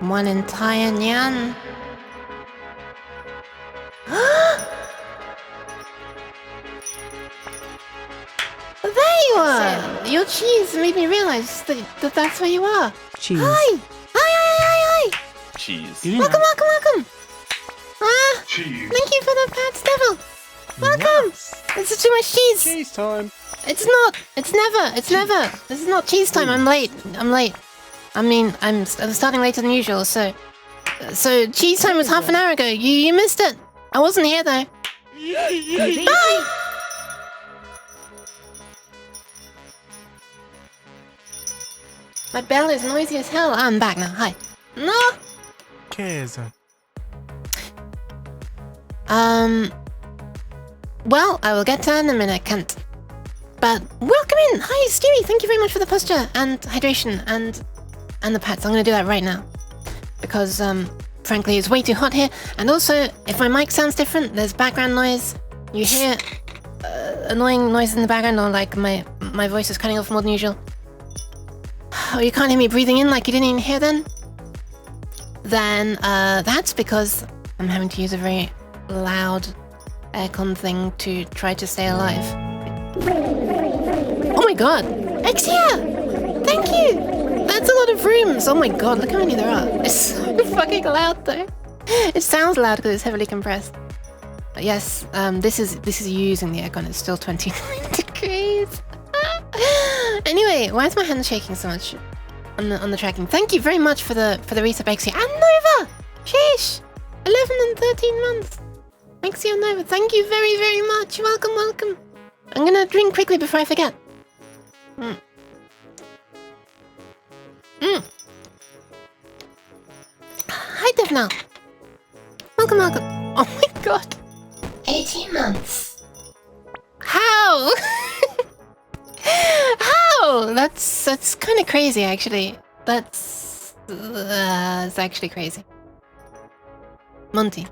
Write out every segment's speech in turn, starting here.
one entire nyan. There you are! Your cheese made me realize that that's where you are. Cheese. Hi! Hi! Cheese. Welcome! Cheese. Thank you for the pats, Devil! Welcome! This is too much cheese! Cheese time. It's not! It's never! This is not cheese time, I'm late. I mean, I'm starting later than usual, so cheese time was half an hour ago. You missed it! I wasn't here, though. Bye! My bell is noisy as hell. I'm back now. Hi. No! Käse. Well, I will get to that in a minute, Kent. But welcome in! Hi, Stewie! Thank you very much for the posture and hydration and the pats. I'm gonna do that right now. Because, frankly, it's way too hot here. And also, if my mic sounds different, there's background noise. You hear annoying noise in the background, or like my voice is cutting off more than usual. Or you can't hear me breathing in like you didn't even hear then. Then, that's because I'm having to use a very loud aircon thing to try to stay alive. Oh my god! Exia! Thank you! That's a lot of rooms! Oh my god, look how many there are. It's so fucking loud though. It sounds loud because it's heavily compressed. But yes, this is you using the aircon. It's still 29 degrees. Anyway, why is my hand shaking so much on the tracking? Thank you very much for the resub, Exia. And Nova! Sheesh! 11 and 13 months. Exia Nova, thank you very, very much. Welcome. I'm gonna drink quickly before I forget. Hi, Devnal. Welcome. Oh my god. 18 months. How? How? That's kind of crazy, actually. That's it's actually crazy. Monty.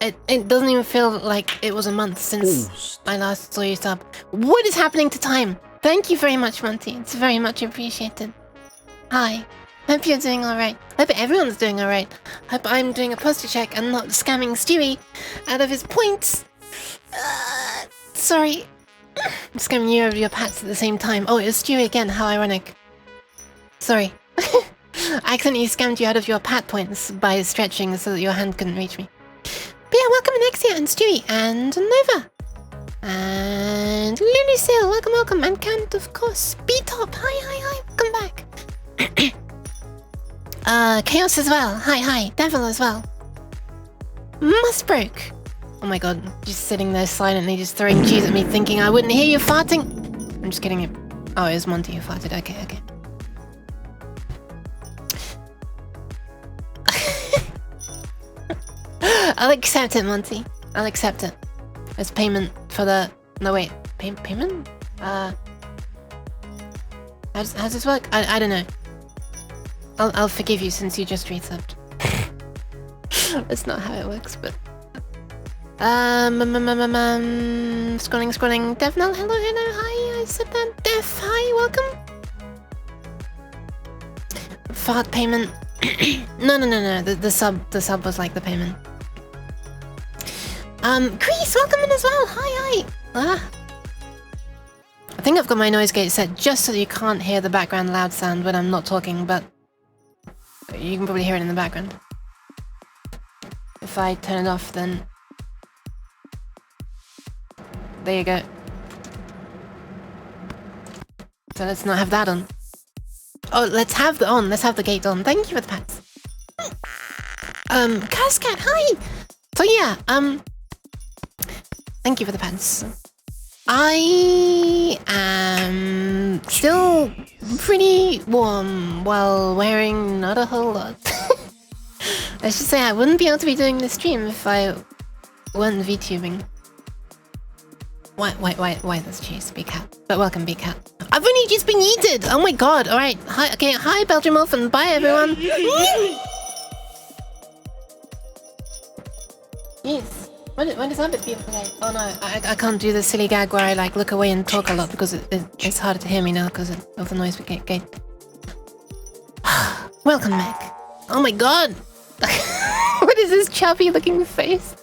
It doesn't even feel like it was a month since I last saw you sub. What is happening to time? Thank you very much, Monty. It's very much appreciated. Hi. Hope you're doing alright. Hope everyone's doing alright. Hope I'm doing a posture check and not scamming Stewie out of his points. Sorry. I'm scamming you over your pats at the same time. Oh, it was Stewie again. How ironic. Sorry. I accidentally scammed you out of your pat points by stretching so that your hand couldn't reach me. But yeah, welcome Anexia and Stewie and Nova. And Lunicil, welcome. And Kant, of course. B-Top, hi. Welcome back. Chaos as well. Hi. Devil as well. Mustbroke. Oh my god, just sitting there silently, just throwing cheese at me, thinking I wouldn't hear you farting. I'm just kidding. Oh, it was Monty who farted. Okay. I'll accept it, Monty. I'll accept it. As payment for the... No, wait. Payment? How's this work? I don't know. I'll forgive you since you just resubbed. That's not how it works, but... Scrolling. Devnal, hello, hi, I said that. Def, hi, welcome. Fart payment. No, the sub was like the payment. Grease, welcome in as well, hi. I think I've got my noise gate set just so you can't hear the background loud sound when I'm not talking, but you can probably hear it in the background. If I turn it off, then... There you go. So let's not have that on. Oh, let's have the gate on. Thank you for the pats. Cascat, hi! So yeah, thank you for the pants. I am still pretty warm while wearing not a whole lot. I should say I wouldn't be able to be doing this stream if I weren't VTubing. Why does cheese? Big cat. But welcome, Big Cat. I've only just been yeeted! Oh my god, alright. Hi, Belgium Wolf, and bye everyone! Yes. What is up with you today? Oh no, I can't do the silly gag where I like look away and talk a lot because it's harder to hear me now because of the noise gate. Welcome, Meg. Oh my god! What is this chubby looking face?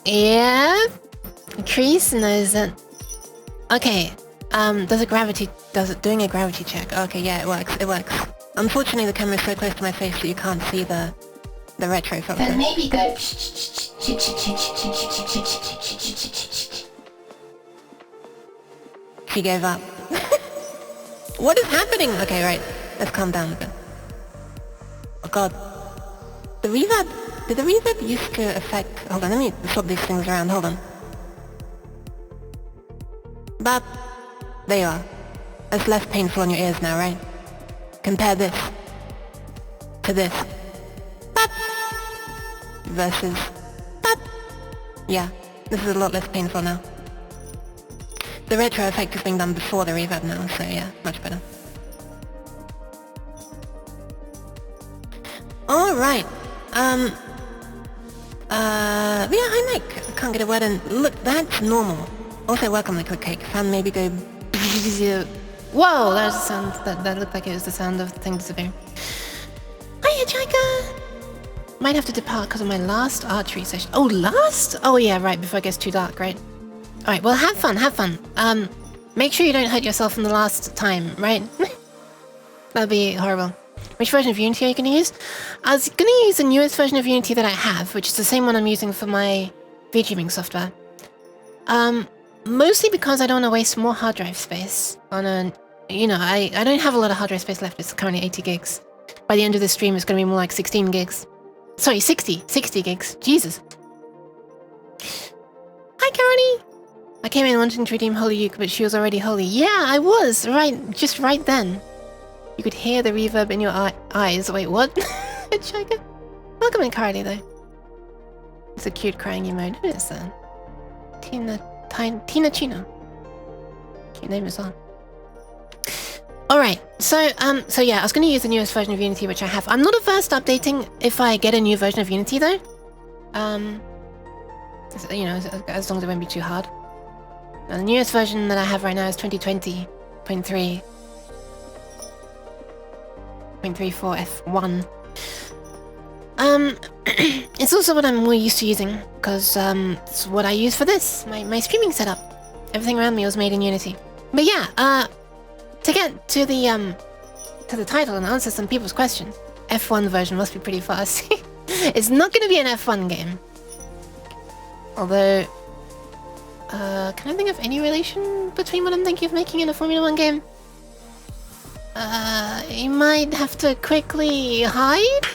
Yeah. Kreese knows that. Okay. Doing a gravity check. Okay, yeah, it works. It works. Unfortunately, the camera's so close to my face that you can't see the retro filter. Then maybe go. She gave up. What is happening? Okay, right. Let's calm down a bit. Oh god. The reverb... Did the reverb used to affect... Hold on, let me swap these things around. Hold on. But... There you are. It's less painful on your ears now, right? Compare this to this. Bop. Versus... Bop. Yeah, this is a lot less painful now. The retro effect is being done before the reverb now, so yeah, much better. Alright. Yeah, hi Mike. I can't get a word in. Look, that's normal. Also, welcome the quick cake. Fan maybe go... Whoa, that's the sound, that looked like it was the sound of the thing disappearing. Hiya, Jaika! Might have to depart because of my last archery session. Oh, last? Oh yeah, right, before it gets too dark, right? Alright, well have fun, have fun. Make sure you don't hurt yourself from the last time, right? That'd be horrible. Which version of Unity are you gonna use? I was gonna use the newest version of Unity that I have, which is the same one I'm using for my VTubing software. Mostly because I don't want to waste more hard drive space on a... You know, I don't have a lot of hard drive space left. It's currently 80 gigs. By the end of the stream, it's gonna be more like 16 gigs. Sorry, 60 gigs. Jesus. Hi, Karani! I came in wanting to redeem Holy Uke, but she was already holy. Yeah, I was! Just right then. You could hear the reverb in your eyes. Wait, what? Chika? Welcome in, Carly, though. It's a cute crying emote. Who is that? Tina Chino. Cute name as well. Alright, so yeah, I was going to use the newest version of Unity, which I have. I'm not averse to updating if I get a new version of Unity, though. You know, as long as it won't be too hard. Now, the newest version that I have right now is 2020.3. 0.34 F1. It's also what I'm more used to using, because it's what I use for this, my streaming setup. Everything around me was made in Unity. But yeah, to get to the title and answer some people's questions, F1 version must be pretty fast. It's not going to be an F1 game. Although, can I think of any relation between what I'm thinking of making in a Formula 1 game? You might have to quickly hide?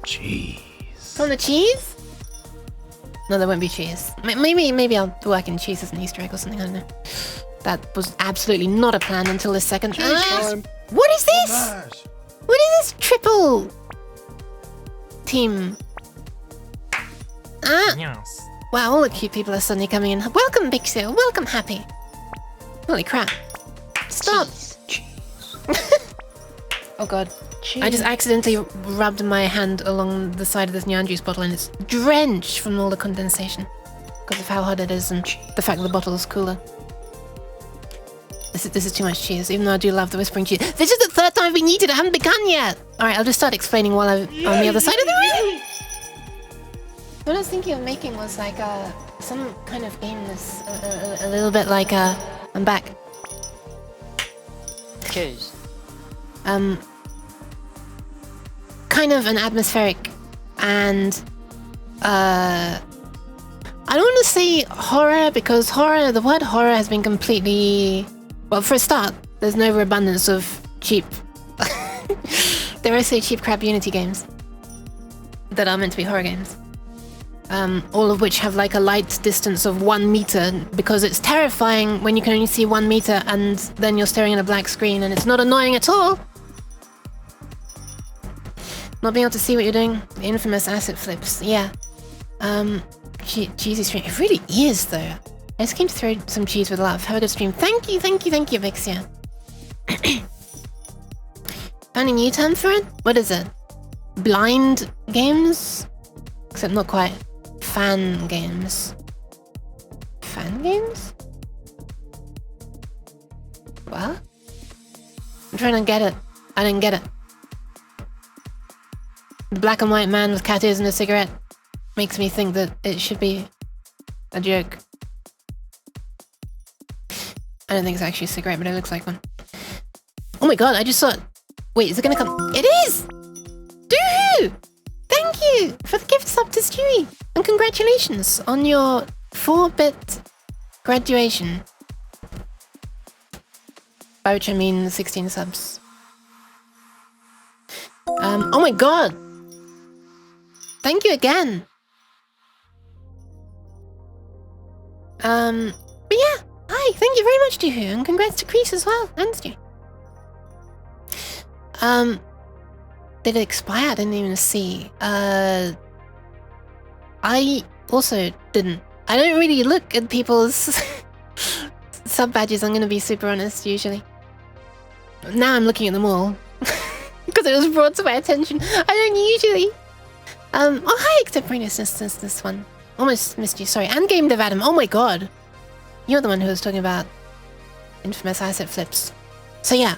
Cheese. From the cheese? No, there won't be cheese. Maybe I'll work in cheese as an Easter egg or something, I don't know. That was absolutely not a plan until this second. What is this? What is this triple team? Yes. Wow, all the cute people are suddenly coming in. Welcome, Big Seal. Welcome, Happy. Holy crap. Stop. Oh god. I just accidentally rubbed my hand along the side of this Nyan juice bottle and it's drenched from all the condensation. Because of how hot it is and the fact that the bottle is cooler. This is too much cheese, even though I do love the whispering cheese. This is the third time I've been eaten, I haven't begun yet! Alright, I'll just start explaining while I'm on the other side of the room! What I was thinking of making was like some kind of game that's a little bit like I'm back. Cheers. Kind of an atmospheric and I don't want to say horror because the word horror has been completely, well, for a start, there's no overabundance of cheap there are so cheap crap Unity games that are meant to be horror games. All of which have like a light distance of 1 meter because it's terrifying when you can only see 1 meter and then you're staring at a black screen and it's not annoying at all. Not being able to see what you're doing. The infamous asset flips. Yeah. Cheesy stream. It really is though. I just came to throw some cheese with love. Have a good stream. Thank you, Vixia. Found a new term for it? What is it? Blind games? Except not quite. Fan games. Fan games? What? trying to get it. I didn't get it. The black and white man with cat ears and a cigarette makes me think that it should be a joke. I don't think it's actually a cigarette, but it looks like one. Oh my god, I just saw it. Wait, is it gonna come? It is! Doohoo! Thank you for the gift sub to Stewie. And congratulations on your 4-bit graduation. By which I mean 16 subs. Oh my god! Thank you again! But yeah, hi, thank you very much, Doohoo, and congrats to Crease as well, and Stu. Did it expire? I didn't even see. I also didn't. I don't really look at people's sub badges, I'm gonna be super honest, usually. Now I'm looking at them all. Because it was brought to my attention. I don't usually. Oh hi, Extemporaneous, this one. Almost missed you, sorry. And Game Dev Adam, oh my god. You're the one who was talking about infamous asset flips. So yeah.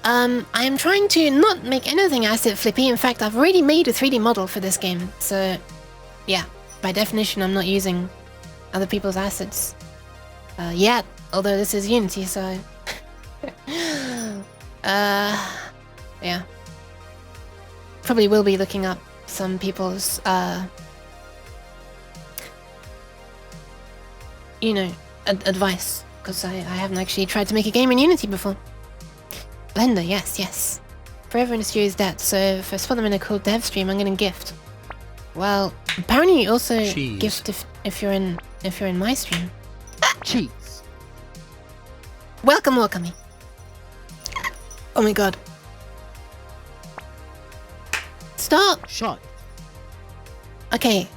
I am trying to not make anything asset flippy. In fact, I've already made a 3D model for this game. So yeah, by definition, I'm not using other people's assets yet. Although this is Unity, so yeah. Probably will be looking up some people's you know, advice, because I haven't actually tried to make a game in Unity before. Blender, yes. Forever in a serious debt, so if I spot them in a cool dev stream, I'm gonna gift. Well, apparently you also gift if you're in my stream. Cheese. Welcome. Oh my god. Stop! Shot. Okay,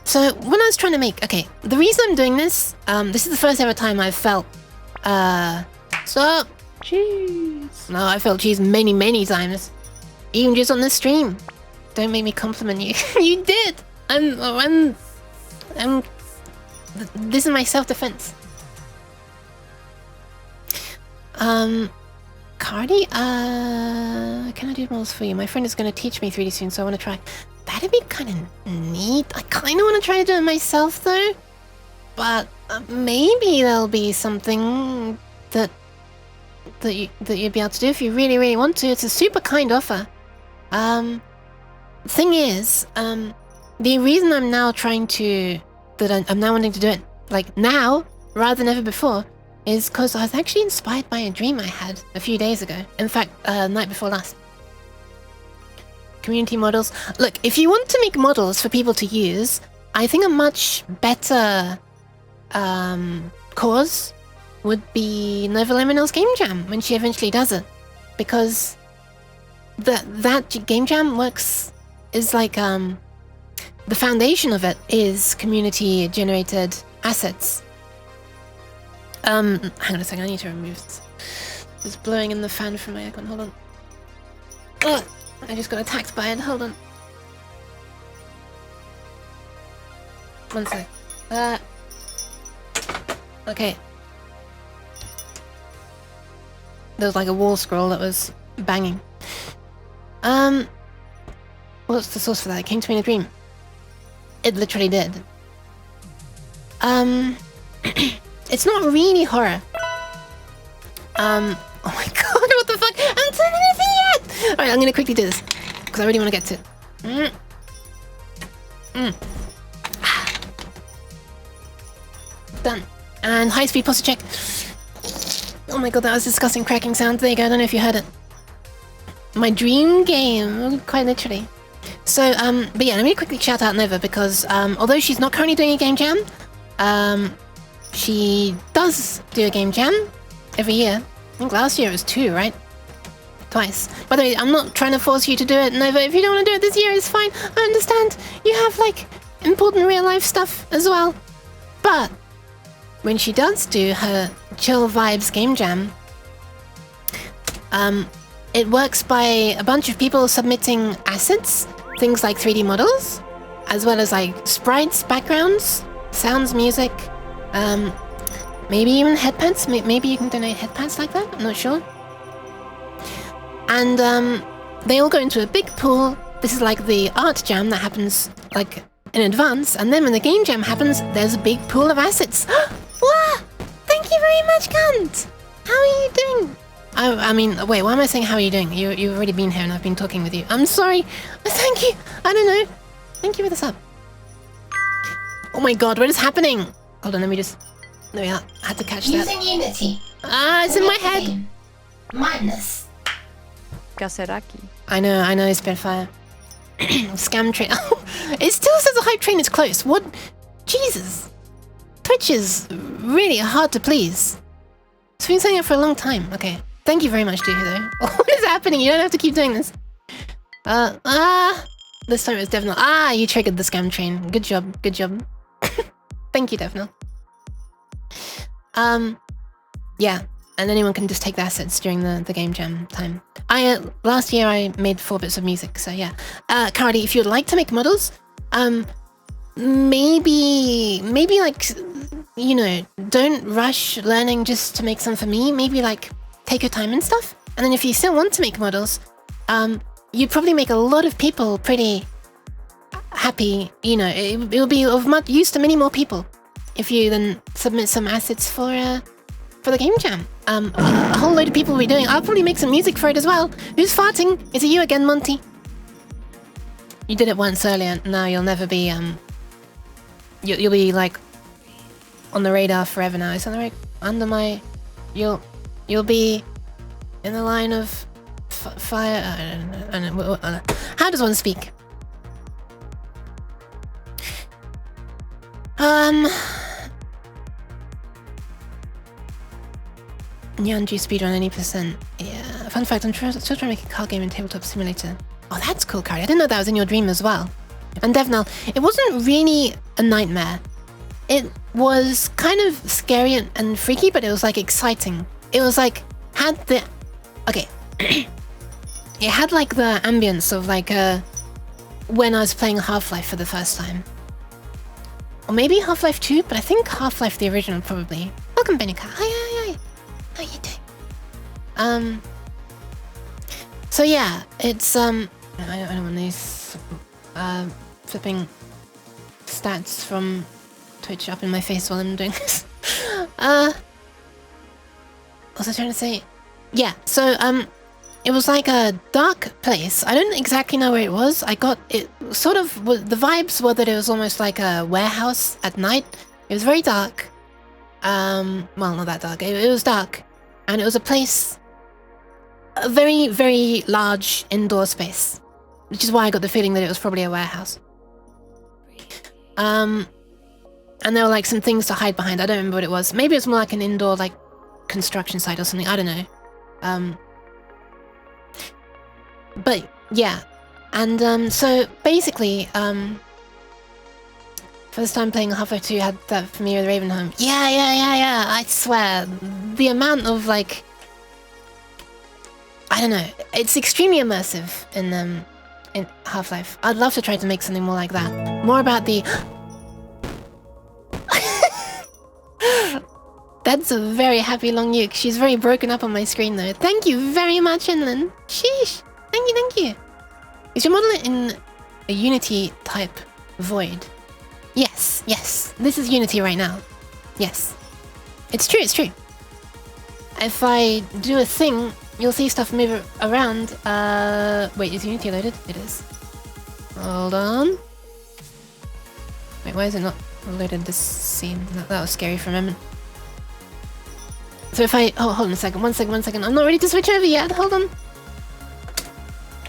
so when I was trying to make... Okay, the reason I'm doing this, this is the first ever time I've felt... Stop! Cheese. No, I felt cheese many times. Even just on this stream. Don't make me compliment you. You did! This is my self-defense. Cardi, can I do models for you? My friend is going to teach me 3D soon, so I want to try. That'd be kind of neat. I kind of want to try to do it myself, though. But maybe there'll be something that you'd be able to do if you really want to. It's a super kind offer. Thing is, the reason I'm now trying to... I'm now wanting to do it, like, now, rather than ever before, is because I was actually inspired by a dream I had a few days ago. In fact, night before last. Community models. Look, if you want to make models for people to use, I think a much better cause would be Nova Liminal's Game Jam when she eventually does it. Because that Game Jam is like, the foundation of it is community-generated assets. Hang on a second, I need to remove this. It's blowing in the fan from my aircon, hold on. Ugh, I just got attacked by it, hold on. One sec. Okay. There was like a wall scroll that was banging. What's the source for that? It came to me in a dream. It literally did. It's not really horror. Oh my god, what the fuck? I haven't done anything yet! Alright, I'm gonna quickly do this. Because I really want to get to it. Done. And high-speed posture check. Oh my god, that was a disgusting cracking sound. There you go, I don't know if you heard it. My dream game, quite literally. So, but yeah, let me quickly shout out Nova because, although she's not currently doing a game jam, she does do a game jam every year. I think last year it was 2, right? Twice. By the way, I'm not trying to force you to do it, Nova. If you don't want to do it this year, it's fine. I understand. You have, like, important real-life stuff as well. But when she does do her Chill Vibes game jam, it works by a bunch of people submitting assets, things like 3D models, as well as like sprites, backgrounds, sounds, music, maybe even headpads. Maybe you can donate headpads like that, I'm not sure. And they all go into a big pool. This is like the art jam that happens like in advance, and then when the game jam happens, there's a big pool of assets. Wow! Thank you very much, Kant! How are you doing? I mean, wait, why am I saying how are you doing? You've already been here and I've been talking with you. I'm sorry. Thank you. I don't know. Thank you for the sub. Oh my god, what is happening? Hold on, let me just... There we are. I had to catch that. Using Unity. Ah, it's in my head. Madness. Kaseraki. I know, Spitfire. Scam train. It still says the hype train is close. What? Jesus. Twitch is really hard to please. It's been saying it for a long time. Okay. Thank you very much, Doohy, though. What is happening? You don't have to keep doing this. This time it's Devnal. Ah, you triggered the scam train. Good job. Good job. Thank you, Devnal. Yeah. And anyone can just take the assets during the game jam time. Last year I made 4 bits of music, so yeah. Cardi, if you'd like to make models, maybe like, you know, don't rush learning just to make some for me. Maybe like take your time and stuff. And then if you still want to make models, you'd probably make a lot of people pretty happy. You know, it'll be of much use to many more people if you then submit some assets for the game jam. A whole load of people will be doing. I'll probably make some music for it as well. Who's farting? Is it you again, Monty? You did it once earlier. No, you'll never be. You'll be like on the radar forever now. Is that right? Under my, you'll be in the line of fire. I don't know. How does one speak? Nyanju speedrun any percent. Yeah. Fun fact, I'm still trying to make a car game in Tabletop Simulator. Oh, that's cool, Cardi. I didn't know that was in your dream as well. And Devnal, it wasn't really a nightmare. It was kind of scary and freaky, but it was like exciting. It was like, okay. It had like the ambience of like when I was playing Half-Life for the first time. Or maybe Half-Life 2, but I think Half-Life the original probably. Welcome, Benica. Hi. How you doing? So yeah, it's I don't want these flipping stats from Twitch up in my face while I'm doing this. What was I trying to say? Yeah, so it was like a dark place. I don't exactly know where it was. I got it sort of, the vibes were that it was almost like a warehouse at night. It was very dark. Well, not that dark. It was dark. And it was a place, a very, very large indoor space, which is why I got the feeling that it was probably a warehouse. And there were like some things to hide behind. I don't remember what it was. Maybe it was more like an indoor like construction site or something. I don't know. But yeah. And so basically, first time playing Half-Life 2 had that for me with Ravenholm. Yeah. I swear, the amount of like, I don't know. It's extremely immersive in Half-Life. I'd love to try to make something more like that. More about the. That's a very happy long nuke. She's very broken up on my screen though. Thank you very much, Inland. Sheesh. Thank you. Is your model in a Unity type void? Yes. This is Unity right now. Yes. It's true. If I do a thing, you'll see stuff move around. Wait, is Unity loaded? It is. Hold on. Wait, why is it not loaded this scene? That was scary for a moment. So if I... Oh, hold on a second. One second. I'm not ready to switch over yet. Hold on.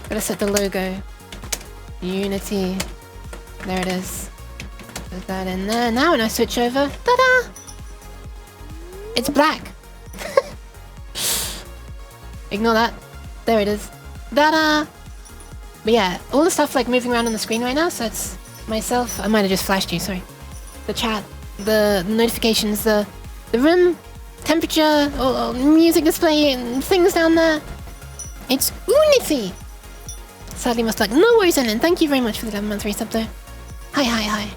Gotta set the logo. Unity. There it is. Put that in there. Now when I switch over... Ta-da! It's black. Ignore that. There it is. Ta-da! But yeah, all the stuff like moving around on the screen right now, so it's myself... I might have just flashed you, sorry. The chat, the notifications, the room, temperature, music display, and things down there. It's Unity! Sadly must like... No worries, Ellen. Thank you very much for the 11-month resub though. Hi.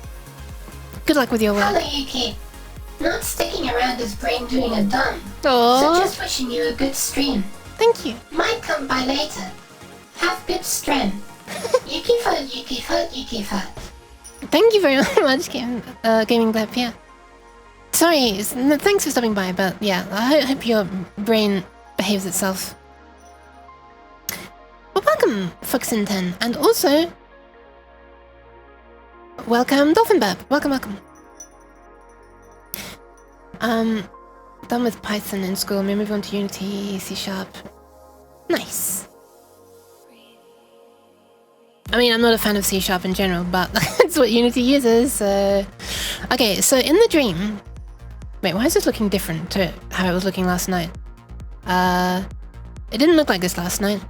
Good luck with your work. Hello, Yuki. Not sticking around is brain doing a dumb. Aww. So just wishing you a good stream. Thank you. Might come by later. Have good strength. Yuki foot, Yuki foot, Yuki foot. Thank you very much, Gaming Gleb, yeah. Sorry, thanks for stopping by, but yeah, I hope your brain behaves itself. Well, welcome, Foxin10, and also... welcome, Dolphin Burp. Welcome, welcome. Done with Python in school, may move on to Unity, C#. Nice. I mean, I'm not a fan of C# in general, but that's what Unity uses, Okay, so in the dream... Wait, why is this looking different to how it was looking last night? It didn't look like this last night.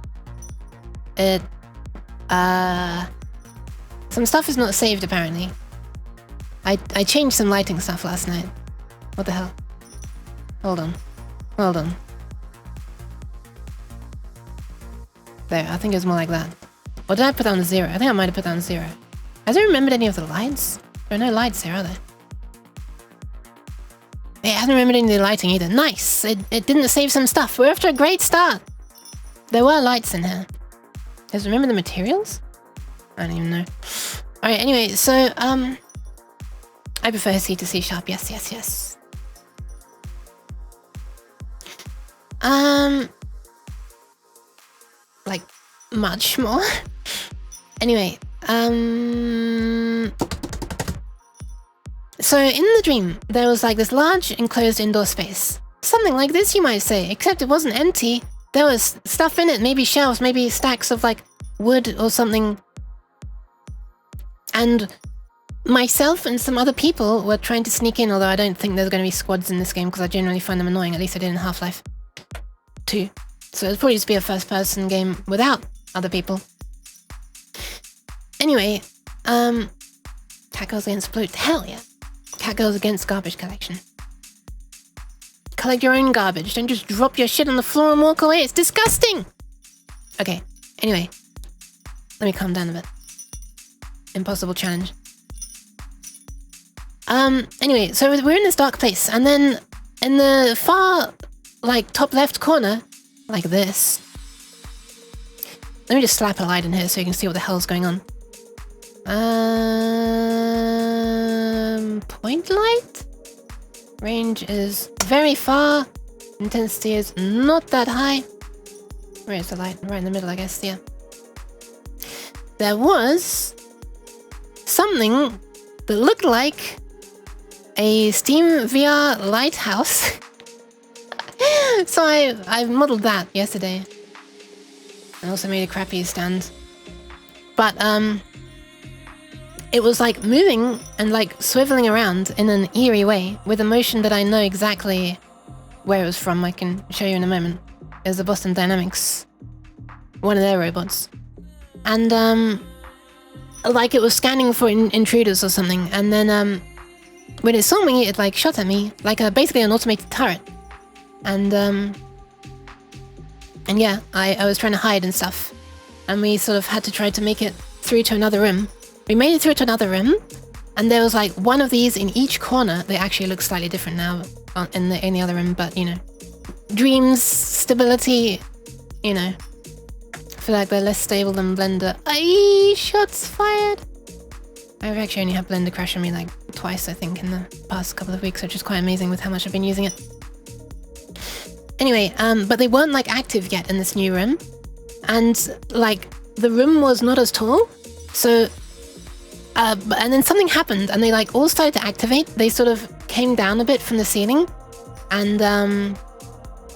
Some stuff is not saved, apparently. I changed some lighting stuff last night. What the hell? Hold on. Hold on. There, I think it was more like that. Or did I put down 0? I think I might have put down 0. Has it remembered any of the lights? There are no lights here, are there? It hasn't remembered any of the lighting either. Nice! It didn't save some stuff. We're off to a great start! There were lights in here. Does it remember the materials? I don't even know. Alright, anyway, so, I prefer C to C#. Yes, yes, yes. Like, much more. Anyway, so in the dream, there was like this large enclosed indoor space. Something like this, you might say, except it wasn't empty. There was stuff in it, maybe shelves, maybe stacks of like wood or something. And myself and some other people were trying to sneak in, although I don't think there's going to be squads in this game because I generally find them annoying, at least I did in Half-Life 2. So it'd probably just be a first-person game without other people. Anyway, Cat Girls Against Pollute. Hell yeah. Cat Girls Against Garbage Collection. Collect your own garbage. Don't just drop your shit on the floor and walk away. It's disgusting! Okay, anyway. Let me calm down a bit. Impossible challenge. Anyway, so we're in this dark place, and then in the far, like, top left corner, like this. Let me just slap a light in here so you can see what the hell's going on. Point light? Range is very far. Intensity is not that high. Where is the light? Right in the middle, I guess, yeah. There was something that looked like a Steam VR lighthouse. So I modeled that yesterday. I also made a crappy stand. But, it was like moving and like swiveling around in an eerie way with a motion that I know exactly where it was from. I can show you in a moment. It was the Boston Dynamics, one of their robots. And, like it was scanning for intruders or something. And then, when it saw me, it like shot at me like basically an automated turret. And yeah, I was trying to hide and stuff. And we sort of had to try to make it through to another room. We made it through to another room, and there was like one of these in each corner. They actually look slightly different now in the other room, but you know. Dreams, stability, you know. I feel like they're less stable than Blender. Aye, shots fired! I've actually only had Blender crash on me like twice, I think, in the past couple of weeks, which is quite amazing with how much I've been using it. Anyway, but they weren't like active yet in this new room. And like, the room was not as tall, so... and then something happened, and they like all started to activate. They sort of came down a bit from the ceiling, and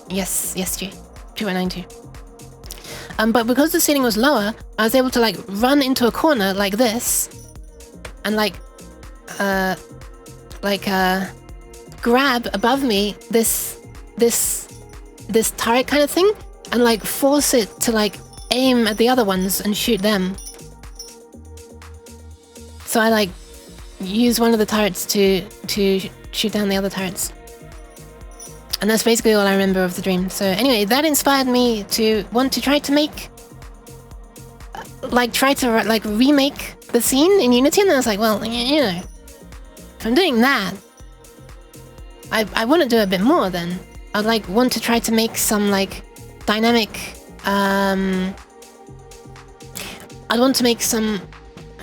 yes, G, 2192. But because the ceiling was lower, I was able to like run into a corner like this, and grab above me this turret kind of thing, and like force it to like aim at the other ones and shoot them. So I like use one of the turrets to shoot down the other turrets. And that's basically all I remember of the dream. So anyway, that inspired me to want to try to make... remake the scene in Unity, and then I was like, well, you know, if I'm doing that, I want to do a bit more then. I'd like want to try to make some like dynamic. I'd want to make some.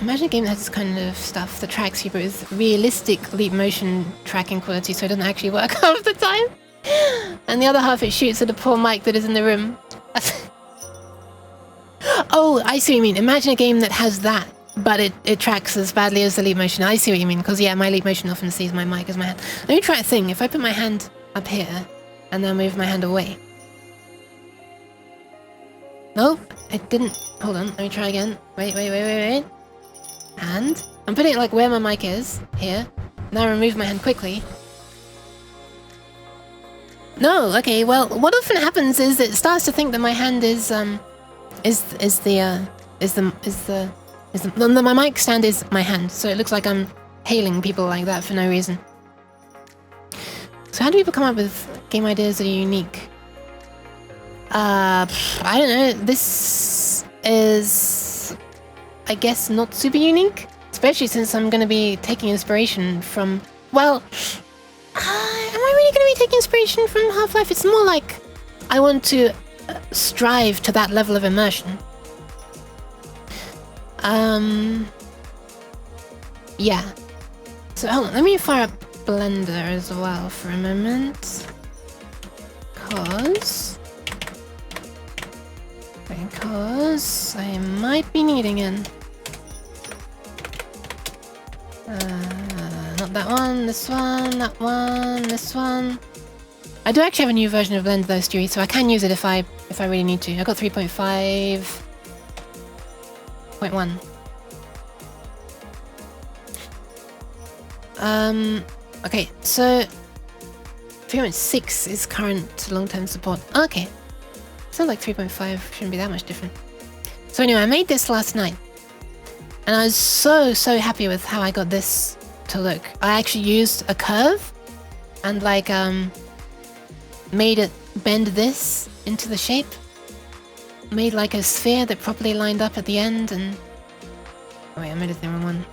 Imagine a game that has this kind of stuff that tracks you, but with realistic leap motion tracking quality, so it doesn't actually work half the time. And the other half it shoots at the poor mic that is in the room. Oh, I see what you mean. Imagine a game that has that, but it tracks as badly as the leap motion. I see what you mean, because yeah, my leap motion often sees my mic as my hand. Let me try a thing. If I put my hand up here, and then move my hand away. Nope, it didn't. Hold on, let me try again. Wait. And I'm putting it like where my mic is, here. Now remove my hand quickly. No, okay, well, what often happens is it starts to think that my hand my mic stand is my hand, so it looks like I'm hailing people like that for no reason. So how do people come up with game ideas that are unique? I don't know. This is, I guess, not super unique, especially since I'm going to be taking inspiration from, well, am I really going to be taking inspiration from Half-Life? It's more like I want to strive to that level of immersion. Yeah. So hold on, let me fire up Blender as well for a moment. Because I might be needing it. Not that one, this one, that one, this one. I do actually have a new version of Blender though, Stewie, so I can use it if I really need to. I got 3.5.1. Okay, so 3.6 is current long-term support. Okay. Sounds like 3.5 shouldn't be that much different. So anyway, I made this last night. And I was so happy with how I got this to look. I actually used a curve and like made it bend this into the shape. Made like a sphere that properly lined up at the end and... Oh wait, I made it the wrong one.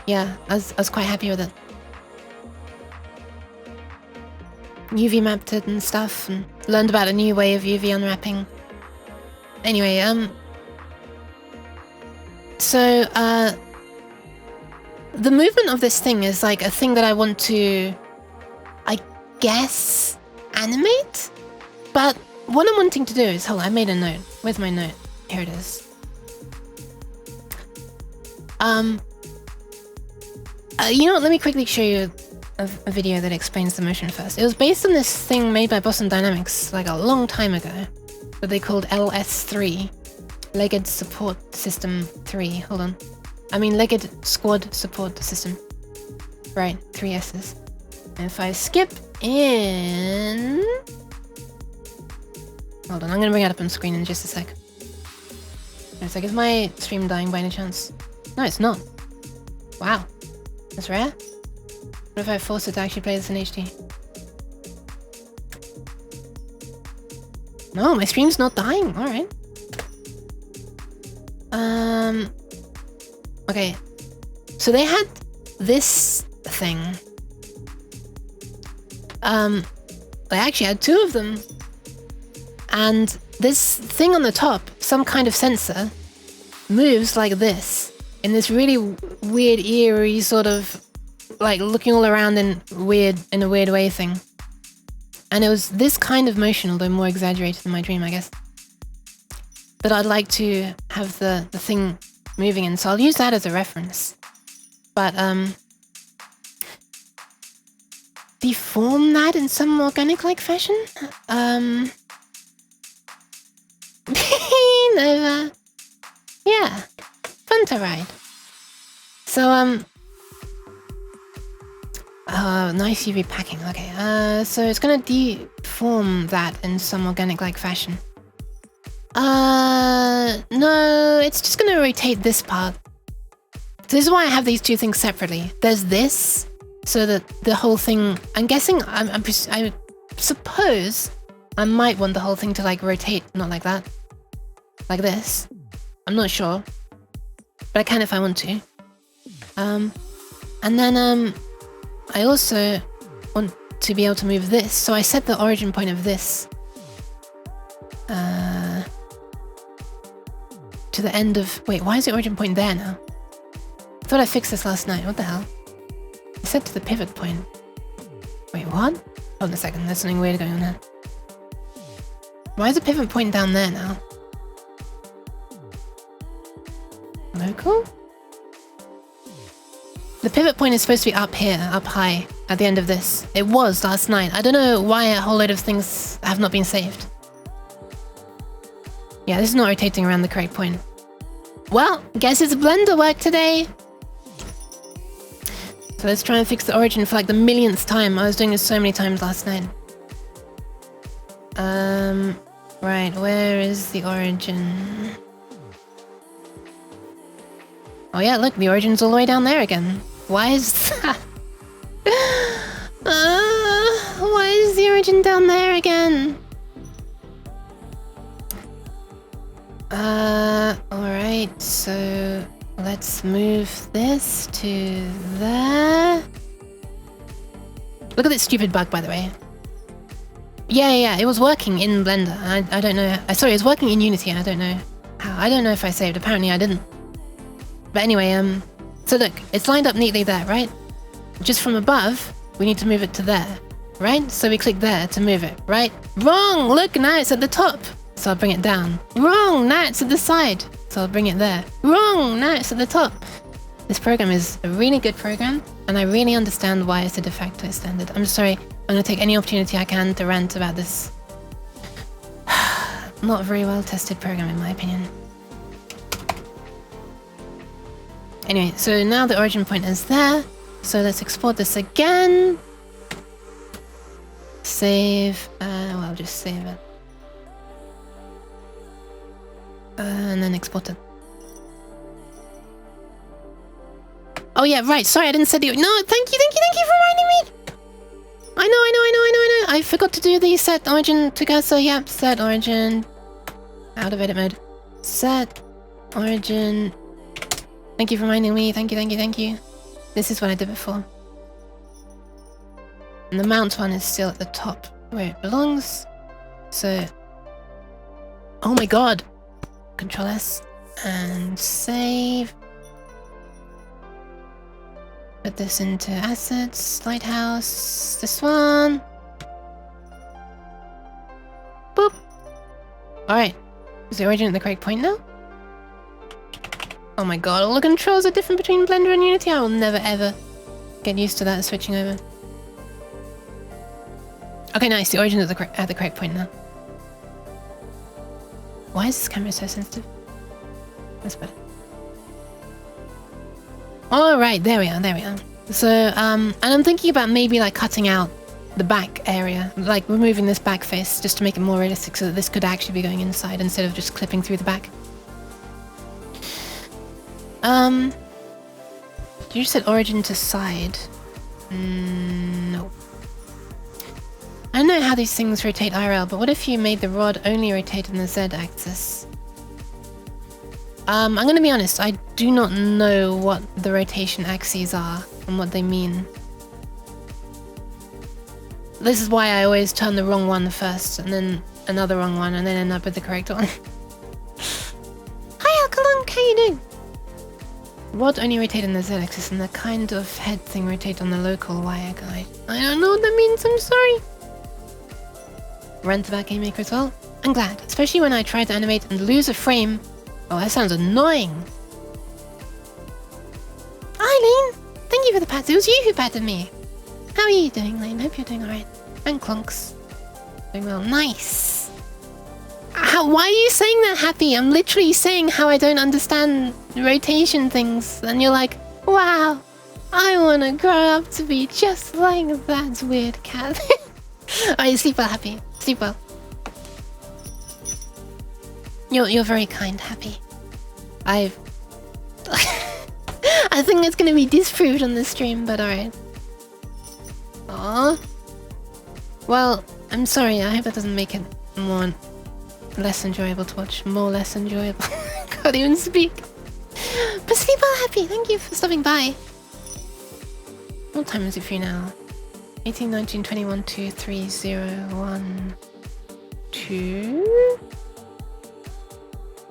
Yeah, I was quite happy with it. UV mapped it and stuff, and learned about a new way of UV unwrapping. Anyway, so, the movement of this thing is like a thing that I want to, I guess, animate? But what I'm wanting to do is, hold on, I made a note. Where's my note? Here it is. You know what, let me quickly show you a video that explains the motion first. It was based on this thing made by Boston Dynamics like a long time ago that they called LS3, Legged Support System 3. Hold on. I mean Legged Squad Support System. Right, 3 S's. And if I skip in... Hold on, I'm gonna bring it up on screen in just a sec. It's like, is my stream dying by any chance? No, it's not. Wow. That's rare. What if I force it to actually play this in HD? No, my stream's not dying. Alright. Okay. So they had this thing. They actually had 2 of them. And this thing on the top, some kind of sensor, moves like this. In this really weird, eerie sort of like looking all around in a weird way thing. And it was this kind of motion, although more exaggerated than my dream, I guess, that I'd like to have the thing moving in. So I'll use that as a reference. But deform that in some organic-like fashion? Nova. Yeah. Fun to ride. So, oh, nice UV packing. Okay, so it's gonna deform that in some organic-like fashion. No, it's just gonna rotate this part. So this is why I have these 2 things separately. There's this, so that the whole thing, I'm guessing, I suppose I might want the whole thing to like rotate, not like that. Like this. I'm not sure. But I can if I want to. And then I also want to be able to move this. So I set the origin point of this To the end of... Wait, why is the origin point there now? I thought I fixed this last night. What the hell? It said to the pivot point. Wait, what? Hold on a second. There's something weird going on there. Why is the pivot point down there now? Local? The pivot point is supposed to be up here, up high, at the end of this. It was last night. I don't know why a whole load of things have not been saved. Yeah, this is not rotating around the correct point. Well, guess it's Blender work today! So let's try and fix the origin for like the millionth time. I was doing this so many times last night. Right, where is the origin? Oh yeah, look, the origin's all the way down there again. Why is that? Why is the origin down there again? Alright, so let's move this to there. Look at this stupid bug, by the way. Yeah, it was working in Blender. I don't know. Sorry, it was working in Unity. I don't know how. I don't know if I saved. Apparently I didn't. But anyway, so look, it's lined up neatly there, right? Just from above, we need to move it to there, right? So we click there to move it, right? Wrong! Look, now it's at the top. So I'll bring it down. Wrong! Now it's at the side. So I'll bring it there. Wrong! Now it's at the top. This program is a really good program, and I really understand why it's a de facto standard. I'm sorry, I'm going to take any opportunity I can to rant about this not very well tested program in my opinion. Anyway, so now the origin point is there. So let's export this again. Save. Well, I'll just save it. And then export it. Oh yeah, right. Sorry, I didn't say the... No, thank you for reminding me. I know. I forgot to do the set origin together. Yep, set origin. Out of edit mode. Set origin. Thank you for reminding me. Thank you. This is what I did before. And the mount one is still at the top where it belongs. So... Oh my god! Control S and save. Put this into assets, lighthouse, this one. Boop. Alright. Is the origin at the correct point now? Oh my god, all the controls are different between Blender and Unity. I will never ever get used to that switching over. Okay, nice. The origin is at the correct point now. Why is this camera so sensitive? That's better. Alright, there we are. So, and I'm thinking about maybe like cutting out the back area, like removing this back face just to make it more realistic so that this could actually be going inside instead of just clipping through the back. Did you set origin to side? No. I don't know how these things rotate IRL, but what if you made the rod only rotate in the Z axis? I'm gonna be honest, I do not know what the rotation axes are and what they mean. This is why I always turn the wrong one first, and then another wrong one, and then end up with the correct one. Hi Alkalunk, how you doing? Rod only rotate in the Z axis, and the kind of head thing rotate on the local wire guide. I don't know what that means, I'm sorry. Rent the back game maker as well? I'm glad, especially when I try to animate and lose a frame. Oh, that sounds annoying. Hi, Lane. Thank you for the pat. It was you who patted me. How are you doing, Lane? Hope you're doing alright. And Clunks. Doing well. Nice. Why are you saying that, Happy? I'm literally saying how I don't understand rotation things. And you're like, wow, I want to grow up to be just like that weird cat. Alright, sleep well, Happy. Sleep well. You're very kind, Happy. I think it's gonna be disproved on this stream, but alright. Aww. Well, I'm sorry, I hope that doesn't make it less enjoyable to watch. Less enjoyable. Can't even speak. But sleep well, Happy. Thank you for stopping by. What time is it for you now? 18, 19, 21, 2, 3, 0, 1, 2...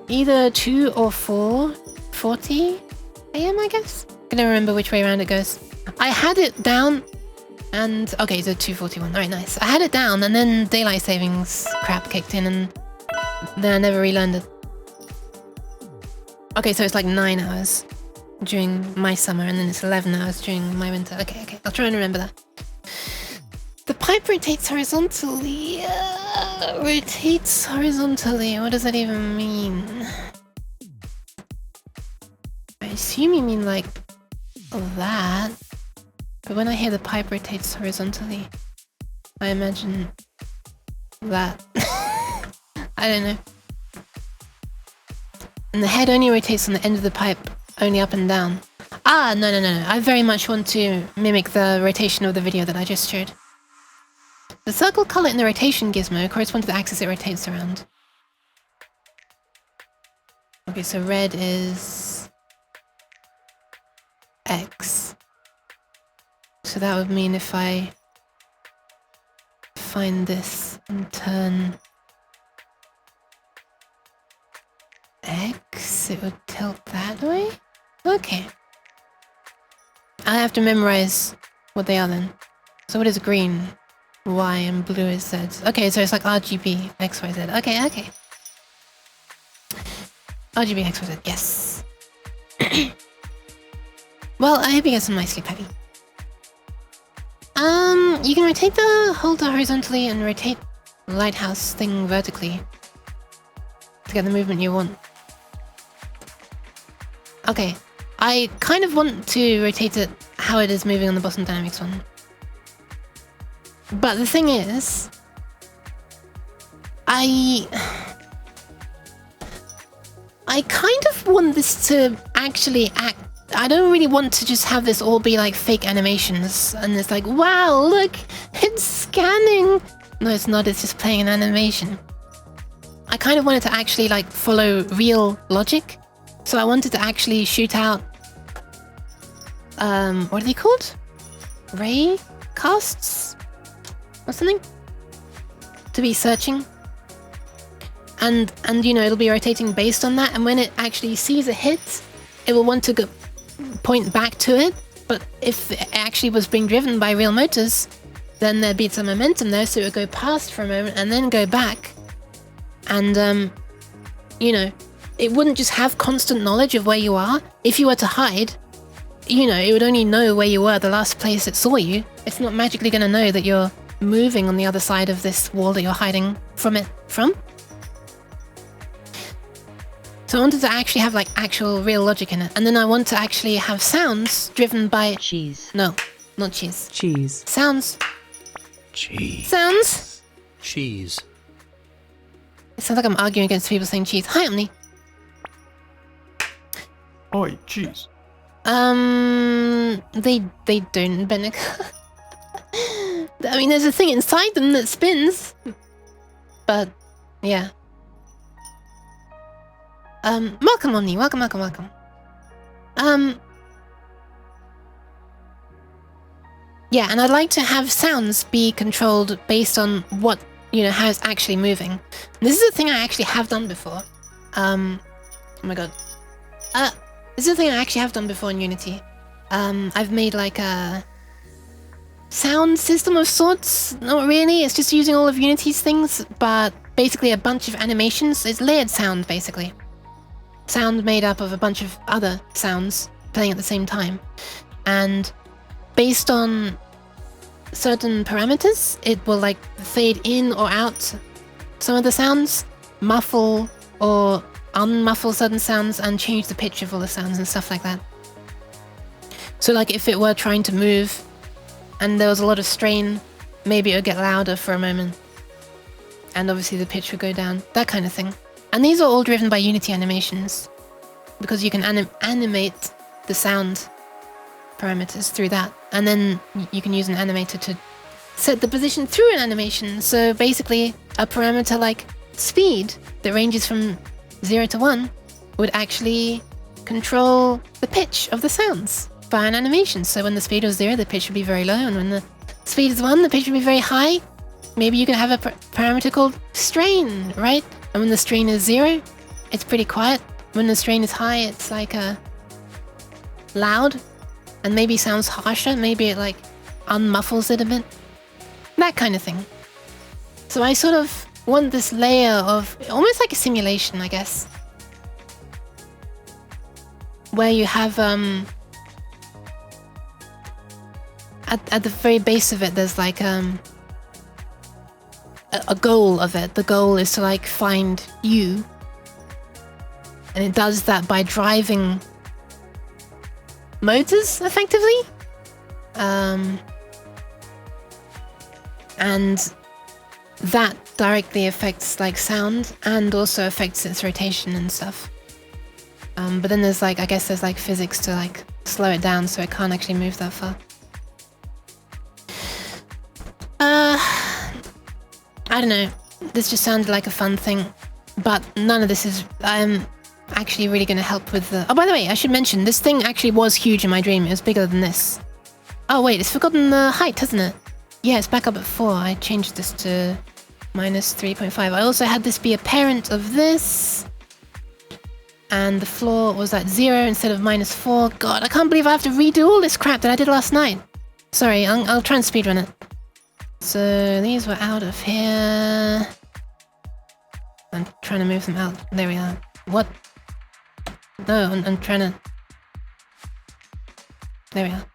either 2 or 4:40 a.m. I guess. I don't remember which way around it goes. I had it down, and okay, so 2:41. All right, nice. I had it down, and then daylight savings crap kicked in, and then I never relearned it. Okay, so it's like 9 hours during my summer, and then it's 11 hours during my winter. Okay, I'll try and remember that. The pipe rotates horizontally. Rotates horizontally. What does that even mean? I assume you mean like that. But when I hear the pipe rotates horizontally, I imagine that. I don't know. And the head only rotates on the end of the pipe, only up and down. Ah, no. I very much want to mimic the rotation of the video that I just showed. The circle color in the rotation gizmo corresponds to the axis it rotates around. Okay, so red is X. So that would mean if I find this and turn X, it would tilt that way? Okay. I have to memorize what they are then. So what is green? Y and blue is Z. Okay, so it's like RGB, X, Y, Z. Okay. RGB, X, Y, Z, yes. Well, I hope you get some nice sleep, Heavy. You can rotate the holder horizontally and rotate the lighthouse thing vertically to get the movement you want. Okay, I kind of want to rotate it how it is moving on the Boston Dynamics one. But the thing is, I kind of want this to actually act. I don't really want to just have this all be like fake animations and it's like, wow, look, it's scanning. No, it's not, it's just playing an animation. I kind of wanted to actually like follow real logic. So I wanted to actually shoot out, what are they called? Ray casts? Or something? To be searching. And you know, it'll be rotating based on that. And when it actually sees a hit, it will want to go point back to it. But if it actually was being driven by real motors, then there'd be some momentum there, so it would go past for a moment and then go back. And, you know, it wouldn't just have constant knowledge of where you are. If you were to hide, you know, it would only know where you were the last place it saw you. It's not magically going to know that you're moving on the other side of this wall that you're hiding from it from. So I wanted to actually have like actual real logic in it. And then I want to actually have sounds driven by... Cheese. No, not cheese. Cheese. Sounds. Cheese. Sounds. Cheese. It sounds like I'm arguing against people saying cheese. Hi, Omni. Oi, cheese. They don't, Bennick. I mean, there's a thing inside them that spins. But, yeah. Welcome, Omni. Welcome. Yeah, and I'd like to have sounds be controlled based on what, you know, how it's actually moving. And this is a thing I actually have done before. Oh my god. This is a thing I actually have done before in Unity. I've made like a sound system of sorts. Not really, it's just using all of Unity's things, but basically a bunch of animations. It's layered sound, basically. Sound made up of a bunch of other sounds playing at the same time. And based on certain parameters, it will like fade in or out some of the sounds, muffle or unmuffle certain sounds, and change the pitch of all the sounds and stuff like that. So like if it were trying to move and there was a lot of strain, maybe it would get louder for a moment. And obviously the pitch would go down, that kind of thing. And these are all driven by Unity animations, because you can animate the sound parameters through that. And then you can use an animator to set the position through an animation. So basically a parameter like speed that ranges from 0 to 1 would actually control the pitch of the sounds via an animation. So when the speed was 0, the pitch would be very low, and when the speed is 1, the pitch would be very high. Maybe you can have a parameter called strain, right? And when the strain is 0, it's pretty quiet. When the strain is high, it's like loud, and maybe sounds harsher. Maybe it like unmuffles it a bit. That kind of thing. So I sort of want this layer of almost like a simulation, I guess, where you have at the very base of it, there's like a goal of it. The goal is to like find you, and it does that by driving motors effectively, and that directly affects like sound and also affects its rotation and stuff. But then there's like, I guess there's like physics to like slow it down so it can't actually move that far. I don't know. This just sounded like a fun thing, but none of this is actually really going to help with the... Oh, by the way, I should mention, this thing actually was huge in my dream. It was bigger than this. Oh, wait, it's forgotten the height, hasn't it? Yeah, it's back up at 4. I changed this to minus 3.5. I also had this be a parent of this. And the floor was at 0 instead of minus 4. God, I can't believe I have to redo all this crap that I did last night. Sorry, I'll try and speedrun it. So these were out of here. I'm trying to move them out. There we are. What? No, I'm trying to... There we are.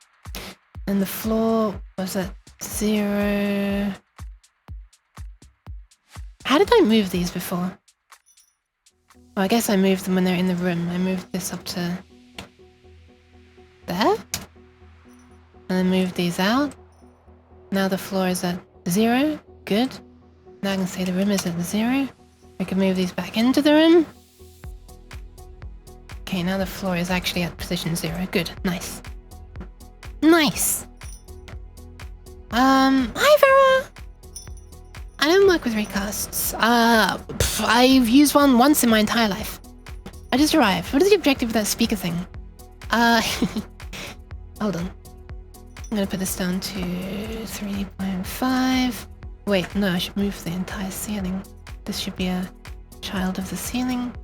And the floor was at 0. How did I move these before? Oh, I guess I moved them when they're in the room. I moved this up to... there? And then moved these out. Now the floor is at 0. Good. Now I can say the room is at 0. We can move these back into the room. Okay, now the floor is actually at position 0. Good. Nice. Nice! Hi Vera! I don't work with recasts. I've used one once in my entire life. I just arrived. What is the objective of that speaker thing? Hold on. I'm gonna put this down to 3.5. Wait, no, I should move the entire ceiling. This should be a child of the ceiling.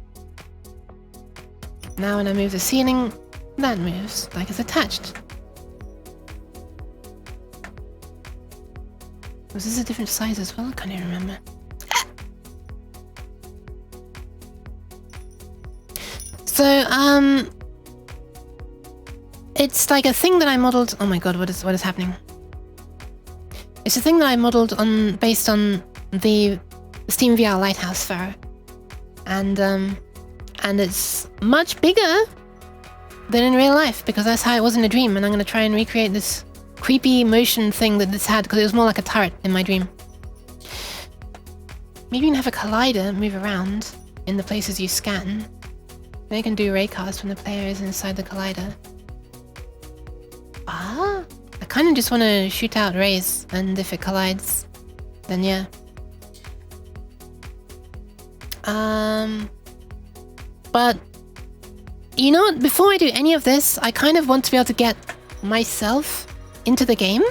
Now when I move the ceiling, that moves like it's attached. Was this a different size as well? I can't even remember. So, it's like a thing that I modeled. Oh my god, what is happening? It's a thing that I modeled on based on the Steam VR Lighthouse Pharaoh, and it's much bigger than in real life because that's how it was in a dream. And I'm gonna try and recreate this creepy motion thing that this had because it was more like a turret in my dream. Maybe you can have a collider move around in the places you scan. Then you can do raycast when the player is inside the collider. I kind of just want to shoot out rays, and if it collides, then yeah. But you know what? Before I do any of this, I kind of want to be able to get myself into the game.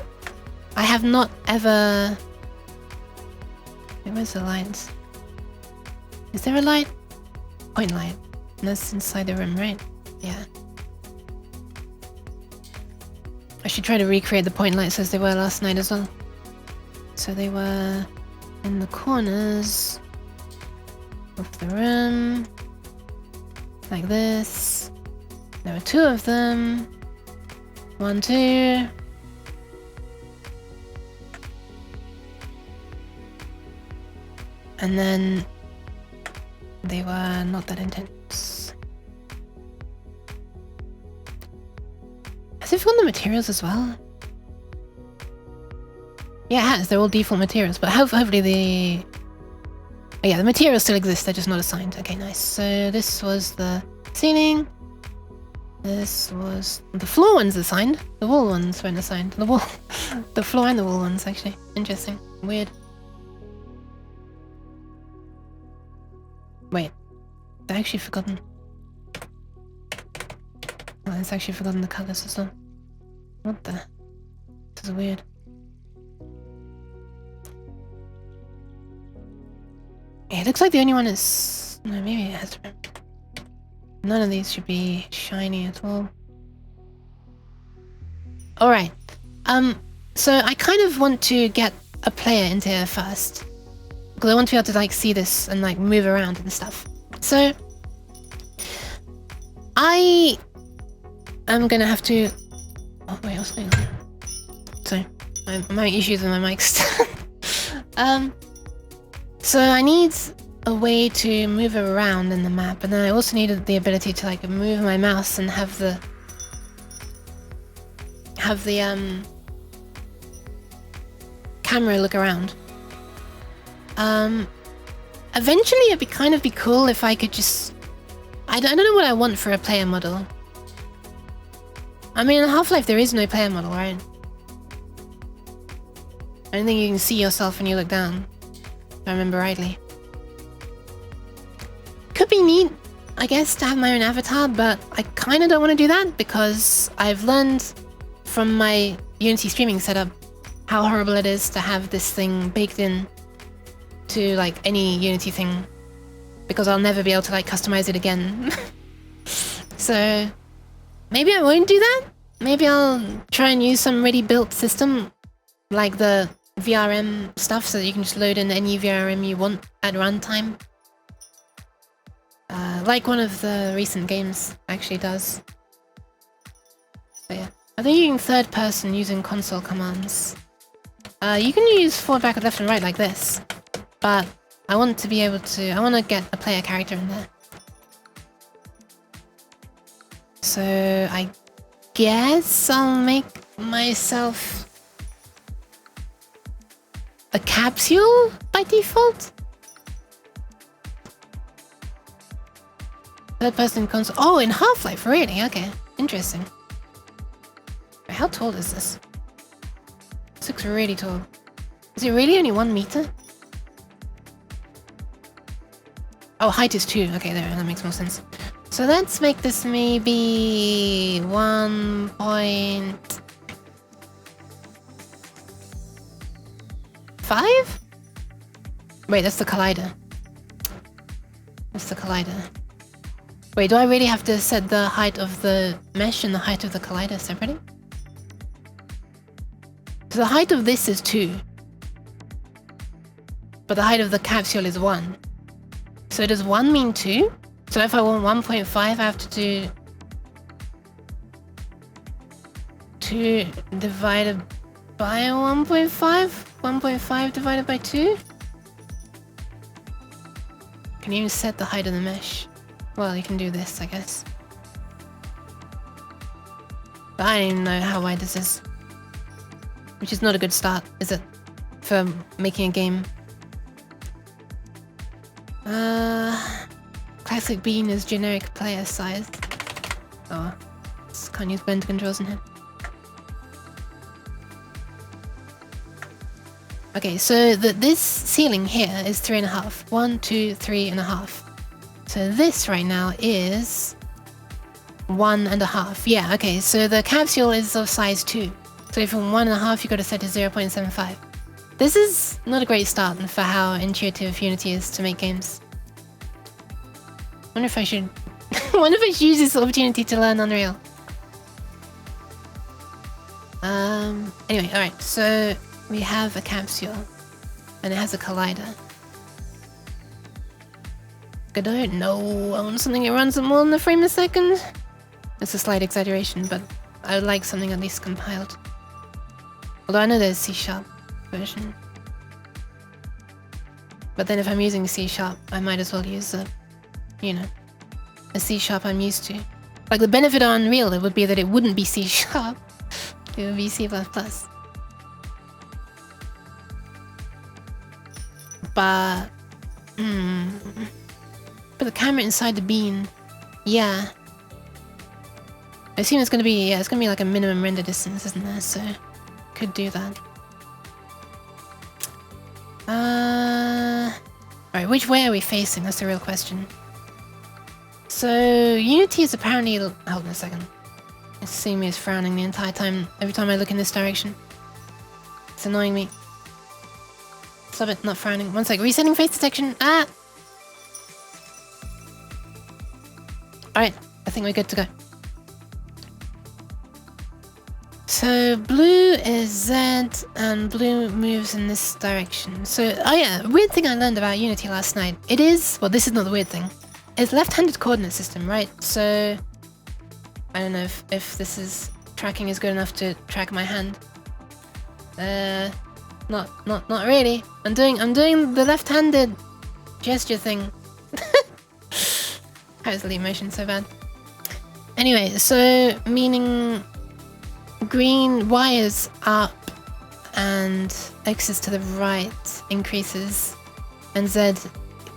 I have not ever... Where's the lights? Is there a light? Point light. And that's inside the room, right? Yeah. I should try to recreate the point lights as they were last night as well. So they were in the corners of the room. Like this. There were 2 of them. 1, 2. And then they were not that intense. Has it forgotten the materials as well? Yeah, it has. They're all default materials, but hopefully the... Oh yeah, the materials still exist, they're just not assigned. Okay, nice. So this was the ceiling. This was... The floor one's assigned. The wall ones weren't assigned. The wall... the floor and the wall ones, actually. Interesting. Weird. Wait. I actually forgotten... Oh, it's actually forgotten the colours as well. What the... This is weird. Yeah, it looks like the only one is... No, maybe it has to be... None of these should be shiny at all. Alright. So I kind of want to get a player into here first. Because I want to be able to like see this and like move around and stuff. So I am gonna have to... Oh wait, what's going on? Sorry, I'm having issues with my mic stand. So I need a way to move around in the map, and then I also needed the ability to like move my mouse and have the camera look around. Eventually it'd be kind of be cool if I could just... I don't know what I want for a player model. I mean, in Half-Life there is no player model, right? I don't think you can see yourself when you look down, if I remember rightly. Could be neat, I guess, to have my own avatar, but I kind of don't want to do that because I've learned from my Unity streaming setup how horrible it is to have this thing baked in to like any Unity thing, because I'll never be able to like customize it again. So maybe I won't do that. Maybe I'll try and use some ready built system like the VRM stuff so that you can just load in any VRM you want at runtime. Like one of the recent games actually does. So yeah. I think you can third person using console commands. You can use forward, backward, left and right like this. But I want to be able to... I want to get a player character in there. So I guess I'll make myself a capsule by default? Third person console... Oh, in Half-Life, really? Okay, interesting. How tall is this? This looks really tall. Is it really only 1 meter? Oh, height is 2. Okay, there, that makes more sense. So let's make this maybe 1.5? Wait, that's the collider. That's the collider. Wait, do I really have to set the height of the mesh and the height of the collider separately? So the height of this is 2. But the height of the capsule is 1. So does 1 mean 2? So if I want 1.5, I have to do 2 divided by 1.5? 1.5 divided by 2? Can you even set the height of the mesh? Well, you can do this, I guess. But I don't even know how wide this is. Which is not a good start, is it? For making a game. Classic bean is generic player size. Oh, can't use blend controls in here. Okay, so this ceiling here is 3.5. 1, 2, 3.5. So this right now is 1.5. Yeah, okay, so the capsule is of size 2. So from 1.5 you got to set to 0.75. This is not a great start for how intuitive Unity is to make games. Wonder if I should wonder if I should use this opportunity to learn Unreal. Anyway, alright, so we have a capsule and it has a collider. I don't know, I want something that runs at more than a frame a second. It's a slight exaggeration, but I would like something at least compiled. Although I know there's C# version. But then if I'm using C#, I might as well use a, you know, a C# I'm used to. Like the benefit of Unreal, it would be that it wouldn't be C#. It would be C++. But... But the camera inside the bean... Yeah. I assume it's gonna be... Yeah, it's gonna be like a minimum render distance, isn't there? So... Could do that. Alright, which way are we facing? That's the real question. So... Unity is apparently... Hold on a second. It's seeing me as frowning the entire time. Every time I look in this direction. It's annoying me. Stop it, not frowning. One sec, resetting face detection. Ah! Alright, I think we're good to go. So blue is Z and blue moves in this direction. So, oh yeah, weird thing I learned about Unity last night. It is, well, this is not the weird thing. It's left-handed coordinate system, right? So I don't know if this is tracking is good enough to track my hand. Not really. I'm doing the left-handed gesture thing. How is the leap motion so bad? Anyway, so meaning green Y is up and X is to the right increases and Z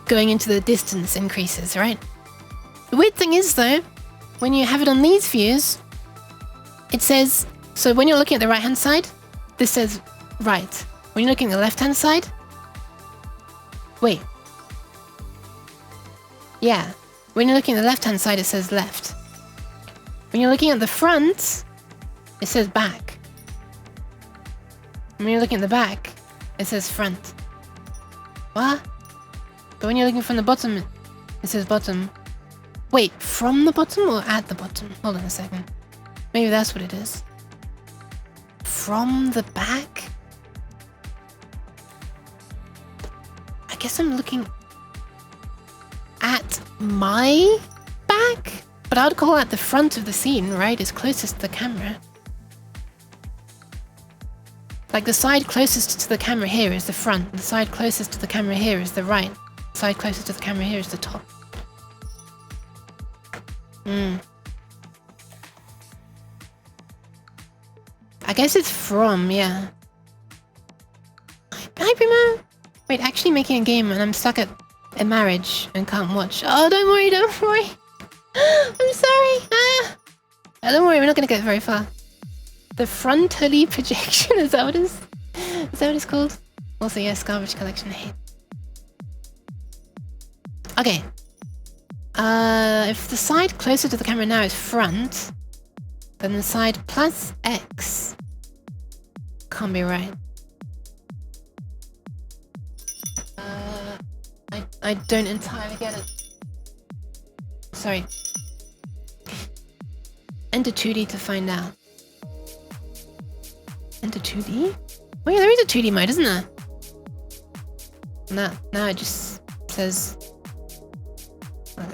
going into the distance increases, right? The weird thing is though, when you have it on these views, it says, so when you're looking at the right hand side, this says right. When you're looking at the left hand side, wait. Yeah, when you're looking at the left hand side, it says left. When you're looking at the front, it says back. When you're looking at the back, it says front. What? But when you're looking from the bottom, it says bottom. Wait, from the bottom or at the bottom? Hold on a second. Maybe that's what it is. From the back? I guess I'm looking at my back? But I would call that the front of the scene, right? It's closest to the camera. Like the side closest to the camera here is the front. The side closest to the camera here is the right. The side closest to the camera here is the top. I guess it's from, yeah. Hi, Primo! Wait, actually making a game and I'm stuck at a marriage and can't watch. Oh, don't worry, don't worry. I'm sorry. Don't worry, we're not gonna get very far. The frontally projection, is that what it is? Is that what it's called? Also, yes, garbage collection hate. Okay. If the side closer to the camera now is front, then the side plus X can't be right. I don't entirely get it. Sorry. Enter 2D to find out. Enter 2D? Oh yeah, there is a 2D mode, isn't there? Now it just says...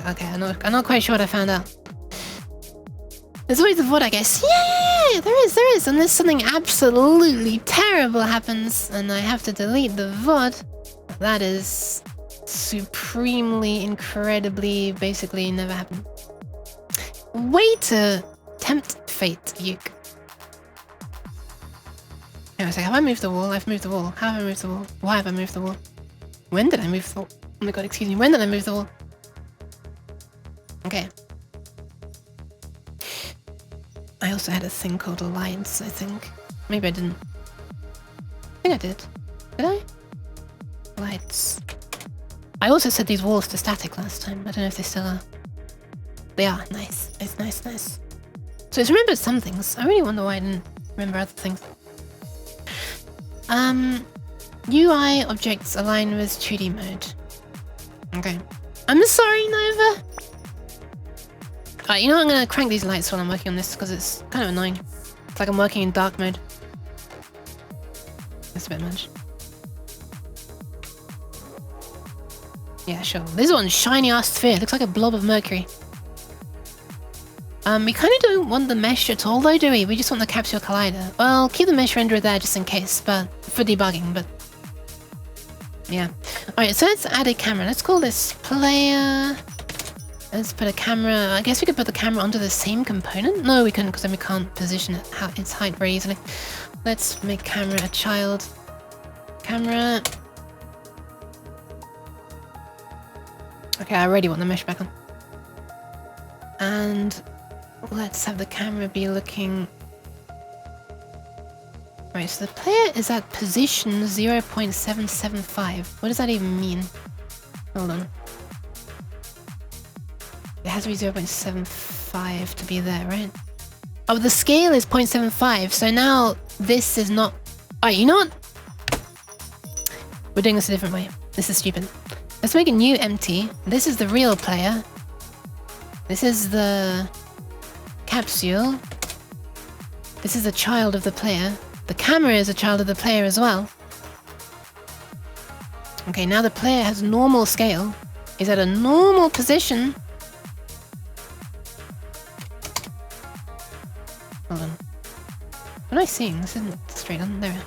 Okay, I'm not quite sure what I found out. There's always a VOD, I guess. Yeah, there is. Unless something absolutely terrible happens and I have to delete the VOD, that is supremely, incredibly, basically never happened. Way to tempt fate, Yuke. Hang on a second, have I moved the wall? I've moved the wall. How have I moved the wall? Why have I moved the wall? When did I move the wall? Oh my god, excuse me, when did I move the wall? Okay. I also had a thing called lights, I think. Maybe I didn't. I think I did. Did I? Lights. I also set these walls to static last time. I don't know if they still are. They are. Nice. Nice. So it's remembered some things. I really wonder why I didn't remember other things. UI objects align with 2D mode. Okay. I'm sorry, Nova. Alright, you know what? I'm gonna crank these lights while I'm working on this because it's kind of annoying. It's like I'm working in dark mode. That's a bit much. Yeah, sure. This one's shiny ass sphere. It looks like a blob of mercury. We kind of don't want the mesh at all though, do we? We just want the capsule collider. Well, keep the mesh renderer there just in case, but for debugging, but... Yeah. Alright, so let's add a camera. Let's call this player... Let's put a camera... I guess we could put the camera onto the same component? No, we couldn't, because then we can't position it its height very easily. Let's make camera a child. Camera... Okay, I already want the mesh back on. And let's have the camera be looking... Right, so the player is at position 0.775. What does that even mean? Hold on. It has to be 0.75 to be there, right? Oh, the scale is 0.75, so now this is not... Alright, you know what? We're doing this a different way. This is stupid. Let's make a new empty. This is the real player. This is the capsule. This is a child of the player. The camera is a child of the player as well. Okay, now the player has normal scale. Is at a normal position. Hold on. What am I seeing? This isn't straight on. There.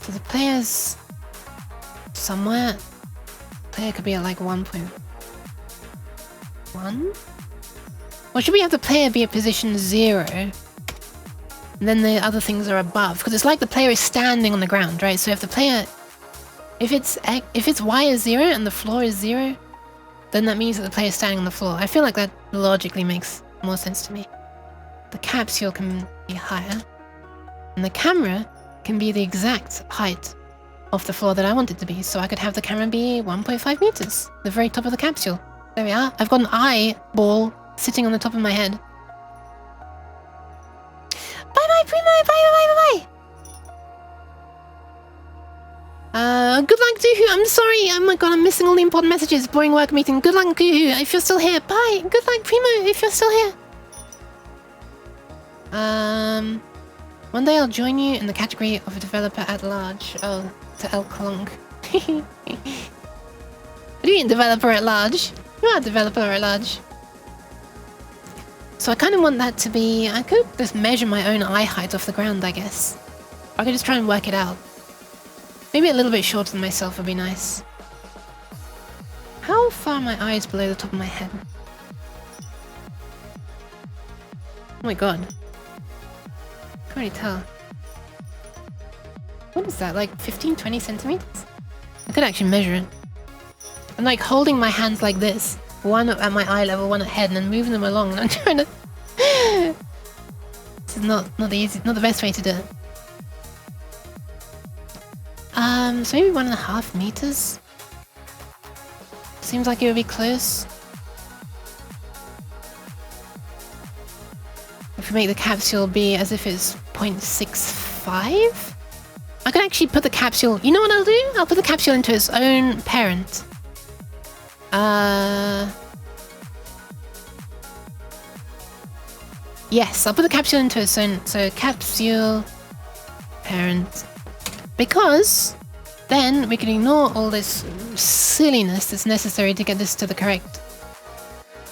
So the player's somewhere. Player could be at like 1.1? Or should we have the player be at position 0? And then the other things are above? Because it's like the player is standing on the ground, right? So if the player... If it's Y is 0 and the floor is 0, then that means that the player is standing on the floor. I feel like that logically makes more sense to me. The capsule can be higher. And the camera can be the exact height of the floor that I want it to be. So I could have the camera be 1.5 meters. The very top of the capsule. There we are. I've got an eyeball sitting on the top of my head. Bye-bye, Primo! Bye-bye-bye-bye! Good luck, Doohoo. I'm sorry. Oh my god, I'm missing all the important messages. Boring work meeting. Good luck, Doohoo, if you're still here. Bye. Good luck, Primo, if you're still here. One day I'll join you in the category of a developer at large. Oh, to El Klong. What do you mean, developer at large? You are a developer at large. So I kind of want that to be... I could just measure my own eye height off the ground, I guess. Or I could just try and work it out. Maybe a little bit shorter than myself would be nice. How far are my eyes below the top of my head? Oh my god. Can't really tell. What is that, like 15-20 centimeters? I could actually measure it. I'm like holding my hands like this. One at my eye level, one at head, and then moving them along, and I'm trying to... This is not the best way to do it. So maybe 1.5 meters? Seems like it would be close. If we make the capsule be as if it's 0.65? I could actually put the capsule... You know what I'll do? I'll put the capsule into its own parent. Yes, I'll put the capsule into its own... So, capsule... parent... Because... Then we can ignore all this silliness that's necessary to get this to the correct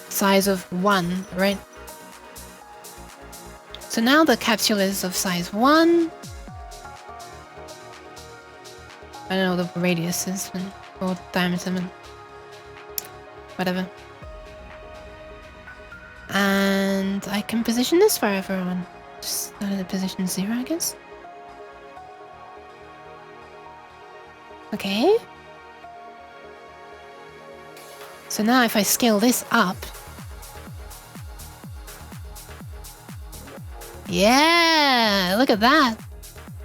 size of 1, right? So now the capsule is of size 1. I don't know what the radius is, or diameter, whatever. And I can position this wherever I want. Just position 0, I guess. Okay. So now if I scale this up... Yeah! Look at that!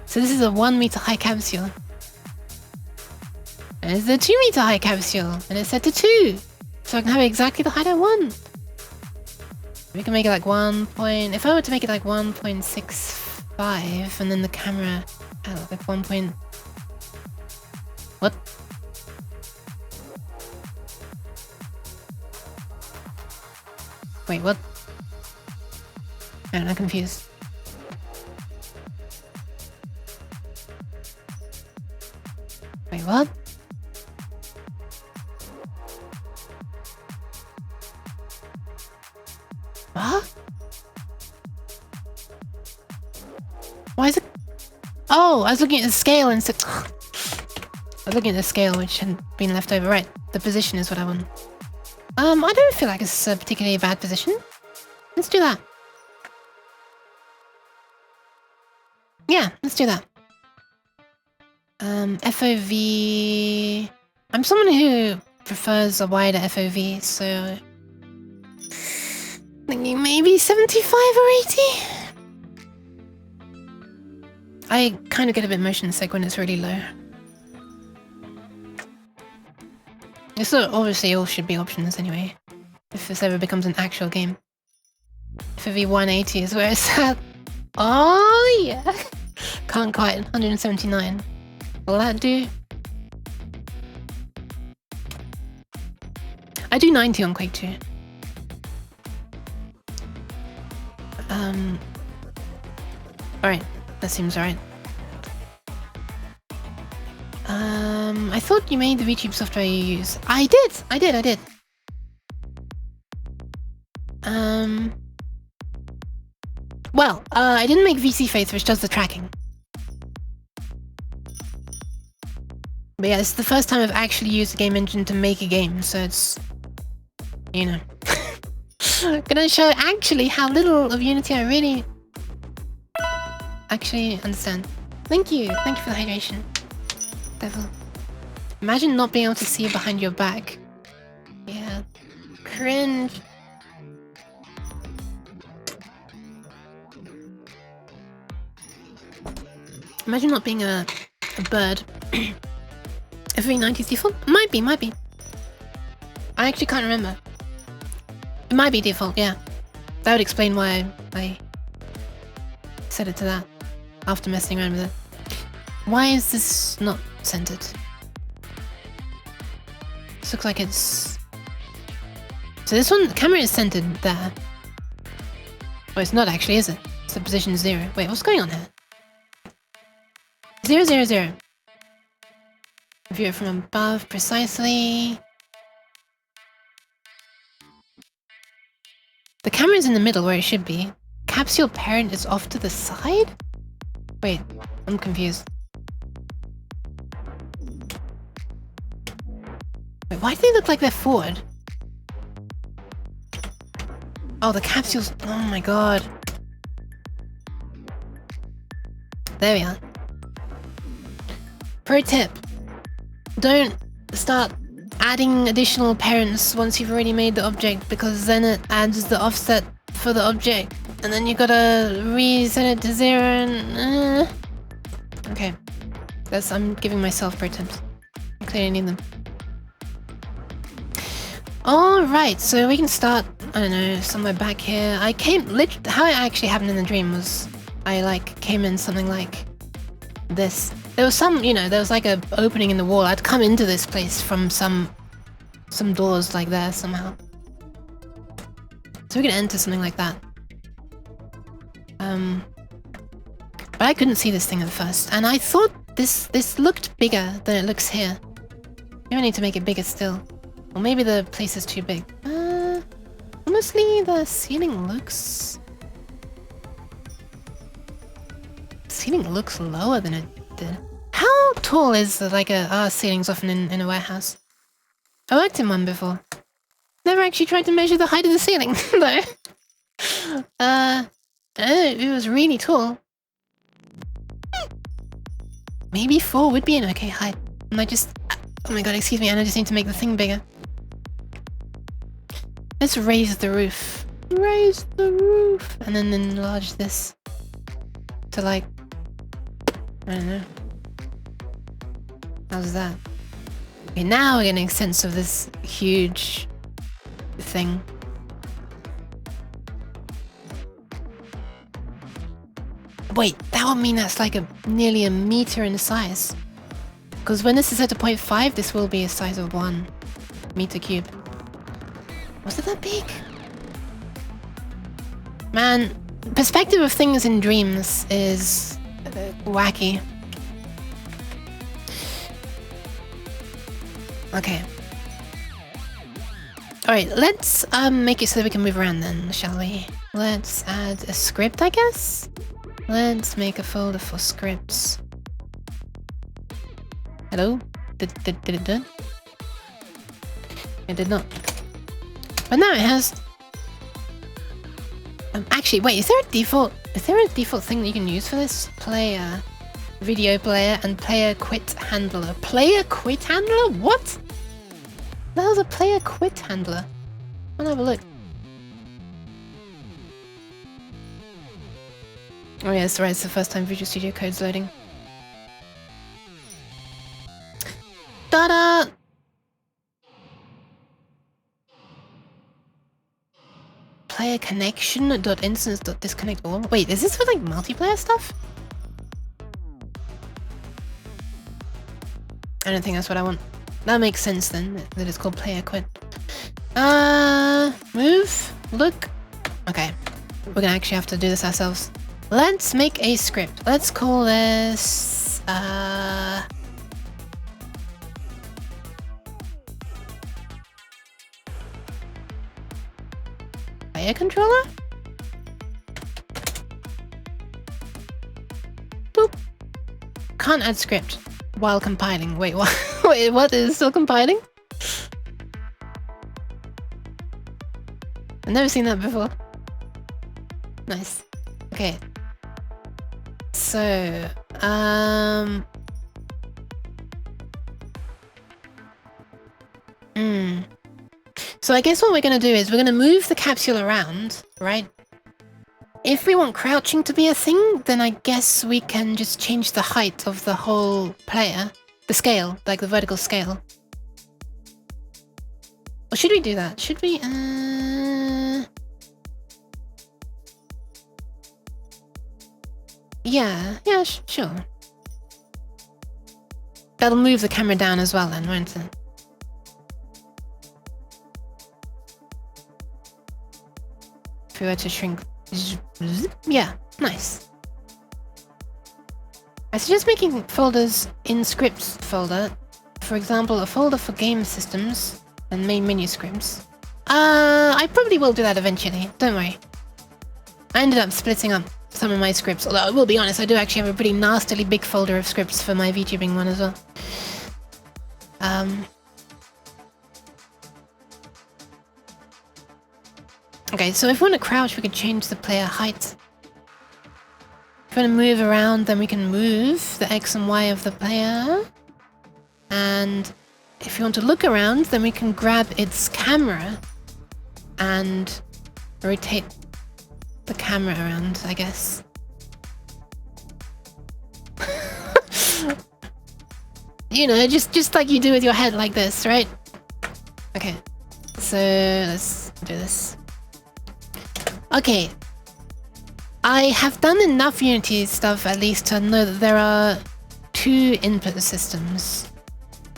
So this is a 1 meter high capsule. And it's a 2 meter high capsule. And it's set to 2. So I can have exactly the height I want. We can make it like 1 point... If I were to make it like 1.65 and then the camera... Oh, like 1 point... What? Wait, what? I'm confused. Wait, what? What? Why is it... Oh, I was looking at the scale instead... I was looking at the scale, which had been left over. Right, the position is what I want. I don't feel like it's a particularly bad position. Let's do that. Yeah, let's do that. FOV... I'm someone who prefers a wider FOV, so... Thinking maybe 75 or 80? I kind of get a bit motion sick when it's really low. This obviously all should be options anyway, if this ever becomes an actual game. FOV 180 is where it's at. Oh yeah! Can't quite, 179. Will that do? I do 90 on Quake 2. Alright, that seems alright. I thought you made the VTube software you use. I did! Well, I didn't make VC Faith, which does the tracking. But yeah, this is the first time I've actually used a game engine to make a game, so it's... you know. Gonna show actually how little of Unity I really... actually understand. Thank you for the hydration. Devil. Imagine not being able to see behind your back. Yeah. Cringe. Imagine not being a bird. FV90's default? Might be. I actually can't remember. It might be default, yeah. That would explain why I set it to that after messing around with it. Why is this not centered? This looks like it's... So this one, the camera is centered there. Oh, it's not actually, is it? It's at position 0. Wait, what's going on here? 0, 0, 0. View it from above precisely. The camera's in the middle where it should be. Capsule parent is off to the side? Wait, I'm confused. Wait, why do they look like they're forward? Oh, the capsule's... oh my god. There we are. Pro tip. Don't start adding additional parents once you've already made the object, because then it adds the offset for the object, and then you gotta reset it to 0 and... Okay. I'm giving myself pro tips. I clearly need them. Alright, so we can start, I don't know, somewhere back here. How it actually happened in the dream was, I came in something like this. There was there was like a opening in the wall. I'd come into this place from some doors like there somehow. So we can enter something like that. But I couldn't see this thing at first, and I thought this looked bigger than it looks here. Maybe I need to make it bigger still. Or maybe the place is too big. Honestly, the ceiling looks... ceiling looks lower than it did. How tall is ceilings often in a warehouse? I worked in one before. Never actually tried to measure the height of the ceiling, though. I don't know, it was really tall. Maybe 4 would be an okay height. And I just... oh my god, excuse me, and I just need to make the thing bigger. Let's raise the roof. Raise the roof! And then enlarge this to I don't know. How's that? Okay, now we're getting a sense of this huge thing. Wait, that would mean that's nearly a meter in size. Because when this is set to 0.5, this will be a size of 1 meter cube. Was it that big? Man, perspective of things in dreams is wacky. Okay. Alright, let's make it so that we can move around then, shall we? Let's add a script, I guess? Let's make a folder for scripts. Hello? Did it do it? It did not. But now it has... actually, wait, is there a default thing that you can use for this? Player, video player, and player quit handler. Player quit handler? What? The hell's a player quit handler? I'll have a look. Oh yeah, that's right, it's the first time Visual Studio Code's loading. Ta-da! Player connection.instance.disconnect all. Wait, is this for multiplayer stuff? I don't think that's what I want. That makes sense then, that it's called player quit. Move, look. Okay. we're gonna actually have to do this ourselves. Let's make a script. Let's call this player controller? Boop. Can't add script while compiling. Wait, what? Wait, what? Is it still compiling? I've never seen that before. Nice. Okay. So, So I guess what we're gonna do is we're gonna move the capsule around, right? If we want crouching to be a thing, then I guess we can just change the height of the whole player. The scale, like the vertical scale. Or should we do that? Should we, Yeah, sure. That'll move the camera down as well then, won't it? If we were to shrink... Yeah, nice. I suggest making folders in scripts folder. For example, a folder for game systems and main menu scripts. I probably will do that eventually, don't worry. I ended up splitting up some of my scripts, although I will be honest, I do actually have a pretty nastily big folder of scripts for my VTubing one as well. Okay, so if we want to crouch, we can change the player height. If we want to move around, then we can move the X and Y of the player. And if you want to look around, then we can grab its camera and rotate the camera around, I guess. You know, just like you do with your head like this, right? Okay, so let's do this. Okay, I have done enough Unity stuff at least to know that there are two input systems.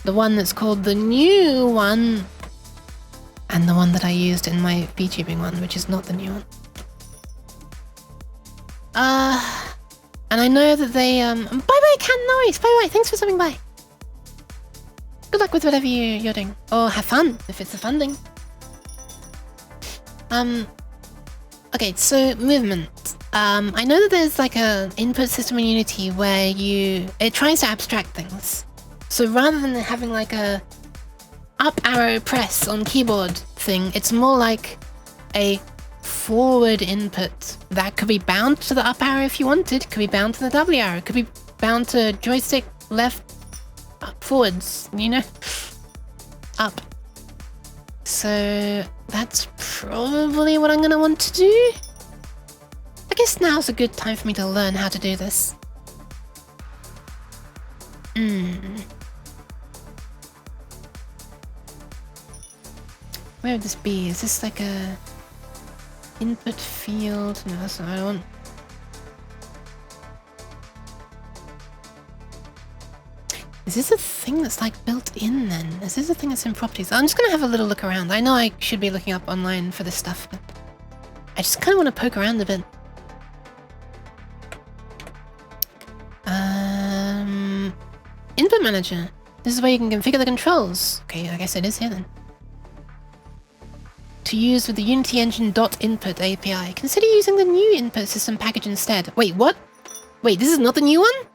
The one that's called the new one, and the one that I used in my VTubing one, which is not the new one. And I know that they, bye-bye, Cat Noise! Bye-bye, thanks for stopping by. Good luck with whatever you're doing. Or have fun, if it's a fun thing. Okay, so movement. I know that there's like a input system in Unity where it tries to abstract things. So rather than having like a up arrow press on keyboard thing, it's more like a forward input that could be bound to the up arrow if you wanted, could be bound to the W arrow, could be bound to joystick left, up, forwards, you know? Up. So that's probably what I'm gonna want to do. I guess now's a good time for me to learn how to do this. Where would this be? Is this like a input field? No, that's not what I want. Is this a thing that's like built in then? Is this a thing that's in properties? I'm just gonna have a little look around. I know I should be looking up online for this stuff, but I just kind of want to poke around a bit. Input manager. This is where you can configure the controls. Okay, I guess it is here then. To use with the Unity Engine .input API. Consider using the new input system package instead. Wait, what? Wait, this is not the new one?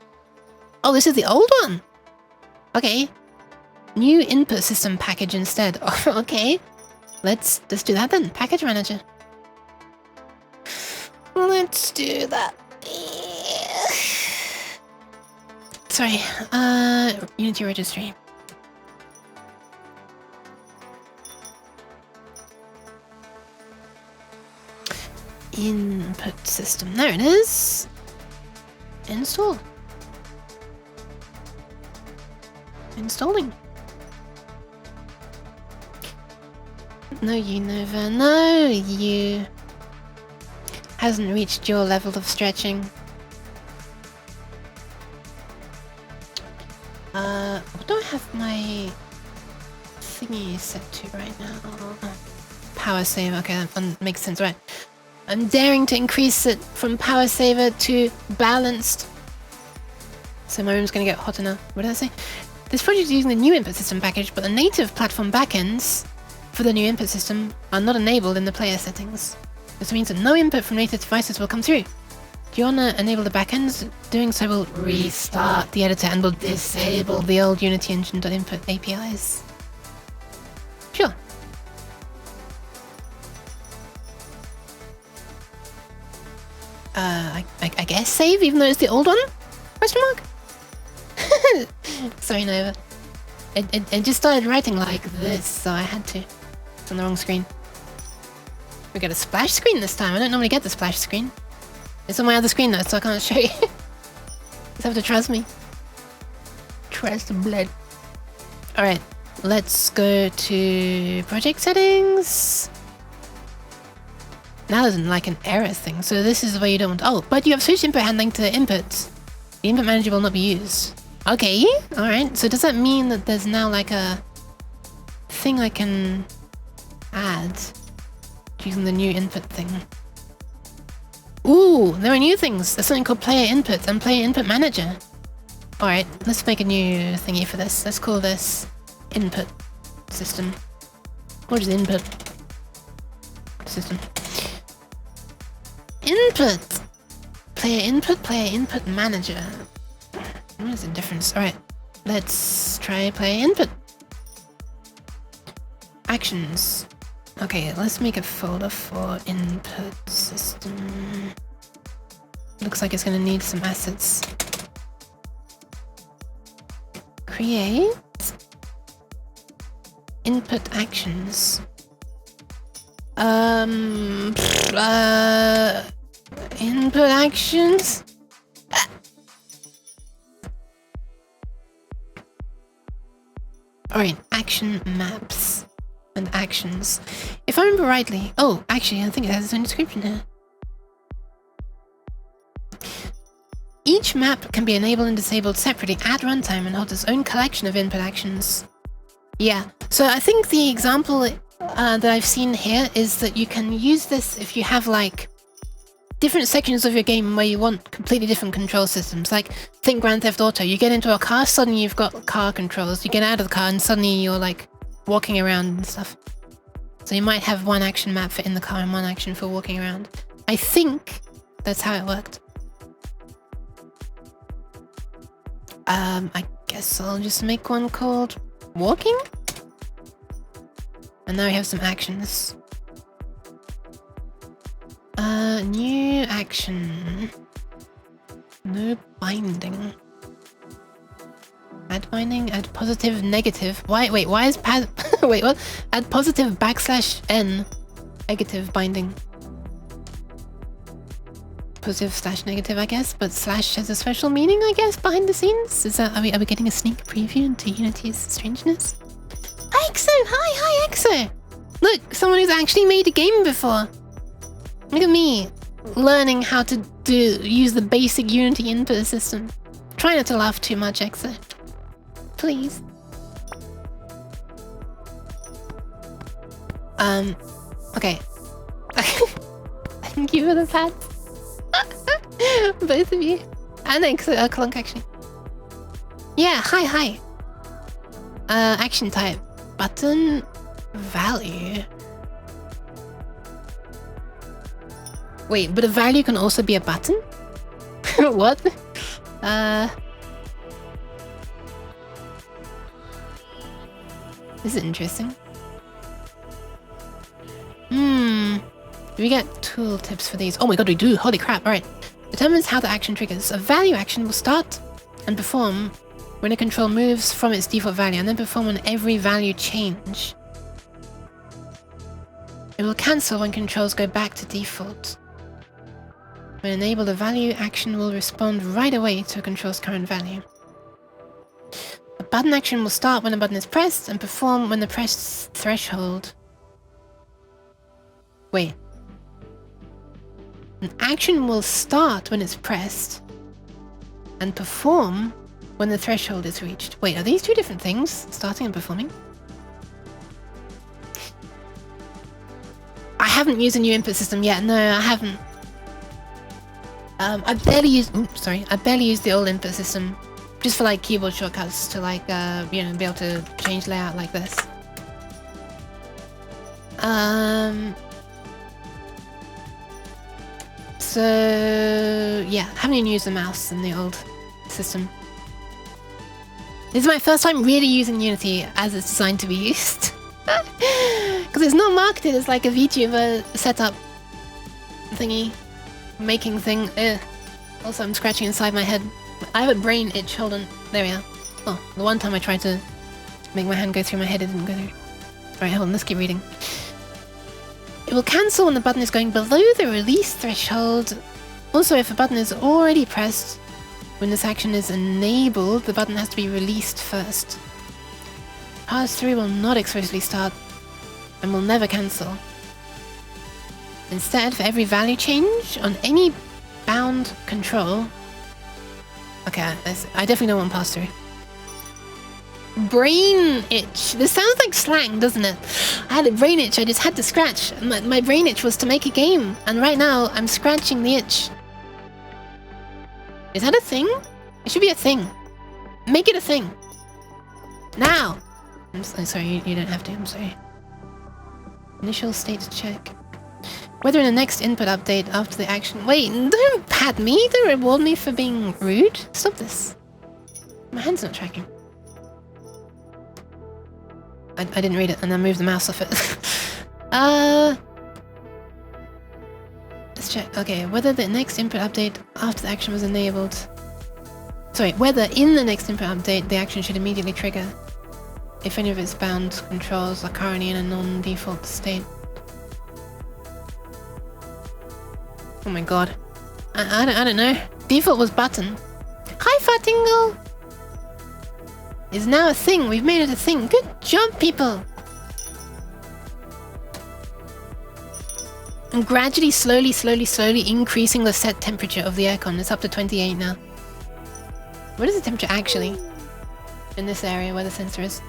Oh, this is the old one. Okay. New input system package instead. Okay. Let's do that then. Package manager. Let's do that. Sorry. Unity registry. Input system. There it is. Install. Installing. No, you never know. You hasn't reached your level of stretching. What do I have my thingy set to right now? Power save. Okay, that one makes sense, right? I'm daring to increase it from power saver to balanced. So my room's gonna get hotter now. What did I say? This project is using the new input system package, but the native platform backends for the new input system are not enabled in the player settings. This means that no input from native devices will come through. Do you wanna enable the backends? Doing so will restart the editor and will disable the old Unity Engine.input APIs. Sure. I guess save, even though it's the old one? Question mark? Sorry, Nova. It just started writing like this, so I had to. It's on the wrong screen. We got a splash screen this time. I don't normally get the splash screen. It's on my other screen though, so I can't show you. Just have to trust me. Trust the blood. Alright, let's go to project settings. Now there's like an error thing, so this is where you don't want. Oh, but you have switched input handling to inputs. The input manager will not be used. Okay, alright. So does that mean that there's now like a thing I can add using the new input thing? Ooh, there are new things. There's something called player input and player input manager. Alright, let's make a new thingy for this. Let's call this input system. Or just input system. Input! Player input manager. What is the difference? Alright, let's try player input. Actions. Okay, let's make a folder for input system. Looks like it's gonna need some assets. Create input actions. Input actions? Alright, action maps and actions. If I remember rightly, oh, actually, I think it has its own description here. Each map can be enabled and disabled separately at runtime and holds its own collection of input actions. Yeah, so I think the example that I've seen here is that you can use this if you have like different sections of your game where you want completely different control systems. Like, think Grand Theft Auto. You get into a car, suddenly you've got car controls. You get out of the car and suddenly you're like walking around and stuff. So you might have one action map for in the car and one action for walking around. I think that's how it worked. I guess I'll just make one called walking. And now we have some actions. New action. No binding. Add binding, add positive, negative. Wait, why is wait, what? Add positive \n negative binding. Positive / negative, I guess, but slash has a special meaning, I guess, behind the scenes. Is that, are we getting a sneak preview into Unity's strangeness? Exo! Hi, Exo! Look, someone who's actually made a game before. Look at me, learning how to use the basic Unity input system. Try not to laugh too much, Exo. Please. Okay. Thank you for the pats. Both of you. And Exo, Clunk actually. Yeah, hi. Action type. Button value. Wait, but a value can also be a button? What? This is interesting. Do we get tool tips for these? Oh my god, we do! Holy crap, alright. Determines how the action triggers. A value action will start and perform when a control moves from its default value, and then perform on every value change. It will cancel when controls go back to default. When enabled, a value action will respond right away to a control's current value. A button action will start when a button is pressed and perform when the pressed threshold. Wait. An action will start when it's pressed and perform when the threshold is reached. Wait, are these two different things? Starting and performing? I haven't used a new input system yet. No, I haven't. I barely use. I barely use the old input system, just for like keyboard shortcuts to like you know, be able to change layout like this. So yeah, haven't even used the mouse in the old system. This is my first time really using Unity as it's designed to be used. Because it's not marketed as like a VTuber setup thingy, making thing. Ugh. Also, I'm scratching inside my head. I have a brain itch. Hold on. There we are. Oh, the one time I tried to make my hand go through my head, it didn't go through. Alright, hold on. Let's keep reading. It will cancel when the button is going below the release threshold. Also, if a button is already pressed, when this action is enabled, the button has to be released first. Pass-through will not explicitly start and will never cancel. Instead, for every value change on any bound control... Okay, I definitely don't want pass-through. Brain itch. This sounds like slang, doesn't it? I had a brain itch, I just had to scratch. My brain itch was to make a game, and right now I'm scratching the itch. Is that a thing? It should be a thing. Make it a thing. Now! I'm sorry, you don't have to, I'm sorry. Initial state check. Whether in the next input update after the action... Wait, don't pat me! Don't reward me for being rude! Stop this. My hand's not tracking. I didn't read it and I moved the mouse off it. Let's check. Okay, whether the next input update after the action was enabled... Sorry, whether in the next input update the action should immediately trigger if any of its bound controls are currently in a non-default state. Oh my god. I don't know. Default was button. Hi, Fatingle! Is now a thing. We've made it a thing. Good job, people! I'm gradually, slowly increasing the set temperature of the aircon. It's up to 28 now. What is the temperature actually? In this area where the sensor is?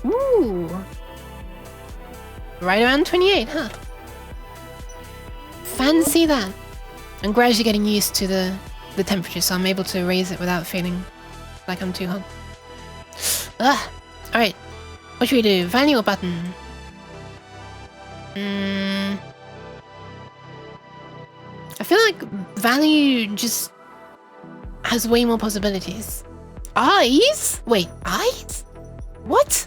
Ooh! Right around 28, huh? Fancy that! I'm gradually getting used to the temperature, so I'm able to raise it without feeling like I'm too hot. Ugh! Alright. What should we do? Value or button? I feel like value just has way more possibilities. Eyes? Wait, eyes? What?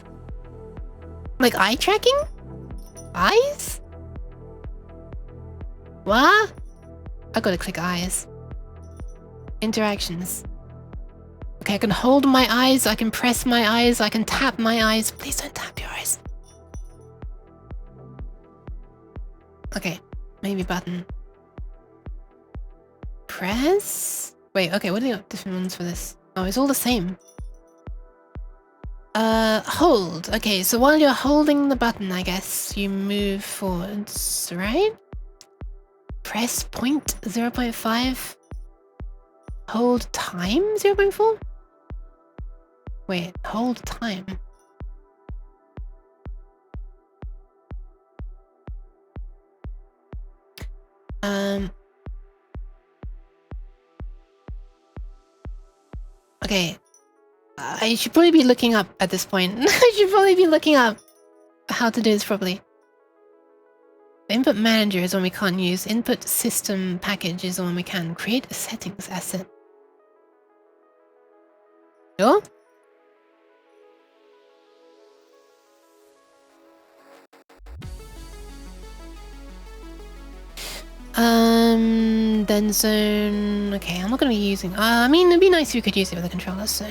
Like eye tracking? Eyes? What? I gotta click eyes. Interactions. Okay, I can hold my eyes, I can press my eyes, I can tap my eyes. Please don't tap your eyes. Okay, maybe button. Press? Wait, okay, what are the different ones for this? Oh, it's all the same. Hold. Okay, so while you're holding the button, I guess, you move forwards, right? Press point 0.5. Hold time 0.4? Wait, hold time. Okay. I should probably be looking up at this point. I should probably be looking up how to do this properly. The input manager is one we can't use. Input system package is the one we can. Create a settings asset. Sure? Then zone. Okay, I'm not gonna be using. I mean, it'd be nice if you could use it with a controller, so.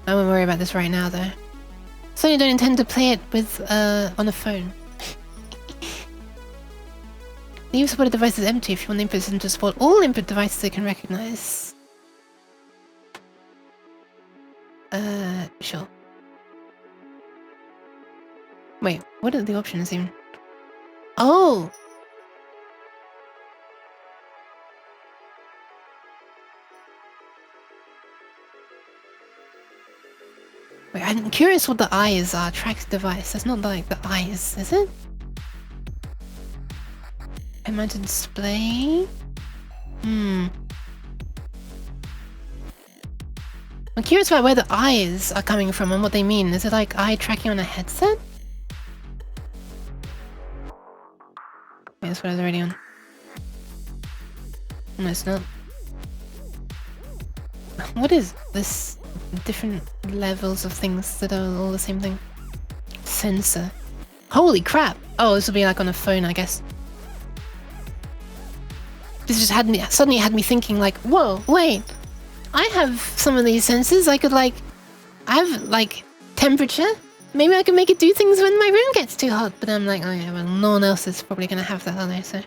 I won't worry about this right now, though. Certainly don't intend to play it with, on a phone. Leave supported devices empty if you want the input system to support all input devices it can recognize. Sure. Wait, what are the options even? Oh! Wait, I'm curious what the eyes are. Track device. That's not like the eyes, is it? mounted display. I'm curious about where the eyes are coming from and what they mean. Is it like eye tracking on a headset? Wait, that's what I was already on. No, it's not. What is this? Different levels of things that are all the same thing. Sensor. Holy crap! Oh, this will be like on a phone, I guess. This just suddenly had me thinking like, whoa, wait. I have some of these sensors. I could I have like temperature. Maybe I can make it do things when my room gets too hot. But I'm like, oh yeah, well, no one else is probably gonna have that, are they? So,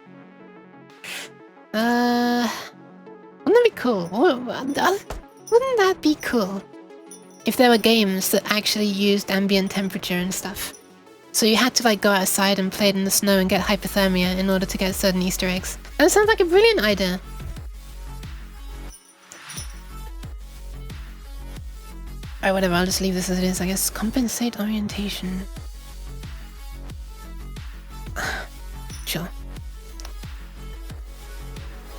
wouldn't that be cool? Wouldn't that be cool if there were games that actually used ambient temperature and stuff? So you had to like go outside and play it in the snow and get hypothermia in order to get certain Easter eggs. And it sounds like a brilliant idea. Alright, whatever, I'll just leave this as it is, I guess. Compensate orientation. Sure.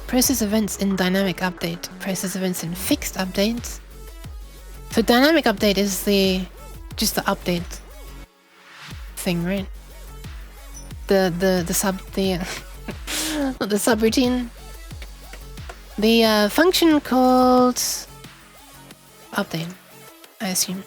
Process events in dynamic update. Process events in fixed update. So dynamic update is just the update thing, right? The not the subroutine. The function called update, I assume.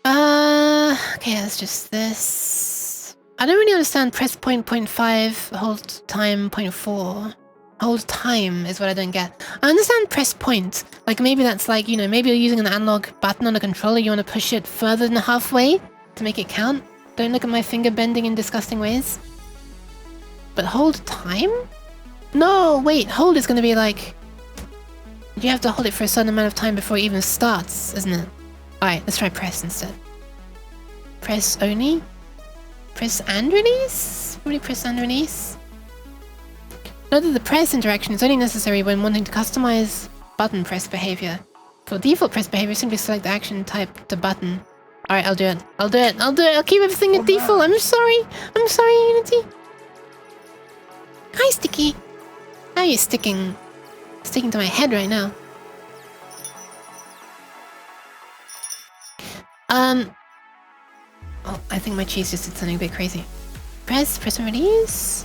Okay, that's just this. I don't really understand press point 0.5, hold time 0.4. Hold time is what I don't get. I understand press point. Like maybe that's like, you know, maybe you're using an analog button on a controller, you want to push it further than halfway to make it count. Don't look at my finger bending in disgusting ways. But hold time? No, wait, hold is going to be like... You have to hold it for a certain amount of time before it even starts, isn't it? Alright, let's try press instead. Press only? Press and release? Probably press and release. Note that the press interaction is only necessary when wanting to customize button press behavior. For default press behavior, simply select the action type to button. Alright, I'll do it. I'll keep everything at default. I'm sorry, Unity. Hi, Sticky. How are you sticking to my head right now? Oh, I think my cheese just did something a bit crazy. Press and release.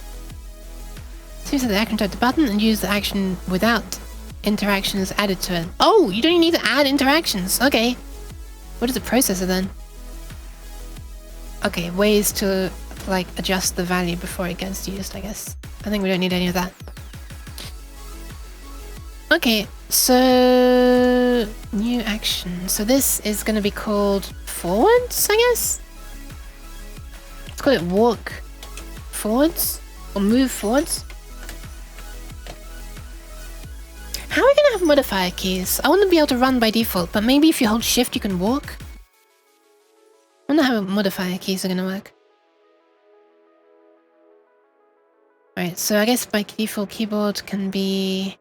Choose the action type to button and use the action without interactions added to it. Oh, you don't need to add interactions. Okay. What is the processor then? Okay, ways to like adjust the value before it gets used, I guess. I think we don't need any of that. Okay, so new action. So this is going to be called forwards, I guess? Let's call it walk forwards or move forwards. How are we going to have modifier keys? I want to be able to run by default, but maybe if you hold shift you can walk. I wonder how modifier keys are going to work. Alright, so I guess by default keyboard can be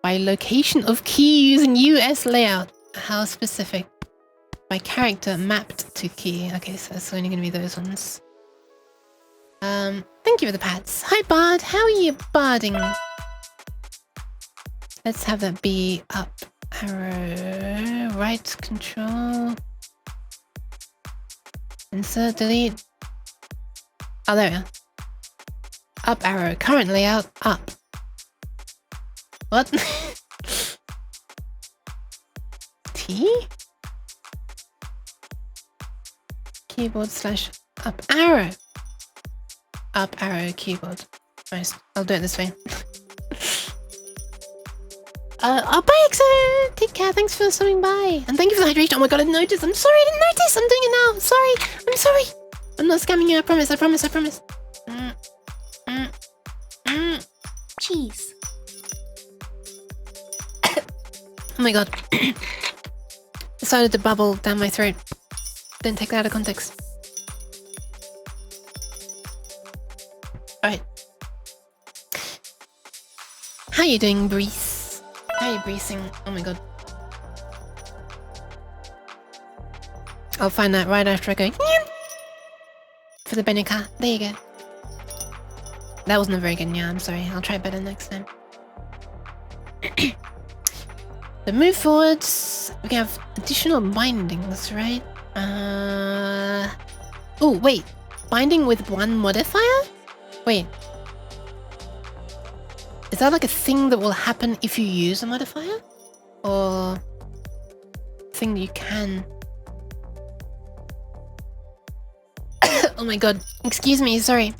by location of key using US layout. How specific? By character mapped to key. Okay, so it's only going to be those ones. Thank you for the pats. Hi Bard, how are you barding? Let's have that be up arrow, right control, insert, delete. Oh, there we are. Up arrow, current layout, up. What? T? Keyboard slash up arrow. Up arrow keyboard. Nice. I'll do it this way. Oh, bye, Exo! Take care, thanks for stopping by. And thank you for the hydration. Oh my god, I didn't notice. I'm sorry, I didn't notice. I'm doing it now. Sorry. I'm sorry. I'm not scamming you, I promise, I promise, I promise. Cheese. Oh my god. Decided to bubble down my throat. Didn't take that out of context. Alright. How you doing, Breeze? How are you breathing? Oh my god. I'll find that right after I go. for the Benica. There you go. That wasn't a very good yeah, I'm sorry. I'll try better next time. The move forwards. We can have additional bindings, right? Oh, wait. Binding with one modifier? Wait. Is that like a thing that will happen if you use a modifier? Or thing that you can? Oh my god. Excuse me, sorry.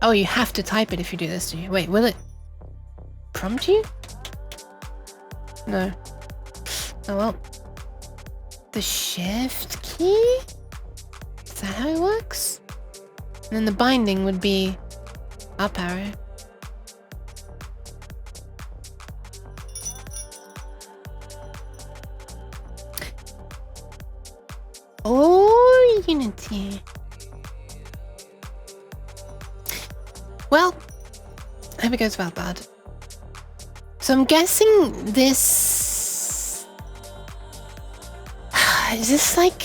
Oh, you have to type it if you do this, do you? Wait, will it prompt you? No. Oh well. The shift key? Is that how it works? And then the binding would be up arrow. Oh, Unity. Well, I hope it goes well, bud. So I'm guessing this... Is this like...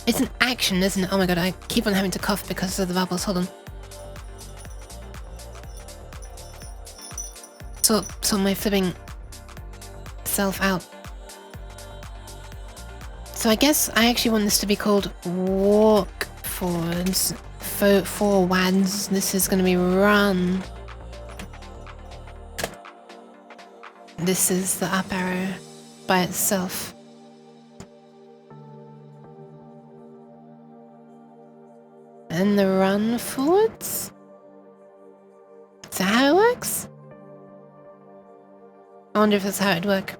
It's an action, isn't it? Oh my god, I keep on having to cough because of the bubbles. Hold on. So my flipping self out. So I guess I actually want this to be called walk forwards. Forwards. This is going to be run. This is the up arrow by itself. And the run forwards? Is that how it works? I wonder if that's how it'd work.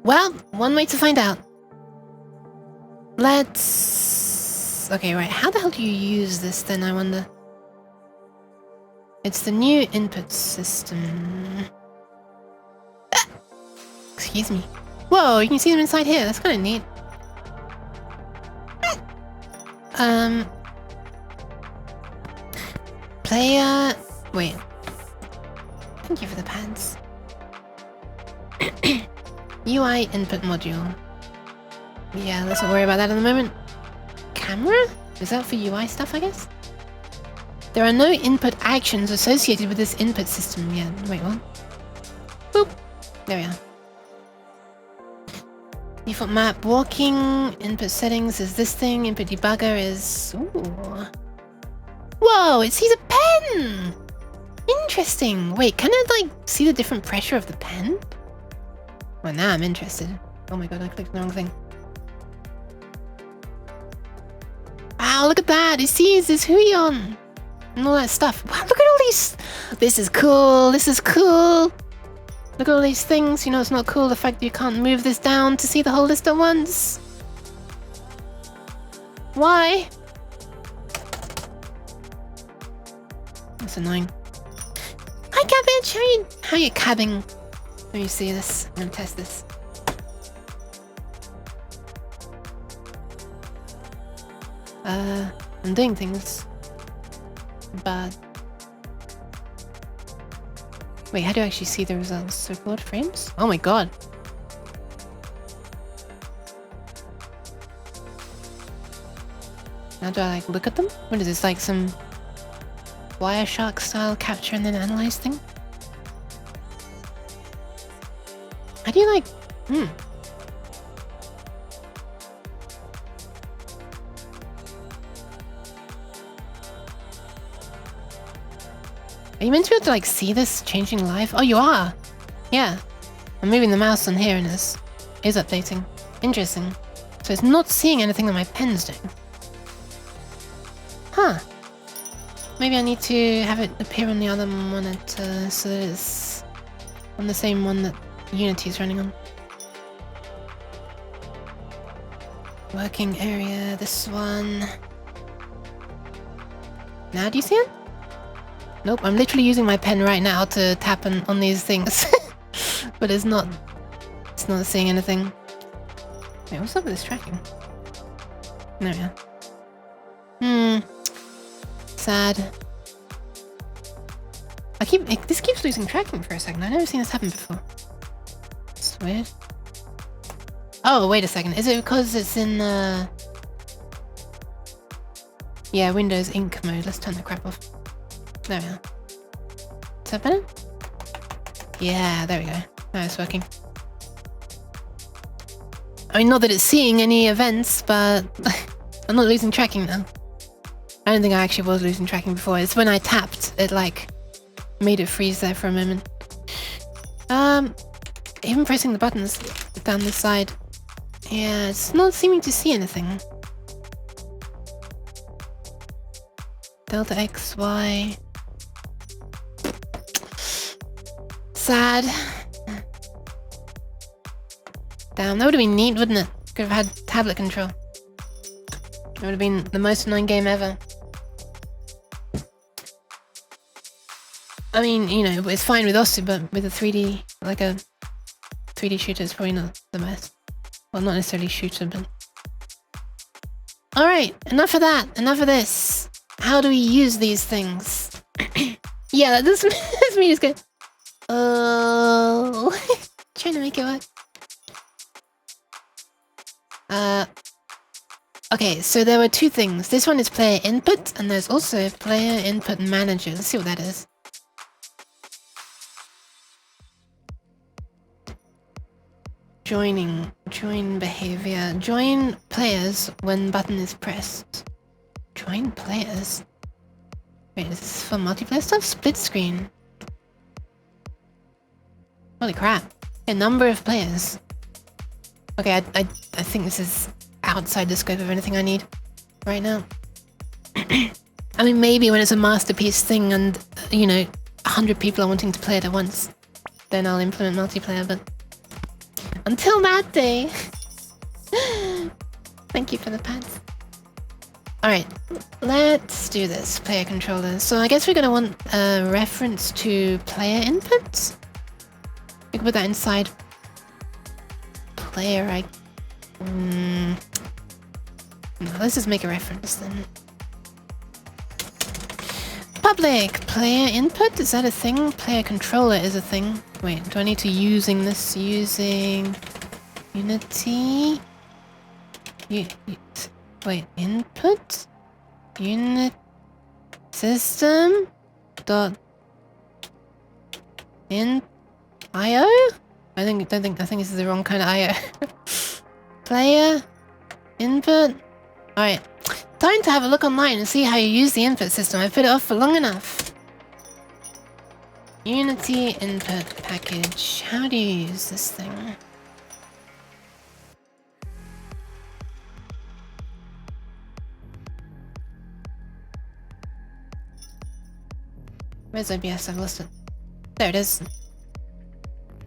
Well, one way to find out. Let's... Okay, right. How the hell do you use this then, I wonder? It's the new input system. Ah! Excuse me. Whoa, you can see them inside here. That's kind of neat. Player... Wait. Thank you for the pants. UI input module. Yeah, let's not worry about that at the moment. Camera? Is that for UI stuff, I guess? There are no input actions associated with this input system yet. Wait, what? Boop. There we are. Default map, walking, input settings is this thing, input debugger is... Ooh. Whoa, it sees a pen! Interesting. Wait, can it, like, see the different pressure of the pen? Well, now I'm interested. Oh my god, I clicked the wrong thing. Wow, look at that! It sees this Huion! And all that stuff. Wow, look at all these... This is cool, this is cool! Look at all these things. You know, it's not cool the fact that you can't move this down to see the whole list at once. Why? That's annoying. Hi, Cabbage! How you cabbing? Let me see this. I'm gonna test this. I'm doing things. But... Wait, how do I actually see the results? Record frames? Oh my god. Now do I like look at them? What is this, like some Wireshark style capture and then analyze thing? How do you like... Are you meant to be able to like see this changing live? Oh, you are! Yeah. I'm moving the mouse on here and this is updating. Interesting. So it's not seeing anything that my pen's doing. Huh. Maybe I need to have it appear on the other monitor so that it's on the same one that Unity is running on. Working area, this one. Now do you see it? Nope, I'm literally using my pen right now to tap on these things. But it's not seeing anything. Wait, what's up with this tracking? There we are. Sad. This keeps losing tracking for a second. I've never seen this happen before. It's weird. Oh, wait a second. Is it because it's in yeah, Windows Ink mode. Let's turn the crap off. There we are. Is that better? Yeah, there we go. Now it's working. I mean, not that it's seeing any events, but I'm not losing tracking now. I don't think I actually was losing tracking before. It's when I tapped, it like made it freeze there for a moment. Even pressing the buttons down the side. Yeah, it's not seeming to see anything. Delta X, Y. Sad. Damn, that would have been neat, wouldn't it? Could have had tablet control. It would have been the most annoying game ever. I mean, you know, it's fine with Osu, but with a 3D, like a 3D shooter, it's probably not the best. Well, not necessarily shooter, but... Alright, enough of that. Enough of this. How do we use these things? Yeah, that's me just going... Oh... Trying to make it work. Okay, so there were two things. This one is player input, and there's also player input manager. Let's see what that is. Join behavior. Join players when button is pressed. Join players? Wait, is this for multiplayer stuff? Split screen. Holy crap. A number of players. Okay, I think this is outside the scope of anything I need right now. I mean, maybe when it's a masterpiece thing and, you know, 100 people are wanting to play it at once, then I'll implement multiplayer, but until that day... Thank you for the pads. Alright, let's do this. Player controller. So I guess we're going to want a reference to player inputs. We can put that inside player, no, let's just make a reference then. Public player input, is that a thing? Player controller is a thing. Wait, do I need to using this using Unity? Wait, input unit system dot in IO? I think this is the wrong kind of IO. Player input. Alright. Time to have a look online and see how you use the input system. I've put it off for long enough. Unity input package. How do you use this thing? Where's OBS? I've lost it. There it is.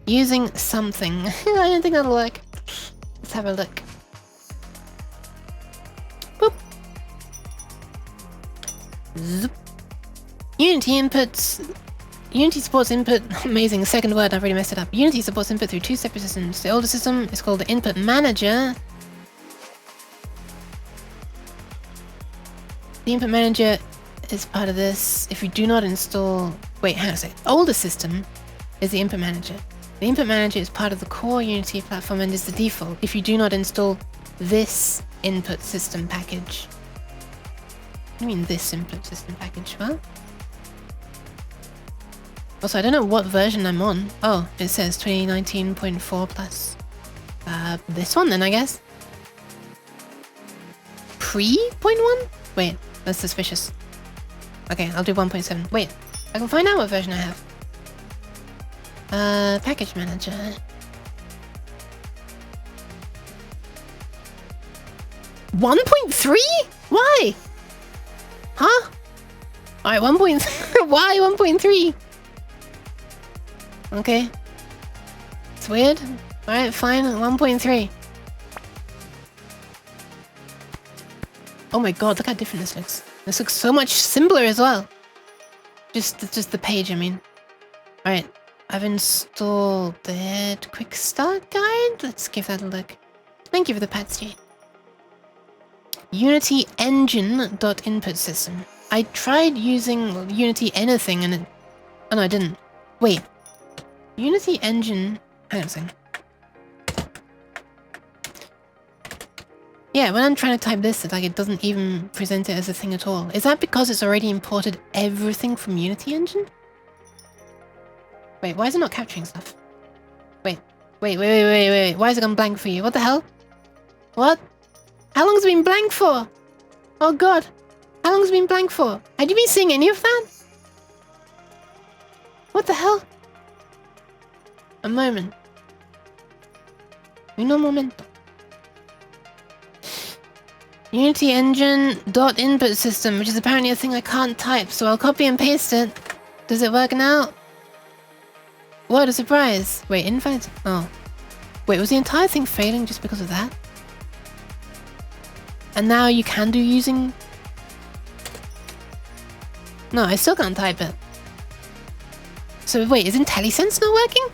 Using something. I don't think that'll work. Let's have a look. Boop. Zoop. Unity inputs. Unity supports input. Amazing. Second word, I've already messed it up. Unity supports input through two separate systems. The older system is called the input manager. The input manager is part of this. If you do not install... Wait, how to say? Older system is the input manager. The input manager is part of the core Unity platform and is the default if you do not install this input system package. What do you mean this input system package? Well, also I don't know what version I'm on. Oh, it says 2019.4 plus. This one then, I guess. Pre.1? Wait, that's suspicious. Okay, I'll do 1.7. Wait, I can find out what version I have. Package manager. 1.3? Why? Huh? Alright, 1. Why 1.3? Okay. It's weird. Alright, fine, 1.3. Oh my god, look how different this looks. This looks so much simpler as well. Just the page, I mean. Alright, I've installed that quick start guide. Let's give that a look. Thank you for the patch. Unity engine.input system. I tried using Unity anything and it... Oh no, I didn't. Wait. Unity engine... Hang on a second. Yeah, when I'm trying to type this, it doesn't even present it as a thing at all. Is that because it's already imported everything from Unity Engine? Wait, why is it not capturing stuff? Wait. Why is it gone blank for you? What the hell? What? How long has it been blank for? Oh god. How long has it been blank for? Had you been seeing any of that? What the hell? A moment. Un momento. Unity Engine dot input system, which is apparently a thing I can't type, so I'll copy and paste it. Does it work now? What a surprise. Wait, invite? Oh. Wait, was the entire thing failing just because of that? And now you can do using... No, I still can't type it. So wait, is IntelliSense not working?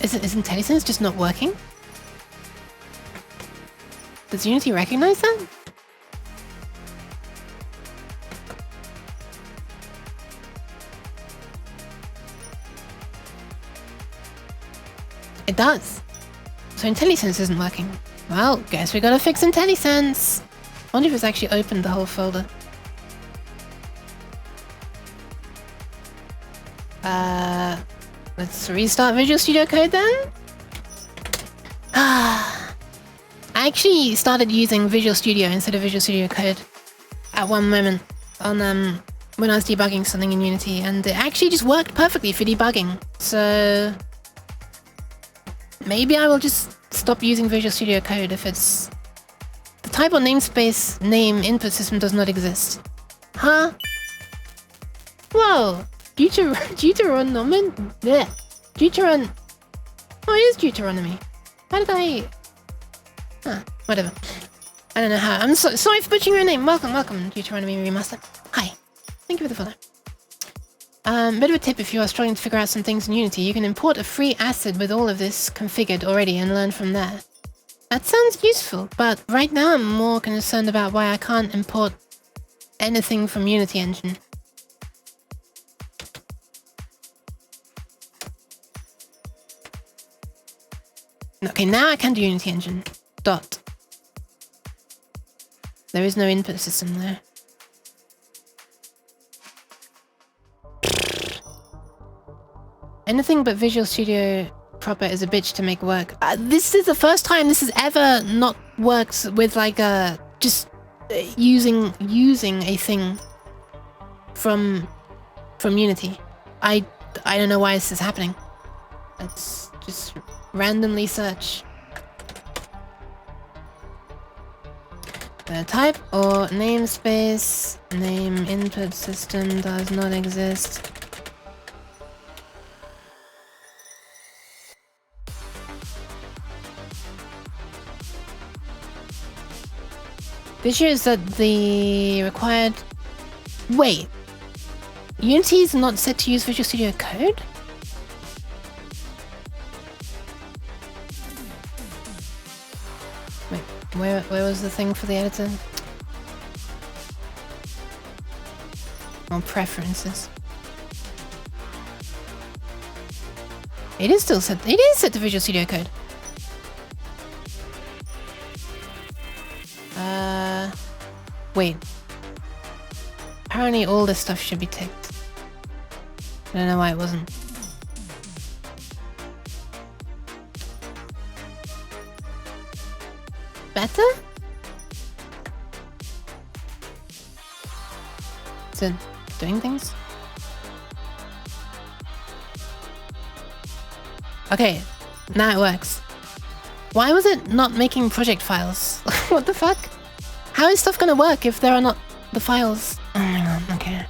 Is IntelliSense just not working? Does Unity recognize that? It does. So IntelliSense isn't working. Well, guess we gotta fix IntelliSense. Wonder if it's actually opened the whole folder. Let's restart Visual Studio Code then. I actually started using Visual Studio instead of Visual Studio Code at one moment on when I was debugging something in Unity, and it actually just worked perfectly for debugging. So maybe I will just stop using Visual Studio Code if it's the type or namespace name input system does not exist. Huh? Whoa! Deuteronomy? Blech. Deuteron... Oh, it is Deuteronomy. How did I... Huh, whatever. I don't know how. I'm sorry for butchering your name. Welcome, Deuteronomy Remastered. Hi. Thank you for the follow. Bit of a tip if you are struggling to figure out some things in Unity, you can import a free asset with all of this configured already and learn from there. That sounds useful, but right now I'm more concerned about why I can't import anything from Unity Engine. Okay, now I can do Unity Engine. Dot. There is no input system there. Anything but Visual Studio proper is a bitch to make work. This is the first time this has ever not worked with like just using a thing from Unity. I don't know why this is happening. Let's just randomly search. Type or namespace name input system does not exist. The issue is that the required... Wait. Unity is not set to use Visual Studio Code? Wait, where was the thing for the editor? Oh, preferences. It is still set. It is set to Visual Studio Code. Wait. Apparently all this stuff should be ticked. I don't know why it wasn't. Better? Is it doing things? Okay, now it works. Why was it not making project files? What the fuck? How is stuff gonna work if there are not the files? Oh my god, okay.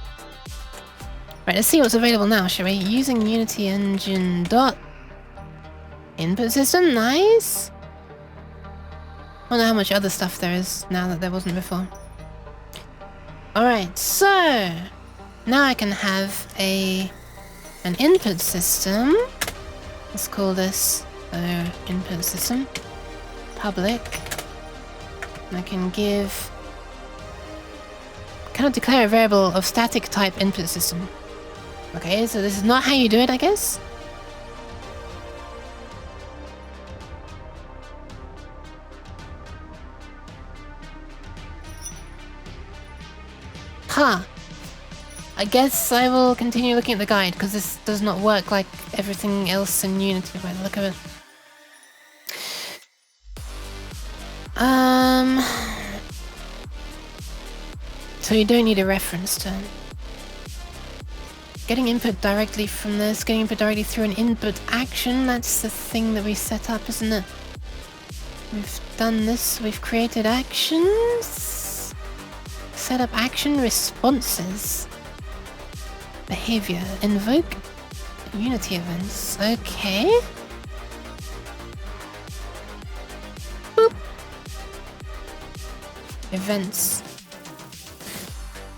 Right, let's see what's available now, shall we? Using Unity Engine dot input system, nice. I wonder how much other stuff there is now that there wasn't before. Alright, so now I can have an input system. Let's call this input system public. I can give cannot declare a variable of static type input system. Okay, so this is not how you do it, I guess? Huh. I guess I will continue looking at the guide, because this does not work like everything else in Unity by the look of it. So you don't need a reference term. Getting input directly from this, getting input directly through an input action, that's the thing that we set up, isn't it? We've done this, we've created actions. Set up action responses. Behavior, invoke Unity events, okay. Boop. Events.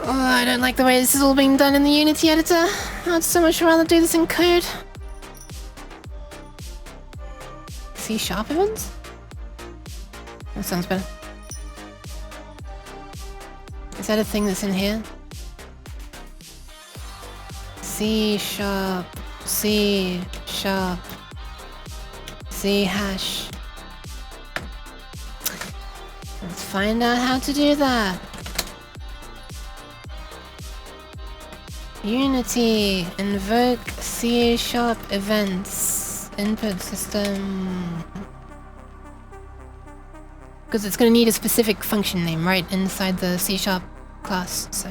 Oh, I don't like the way this is all being done in the Unity editor. I'd so much rather do this in code. C# events? That sounds better. Is that a thing that's in here? C#, C#, C#. Let's find out how to do that. Unity, invoke C# events, input system. Because it's going to need a specific function name, right, inside the C# class, so.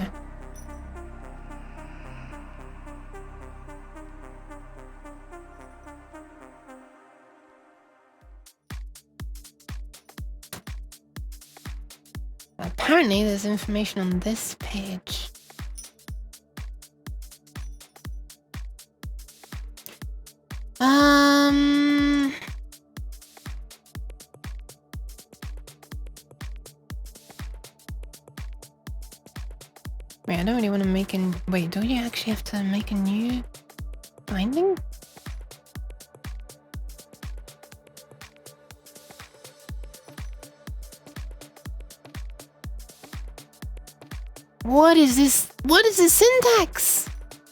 Apparently there's information on this page. Wait, I don't really want to make an... Wait, do you actually have to make a new binding? What is this? What is this syntax?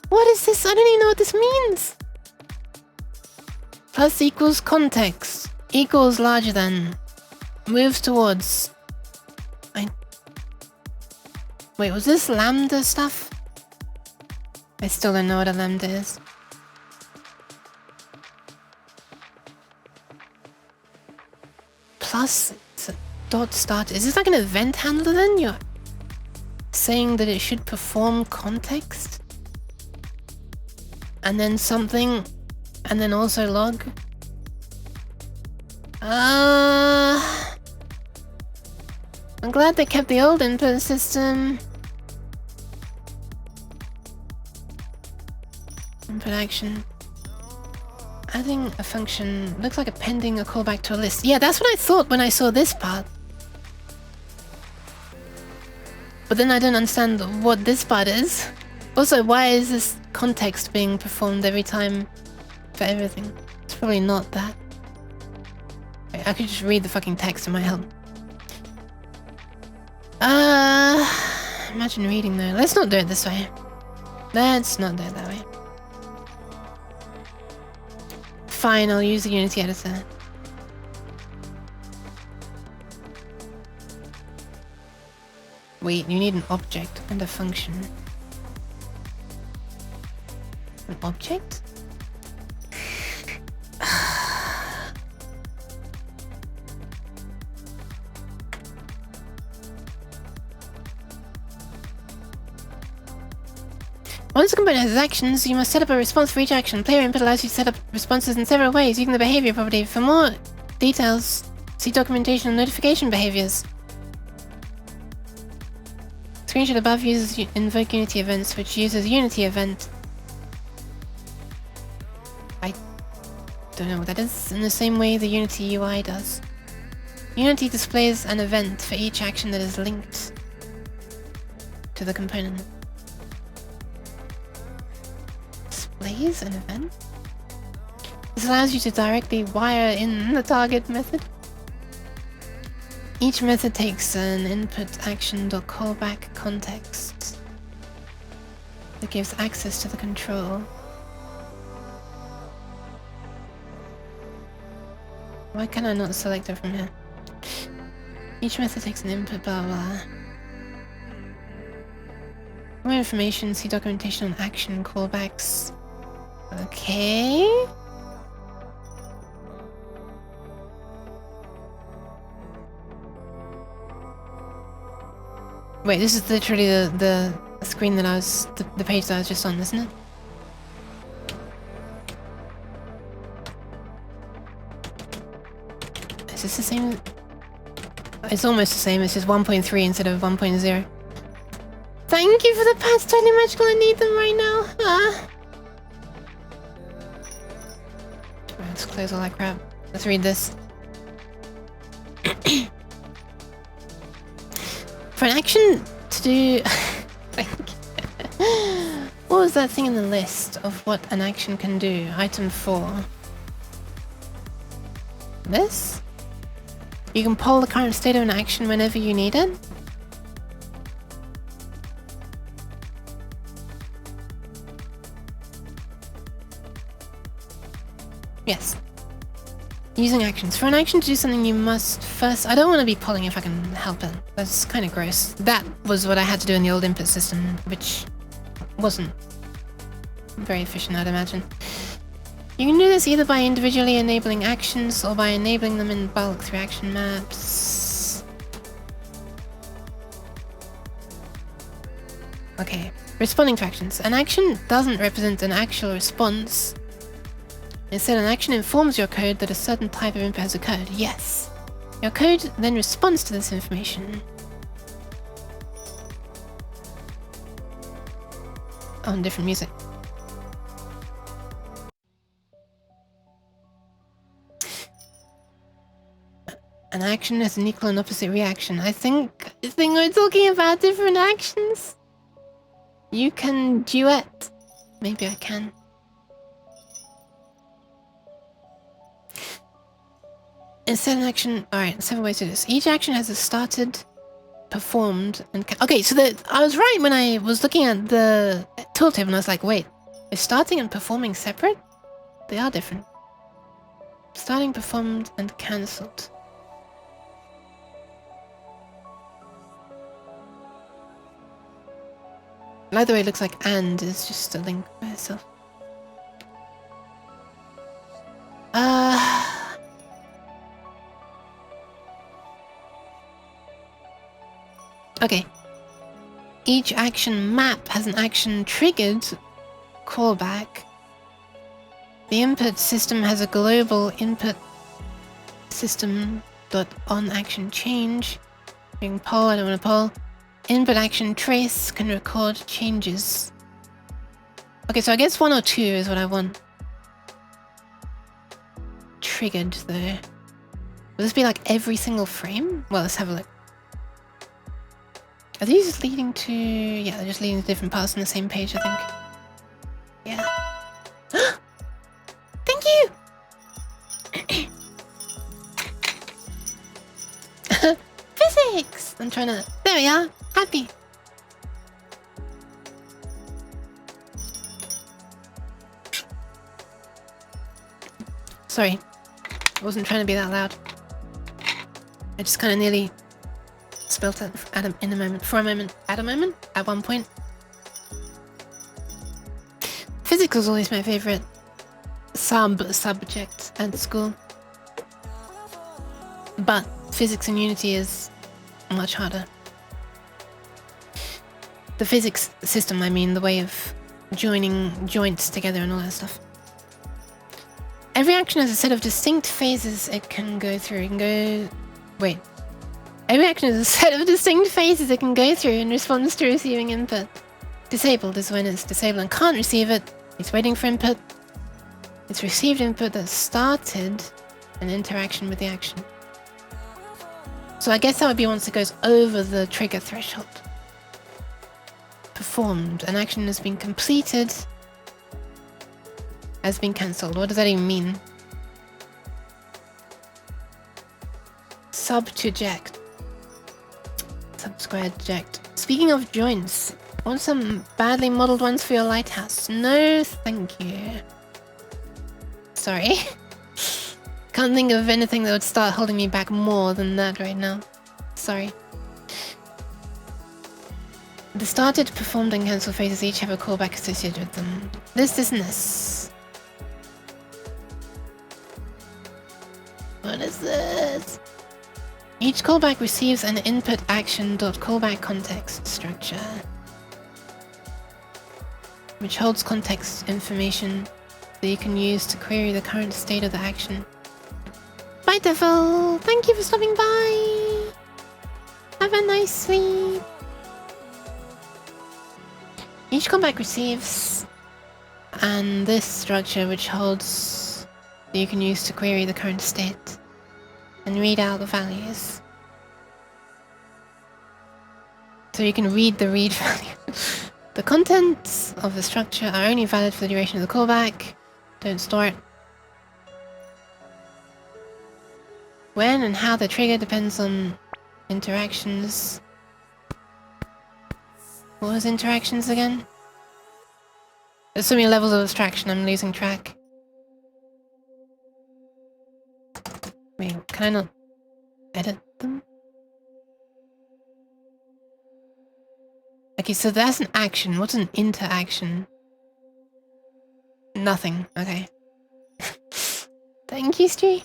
What is this? I don't even know what this means. Plus equals context. Equals larger than. Moves towards. Wait, was this lambda stuff? I still don't know what a lambda is. Plus, it's a dot start. Is this like an event handler then? You're saying that it should perform context? And then something, and then also log? I'm glad they kept the old input system. Input action. Adding a function looks like appending a callback to a list. Yeah, that's what I thought when I saw this part. But then I don't understand what this part is. Also, why is this context being performed every time for everything? It's probably not that. Wait, I could just read the fucking text, it might help. Imagine reading though. Let's not do it this way. Let's not do it that way. Fine, I'll use the Unity editor. Wait, you need an object and a function. An object? Once a component has actions, you must set up a response for each action. Player input allows you to set up responses in several ways using the behavior property. For more details, see documentation on notification behaviors. Screenshot above uses invoke Unity events, which uses Unity event. I don't know what that is, in the same way the Unity UI does. Unity displays an event for each action that is linked to the component. Displays an event? This allows you to directly wire in the target method. Each method takes an input action.callback context. that gives access to the control. Why can I not select it from here? Each method takes an input, blah blah. For more information, see documentation on action callbacks. Okay. Wait, this is literally the screen that I was, the page that I was just on, isn't it? Is this the same? It's almost the same, it's just 1.3 instead of 1.0. Thank you for the pats, totally magical, I need them right now. Let's close all that crap. Let's read this. For an action to do... What was that thing in the list of what an action can do? Item 4. This? You can poll the current state of an action whenever you need it. Yes. Using actions. For an action to do something, you must first... I don't want to be polling if I can help it. That's kind of gross. That was what I had to do in the old input system, which wasn't very efficient, I'd imagine. You can do this either by individually enabling actions or by enabling them in bulk through action maps. Okay. Responding to actions. An action doesn't represent an actual response. Instead, an action informs your code that a certain type of input has occurred. Yes. Your code then responds to this information. On different music. An action has an equal and opposite reaction. I think we're talking about different actions. You can duet. Maybe I can. Instead, an action. Alright, 7 ways to do this. Each action has a started, performed, and. Okay, so I was right when I was looking at the tooltip and I was like, wait, is starting and performing separate? They are different. Starting, performed, and cancelled. By the way, it looks like and is just a link by itself. Okay. Each action map has an action triggered callback. The input system has a global input system dot on action change. You can poll, I don't want to poll. Input action trace can record changes. Okay, so I guess 1 or 2 is what I want. Triggered though. Will this be like every single frame? Well, let's have a look. Are these leading to... Yeah, they're just leading to different parts on the same page, I think. Yeah. Thank you! Physics! I'm trying to... There we are! Happy! Sorry. I wasn't trying to be that loud. I just kind of nearly... spilt it at one point. Physics was always my favorite subject at school. But physics in Unity is much harder. The physics system, I mean, the way of joining joints together and all that stuff. Every action has a set of distinct phases it can go through. It can go... Wait. Every action has a set of distinct phases it can go through in response to receiving input. Disabled is when it's disabled and can't receive it. It's waiting for input. It's received input that started an interaction with the action. So I guess that would be once it goes over the trigger threshold. Performed. An action has been completed. Has been cancelled. What does that even mean? Sub to eject. Subscribe eject. Speaking of joints, want some badly modeled ones for your lighthouse. No, thank you. Sorry. Can't think of anything that would start holding me back more than that right now. Sorry. The started, performed, and cancelled phrases each have a callback associated with them. This isn't this. What is this? Each callback receives an input action.callback context structure, which holds context information that you can use to query the current state of the action. Bye, Devil! Thank you for stopping by! Have a nice sleep! Each callback receives and this structure which holds that you can use to query the current state and read out the values. So you can read the read value. The contents of the structure are only valid for the duration of the callback. Don't store it. When and how they're triggered depends on interactions. What was interactions again? There's so many levels of abstraction, I'm losing track. Wait, can I not edit them? Okay, so that's an action. What's an interaction? Nothing. Okay. Thank you, Stu.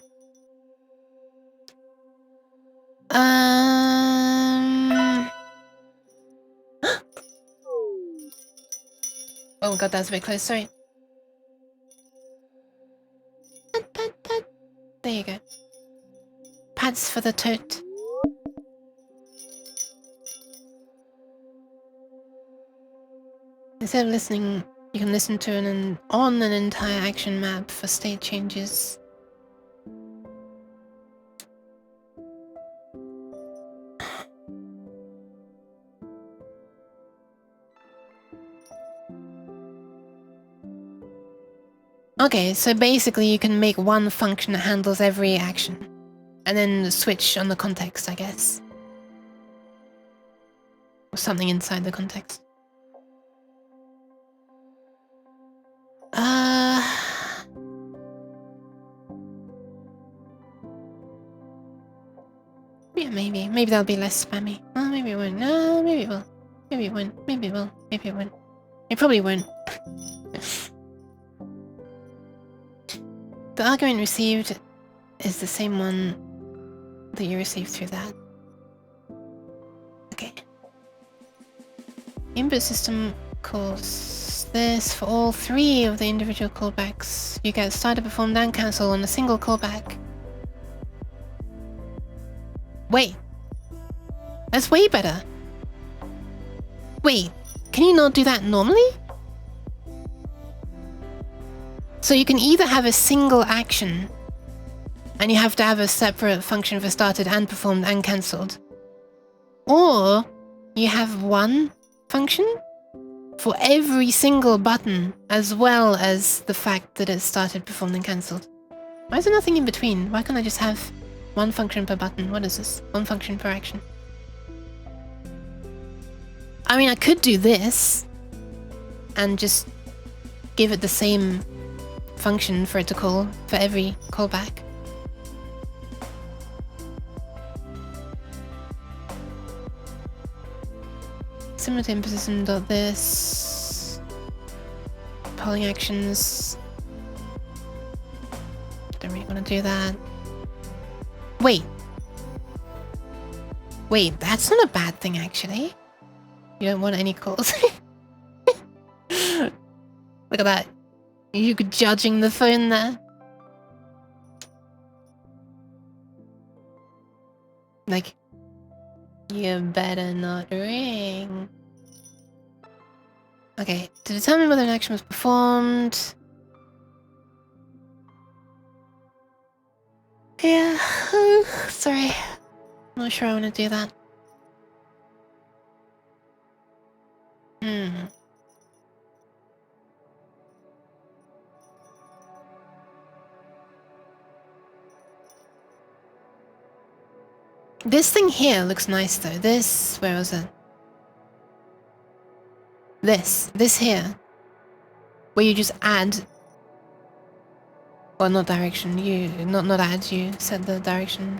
Oh god, that's a bit close, sorry. Pat, pat, pat. There you go. Pats for the tote. Instead of listening, you can listen to an entire action map for state changes. Okay, so basically you can make one function that handles every action. And then switch on the context, I guess. Or something inside the context. Yeah, maybe. Maybe that'll be less spammy. Oh, maybe it won't. No, maybe it will. Maybe it won't. Maybe it will. Maybe it won't. It probably won't. The argument received is the same one that you received through that. Okay. Input system calls this for all 3 of the individual callbacks. You get started, performed, and cancel on a single callback. Wait. That's way better. Wait, can you not do that normally? So you can either have a single action, and you have to have a separate function for started and performed and cancelled. Or you have one function for every single button, as well as the fact that it started, performed, and cancelled. Why is there nothing in between? Why can't I just have one function per button? What is this? One function per action. I mean, I could do this and just give it the same function for it to call for every callback. Similar to input system.this. Polling actions. Don't really want to do that. Wait. Wait, that's not a bad thing actually. You don't want any calls. Look at that. You judging the phone there. Like, you better not ring. Okay, to determine whether an action was performed. Yeah, sorry. Not sure I want to do that. This thing here looks nice though. This, where was it? this here, where you just add, or not direction, you, not add, you set the direction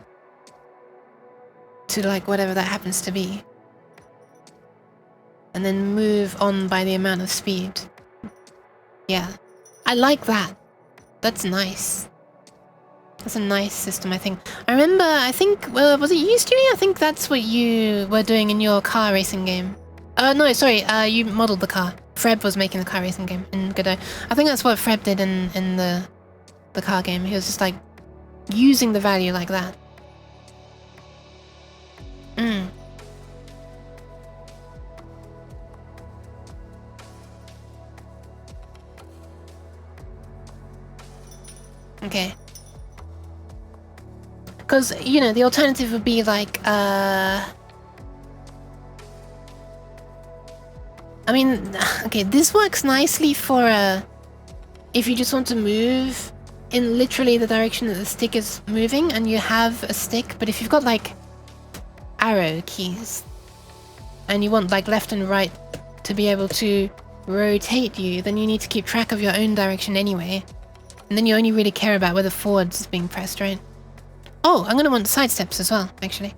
to like whatever that happens to be. And then move on by the amount of speed. Yeah. I like that. That's nice. That's a nice system, I think. I remember, I think, well, was it you, Stewie? I think that's what you were doing in your car racing game. No, sorry, you modeled the car. Freb was making the car racing game in Godot. I think that's what Freb did in the car game. He was just like using the value like that. Okay. Because, you know, the alternative would be like, I mean, okay, this works nicely for, if you just want to move in literally the direction that the stick is moving and you have a stick, but if you've got, like, arrow keys and you want, like, left and right to be able to rotate you, then you need to keep track of your own direction anyway. And then you only really care about whether forwards is being pressed, right? Oh, I'm gonna want side steps as well, actually.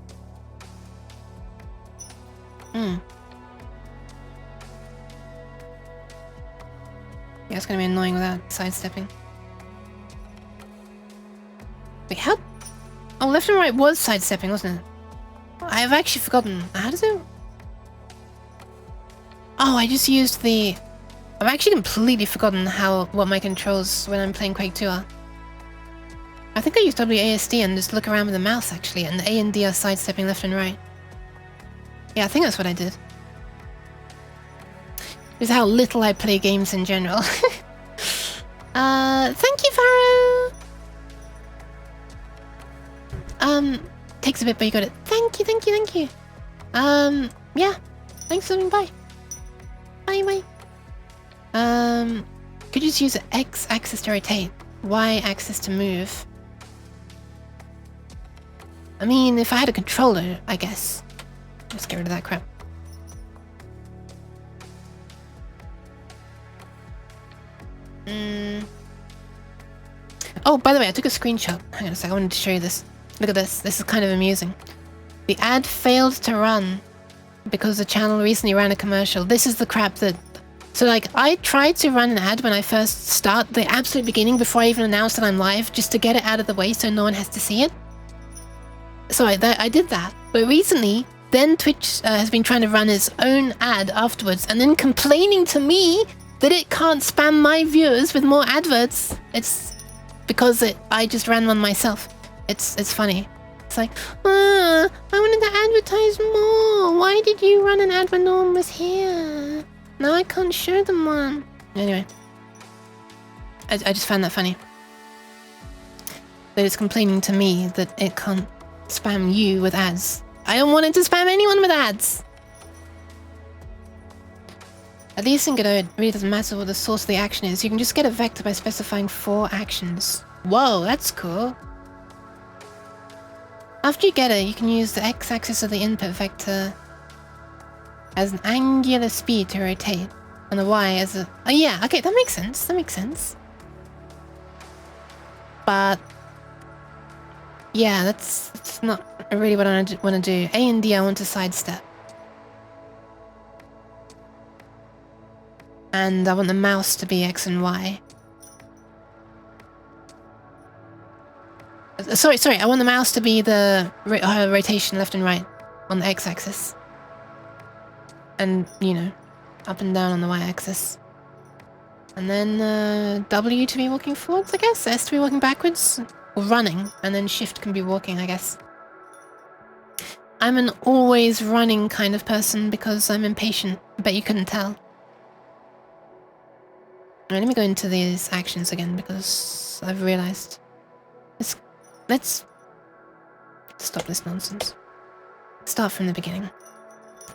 Yeah, it's gonna be annoying without sidestepping. Wait, how? Oh, left and right was sidestepping, wasn't it? I've actually forgotten. How does it? Oh, I just used the... I've actually completely forgotten what my controls when I'm playing Quake 2 are. I think I use WASD and just look around with the mouse actually, and A and D are sidestepping left and right. Yeah, I think that's what I did. This is how little I play games in general. Thank you, Pharaoh! Takes a bit, but you got it. Thank you, thank you, thank you. Yeah. Thanks for coming by. Bye, bye. Could you just use the X axis to rotate, Y axis to move? I mean, if I had a controller, I guess. Let's get rid of that crap. Oh, by the way, I took a screenshot. Hang on a sec, I wanted to show you this. Look at this. This is kind of amusing. The ad failed to run because the channel recently ran a commercial. This is the crap that... So, like, I tried to run an ad when I first start, the absolute beginning, before I even announced that I'm live, just to get it out of the way so no one has to see it. So I did that. But recently, then Twitch has been trying to run its own ad afterwards, and then complaining to me that it can't spam my viewers with more adverts. It's because I just ran one myself. It's funny. It's like, I wanted to advertise more. Why did you run an ad when no one was here? Now I can't show them one. Anyway, I just found that funny. That it's complaining to me that it can't spam you with ads. I don't want it to spam anyone with ads. At least in Godot, it really doesn't matter what the source of the action is. You can just get a vector by specifying 4 actions. Whoa, that's cool. After you get it, you can use the x-axis of the input vector as an angular speed to rotate, and the y as a... Oh yeah, okay, that makes sense. That makes sense. But... yeah, that's not really what I want to do. A and D I want to sidestep. And I want the mouse to be X and Y. Sorry, I want the mouse to be the rotation left and right on the X-axis. And, you know, up and down on the Y-axis. And then W to be walking forwards, I guess? S to be walking backwards? Or running, and then shift can be walking, I guess. I'm an always running kind of person because I'm impatient. I bet you couldn't tell. Alright, let me go into these actions again because I've realized. Let's stop this nonsense. Start from the beginning.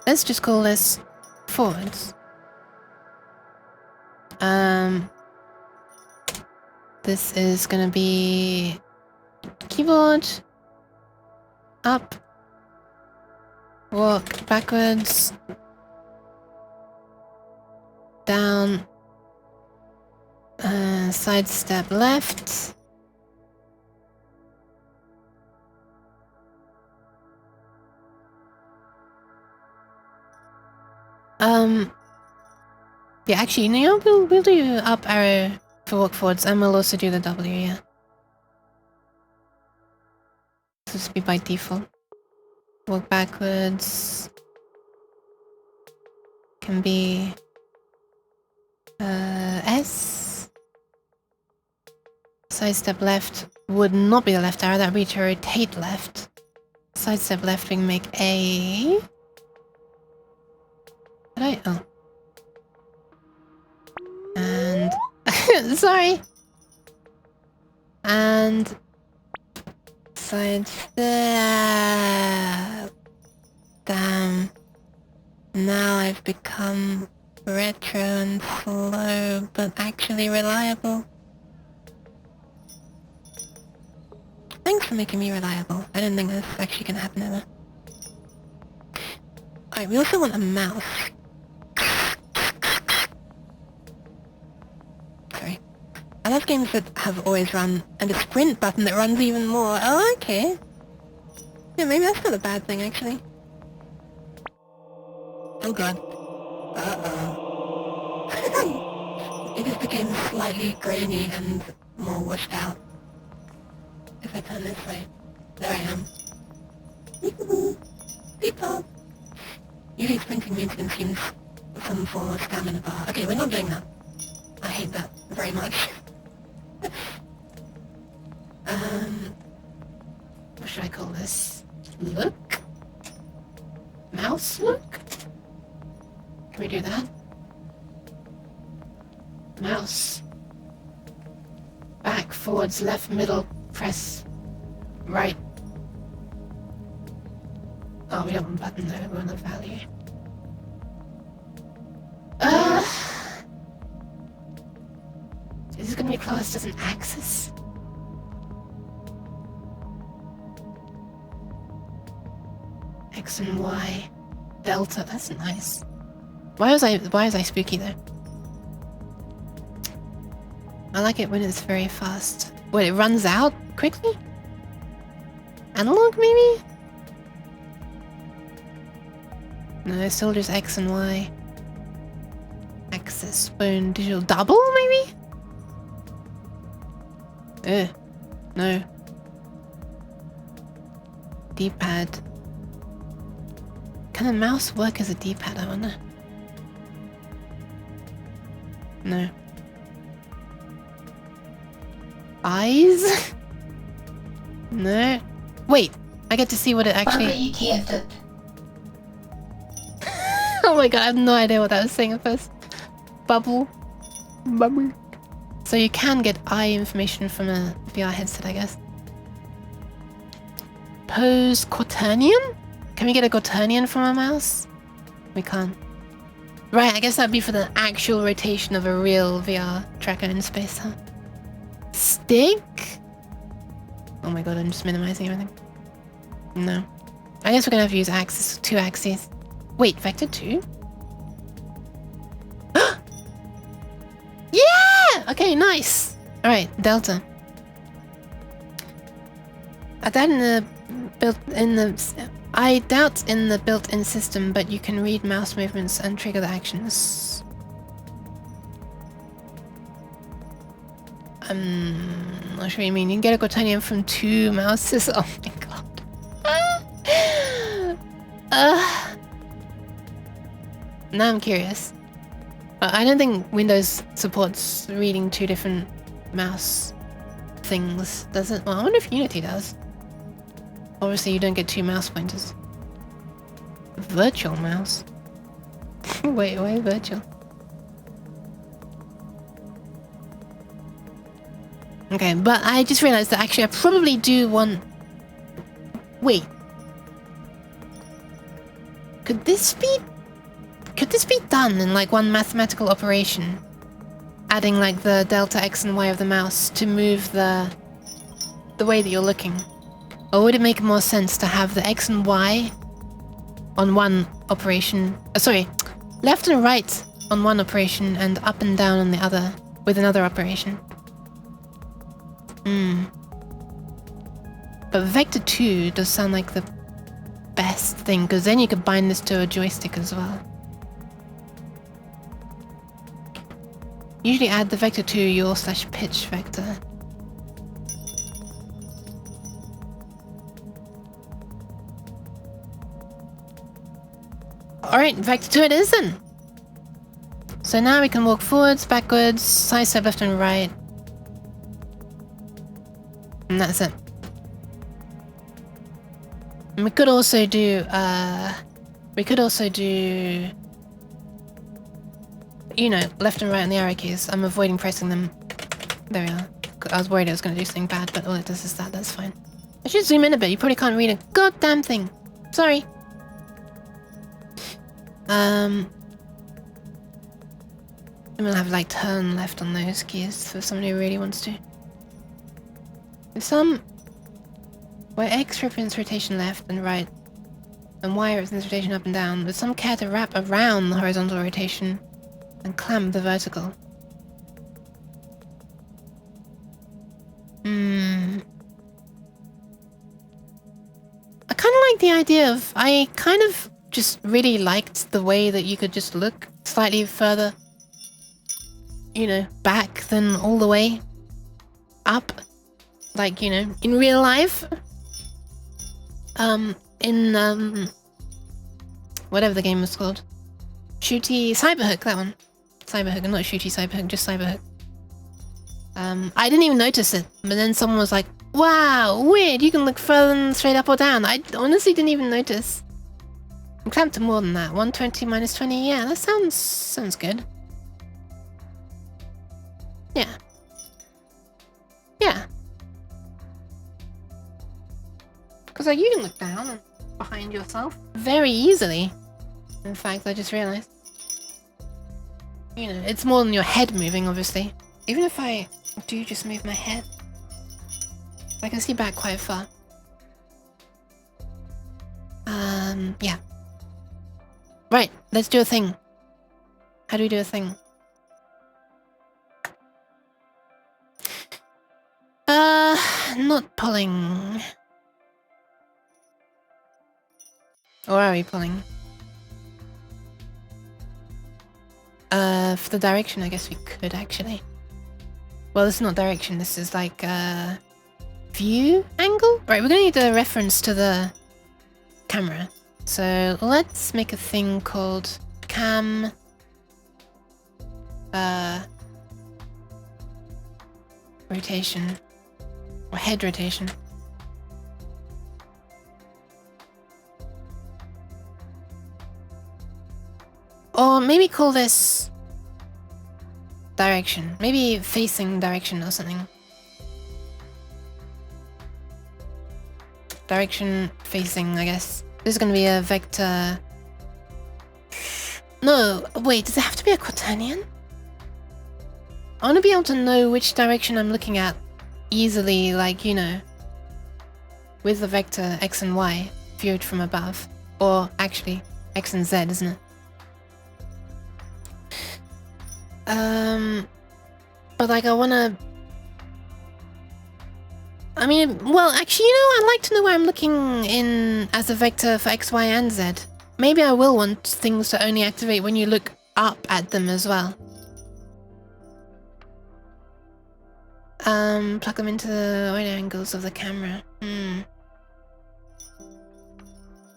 Let's just call this forwards. This is gonna be keyboard, up, walk backwards, down, sidestep left. Yeah, actually, you know, we'll do up arrow for walk forwards, and we'll also do the W, yeah. This will be by default. Walk backwards can be S. Sidestep left would not be the left arrow, that would be to rotate left. Sidestep left, we can make A. Did I? Oh. And sorry. And sidestep. Damn. Now I've become retro and slow, but actually reliable. Thanks for making me reliable. I didn't think this actually can happen ever. Alright, we also want a mouse. Sorry. I love games that have always run, and a sprint button that runs even more. Oh, okay. Yeah, maybe that's not a bad thing, actually. Oh god. Uh-oh. It just became slightly grainy and more washed out. If I turn this way. There I am. Peekaboo! Peep-pop! Usually sprinting means it consumes some form of stamina bar. Okay, we're not doing that. I hate that very much. What should I call this? Look? Mouse look? Can we do that? Mouse. Back, forwards, left, middle, press, right. Oh, we don't want button there, we want the value. Is this gonna be classed as an axis? X and Y. Delta, that's nice. Why was I spooky though? I like it when it's very fast. Wait, it runs out quickly? Analog maybe? No, it's still just X and Y. Axis, spoon, digital double maybe? No. D-pad. Can a mouse work as a D-pad, I wonder? No. Eyes? No. Wait, I get to see what it actually... Oh my god, I have no idea what that was saying at first. Bubble. Bubble. So you can get eye information from a VR headset, I guess. Pose quaternion? Can we get a quaternion from a mouse? We can't. Right, I guess that'd be for the actual rotation of a real VR tracker in space, huh? Stick? Oh my god, I'm just minimizing everything. No. I guess we're gonna have to use axis, 2 axes. Wait, vector 2? Yeah! Okay, nice. Alright, delta. I doubt in the built-in system, but you can read mouse movements and trigger the actions. I'm not sure what you mean. You can get a quaternion from 2 mouses. Oh my god. Now I'm curious. I don't think Windows supports reading 2 different mouse things, does it? Well, I wonder if Unity does. Obviously, you don't get 2 mouse pointers. Virtual mouse? Wait, why virtual? Okay, but I just realized that actually I probably do want... Wait. Could this be done in like one mathematical operation? Adding like the delta X and Y of the mouse to move the way that you're looking? Or would it make more sense to have the X and Y on one operation? Sorry, left and right on one operation and up and down on the other with another operation. But Vector 2 does sound like the best thing, because then you could bind this to a joystick as well. Usually add the Vector 2 yaw/pitch vector. Alright, Vector 2 it is then! So now we can walk forwards, backwards, sidestep left and right. And that's it. And we could also do, you know, left and right on the arrow keys. I'm avoiding pressing them. There we are. I was worried it was going to do something bad, but all it does is that. That's fine. I should zoom in a bit. You probably can't read a goddamn thing. Sorry. I'm gonna have like turn left on those keys for someone who really wants to. There's some where X represents rotation left and right, and Y represents rotation up and down, with some care to wrap around the horizontal rotation and clamp the vertical. I kind of like the idea of, I kind of just really liked the way that you could just look slightly further, you know, back than all the way up, like, you know, in real life. Whatever the game was called. Shooty Cyberhook, that one. Cyberhook, not Shooty Cyberhook, just Cyberhook. I didn't even notice it, but then someone was like, wow, weird, you can look further than straight up or down. I honestly didn't even notice. I'm clamped to more than that. 120 minus 20, yeah, that sounds good. Yeah. Yeah. Because like, you can look down and behind yourself very easily. In fact, I just realized. You know, it's more than your head moving, obviously. Even if I do just move my head, I can see back quite far. Yeah. Right, let's do a thing. How do we do a thing? Not pulling. Or are we pulling? For the direction, I guess we could actually. Well, this is not direction, this is like, view angle? Right, we're gonna need a reference to the camera. So let's make a thing called cam... rotation. Or head rotation. Or maybe call this direction. Maybe facing direction or something. Direction facing, I guess. This is going to be a vector... No, wait, does it have to be a quaternion? I want to be able to know which direction I'm looking at easily, like, you know, with the vector x and y viewed from above. Or actually, x and z, isn't it? But like I wanna... I mean, well, actually, you know, I'd like to know where I'm looking in as a vector for x, y, and z. Maybe I will want things to only activate when you look up at them as well. Plug them into the wide angles of the camera.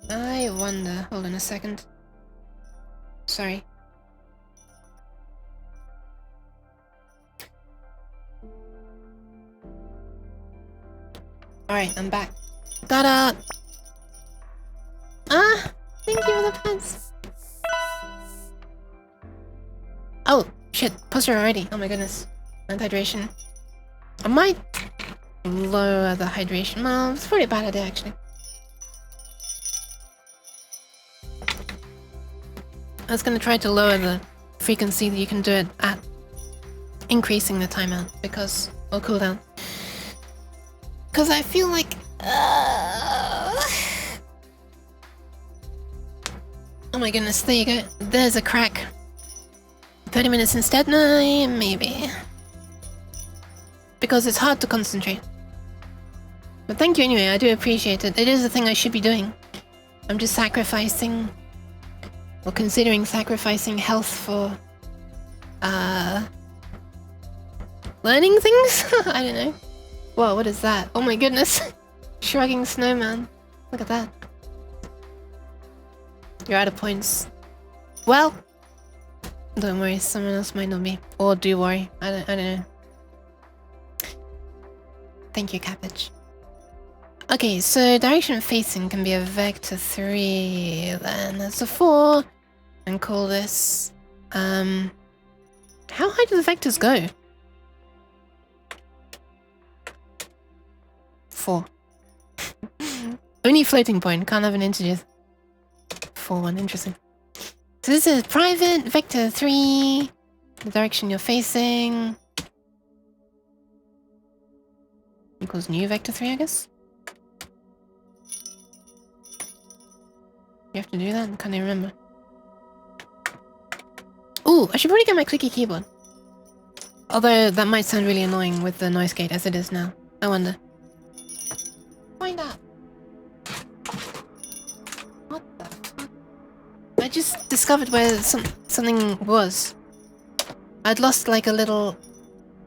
I wonder... Hold on a second. Sorry. Alright, I'm back. Ta-da! Ah! Thank you for the pants. Oh, shit. Posture already. Oh my goodness. And hydration. I might lower the hydration. Well, it's probably a bad idea, actually. I was gonna try to lower the frequency that you can do it at, increasing the timeout, because... or cooldown. Because I feel like... Oh my goodness, there you go. There's a crack. 30 minutes instead? No, maybe. Because it's hard to concentrate. But thank you anyway, I do appreciate it. It is a thing I should be doing. I'm just sacrificing... or considering sacrificing health for... learning things? I don't know. Whoa, what is that? Oh my goodness. Shrugging snowman. Look at that. You're out of points. Well... don't worry, someone else might not be. Or do worry. I don't know. Thank you, Cabbage. Okay, so direction facing can be a vector 3, then that's a 4. And call this... how high do the vectors go? 4. Only floating point, can't have an integer. 4 1, interesting. So this is private, vector 3, the direction you're facing. Equals new vector 3, I guess? You have to do that? I can't even remember. Ooh, I should probably get my clicky keyboard. Although that might sound really annoying with the noise gate as it is now. I wonder. Find out. What the fuck? I just discovered where something was. I'd lost like a little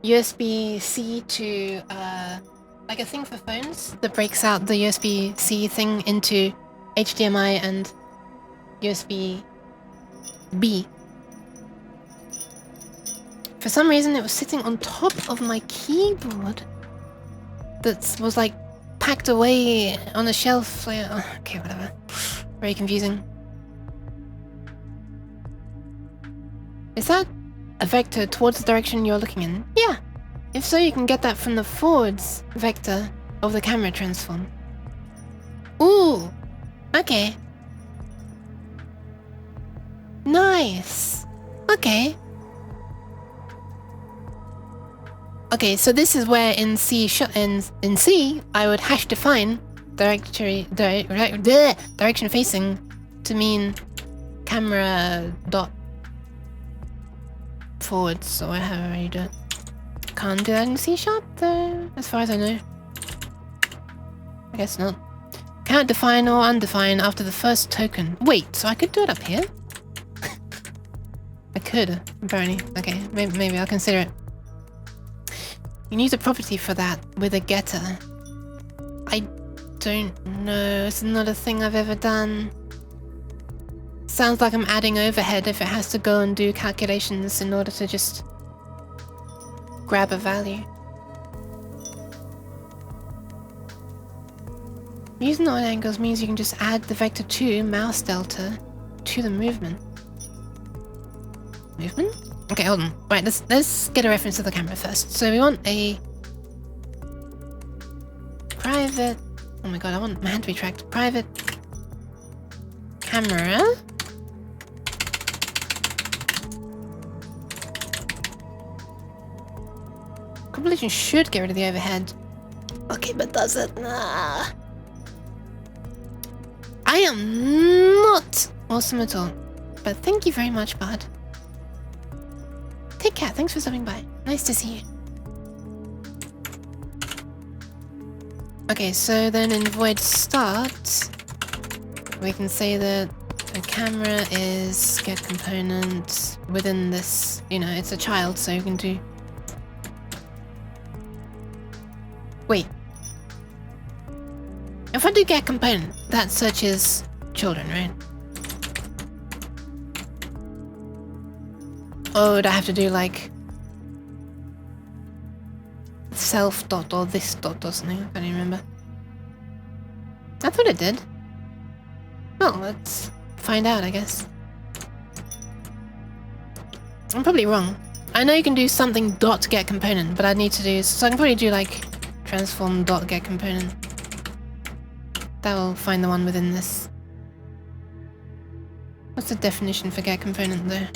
USB-C to like a thing for phones that breaks out the USB-C thing into HDMI and USB-B. For some reason it was sitting on top of my keyboard that was like packed away on a shelf. Like, okay, whatever. Very confusing. Is that a vector towards the direction you're looking in? Yeah. If so, you can get that from the forwards vector of the camera transform. Ooh. Okay. Nice. Okay. Okay, so this is where in C I would hash define direction facing to mean camera dot forwards or however you do it. Can't do that in C# though, as far as I know. I guess not. Can't define or undefine after the first token. Wait, so I could do it up here? I could, apparently. Okay, maybe I'll consider it. You need a property for that with a getter. I don't know. It's not a thing I've ever done. Sounds like I'm adding overhead if it has to go and do calculations in order to just grab a value. Using odd angles means you can just add the vector 2 mouse delta to the movement. Movement? Okay, hold on. Right, let's get a reference to the camera first. So we want a private... Oh my god, I want my hand to be tracked. Private camera. Compilation should get rid of the overhead. Okay, but does it? Nah. I am not awesome at all. But thank you very much, bud. Take care, thanks for stopping by. Nice to see you. Okay, so then in void start, we can say that the camera is get component within this, you know, it's a child, so you can do... Wait. If I do get component, that searches children, right? Or would I have to do like self dot or this dot or something? I can't even remember. I thought it did. Well, let's find out, I guess. I'm probably wrong. I know you can do something dot get component, but I need to do... So I can probably do like transform dot get component. That will find the one within this. What's the definition for get component though?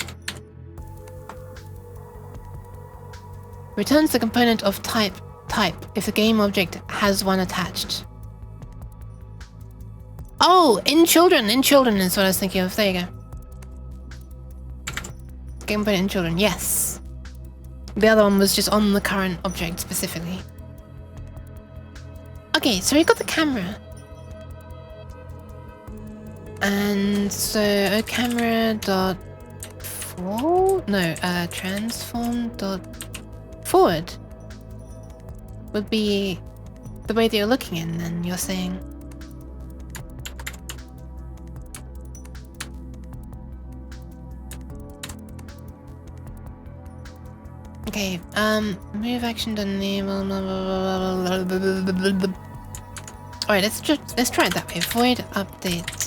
Returns the component of type if the game object has one attached. Oh, in children is what I was thinking of. There you go. can put it in children. Yes. The other one was just on the current object specifically. Okay, so we got the camera. And so camera dot transform dot forward would be the way that you're looking in, then you're saying. Okay, move action to enable. Alright, let's try it that way. Void update.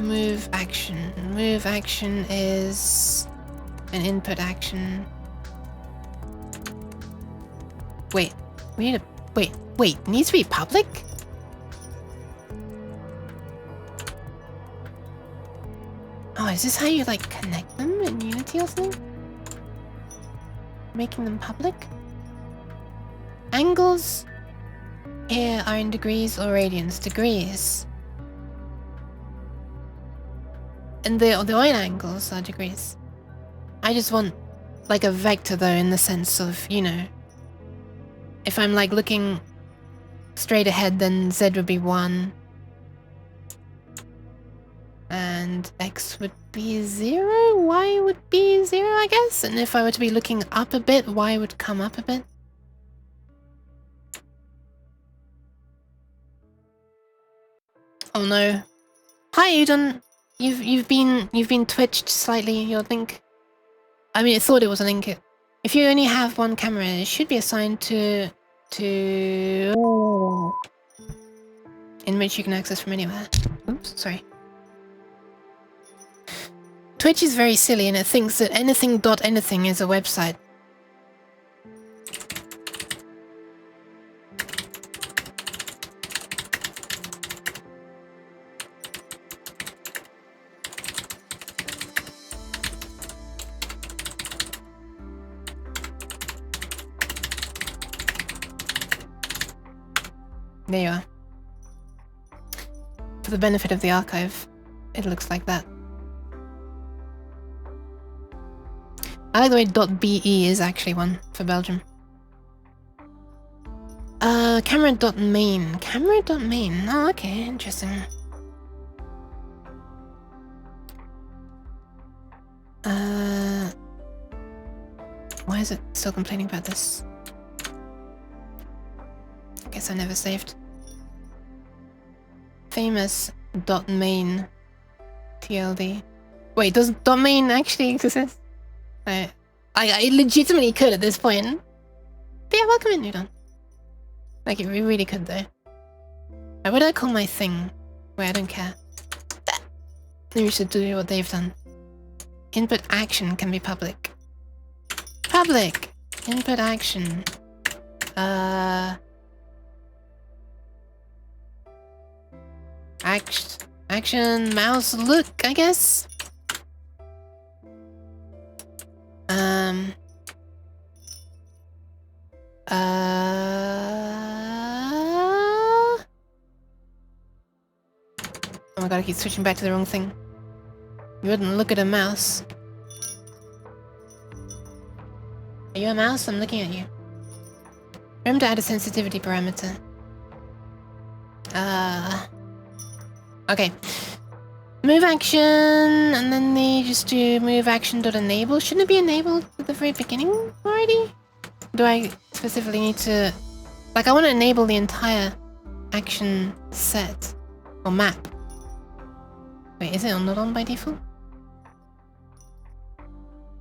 Move action. Move action is an input action. Wait, we need a wait. It needs to be public? Oh, is this how you like connect them in Unity or something? Making them public? Angles here are in degrees or radians. Degrees. And the oil angles are degrees. I just want like a vector though, in the sense of, you know, if I'm like looking straight ahead, then Z would be 1. And X would be 0, Y would be 0, I guess. And if I were to be looking up a bit, Y would come up a bit. Oh no. Hi Udon. You've been twitched slightly, your link. I mean, it thought it was a link. If you only have one camera, it should be assigned to in which you can access from anywhere. Oops, sorry. Twitch is very silly and it thinks that anything dot anything is a website. There you are. For the benefit of the archive, it looks like that. I like the way .be is actually one for Belgium. Camera.main. Camera.main. Oh, okay, interesting. Why is it still complaining about this? I guess I never saved. Famous.main TLD. Wait, does .main actually exist? I legitimately could at this point. But yeah, welcome in, Udon. Like, it really could, though. What would I call my thing? Wait, I don't care. Maybe we should do what they've done. Input action can be public. Public! Input action. Action mouse look, I guess? Oh my god, I keep switching back to the wrong thing. You wouldn't look at a mouse. Are you a mouse? I'm looking at you. Remember to add a sensitivity parameter. Okay. Move action, and then they just do move action.enable. Shouldn't it be enabled at the very beginning already? Do I specifically need to... Like, I want to enable the entire action set. Or map. Wait, is it not on by default?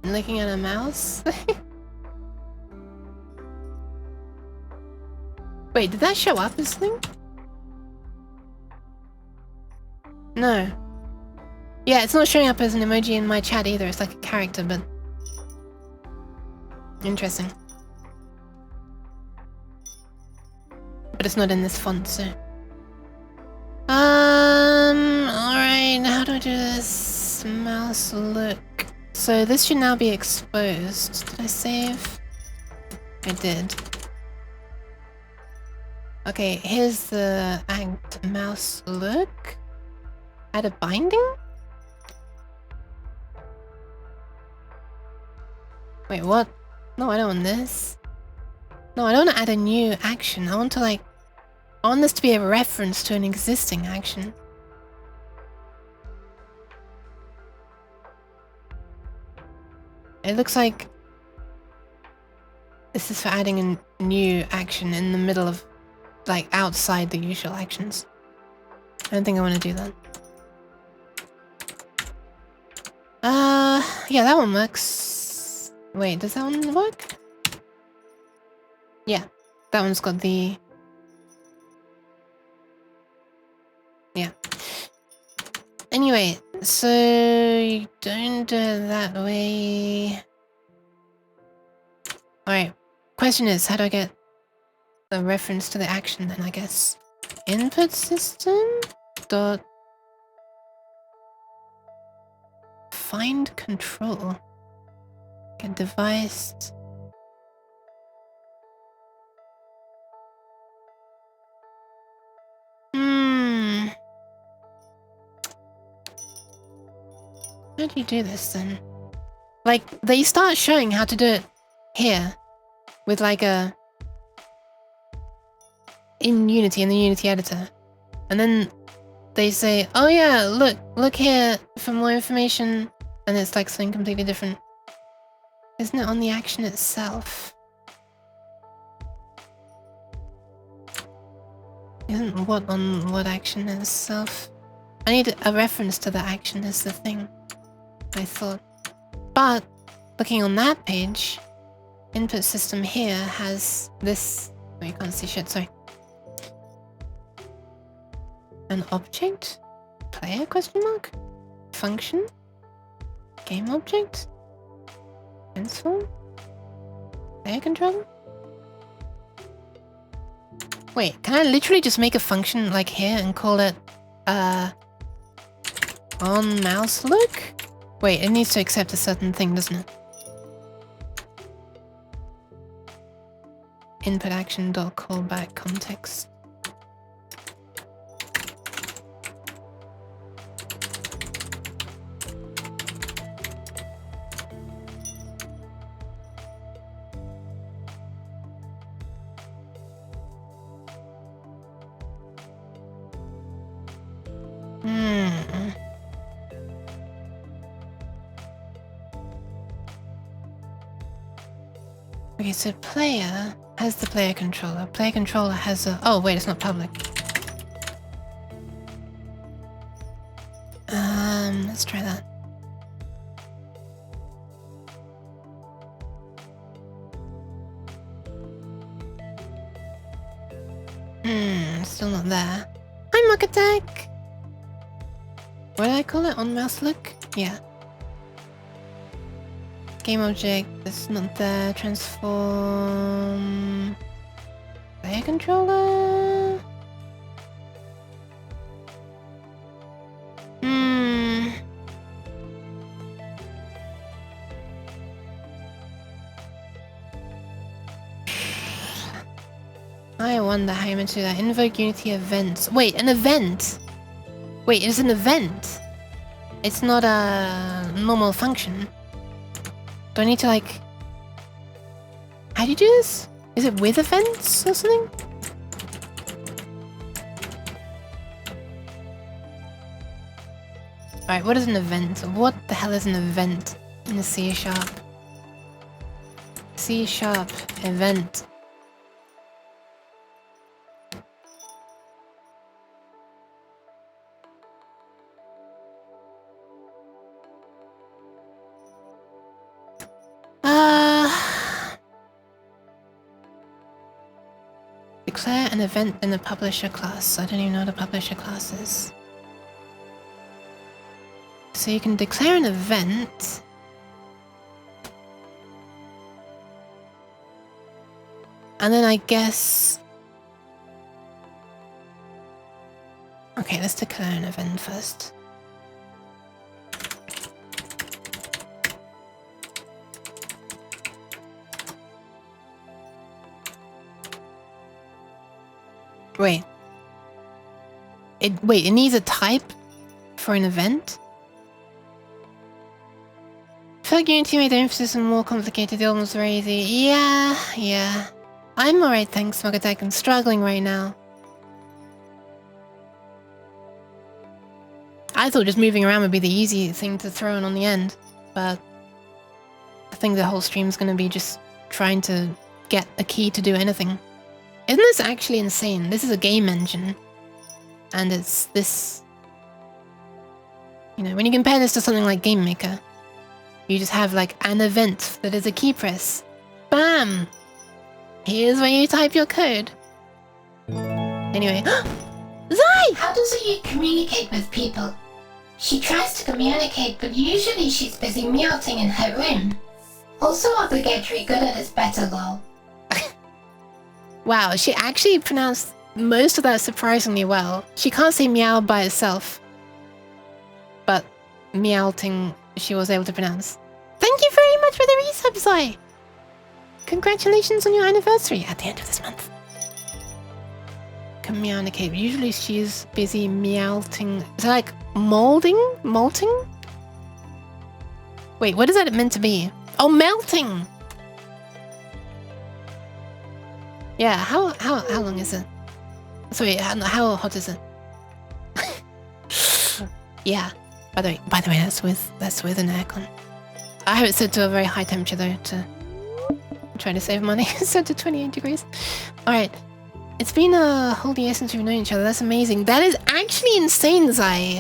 I'm looking at a mouse? Wait, did that show up as thing? No. Yeah, it's not showing up as an emoji in my chat either. It's like a character, but... Interesting. But it's not in this font, so... Alright, how do I do this? Mouse look. So this should now be exposed. Did I save? I did. Okay, here's the act mouse look. Add a binding? Wait, what? No, I don't want this. No, I don't want to add a new action. I want to like... I want this to be a reference to an existing action. It looks like this is for adding a new action in the middle of, like, outside the usual actions. I don't think I want to do that. Yeah, that one works. Wait, does that one work? Yeah, that one's got the... Yeah. Anyway, so you don't do it that way. Alright, question is, how do I get the reference to the action then, I guess? Input system dot find control. Get device. How do you do this then? Like, they start showing how to do it here with like a... in Unity, in the Unity editor. And then they say, oh yeah, look here for more information. And it's like something completely different. Isn't it on the action itself? Isn't what on what action itself? I need a reference to the action is the thing, I thought. But, looking on that page, input system here has this... Oh, you can't see shit, sorry. An object? Player question mark? Function? Game object? Transform? Player controller? Wait, can I literally just make a function like here and call it on mouse look? Wait, it needs to accept a certain thing, doesn't it? Input action dot callback context. Okay, so player has the player controller. Player controller has a... Oh, wait, it's not public. Let's try that. Still not there. Hi, Mock Attack! What did I call it? On mouse look? Yeah. Game object, it's not there. Transform... Player controller? I wonder how you meant to do that. Invoke Unity events. Wait, an event? Wait, it's an event? It's not a normal function. Do I need to like... How do you do this? Is it with events or something? Alright, what is an event? What the hell is an event in the C#? C# event. Declare an event in the publisher class. I don't even know what a publisher class is. So you can declare an event. And then I guess... Okay, let's declare an event first. Wait. It needs a type for an event? I feel like Unity made the emphasis on more complicated, the almost very easy. Yeah. I'm alright, thanks, Smugatek. I'm struggling right now. I thought just moving around would be the easy thing to throw in on the end, but I think the whole stream's gonna be just trying to get a key to do anything. Isn't this actually insane? This is a game engine. And it's this... You know, when you compare this to something like Game Maker, you just have like an event that is a key press. Bam! Here's where you type your code. Anyway, Zai! How does a Ute communicate with people? She tries to communicate, but usually she's busy meowing in her room. Also obligatory good at his better lol. Wow, she actually pronounced most of that surprisingly well. She can't say meow by itself. But meowting she was able to pronounce. Thank you very much for the resub, Zai! Congratulations on your anniversary at the end of this month. Communicate. Usually she's busy meowing. Is it like molding? Molting? Wait, what is that meant to be? Oh, melting! Yeah, how long is it? Sorry, how hot is it? Yeah. By the way, that's with an aircon. I have it set to a very high temperature though to try to save money. Set to 28 degrees. Alright. It's been a whole year since we've known each other. That's amazing. That is actually insane, Zai.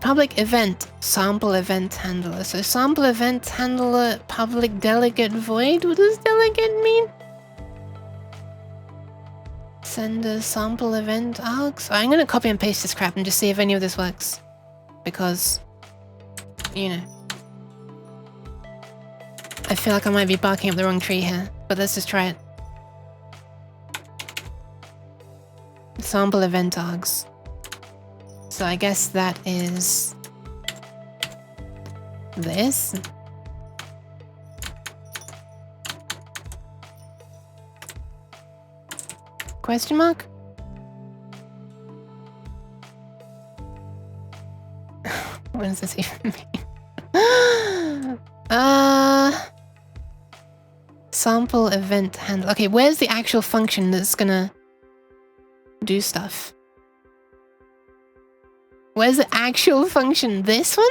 Public event. Sample event handler. So sample event handler, public delegate void. What does delegate mean? Send a sample event args. I'm gonna copy and paste this crap and just see if any of this works. Because, you know. I feel like I might be barking up the wrong tree here, but let's just try it. Sample event args. So I guess that is this. Question mark? What does this even mean? Sample event handle. Okay, where's the actual function that's gonna do stuff? Where's the actual function? This one?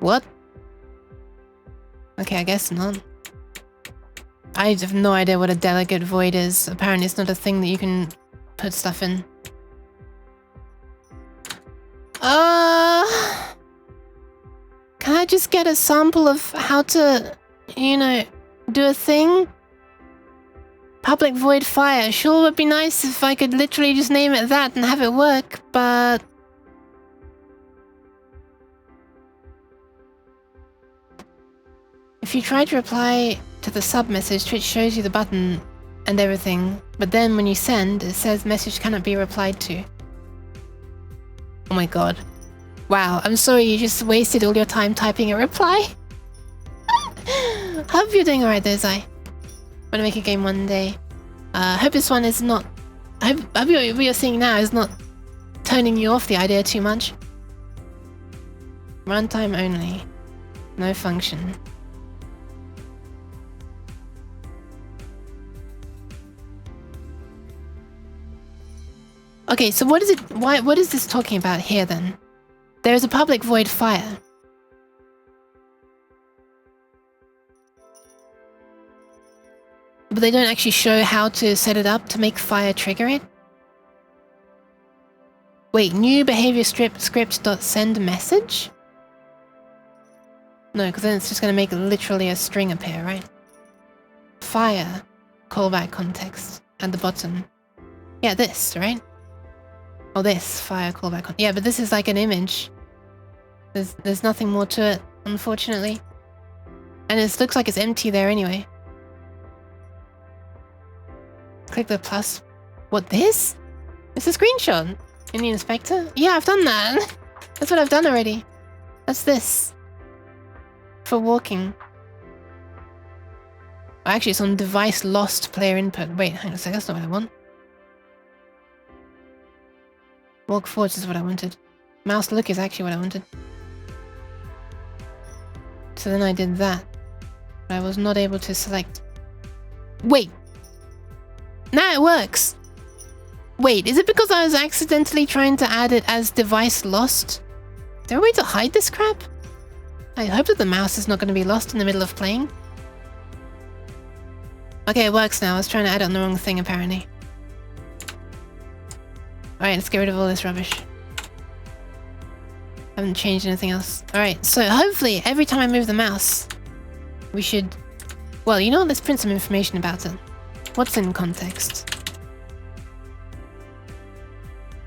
What? Okay, I guess not. I have no idea what a delegate void is. Apparently it's not a thing that you can put stuff in. Can I just get a sample of how to, you know, do a thing? Public void fire. Sure, it would be nice if I could literally just name it that and have it work, but... If you try to reply to the sub message, Twitch shows you the button and everything, but then when you send, it says message cannot be replied to. Oh my god. Wow, I'm sorry you just wasted all your time typing a reply. Hope you're doing alright there, Zai. Wanna make a game one day. Hope this one is not... hope what you're seeing now is not turning you off the idea too much. Runtime only. No function. Okay, so what is it? What is this talking about here then? There is a public void fire. But they don't actually show how to set it up to make fire trigger it? Wait, new behavior script.send message? No, because then it's just going to make literally a string appear, right? Fire callback context at the bottom. Yeah, this, right? Oh, this fire callback. Yeah, but this is like an image. There's nothing more to it, unfortunately. And it looks like it's empty there anyway. click the plus. What, this? It's a screenshot in the inspector? Yeah, I've done that. That's what I've done already. That's this. For walking. Oh, actually, it's on device lost player input. Wait, hang on a second. That's not what I want. Walk forwards is what I wanted. Mouse look is actually what I wanted. So then I did that. But I was not able to select. Wait! Now it works! Wait, is it because I was accidentally trying to add it as device lost? Is there a way to hide this crap? I hope that the mouse is not going to be lost in the middle of playing. Okay, it works now. I was trying to add on the wrong thing, apparently. Alright, let's get rid of all this rubbish. Haven't changed anything else. Alright, so hopefully every time I move the mouse, we should... Well, you know what? Let's print some information about it. What's in context?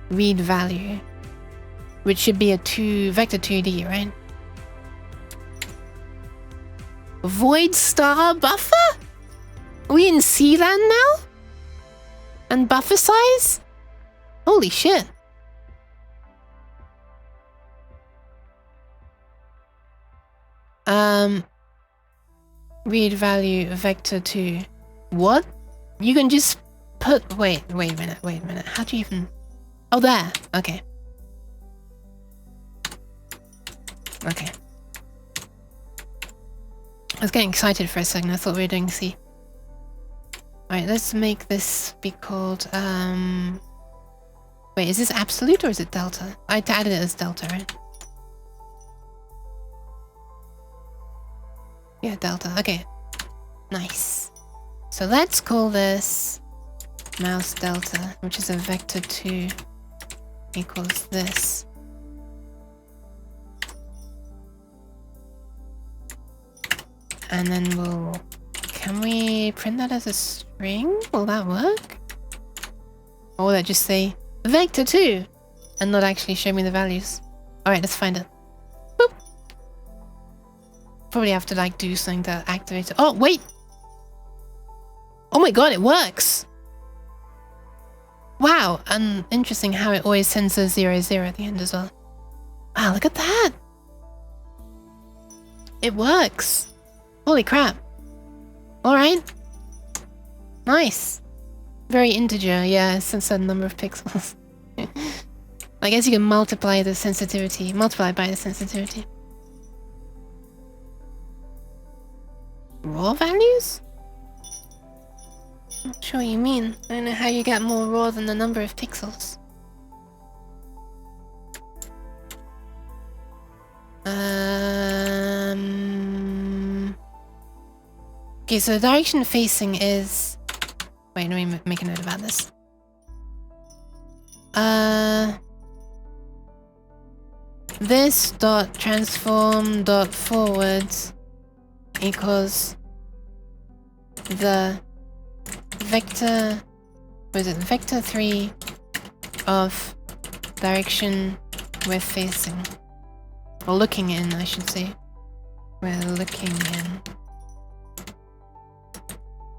Read value. Which should be a vector 2D, right? Void star buffer? Are we in Sealand now? And buffer size? Holy shit. Read value vector 2. What? You can just put... Wait a minute. How do you even... Oh, there. Okay. Okay. I was getting excited for a second. I thought we were doing C. Alright, let's make this be called... Wait, is this absolute or is it delta? I added it as delta, right? Yeah, delta. Okay. Nice. So let's call this mouse delta, which is a vector 2 equals this. And then we'll... Can we print that as a string? Will that work? Or will that just say vector 2 and not actually show me the values? Alright, let's find it. Boop. Probably have to like do something to activate it. Oh, wait! Oh my god, it works! Wow, and interesting how it always sends a 0, 0 at the end as well. Wow, look at that! It works! Holy crap. Alright. Nice. Very integer, yeah, it's a certain number of pixels. I guess you can multiply the sensitivity, multiply by the sensitivity. Raw values? Not sure what you mean. I don't know how you get more raw than the number of pixels. Okay, so the direction facing is... Wait, let me make a note about this. This dot transform dot forwards equals the vector... What is it? Vector 3 of direction we're facing. Or looking in, I should say. We're looking in.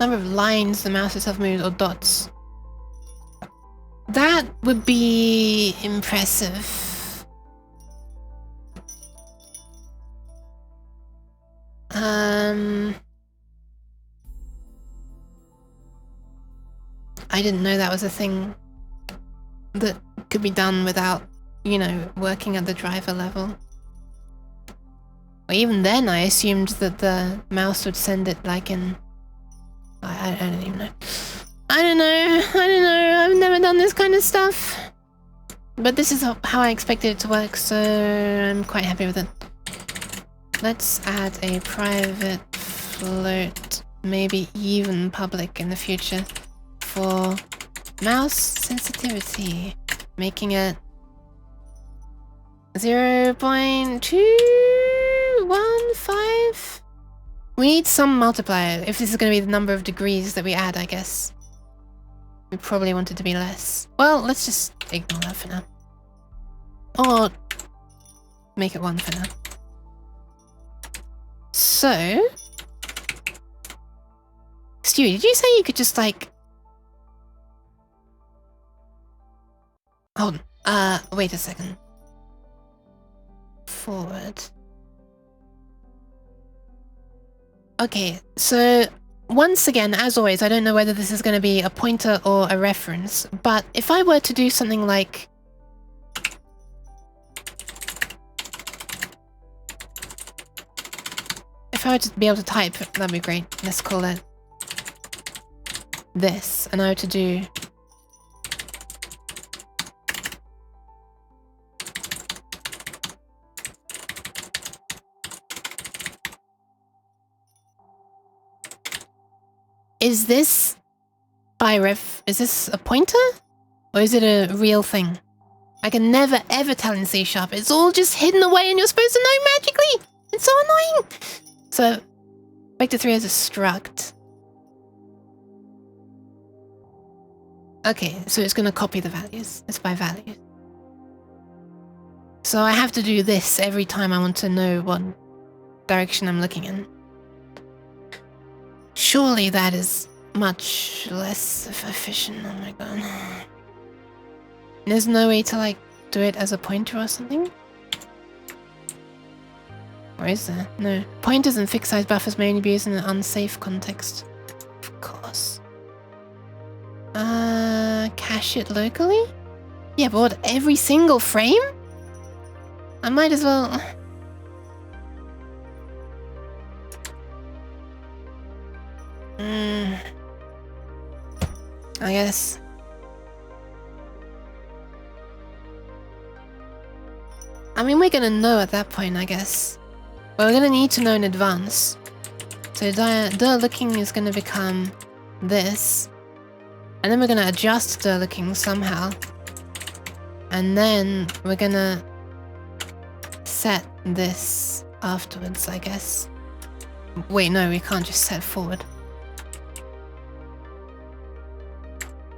Number of lines the mouse itself moves, or dots. That would be impressive. I didn't know that was a thing that could be done without, you know, working at the driver level. Or even then, I assumed that the mouse would send it like in... I don't even know. I don't know. I've never done this kind of stuff. But this is how I expected it to work, so I'm quite happy with it. Let's add a private float, maybe even public in the future, for mouse sensitivity, making it 0.215. We need some multiplier if this is going to be the number of degrees that we add, I guess. We probably want it to be less. Well, let's just ignore that for now. Or make it 1 for now. So... Stewie, did you say you could just, like, Hold on. Wait a second. Forward. Okay, so once again, as always, I don't know whether this is going to be a pointer or a reference, but if I were to do something like... If I were to be able to type, that'd be great. Let's call it this, and I were to do... Is this is this a pointer? Or is it a real thing? I can never ever tell in C#. It's all just hidden away and you're supposed to know magically! It's so annoying! So, vector 3 is a struct. Okay, so it's gonna copy the values. It's by values. So I have to do this every time I want to know what direction I'm looking in. Surely that is much less efficient. Oh my god. There's no way to like do it as a pointer or something? Or is there? No. Pointers and fixed size buffers may only be used in an unsafe context. Of course. Cache it locally? Yeah, but what, every single frame? I might as well... I guess. I mean, we're gonna know at that point, I guess. But we're gonna need to know in advance. So the looking is gonna become this. And then we're gonna adjust the looking somehow. And then we're gonna set this afterwards, I guess. Wait, no, we can't just set forward.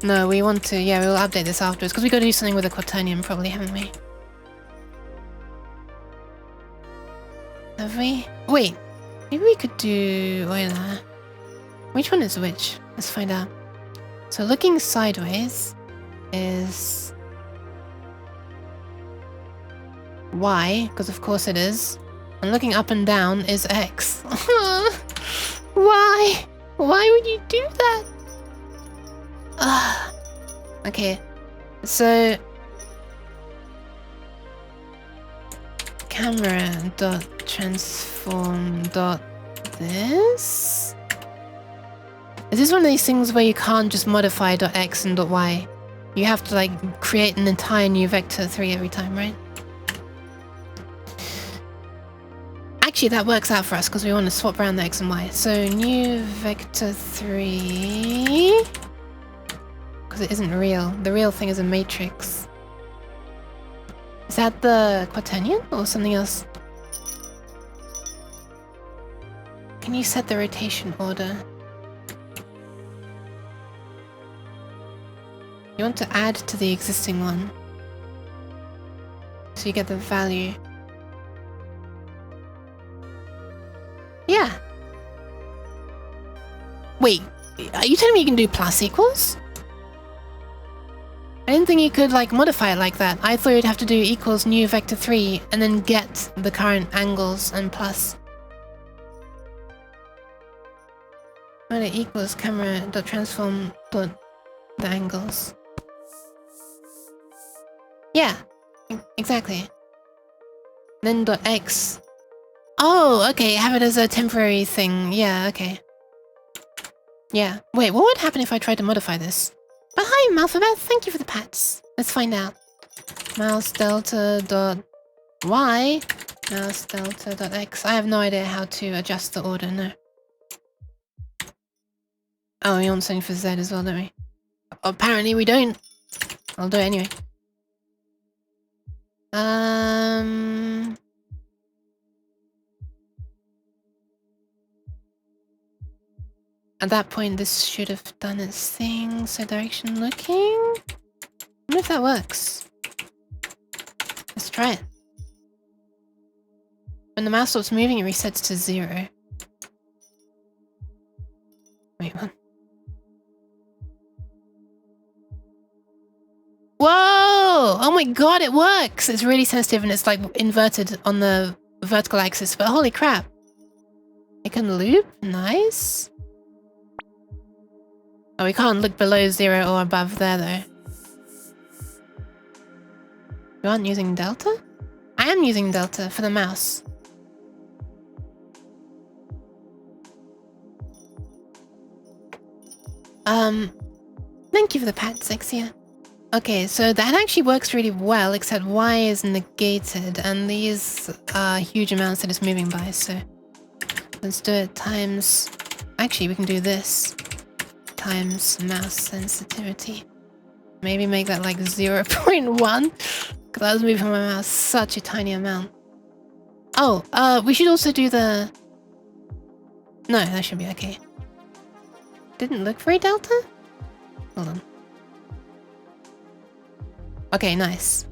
No, we want to, yeah, we'll update this afterwards, because we got to do something with the quaternion probably, haven't we? Have we? Wait, maybe we could do Euler. Which one is which? Let's find out. So looking sideways is Y, because of course it is. And looking up and down is X. Why? Why would you do that? Okay, so camera dot transform dot this. Is this one of these things where you can't just modify dot x and dot y? You have to like create an entire new vector 3 every time, right? Actually, that works out for us because we want to swap around the x and y. So new vector 3. Because it isn't real. The real thing is a matrix. Is that the quaternion or something else? Can you set the rotation order? You want to add to the existing one. So you get the value. Yeah. Wait, are you telling me you can do plus equals? I didn't think you could like modify it like that. I thought you'd have to do equals new vector 3 and then get the current angles and plus. When it equals camera dot transform dot the angles. Yeah, exactly. Then dot x. Oh, okay, have it as a temporary thing. Yeah, okay. Yeah. Wait, what would happen if I tried to modify this? But hi, Malphabeth, thank you for the pats. Let's find out. Mouse delta dot y, mouse delta dot x. I have no idea how to adjust the order, no. Oh, we want something for z as well, don't we? Apparently we don't. I'll do it anyway. At that point, this should have done its thing. So direction looking. I wonder if that works. Let's try it. When the mouse stops moving, it resets to 0. Wait, what? Whoa! my god, it works! It's really sensitive and it's like inverted on the vertical axis, but holy crap. It can loop? Nice. Oh, we can't look below 0 or above there though. You aren't using Delta? I am using Delta for the mouse. Thank you for the pat, Sexia. Okay, so that actually works really well, except Y is negated, and these are huge amounts that it's moving by, so let's do it times... Actually, we can do this. Times mouse sensitivity. Maybe make that like 0.1, because I was moving my mouse such a tiny amount. Oh, we should also do the... No, that should be okay. Didn't look very delta? Hold on. Okay, nice.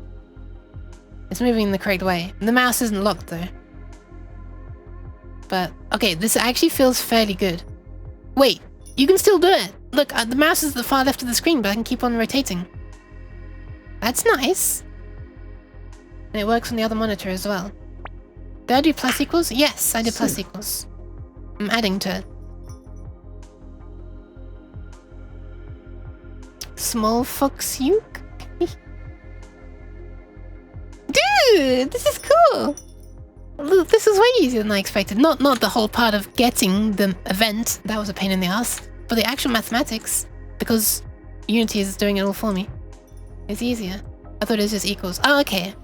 It's moving the correct way. The mouse isn't locked though. But, okay, this actually feels fairly good. Wait, you can still do it! Look, the mouse is at the far left of the screen, but I can keep on rotating. That's nice. And it works on the other monitor as well. Did I do plus equals? Yes, I did plus equals. I'm adding to it. Small fox uke? Dude, this is cool! Look, this is way easier than I expected. Not the whole part of getting the event, that was a pain in the ass, but the actual mathematics, because Unity is doing it all for me. It's easier. I thought it was just equals. Oh, okay.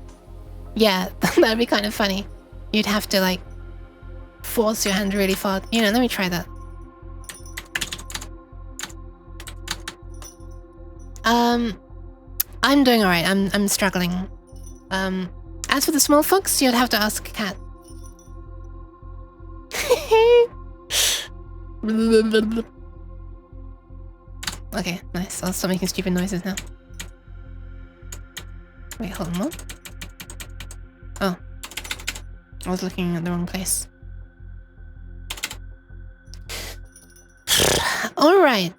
Yeah, that'd be kind of funny. You'd have to like force your hand really far. You know, let me try that. I'm doing alright. I'm struggling. As for the small fox, you'd have to ask a cat. Okay, nice. I'll stop making stupid noises now. Wait, hold on, what? Oh. I was looking at the wrong place. Alright.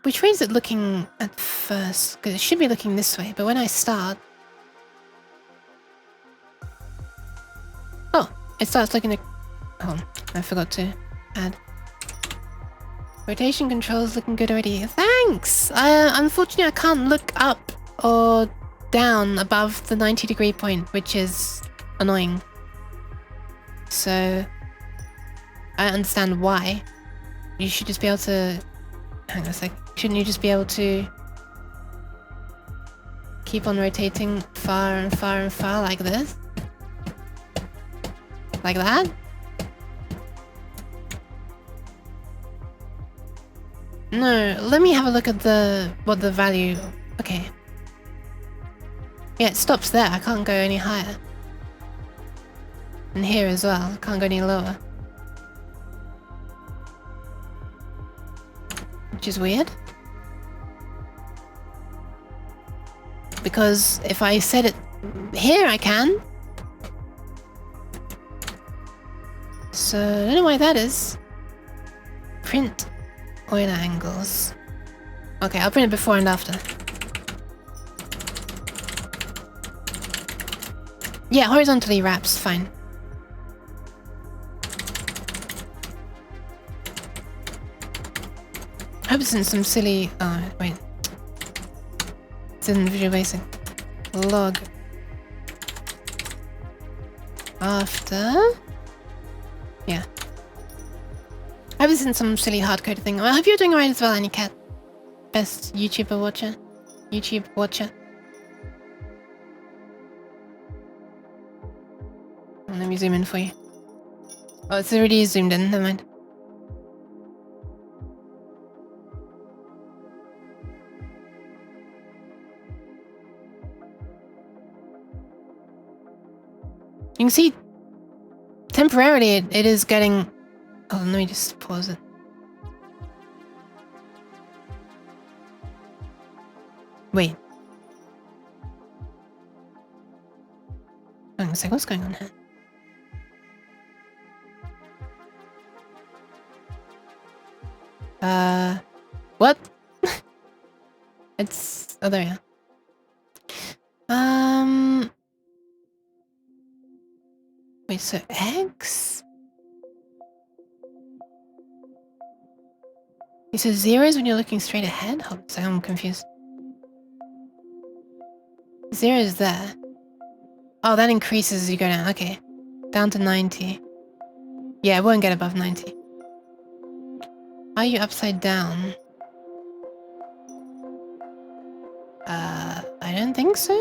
Which way is it looking at first? Because it should be looking this way, but when I start... Oh, it starts looking at... Hold on, I forgot to add. Rotation controls looking good already. Thanks! Unfortunately, I can't look up or down above the 90-degree point, which is annoying. So, I understand why. You should just be able to... Hang on a sec. Shouldn't you just be able to keep on rotating far and far and far like this? Like that? No, let me have a look at what the value... Okay. Yeah, it stops there. I can't go any higher. And here as well. I can't go any lower. Which is weird. Because if I set it here, I can. So, I don't know why that is. Print Euler angles. Okay, I'll print it before and after. Yeah, horizontally wraps, fine. I hope this isn't some silly... Oh, wait. This isn't Visual Basic. Log. After... Yeah. I hope this isn't some silly hard-coded thing. I hope you're doing alright as well, Anycat. Best YouTuber watcher. YouTube watcher. Let me zoom in for you. Oh, it's already zoomed in, never mind. You can see, temporarily it is getting... Oh, let me just pause it. Wait. Hang on a sec, what's going on here? What? It's... Oh, there we are. Wait, so X? So zeros when you're looking straight ahead? Hold on a second, I'm confused. Zero is there. Oh, that increases as you go down. Okay. Down to 90. Yeah, it won't get above 90. Are you upside down? I don't think so.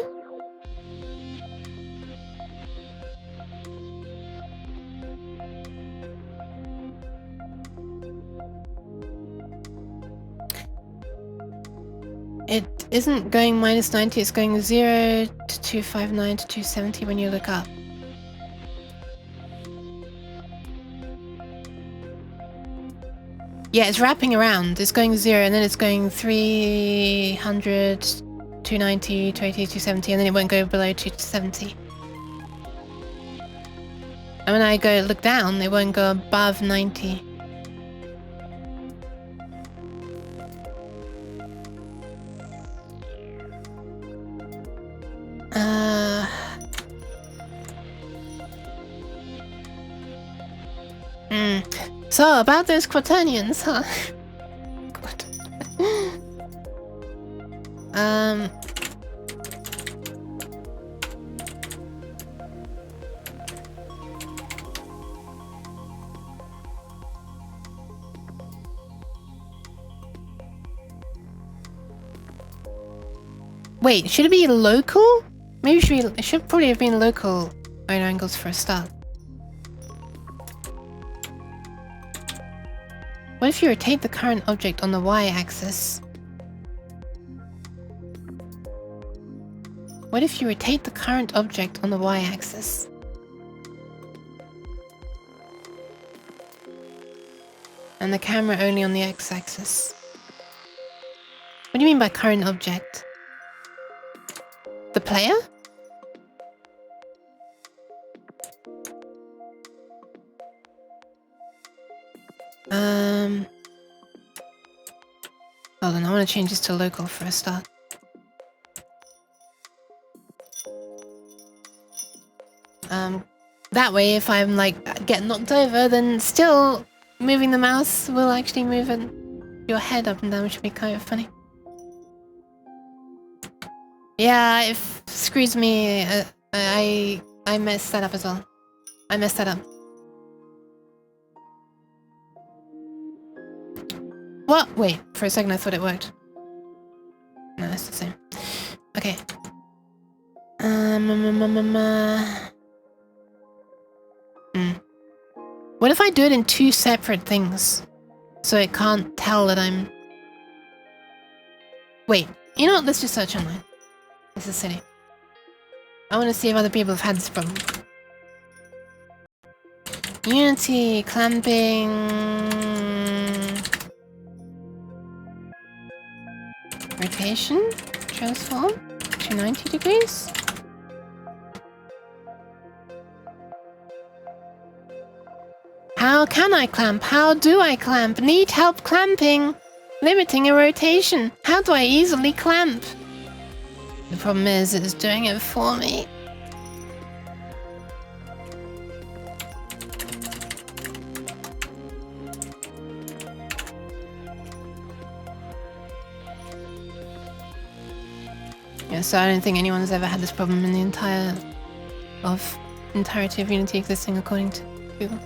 It isn't going minus 90, it's going 0 to 259 to 270 when you look up. Yeah, it's wrapping around. It's going 0 and then it's going 300, 290, 280, 270, and then it won't go below 270. And when I go look down, it won't go above 90. So, about those Quaternions, huh? Wait, should it be local? Maybe it should probably have been local right angles for a start. What if you rotate the current object on the y-axis? What if you rotate the current object on the y-axis? And the camera only on the x-axis? What do you mean by current object? The player? Hold on, I want to change this to local for a start. That way if I'm like get knocked over, then still moving the mouse will actually move your head up and down, which would be kind of funny. Yeah, it screws me. I messed that up as well. I messed that up. What? Wait, for a second I thought it worked. No, it's the same. Okay. What if I do it in two separate things? So it can't tell that I'm... Wait, you know what? Let's just search online. This is silly. I want to see if other people have had this problem. Unity, clamping... Rotation, transform, 290 degrees. How can I clamp? How do I clamp? Need help clamping. Limiting a rotation. How do I easily clamp? The problem is it's doing it for me. Yeah, so I don't think anyone's ever had this problem in the entirety of Unity existing according to Google.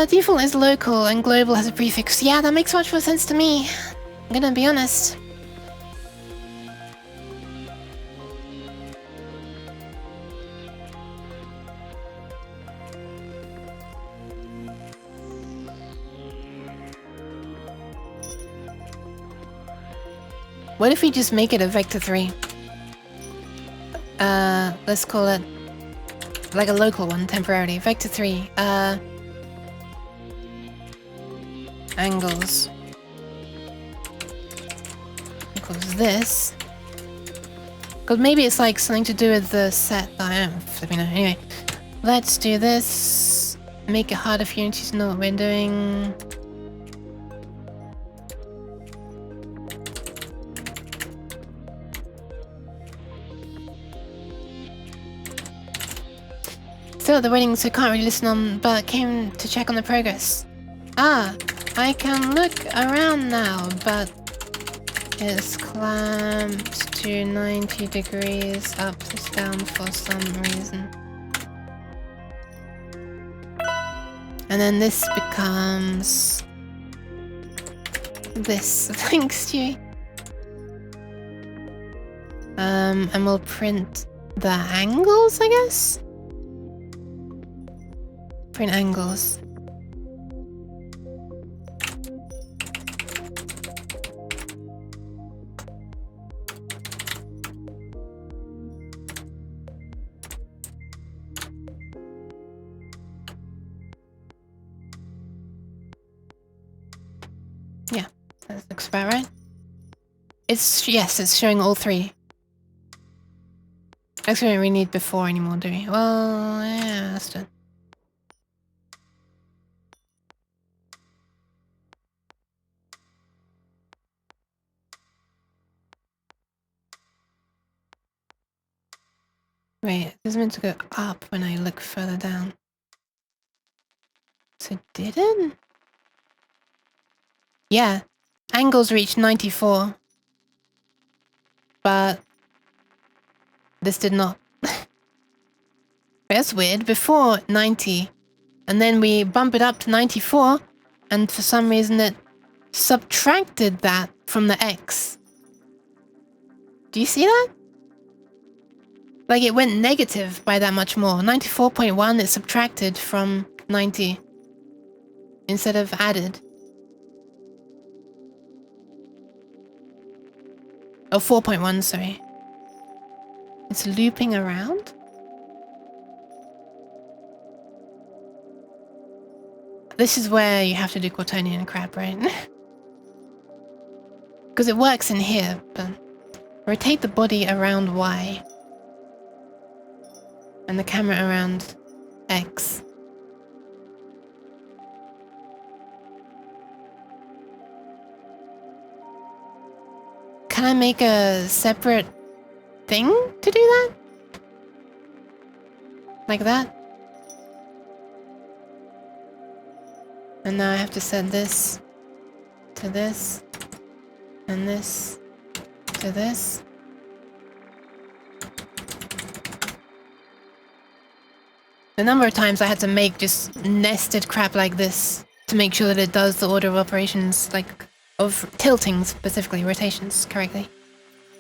Default is local and global has a prefix. Yeah, that makes much more sense to me. I'm gonna be honest. What if we just make it a vector 3? Let's call it like a local one temporarily. Vector 3. Angles equals this. Because maybe it's like something to do with the set. I don't flipping know. Anyway, let's do this. Make it harder for Unity to know what we're doing. Still at the wedding, so can't really listen on, but came to check on the progress. Ah, I can look around now, but it's clamped to 90 degrees up this down for some reason. And then this becomes this. Thanks, Stewie. And we'll print the angles, I guess? Print angles. Yeah, that looks about right. Yes, it's showing all three. Actually, we don't really need before anymore, do we? Well, yeah, that's done. Wait, this is meant to go up when I look further down. So it didn't? Yeah, angles reached 94. But this did not. That's weird. Before 90, and then we bump it up to 94, and for some reason it subtracted that from the X. Do you see that? Like it went negative by that much more. 94.1 is subtracted from 90 instead of added. Oh, 4.1, sorry. It's looping around? This is where you have to do quaternion crap, right? Because it works in here, but rotate the body around Y. And the camera around X. Can I make a separate thing to do that? Like that? And now I have to set this to this, and this to this. The number of times I had to make just nested crap like this to make sure that it does the order of operations, like of tilting specifically, rotations correctly.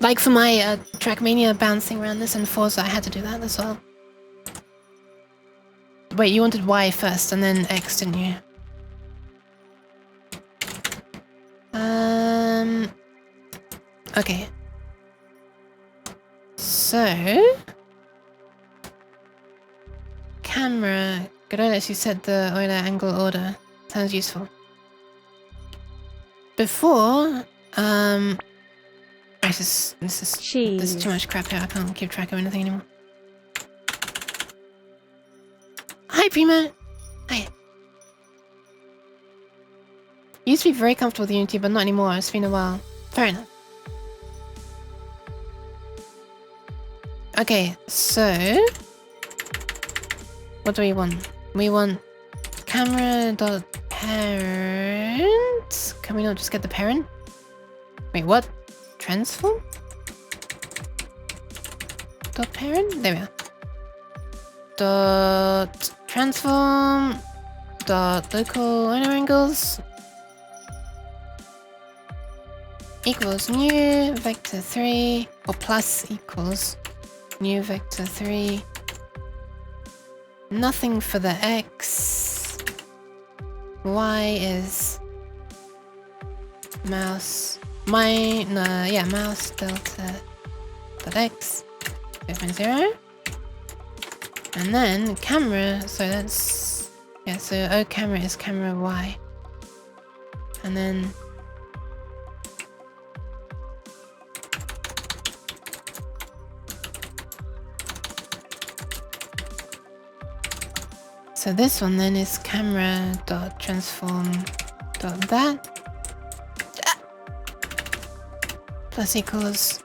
Like for my Trackmania bouncing around this and Forza, I had to do that as well. Wait, you wanted Y first and then X, didn't you? Okay. So... Camera... Good idea, she set the Euler angle order. Sounds useful. Before... This is too much crap here, I can't keep track of anything anymore. Hi, Prima! Hi. Used to be very comfortable with Unity, but not anymore. It's been a while. Fair enough. Okay, so... What do we want? We want camera.parent. Can we not just get the parent? Wait, what? Transform? Dot parent? There we are. Dot transform. Dot local inner angles. Equals new vector 3, or plus equals new vector 3. Nothing for the X. Y is mouse mouse delta dot X 0.0. And then camera, so that's so O camera is camera Y. And then so this one then is camera.transform.that plus equals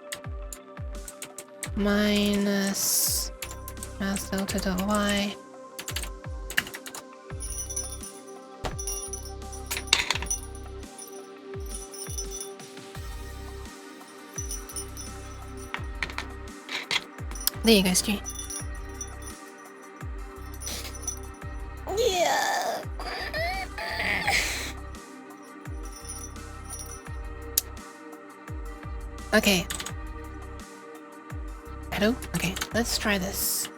minus mouse delta.y There you go, Stu. Yeah. Okay. Hello? Okay, let's try this.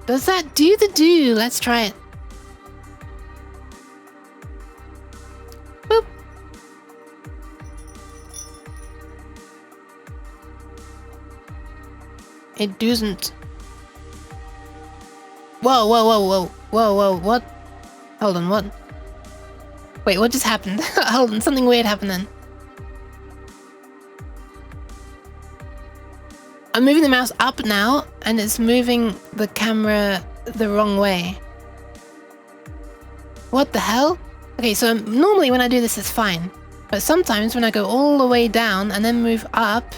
Does that do the do? Let's try it. Boop. It doesn't. Whoa, whoa, whoa, whoa, whoa, whoa, what? Hold on, what? Wait, what just happened? Hold on, something weird happened then. I'm moving the mouse up now, and it's moving the camera the wrong way. What the hell? Okay, so normally when I do this, it's fine. But sometimes when I go all the way down and then move up,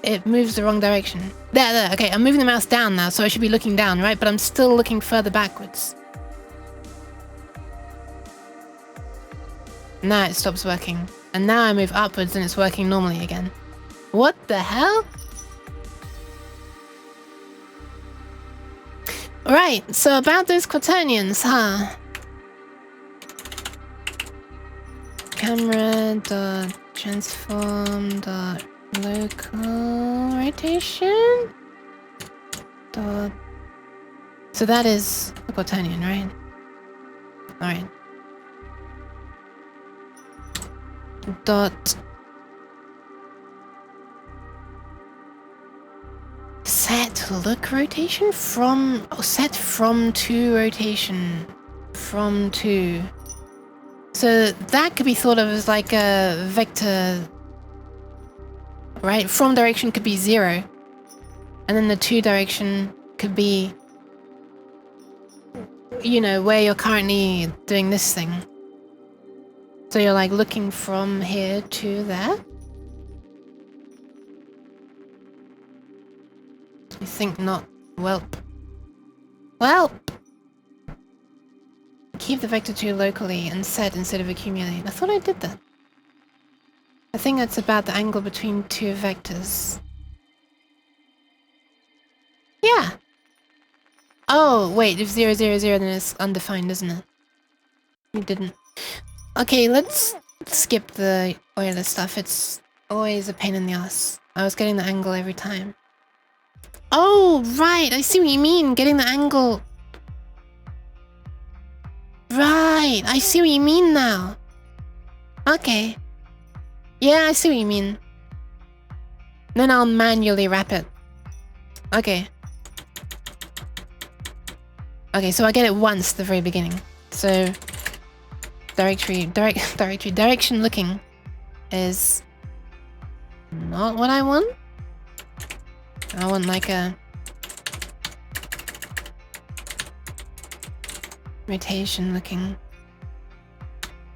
it moves the wrong direction. There, okay, I'm moving the mouse down now, so I should be looking down, right? But I'm still looking further backwards. Now it stops working. And now I move upwards and it's working normally again. What the hell? Right, so about those quaternions, huh? Camera dot transform dot local rotation dot. So that is a quaternion, right? Alright. Dot set look rotation from set from to rotation from to. So that could be thought of as like a vector, right? From direction could be 0, and then the to direction could be, you know, where you're currently doing this thing. So you're like looking from here to there? You think not? Welp. Welp! Keep the vector 2 locally and set instead of accumulate. I thought I did that. I think that's about the angle between two vectors. Yeah! Oh, wait, if 0, 0, 0, then it's undefined, isn't it? You didn't. Okay, let's skip the Euler stuff. It's always a pain in the ass. I was getting the angle every time. Oh, right! I see what you mean, getting the angle. Right! I see what you mean now. Okay. Yeah, I see what you mean. Then I'll manually wrap it. Okay. Okay, so I get it once at the very beginning. So direction looking is not what I want. I want like a rotation looking.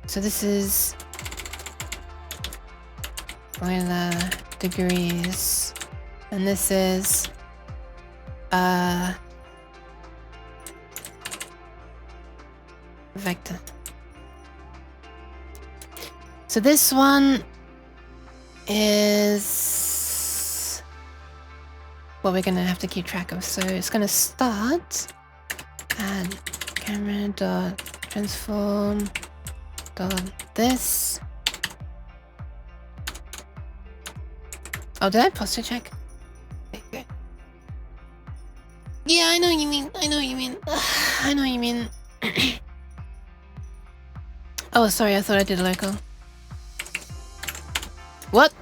So this is Euler degrees, and this is vector. So this one is what we're gonna have to keep track of. So it's gonna start at camera dot transform dot this. Oh, did I posture check? Okay. Yeah, I know what you mean. I know what you mean. I know what you mean. Oh, sorry, I thought I did local. What?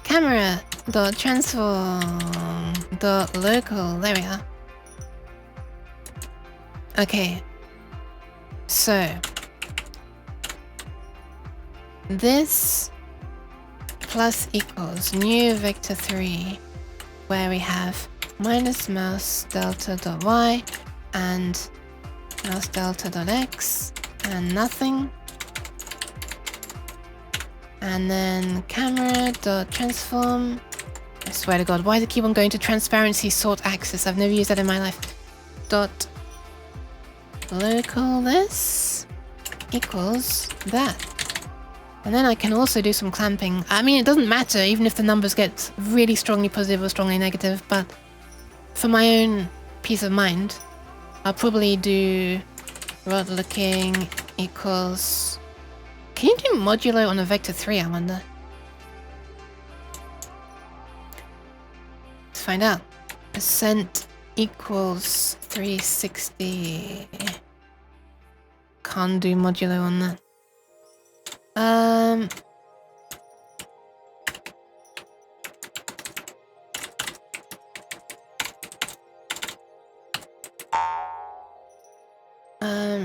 Camera dot transform dot local. There we are. Okay. So this plus equals new vector 3, where we have minus mouse delta dot y and mouse delta dot x and nothing. And then camera dot transform. I swear to God, why does it keep on going to transparency sort axis? I've never used that in my life. dot local this equals that. And then I can also do some clamping. I mean, it doesn't matter even if the numbers get really strongly positive or strongly negative, but for my own peace of mind, I'll probably do rod looking equals... Can you do modulo on a vector 3, I wonder? Let's find out. Percent equals 360. Can't do modulo on that.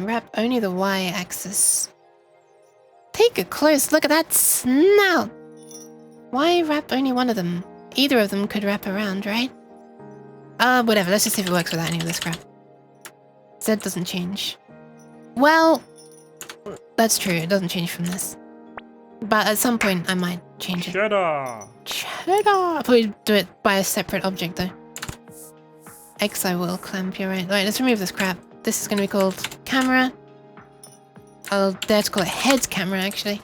Wrap only the y-axis. Take a close look at that snout! Why wrap only one of them? Either of them could wrap around, right? Whatever, let's just see if it works without any of this crap. Z doesn't change. Well, that's true, it doesn't change from this. But at some point, I might change it. Cheddar! Cheddar! I'll probably do it by a separate object, though. X I will clamp, you're right. Alright, let's remove this crap. This is going to be called camera. I'll dare to call it head camera, actually.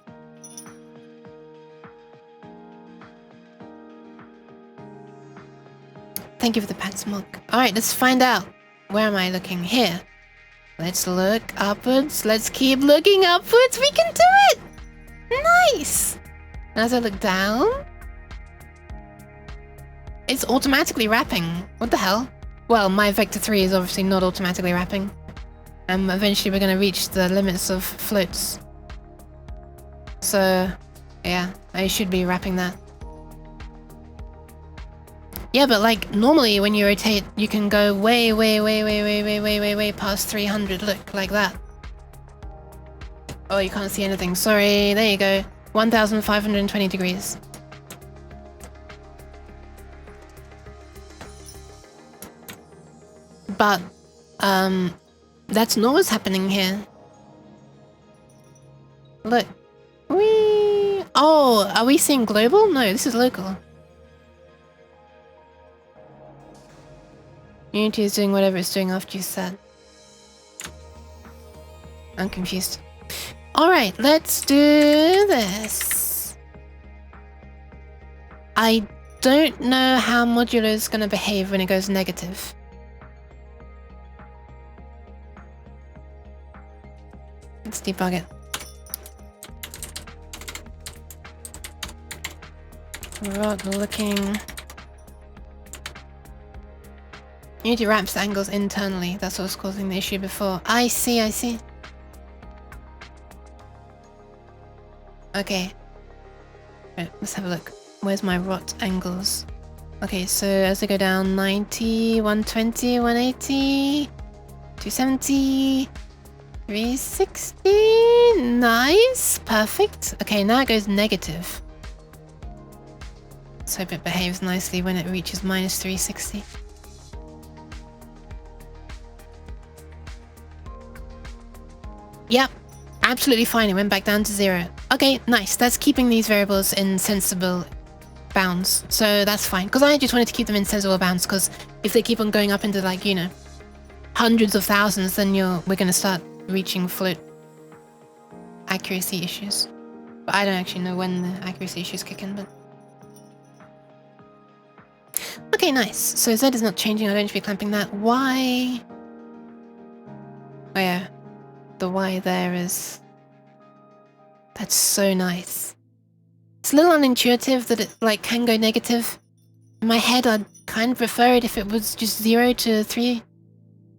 Thank you for the pat smoke. Alright, let's find out. Where am I looking? Here. Let's look upwards. Let's keep looking upwards. We can do it! Nice! And as I look down... It's automatically wrapping. What the hell? Well, my vector 3 is obviously not automatically wrapping. Eventually we're going to reach the limits of floats. So, yeah, I should be wrapping that. Yeah, but like, normally when you rotate, you can go way past 300, look, like that. Oh, you can't see anything, sorry, there you go. 1,520 degrees. But, that's not what's happening here. Look. Whee! Oh, are we seeing global? No, this is local. Unity is doing whatever it's doing after you said. I'm confused. Alright, let's do this. I don't know how modulo is going to behave when it goes negative. Let's debug it. Rod looking. Unity wraps angles internally. That's what was causing the issue before. I see, I see. Okay. Right, let's have a look. Where's my rot angles? Okay, so as I go down 90, 120, 180, 270, 360. Nice. Perfect. Okay, now it goes negative. Let's hope it behaves nicely when it reaches minus 360. Yep, absolutely fine. It went back down to 0. Okay, nice. That's keeping these variables in sensible bounds. So that's fine. Because I just wanted to keep them in sensible bounds. Because if they keep on going up into, like, you know, hundreds of thousands, then we're going to start reaching float accuracy issues. But I don't actually know when the accuracy issues kick in, but... Okay, nice. So Z is not changing. I don't should be clamping that. Y... Oh yeah. The Y there is... That's so nice. It's a little unintuitive that it, like, can go negative. In my head, I'd kind of prefer it if it was just 0 to 3...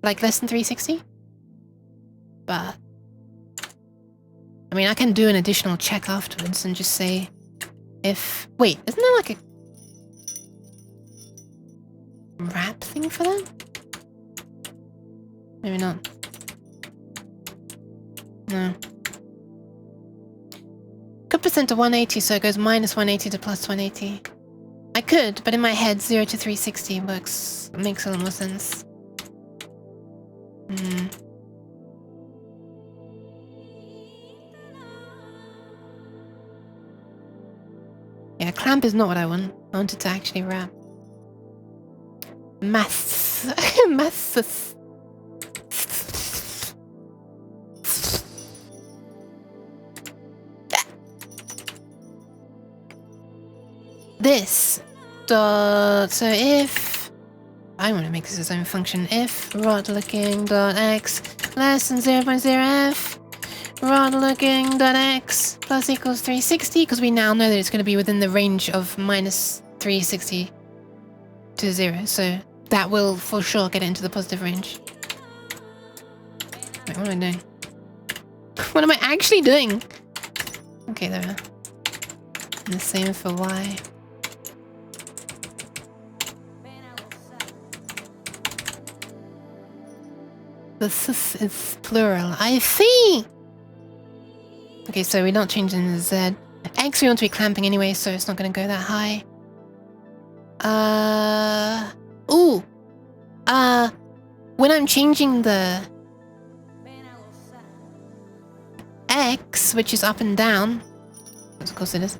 Like, less than 360. But... I mean, I can do an additional check afterwards and just say... If... Wait, isn't there like a... wrap thing for that? Maybe not. No. Could percent to 180, so it goes minus 180 to plus 180. I could, but in my head, 0 to 360 makes a lot more sense. Yeah, clamp is not what I want. I wanted to actually wrap. Maths. Maths. this dot, so if I want to make this its own function, if rod looking dot x less than 0.0f rod looking dot x plus equals 360, because we now know that it's going to be within the range of minus 360 to 0, so that will for sure get it into the positive range. Wait, what am I doing? What am I actually doing? Okay, there we are. And the same for y. The th is plural. I see! Okay, so we're not changing the z. X we want to be clamping anyway, so it's not going to go that high. Ooh! When I'm changing the X, which is up and down, of course it is,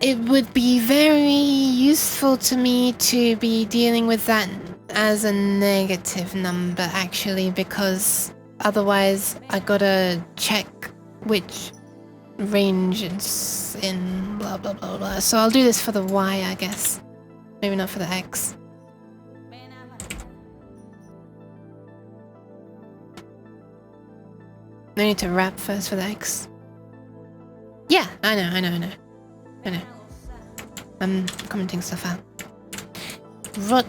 it would be very useful to me to be dealing with that as a negative number, actually, because otherwise I gotta check which range it's in, blah blah blah blah. So I'll do this for the y, I guess. Maybe not for the x. I need to wrap first for the x. Yeah, I know. I'm commenting stuff out. Rod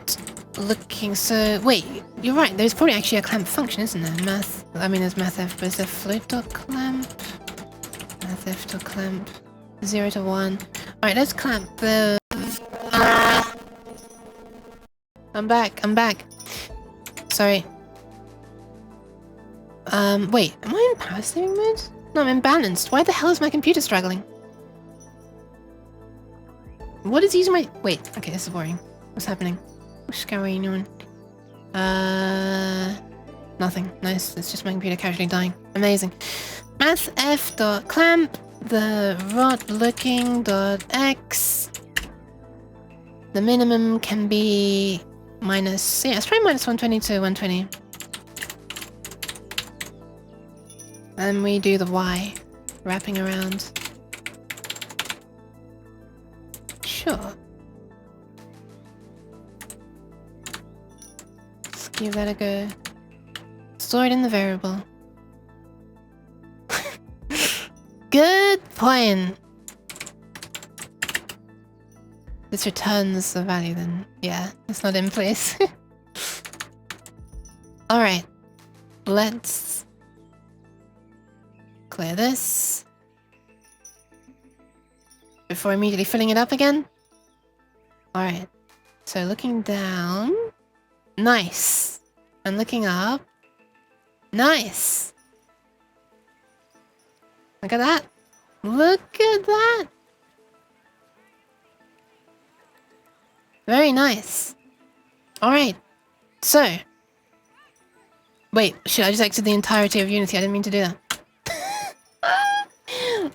looking, so wait, you're right, there's probably actually a clamp function, isn't there? There's mathf, but is there float.clamp? Mathf.clamp 0 to 1. Alright, let's clamp the... I'm back. Sorry. Wait, am I in power saving mode? No, I'm imbalanced. Why the hell is my computer struggling? What is using my... Wait, okay, this is boring. What's happening? What's going on? Nothing. Nice, it's just my computer casually dying. Amazing. Mathf.clamp the rod looking dot x. The minimum can be minus... Yeah, it's probably minus 120 to 120. And we do the y, wrapping around. Sure. Let's give that a go. Store it in the variable. Good point. This returns the value then. Yeah, it's not in place. Alright. Let's clear this before immediately filling it up again. Alright. So looking down. Nice. And looking up. Nice. Look at that. Look at that. Very nice. Alright. So. Wait, should I just exit the entirety of Unity? I didn't mean to do that.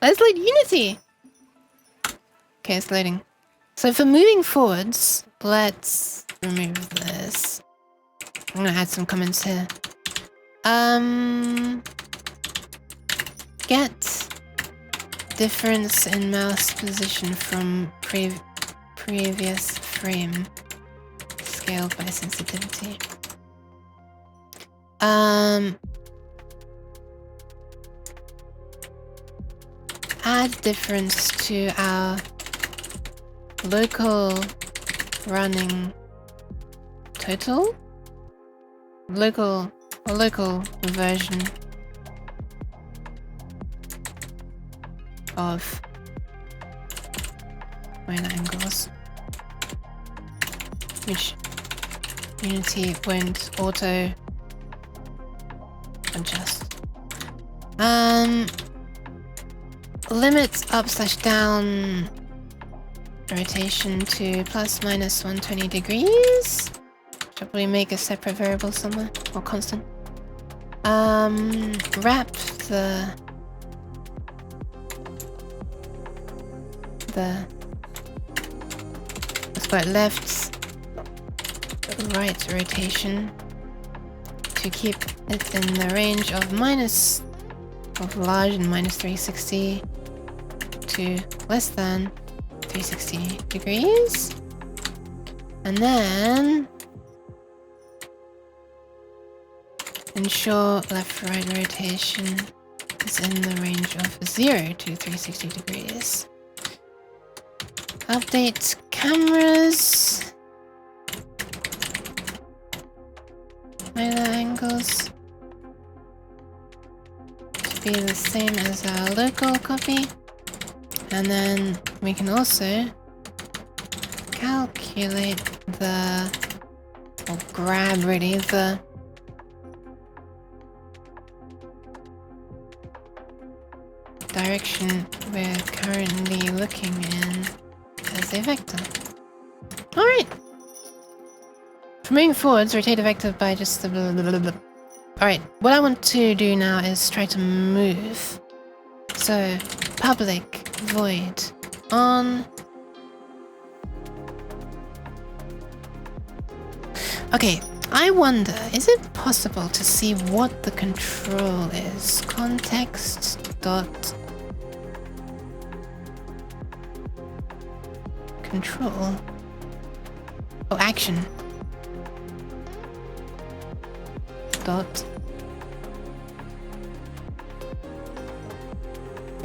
Let's load Unity. Okay, it's loading. So for moving forwards, let's remove this. I'm gonna add some comments here. Get difference in mouse position from previous frame scaled by sensitivity. Add difference to our local running total? Local version of right angles, which Unity won't auto adjust. Limit up/down rotation to plus minus 120 degrees. Should probably make a separate variable somewhere, or constant. Wrap the let's go left, right rotation to keep it in the range of minus of large and minus 360 to less than 360 degrees. And then ensure left-right rotation is in the range of 0 to 360 degrees. Update cameras. Minor angles to be the same as our local copy. And then we can also calculate or grab really the direction we're currently looking in as a vector. Alright. For moving forwards, rotate the vector by just the blah, blah, blah, blah. Alright, what I want to do now is try to move. So, public void on. Okay, I wonder, is it possible to see what the control is? Context dot control. Oh, action. Dot.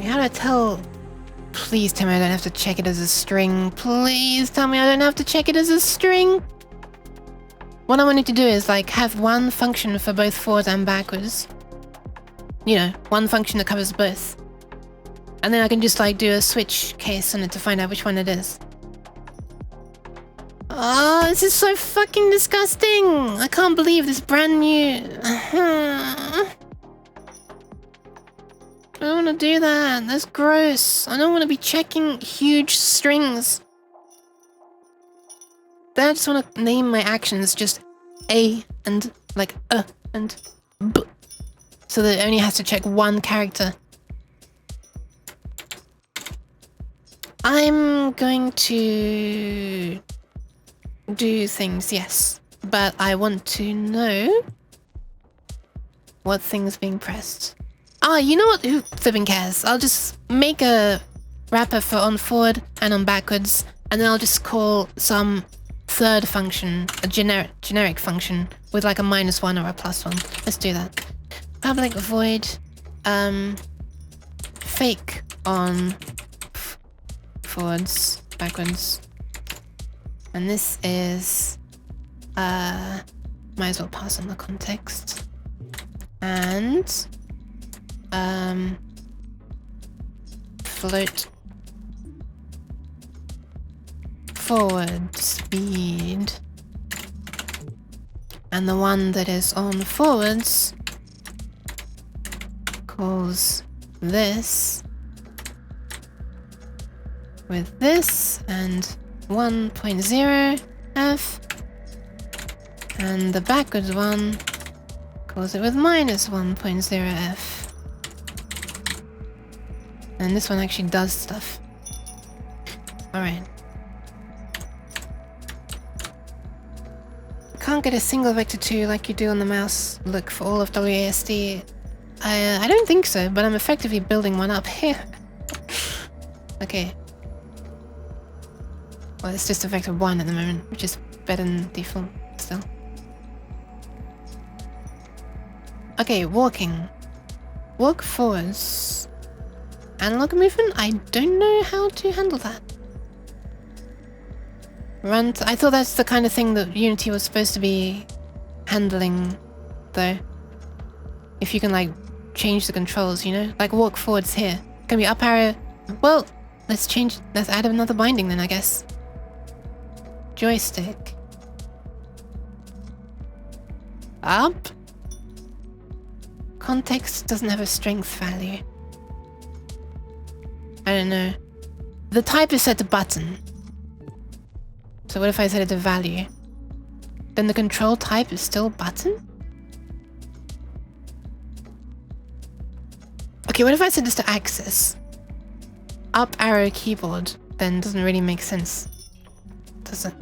How do I tell? Please tell me I don't have to check it as a string. Please tell me I don't have to check it as a string. What I wanted to do is like have one function for both forwards and backwards. You know, one function that covers both. And then I can just like do a switch case on it to find out which one it is. Oh, this is so fucking disgusting. I can't believe this brand new... I don't want to do that. That's gross. I don't want to be checking huge strings. I just want to name my actions just A and like and B. So that it only has to check one character. I'm going to do things, yes. But I want to know what thing's being pressed. Ah, you know what? Who flipping cares? I'll just make a wrapper for on forward and on backwards, and then I'll just call some third function, a generic function with like a -1 or a +1. Let's do that. Public void fake on forwards, backwards. And this is might as well pass on the context. And float forward speed, and the one that is on forwards calls this with this and 1.0 f, and the backwards one calls it with -1.0 f. And this one actually does stuff. Alright. Can't get a single vector 2 like you do on the mouse look for all of WASD. I don't think so, but I'm effectively building one up here. Okay. Well, it's just a vector 1 at the moment, which is better than default still. Okay, walking. Walk forwards. Analog movement? I don't know how to handle that. Run. I thought that's the kind of thing that Unity was supposed to be handling, though. If you can, like, change the controls, you know? Like, walk forwards here. Can be up arrow. Well, let's add another binding then, I guess. Joystick. Up. Context doesn't have a strength value. I don't know. The type is set to button. So what if I set it to value? Then the control type is still button? Okay, what if I set this to axis? Up arrow keyboard, then doesn't really make sense, does it?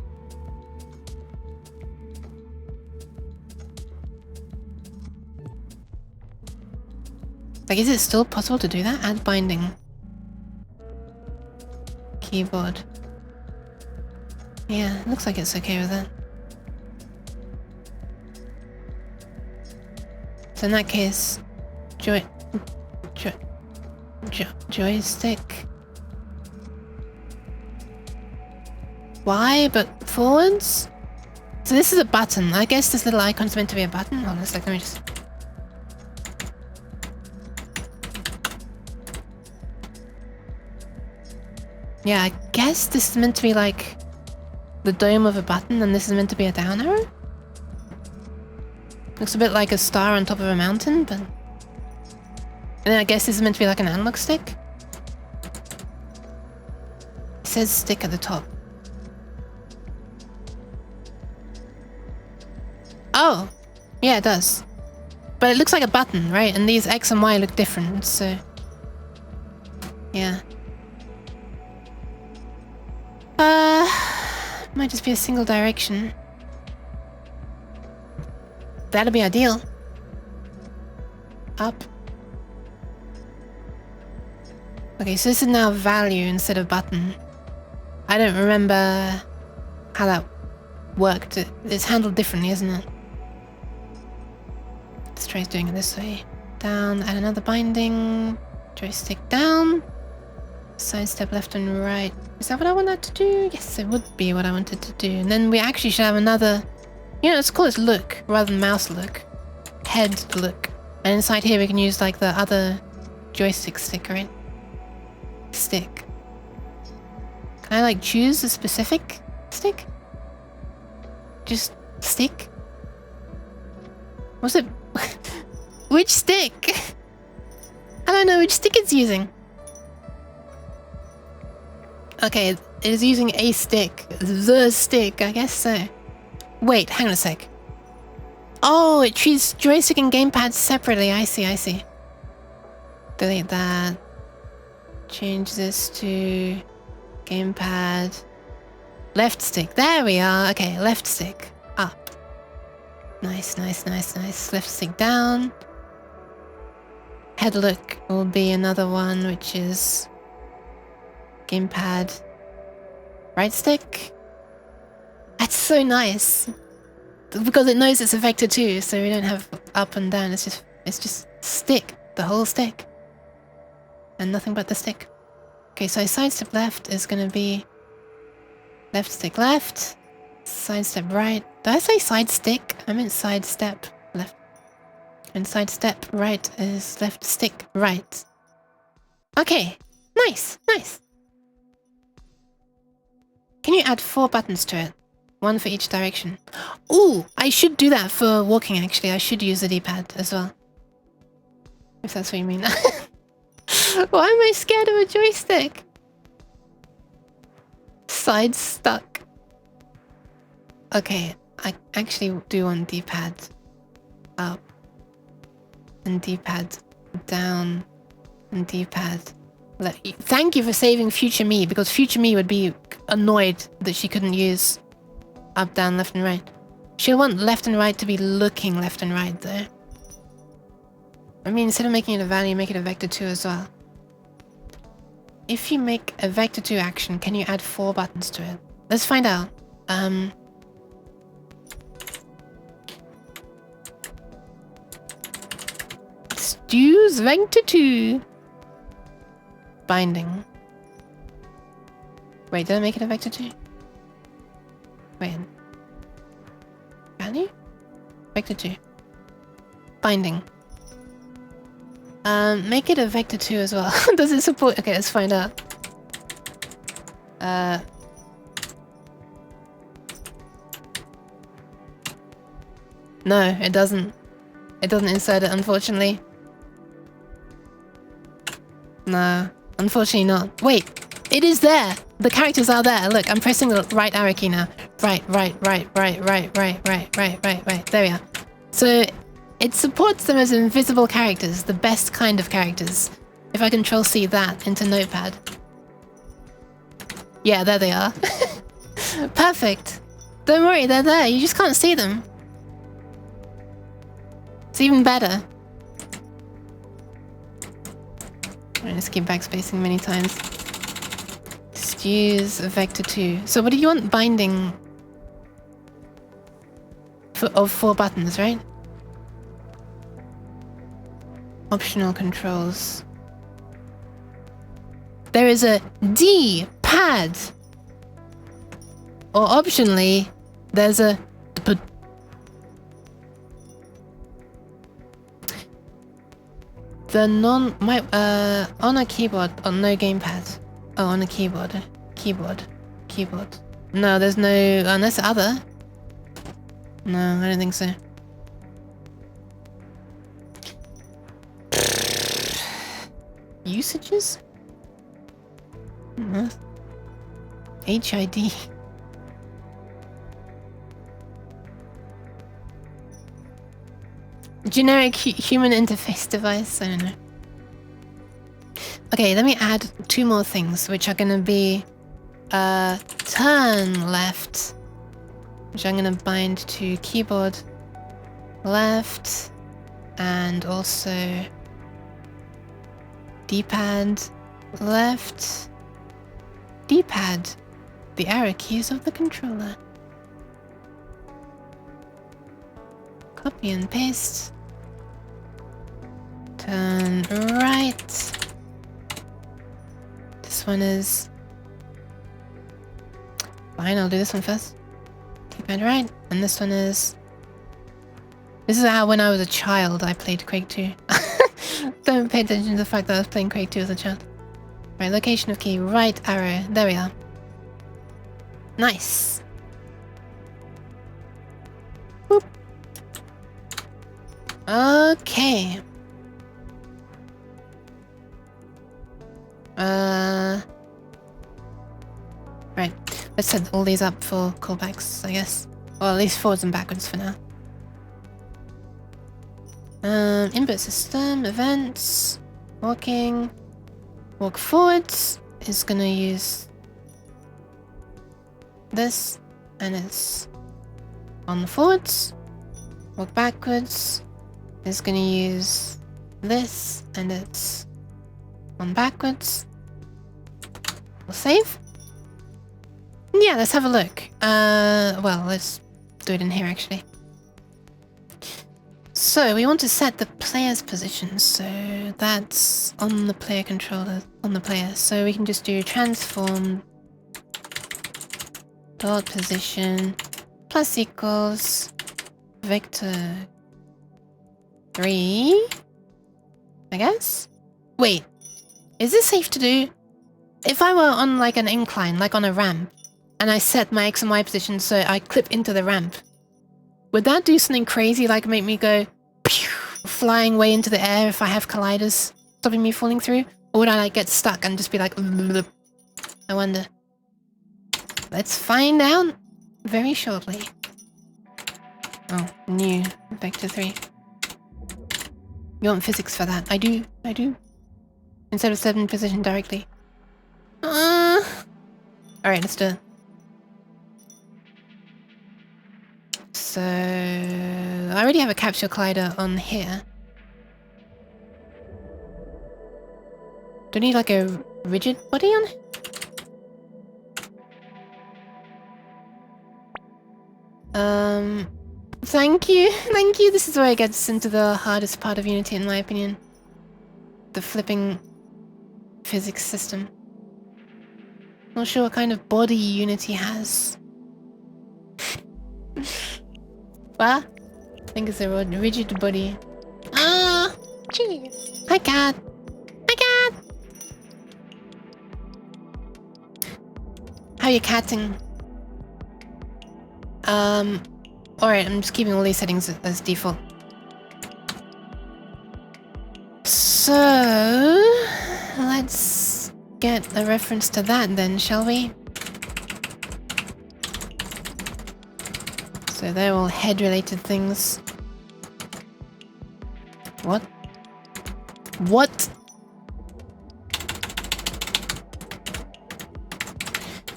Like, is it still possible to do that? Add binding. Keyboard. Yeah, looks like it's okay with that. So in that case, joystick. Y, but forwards? So this is a button. I guess this little icon's meant to be a button. Hold on a sec, let me just... Yeah, I guess this is meant to be like the dome of a button, and this is meant to be a down arrow? Looks a bit like a star on top of a mountain, but... And then I guess this is meant to be like an analog stick? It says stick at the top. Oh! Yeah, it does. But it looks like a button, right? And these X and Y look different, so... Yeah. Might just be a single direction. That'll be ideal. Up. Okay, so this is now value instead of button. I don't remember how that worked. It's handled differently, isn't it? Let's try doing it this way. Down, add another binding. Joystick down. Side step left and right. Is that what I wanted to do? Yes, it would be what I wanted to do. And then we actually should have another... You know, let's call this look rather than mouse look. Head look. And inside here we can use like the other joystick stick, right? Stick. Can I like choose a specific stick? Just stick? What's it? Which stick? I don't know which stick it's using. Okay, it is using a stick. The stick, I guess so. Wait, hang on a sec. Oh, it treats joystick and gamepad separately. I see, I see. Delete that. Change this to gamepad. Left stick. There we are. Okay, left stick. Up. Nice, nice, nice, nice. Left stick down. Head look will be another one, which is gamepad. Right stick. That's so nice. Because it knows it's a vector too, so we don't have up and down. It's just stick. The whole stick. And nothing but the stick. Okay, so side step left is gonna be left stick left. Side step right. Did I say side stick? I meant side step left. And side step right is left stick right. Okay. Nice, nice. Can you add 4 buttons to it? 1 for each direction. Ooh, I should do that for walking actually. I should use the D-pad as well. If that's what you mean. Why am I scared of a joystick? Side stuck. Okay, I actually do want D-pad up. And D-pad down. And D-pad. Thank you for saving future me, because future me would be annoyed that she couldn't use up, down, left and right. She'll want left and right to be looking left and right though. I mean, instead of making it a value, make it a vector 2 as well. If you make a vector 2 action, can you add 4 buttons to it? Let's find out. Let's use vector 2. Binding. Wait, did I make it a vector 2? Wait. Value? Vector 2. Binding. Make it a vector 2 as well. Does it support? Okay, let's find out. No, it doesn't. It doesn't insert it, unfortunately. No, unfortunately not. Wait, it is there. The characters are there. Look, I'm pressing the right arrow key now. Right. There we are. So it supports them as invisible characters, the best kind of characters. If I Control C that into Notepad. Yeah, there they are. Perfect. Don't worry, they're there. You just can't see them. It's even better. I'm just keep backspacing many times. Just use vector 2. So what do you want? Binding of 4 buttons, right? Optional controls. There is a D pad. Or optionally, there's a D. The on a keyboard, on no gamepad. Oh, on a keyboard. Keyboard. No, there's no, unless other. No, I don't think so. Usages? Huh? HID. Generic human interface device, I don't know. Okay, let me add 2 more things, which are gonna be turn left, which I'm gonna bind to keyboard left, and also D-pad left, D-pad, the arrow keys of the controller. Copy and paste. Turn right. This one is fine, I'll do this one first. D-pad right, and this one is... This is how when I was a child I played Quake 2. Don't pay attention to the fact that I was playing Quake 2 as a child. Right, location of key, right arrow. There we are. Nice. Boop. Okay. Right. Let's set all these up for callbacks, I guess. Or at least forwards and backwards for now. Input system, events, walking. Walk forwards is gonna use this, and it's on the forwards. Walk backwards is gonna use this, and it's on backwards. We'll save. Yeah, let's have a look. Well, let's do it in here actually. So we want to set the player's position, so that's on the player controller, on the player. So we can just do transform dot position plus equals vector 3, I guess? Wait, is this safe to do? If I were on like an incline, like on a ramp, and I set my X and Y position so I clip into the ramp, would that do something crazy, like make me go pew, flying way into the air if I have colliders stopping me falling through? Or would I like get stuck and just be like, blub? I wonder. Let's find out very shortly. Oh, new vector 3. You want physics for that? I do. Instead of setting position directly. Alright, let's do it. So I already have a capture collider on here. Do I need like a rigid body on it? Thank you. This is where it gets into the hardest part of Unity in my opinion. The flipping physics system. Not sure what kind of body Unity has. What? I think it's a rigid body. Ah! Cheese. Hi, cat. Hi, cat. How are you catting? Alright, I'm just keeping all these settings as default. So, let's get a reference to that then, shall we? So they're all head-related things. What? What?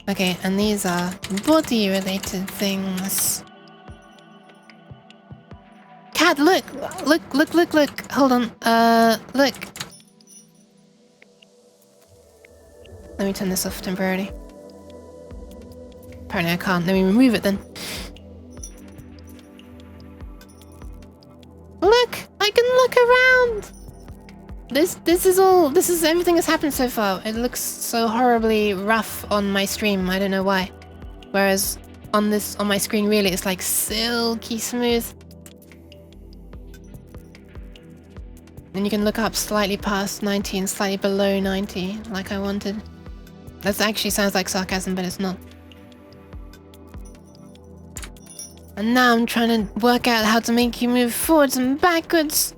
Okay, and these are body-related things. Cat, look! Look! Hold on. Look. let me turn this off temporarily. Apparently I can't. Let me remove it then. Look! I can look around! This is everything that's happened so far. It looks so horribly rough on my stream. I don't know why. Whereas on my screen really it's like silky smooth. And you can look up slightly past 90 and slightly below 90 like I wanted. That actually sounds like sarcasm, but it's not. And now I'm trying to work out how to make you move forwards and backwards.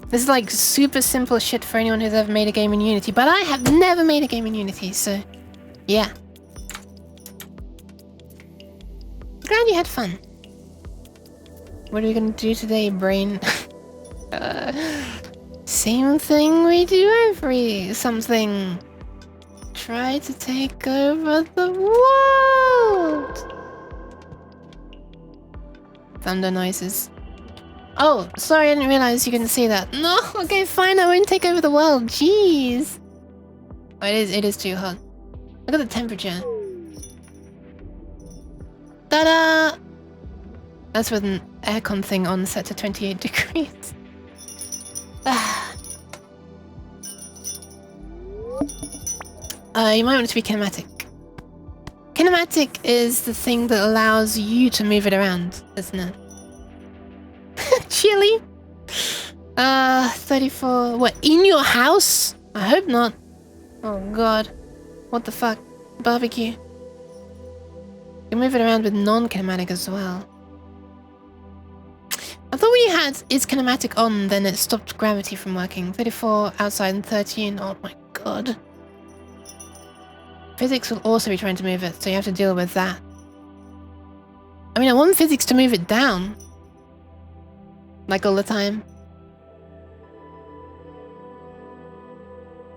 This is like super simple shit for anyone who's ever made a game in Unity, but I have never made a game in Unity, so yeah. Glad you had fun. What are we gonna do today, brain? Same thing we do every something. Try to take over the world. Thunder noises. Oh, sorry, I didn't realize you couldn't see that. No, okay, fine, I won't take over the world. Jeez. Oh, it is too hot. Look at the temperature. Ta-da! That's with an aircon thing on set to 28 degrees. You might want it to be kinematic. Kinematic is the thing that allows you to move it around, isn't it? Chili? 34... What, in your house? I hope not. Oh god. What the fuck? Barbecue. You can move it around with non-kinematic as well. I thought when you had is kinematic on, then it stopped gravity from working. 34 outside and 13. Oh my god. Physics will also be trying to move it, so you have to deal with that. I mean, I want physics to move it down. Like all the time.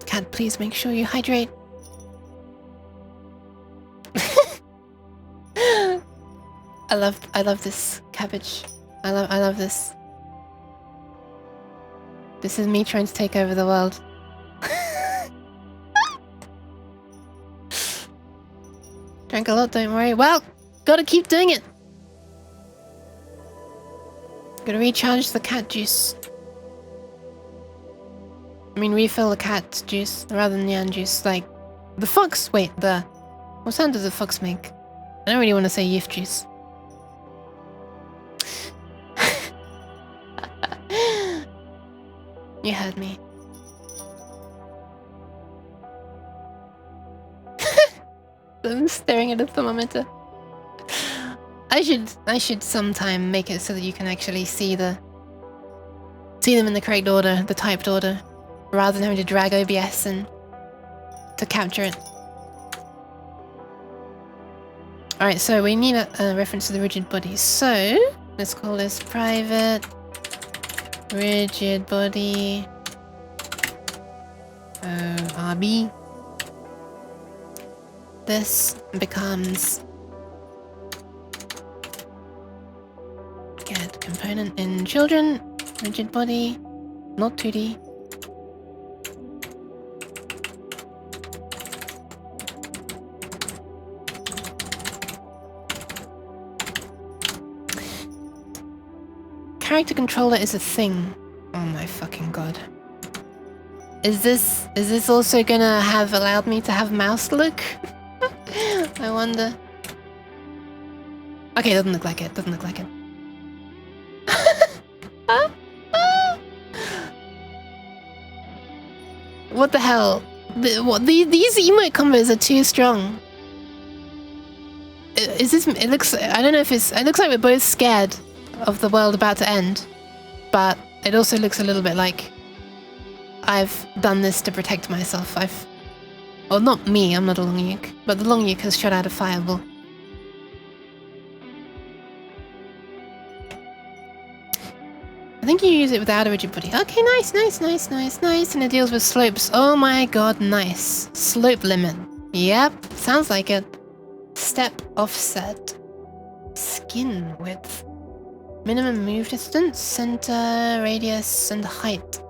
Cat, please make sure you hydrate. I love this cabbage. I love this. This is me trying to take over the world. Drank a lot, don't worry. Well, gotta keep doing it. Gotta recharge the cat juice. I mean, refill the cat juice rather than yan juice. Like, the fox. Wait, what sound does the fox make? I don't really want to say yif juice. You heard me. I'm staring at a thermometer. I should sometime make it so that you can actually see them in the correct order, the typed order, rather than having to drag OBS and to capture it. Alright, so we need a reference to the rigid body. So let's call this private rigid body RB. This becomes get component in children, rigid body, not 2D. Character controller is a thing. Oh my fucking god. Is this also gonna have allowed me to have mouse look? I wonder. Okay, doesn't look like it. Doesn't look like it. What the hell? These emote combos are too strong. Is this? It looks. I don't know if it's. It looks like we're both scared of the world about to end, but it also looks a little bit like I've done this to protect myself. Well, not me. I'm not a long uke, but the long uke has shot out a fireball. I think you use it without a rigid body. Okay, nice. And it deals with slopes. Oh my god, nice. Slope limit. Yep, sounds like it. Step offset. Skin width. Minimum move distance, center, radius, and height.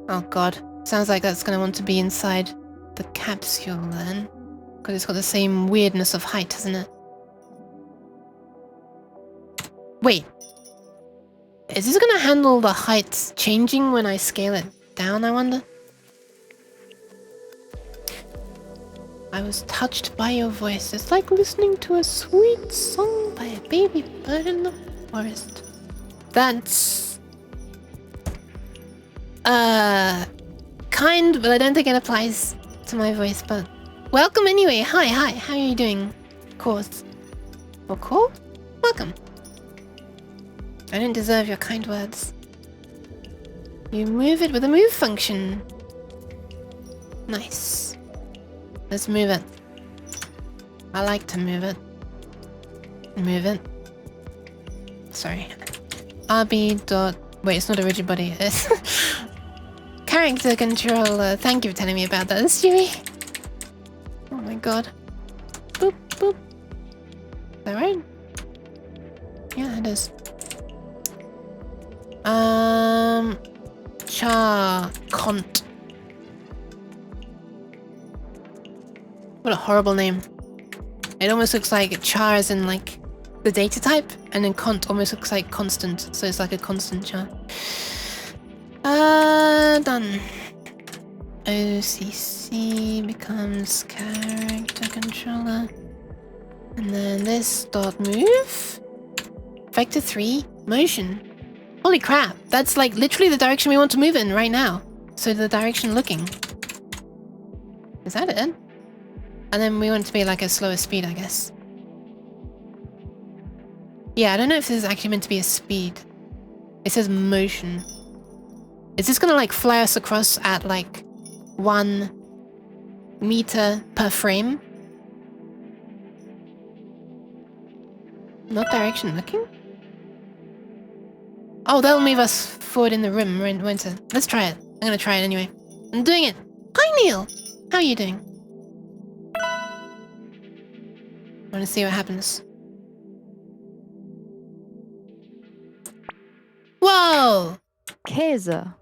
Oh god, sounds like that's gonna want to be inside the capsule then. Because it's got the same weirdness of height, hasn't it? Wait. Is this gonna handle the height changing when I scale it down, I wonder? I was touched by your voice. It's like listening to a sweet song by a baby bird in the forest. That's... kind, but I don't think it applies to my voice, but... Welcome anyway. Hi, how are you doing? Course. Or cool? Welcome. I don't deserve your kind words. You move it with a move function. Nice. Let's move it. I like to move it. Move it. Sorry. RB dot... Wait, it's not a rigid body. It's... Character controller. Thank you for telling me about that, Stewie. Oh my god. Boop, boop. Is that right? Yeah, it is. Char... Cont. What a horrible name. It almost looks like char as in like the data type, and then cont almost looks like constant, so it's like a constant char. Done. OCC becomes character controller. And then this dot move. Vector 3, motion. Holy crap, that's like literally the direction we want to move in right now. So the direction looking. Is that it? And then we want it to be like a slower speed, I guess. Yeah, I don't know if this is actually meant to be a speed. It says motion. Is this gonna like fly us across at like 1 meter per frame? Not direction looking? Oh, that'll move us forward in the room, won't it? Let's try it. I'm gonna try it anyway. I'm doing it. Hi, Neil. How are you doing? I want to see what happens. Whoa! Käse.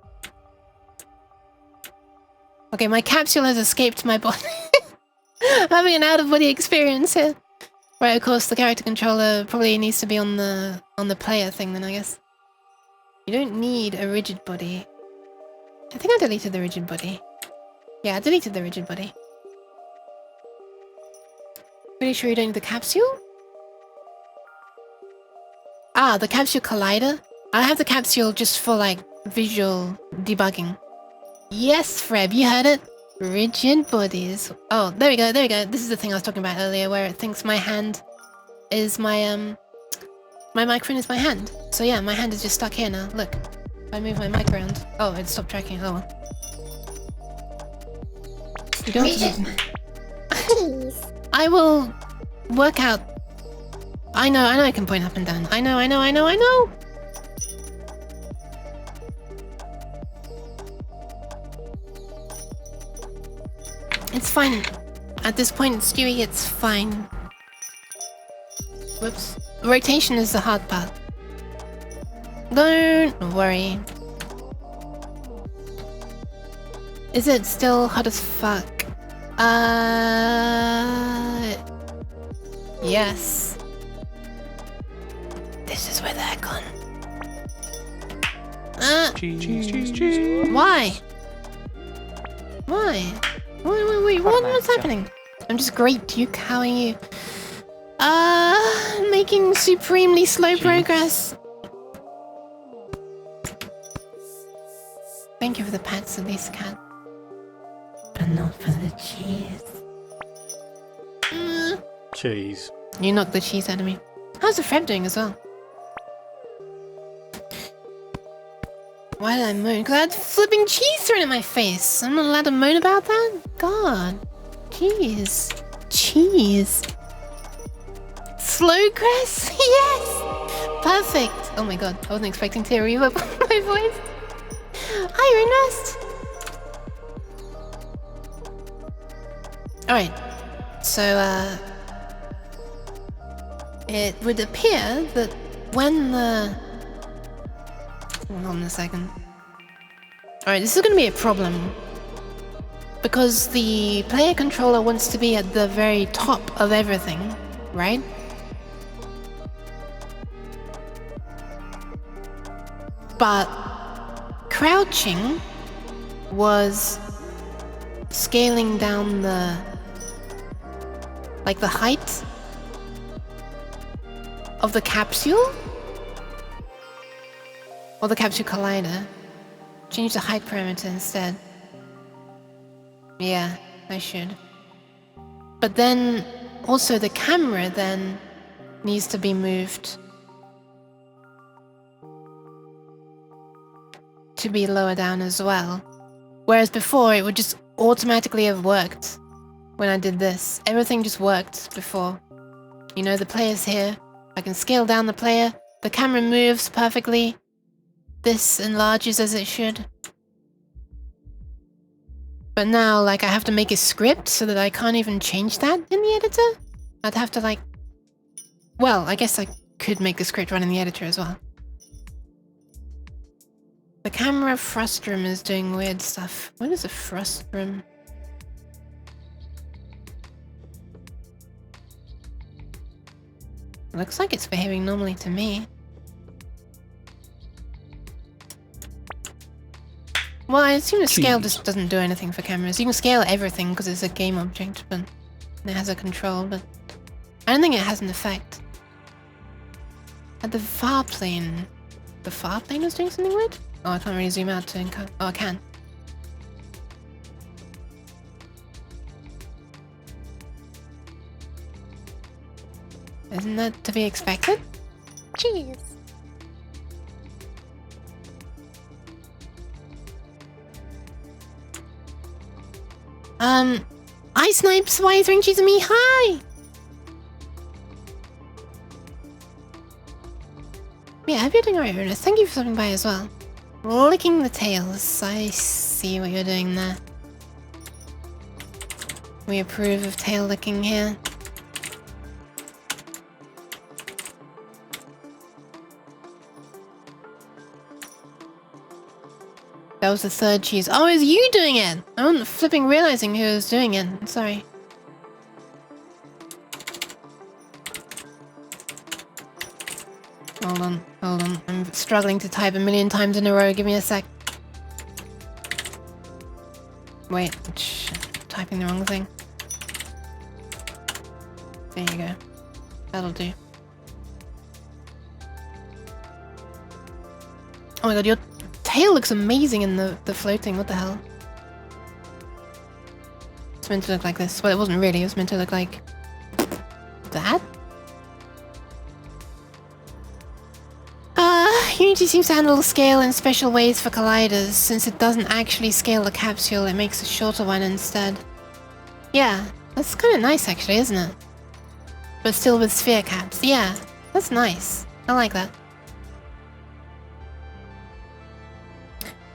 Okay, my capsule has escaped my body. I'm having an out-of-body experience here. Right, of course, the character controller probably needs to be on the player thing then, I guess. You don't need a rigid body. I think I deleted the rigid body. Yeah, I deleted the rigid body. Pretty sure you don't need the capsule? Ah, the capsule collider? I have the capsule just for, like, visual debugging. Yes, Freb, you heard it. Rigid bodies. Oh, there we go, there we go. This is the thing I was talking about earlier, where it thinks my hand is my, my microphone is my hand. So yeah, my hand is just stuck here now. Look. If I move my mic around. Oh, it stopped tracking. Oh well. You don't Please. I will work out. I know I can point up and down. I know. It's fine. At this point, Stewie, it's fine. Whoops. Rotation is the hard part. Don't worry. Is it still hot as fuck? Yes. This is where they're gone. Cheese. Why? Why? Wait, what's happening? I'm just great, Duke. How are you? Making supremely slow progress. Thank you for the pats, at least, cat. But not for the cheese. Cheese. You knocked the cheese out of me. How's the Freb doing as well? Why did I moan? Because I had flipping cheese thrown in my face. I'm not allowed to moan about that? God. Cheese. Cheese. Slow Cress? Yes! Perfect. Oh my god, I wasn't expecting to reverb on my voice. Hi, Renest. Alright. So, it would appear that when the... Hold on a second. Alright, this is gonna be a problem. because the player controller wants to be at the very top of everything, right? But crouching was scaling down the height of the capsule or the capsule collider. Change the height parameter instead. Yeah, I should. But then also the camera then needs to be moved to be lower down as well. Whereas before it would just automatically have worked when I did this. Everything just worked before. You know, the player's here. I can scale down the player. The camera moves perfectly. This enlarges as it should. But now, like, I have to make a script so that I can't even change that in the editor? I'd have to, like... Well, I guess I could make the script run in the editor as well. The camera frustrum is doing weird stuff. What is a frustrum? Looks like it's behaving normally to me. Well, I assume the scale just doesn't do anything for cameras. You can scale everything because it's a game object, but it has a control, but I don't think it has an effect. At the far plane... The far plane is doing something weird? Oh, I can't really zoom out to... Oh, I can. Isn't that to be expected? Cheese. Hi Snipes, why are you throwing cheese at me? Hi! Yeah, I hope you're doing alright, Ernest. Thank you for stopping by as well. Licking the tails. I see what you're doing there. We approve of tail licking here. That was the third cheese. Oh, it's you doing it! I wasn't flipping realizing who was doing it. I'm sorry. Hold on, hold on. I'm struggling to type a million times in a row. Give me a sec. Wait, typing the wrong thing. There you go. That'll do. Oh my god, your tail looks amazing in the floating. What the hell? It's meant to look like this. Well, it wasn't really. It was meant to look like that. Unity seems to handle scale in special ways for colliders. Since it doesn't actually scale the capsule, it makes a shorter one instead. Yeah, that's kind of nice actually, isn't it? But still with sphere caps. Yeah, that's nice. I like that.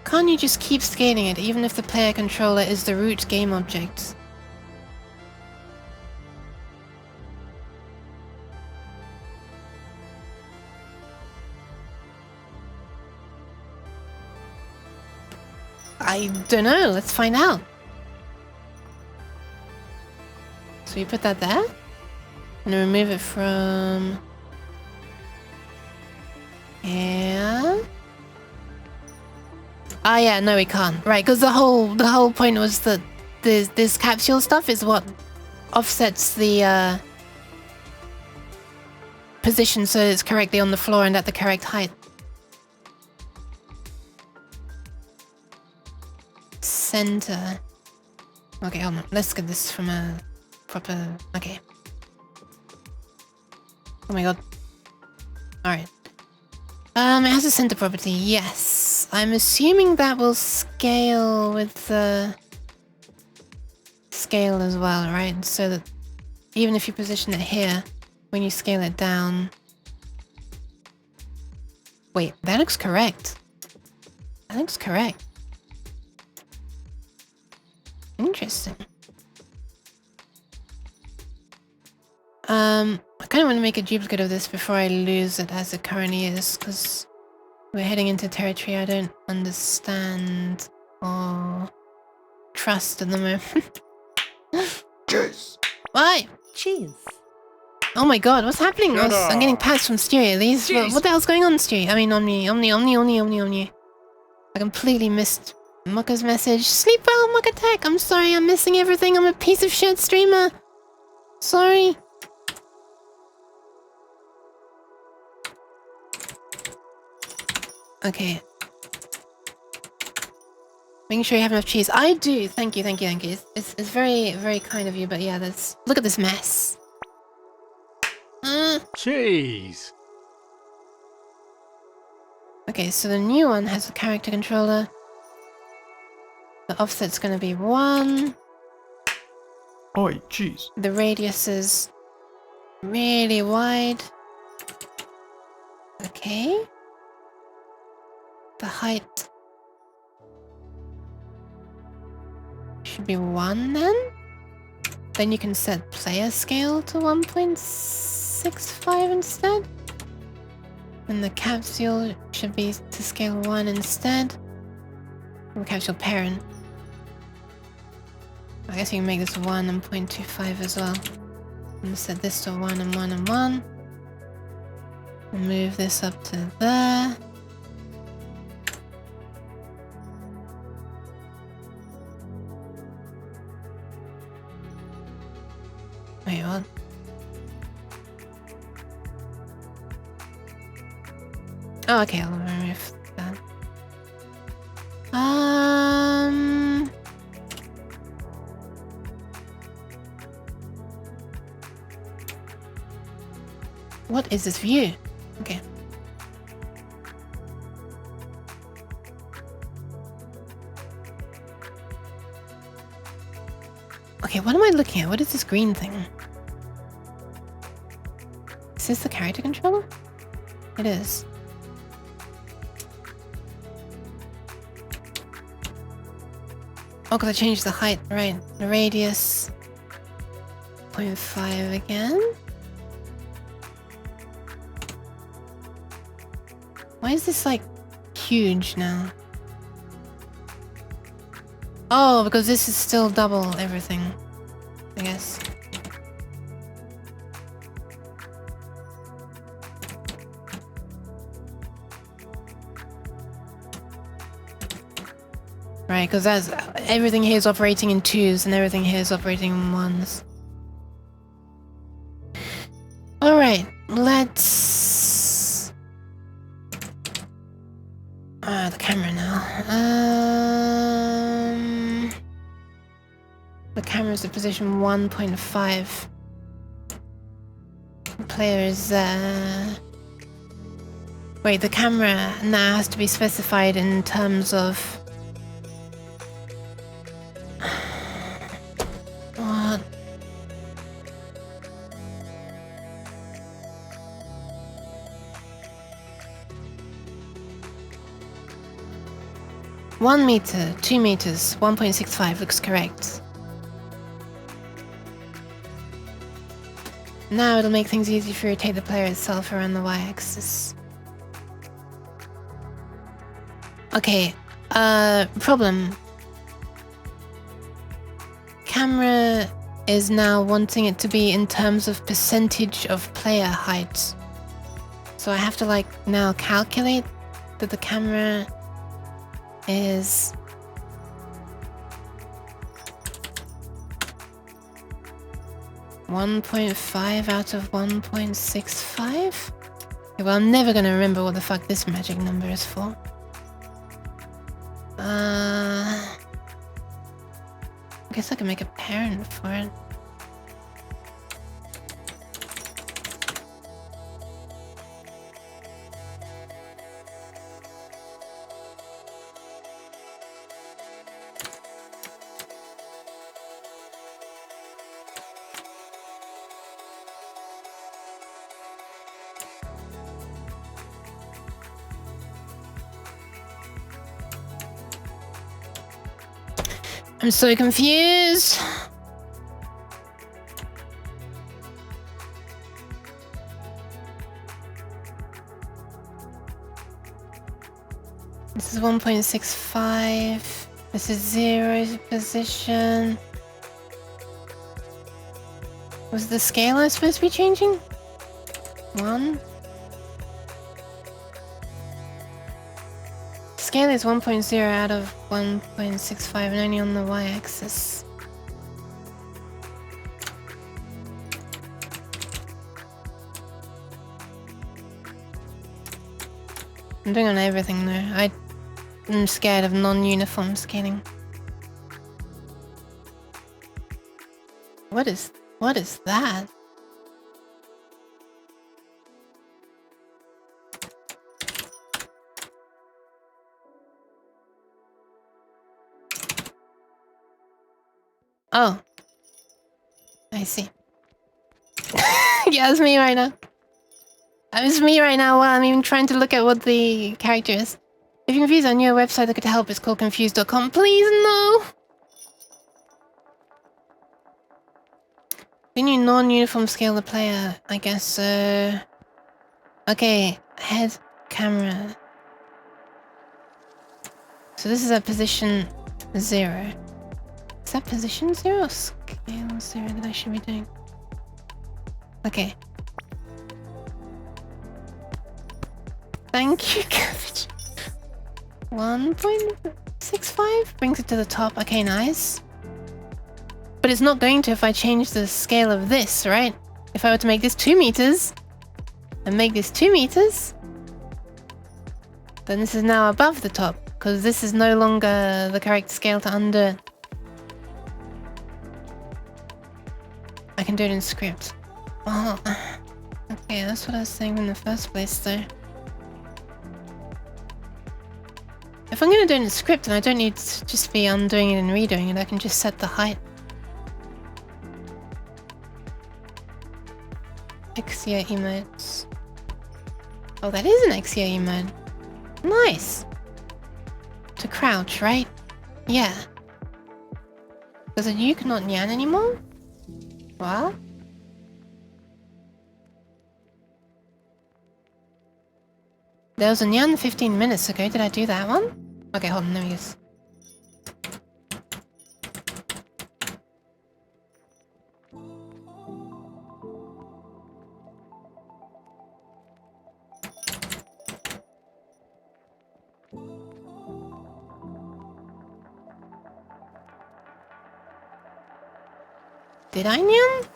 Can't you just keep scaling it, even if the player controller is the root game object? I don't know, let's find out. So we put that there? And remove it from... Yeah... Ah yeah, no we can't. Right, because the whole point was that this capsule stuff is what offsets the position so it's correctly on the floor and at the correct height. Center. Okay, hold on. Let's get this from a proper... Okay. Oh my god. Alright. It has a center property, yes. I'm assuming that will scale with the scale as well, right? So that even if you position it here, when you scale it down... Wait, that looks correct. That looks correct. Interesting. I kind of want to make a duplicate of this before I lose it as it currently is, because we're heading into territory I don't understand. Or trust at the moment. Cheese. Why? Cheese. Oh my god, what's happening? Shut I'm getting up. pats from Stewie. These what the hell's going on, Stewie? I mean, Omni. I completely missed Mucka's message. Sleep well, Mucka Tech. I'm sorry, I'm missing everything. I'm a piece of shit streamer. Sorry. Okay. Making sure you have enough cheese. I do. Thank you. It's very, very kind of you, but yeah, that's... Look at this mess. Cheese. Okay, so the new one has a character controller. The offset's gonna be 1. Oi, cheese. The radius is really wide. Okay. The height should be 1 then. Then you can set player scale to 1.65 instead. And the capsule should be to scale 1 instead. Or capsule parent. I guess you can make this 1 and 0.25 as well. And set this to 1 and 1 and 1. And move this up to there. Wait, what? Oh, okay, I'll remove that. What is this view? Okay. Okay, what am I looking at? What is this green thing? Is this the character controller? It is. Oh, because I changed the height, right. The radius. 0.5 again. Why is this like huge now? Oh, because this is still double everything, I guess. Right, because that's everything here is operating in 2s and everything here is operating in 1s. Alright, let's... the camera now. The camera's at position 1.5. The player is wait, the camera now has to be specified in terms of... What? One meter, 2 meters, 1.65 looks correct. Now it'll make things easy if you rotate the player itself around the y-axis. Okay, problem. Camera is now wanting it to be in terms of percentage of player height. So I have to like now calculate that the camera is... .5 out of 1.65? Okay, well, I'm never gonna remember what the fuck this magic number is for. I guess I can make a parent for it. I'm so confused. This is 1.65. This is 0's position. Was the scalar supposed to be changing? 1. Scale is 1.0 out of 1.65 and only on the y-axis. I'm doing on everything though. I'm scared of non-uniform scaling. What is that? Oh. I see. Yeah, it's me right now. It's me right now while I'm even trying to look at what the character is. If you're confused, I knew a website that could help. It's called confused.com. Please, no! Can you non-uniform scale the player? I guess so. Okay, head, camera. So this is at position 0. Is that position 0 or scale 0 that I should be doing? Okay. Thank you, Cabbage. 1.65 brings it to the top. Okay, nice. But it's not going to if I change the scale of this, right? If I were to make this 2 meters and make this 2 meters, then this is now above the top because this is no longer the correct scale to undo it. I can do it in script. Oh, okay, that's what I was saying in the first place, though. If I'm gonna do it in script, then I don't need to just be undoing it and redoing it. I can just set the height. XYO emotes. Oh, that is an XYO emote. Nice. To crouch, right? Yeah. Does a nuke not nyan anymore? What? There was a nyan 15 minutes ago. Did I do that one? Okay, hold on, let me guess. Did I nyan?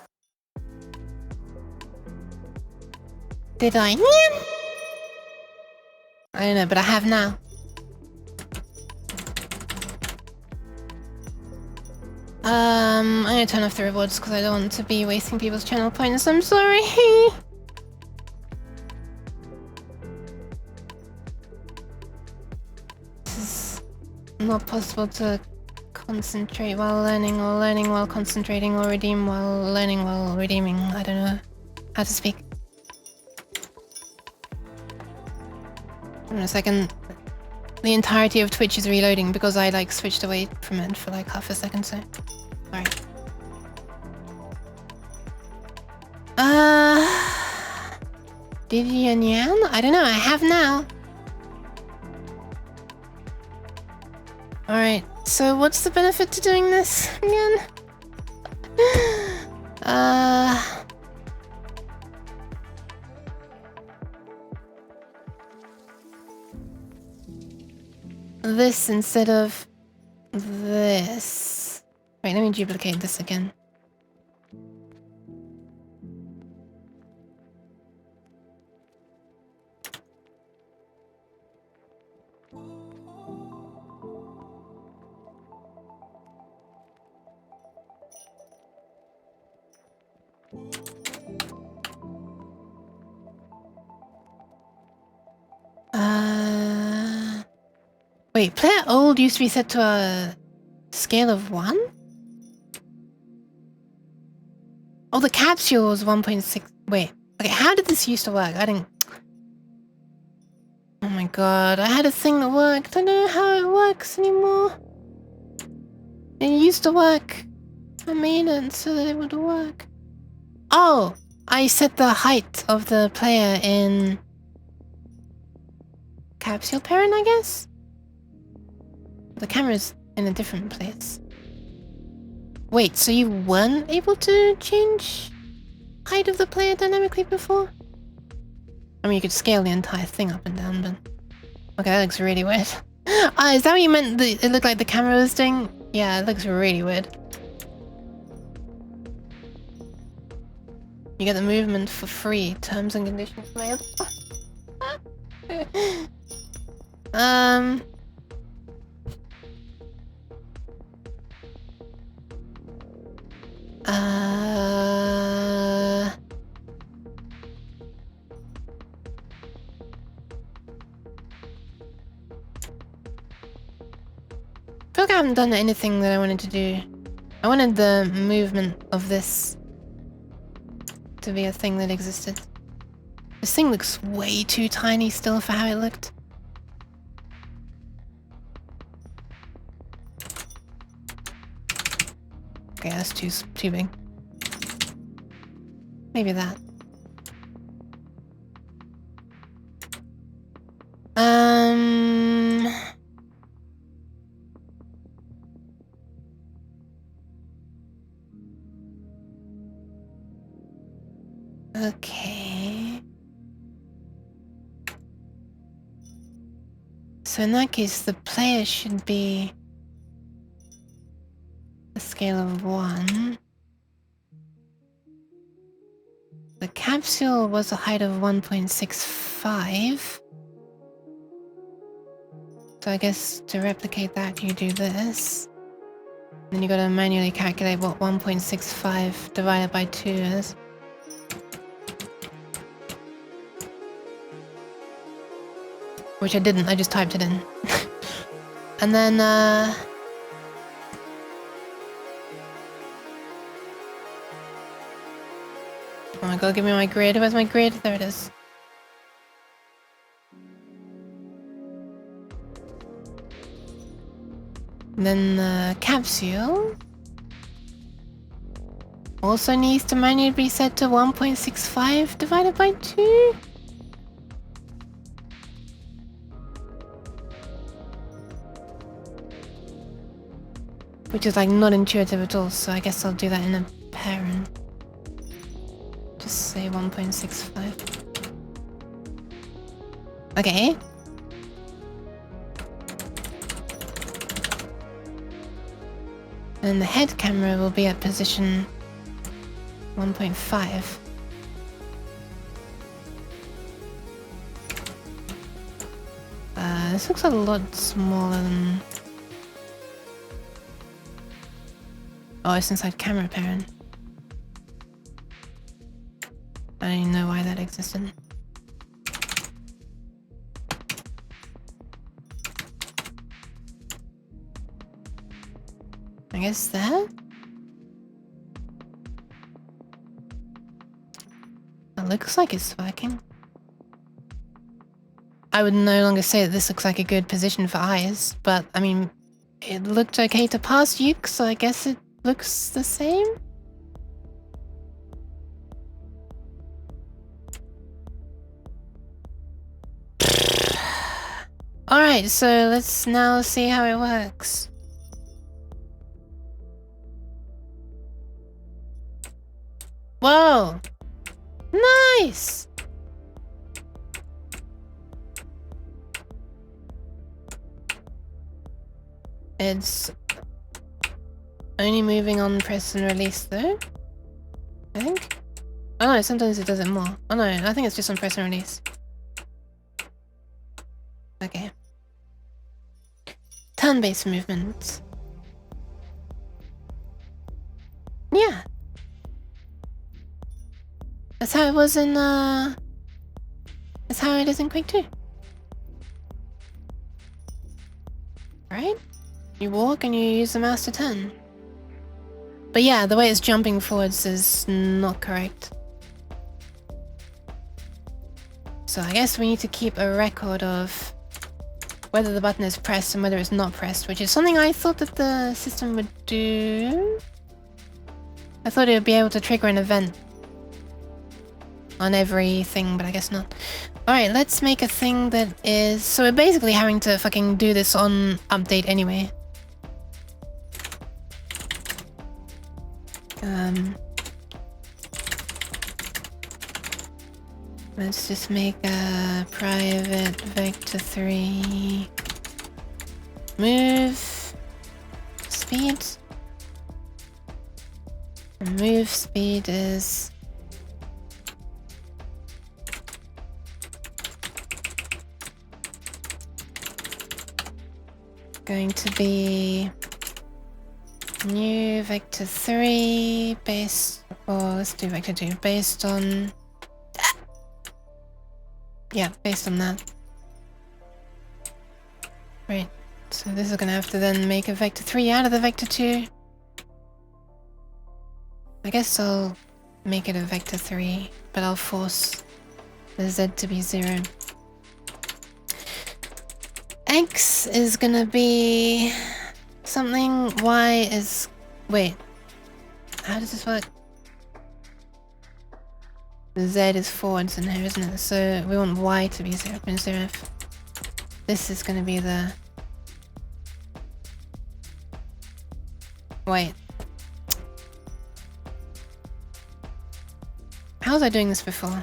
Did I nyan? I don't know, but I have now. I'm gonna turn off the rewards because I don't want to be wasting people's channel points. I'm sorry. This is not possible to concentrate while learning, or learning while concentrating, or redeem while learning while redeeming. I don't know how to speak. In a second, the entirety of Twitch is reloading because I like switched away from it for like half a second, so sorry. Did you nyan? I don't know, I have now. Alright, so what's the benefit to doing this again? This instead of this. Wait, let me duplicate this again. Wait, player old used to be set to a scale of 1? Oh, the capsule was 1.6. Wait, okay, how did this used to work? I didn't... Oh my god, I had a thing that worked. I don't know how it works anymore. It used to work. I made it so that it would work. Oh, I set the height of the player in... Capsule parent, I guess? The camera's in a different place. Wait, so you weren't able to change height of the player dynamically before? I mean, you could scale the entire thing up and down, but... Okay, that looks really weird. Ah, is that what you meant? It looked like the camera was doing? Yeah, it looks really weird. You get the movement for free. Terms and conditions may apply. I feel like I haven't done anything that I wanted to do. I wanted the movement of this to be a thing that existed. This thing looks way too tiny still for how it looked. Okay, that's too big. Maybe that. Okay. So in that case, the player should be a scale of 1. The capsule was a height of 1.65. So I guess to replicate that, you do this. Then you gotta manually calculate what 1.65 divided by 2 is. Which I didn't, I just typed it in. And then, oh my god, give me my grid. Where's my grid? There it is. And then the capsule also needs to manually be set to 1.65 divided by 2. Which is like not intuitive at all, so I guess I'll do that in a parent. Just say 1.65. Okay. And the head camera will be at position 1.5. This looks a lot smaller than... Oh, it's inside camera parent. I don't even know why that existed. I guess that? It looks like it's working. I would no longer say that this looks like a good position for eyes, but I mean, it looked okay to pass Uke, so I guess it looks the same? Alright, so let's now see how it works. Whoa! Nice! It's only moving on press and release though, I think. Oh no, sometimes it does it more. Oh no, I think it's just on press and release. Okay. Turn-based movement. Yeah. That's how it was in, that's how it is in Quake 2. Right? You walk and you use the mouse to turn. But yeah, the way it's jumping forwards is not correct. So I guess we need to keep a record of whether the button is pressed and whether it's not pressed, which is something I thought that the system would do. I thought it would be able to trigger an event on everything, but I guess not. Alright, let's make a thing that is... So we're basically having to fucking do this on update anyway. Let's just make a private vector3 move speed. And move speed is going to be new vector3 based, or let's do vector2 based on, yeah, based on that. Right, so this is gonna have to then make a vector3 out of the vector2. I guess I'll make it a vector3, but I'll force the z to be 0. X is gonna be something, Y is... wait. How does this work? The Z is forwards in here, isn't it? So we want Y to be 0.0. This is gonna be the... wait. How was I doing this before?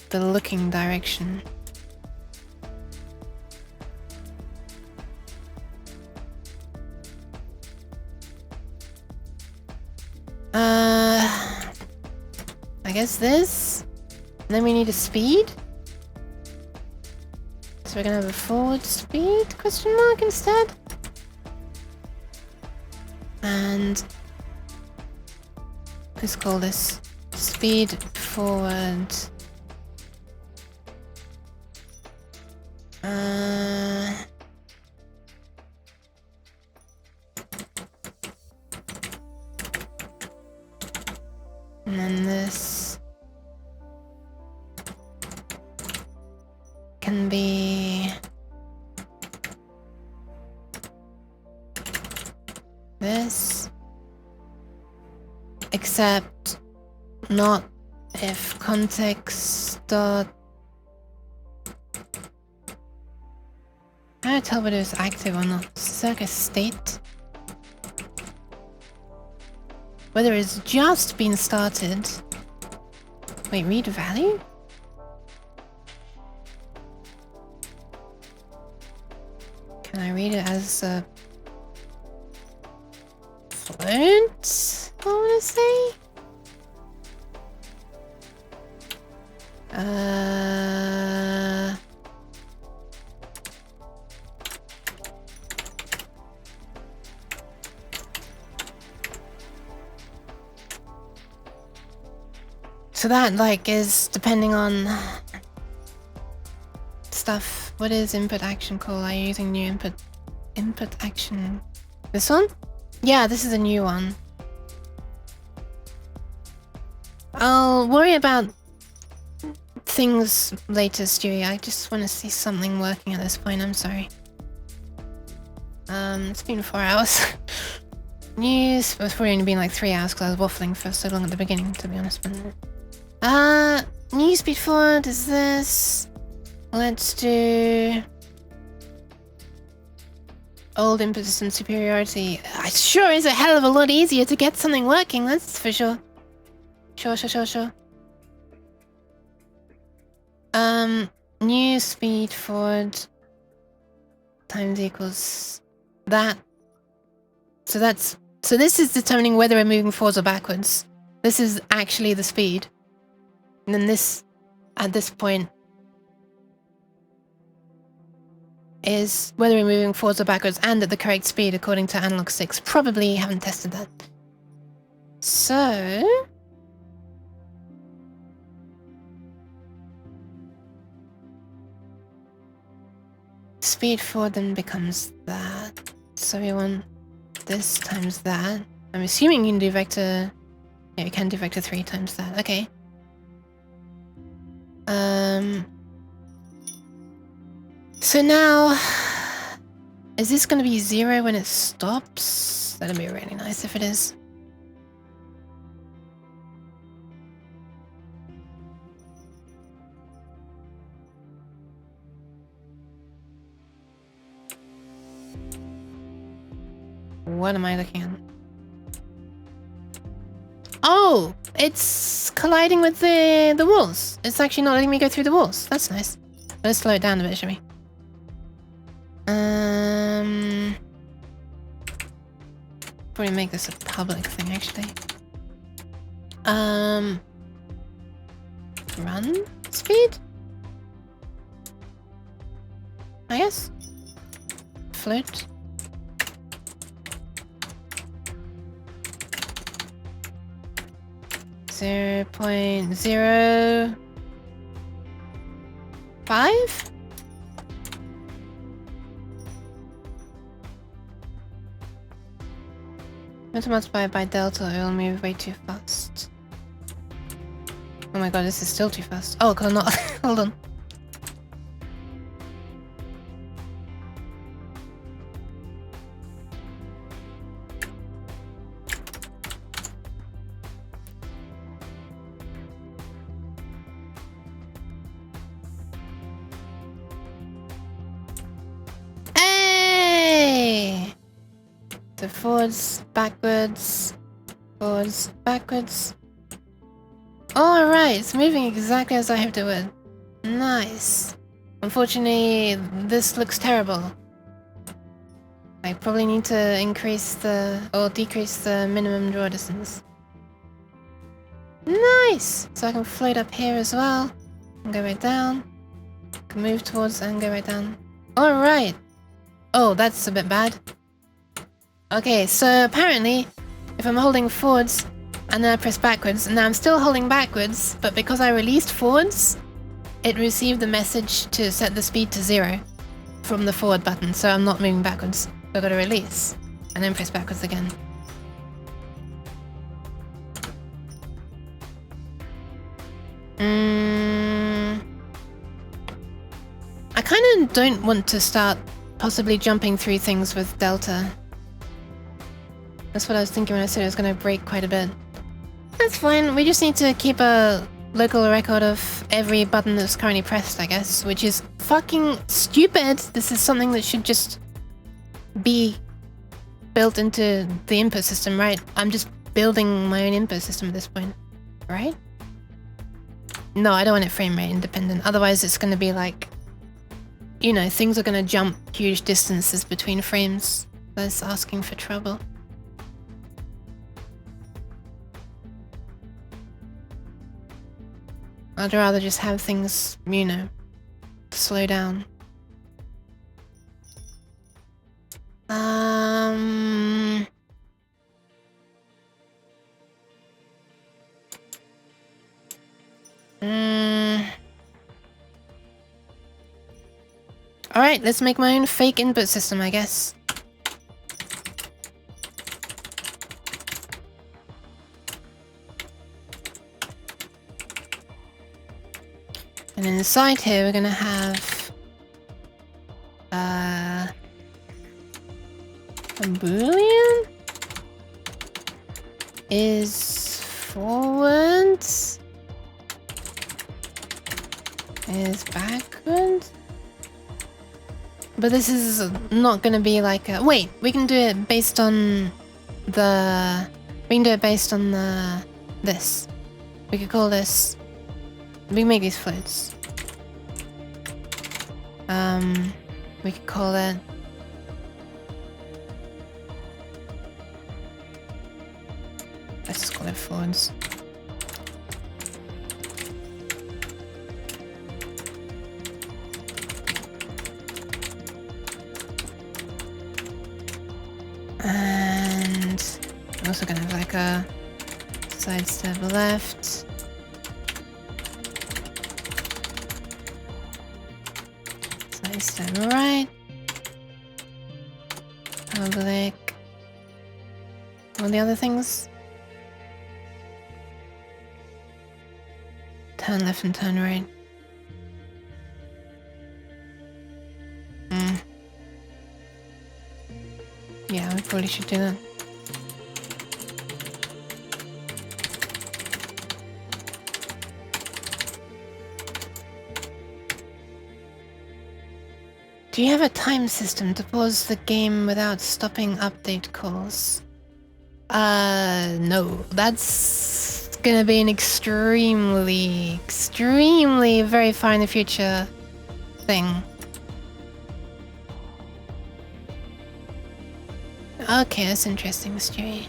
The looking direction. I guess this. And then we need a speed. So we're gonna have a forward speed question mark instead. And let's call this speed forward. And then this can be this, except not if context dot... how do I tell whether it's active or not? Is there like a state? Whether it's just been started. Wait, read value? Can I read it as a float? I wanna say? So that, like, is depending on stuff. What is input action call? Are you using new input action? This one? Yeah, this is a new one. I'll worry about things later, Stewie. I just want to see something working at this point. I'm sorry. It's been 4 hours. News. It's probably only been like 3 hours because I was waffling for so long at the beginning, to be honest. But new speed forward is this. Let's do old impetus and superiority. It sure is a hell of a lot easier to get something working, that's for sure. Sure. New speed forward times equals that. So this is determining whether we're moving forwards or backwards. This is actually the speed. And then this, at this point, is whether we're moving forwards or backwards and at the correct speed according to analog 6. Probably haven't tested that. So... speed forward then becomes that. So we want this times that. I'm assuming you can do vector... yeah, you can do vector 3 times that. Okay. So now... is this going to be 0 when it stops? That'd be really nice if it is. What am I looking at? Oh! It's colliding with the walls. It's actually not letting me go through the walls. That's nice. Let's slow it down a bit, shall we? Probably make this a public thing, actually. Run speed? I guess. Float. Zero point 0.05? Not multiplied by delta, it will move way too fast. Oh my god, this is still too fast. Oh, God, not. Hold on. Hey! So forwards, backwards, forwards, backwards. Alright, it's moving exactly as I hoped it would. Nice. Unfortunately, this looks terrible. I probably need to increase or decrease the minimum draw distance. Nice! So I can float up here as well. And go right down. Can move towards and go right down. Alright. Oh, that's a bit bad. Okay, so apparently, if I'm holding forwards, and then I press backwards, and now I'm still holding backwards, but because I released forwards, it received the message to set the speed to 0 from the forward button, so I'm not moving backwards. So I've got to release, and then press backwards again. I kind of don't want to start possibly jumping through things with Delta. That's what I was thinking when I said it was going to break quite a bit. That's fine, we just need to keep a local record of every button that's currently pressed, I guess, which is fucking stupid. This is something that should just be built into the input system, right? I'm just building my own input system at this point, right? No, I don't want it frame rate independent, otherwise it's going to be like, you know, things are going to jump huge distances between frames. That's asking for trouble. I'd rather just have things, you know, slow down. Alright, let's make my own fake input system, I guess. And inside here, we're gonna have a boolean is forwards is backwards. But this is not gonna be like a wait. We can do it based on the. We can do it based on the this. We could call this. We can make these floats. We could call it. Let's just call it forwards. And I'm also gonna have like a side step left. Step right. Public. All the other things. Turn left and turn right. Yeah, we probably should do that. Do you have a time system to pause the game without stopping update calls? No. That's gonna be an extremely very far in the future thing. Okay, that's interesting, Stewie.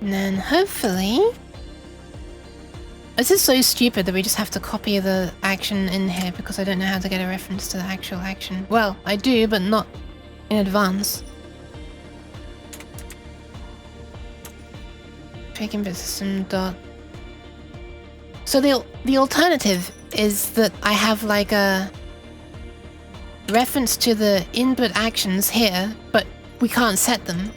And then hopefully... This is so stupid that we just have to copy the action in here because I don't know how to get a reference to the actual action. Well, I do, but not in advance. Fake input system dot... So the alternative is that I have like a reference to the input actions here, but we can't set them.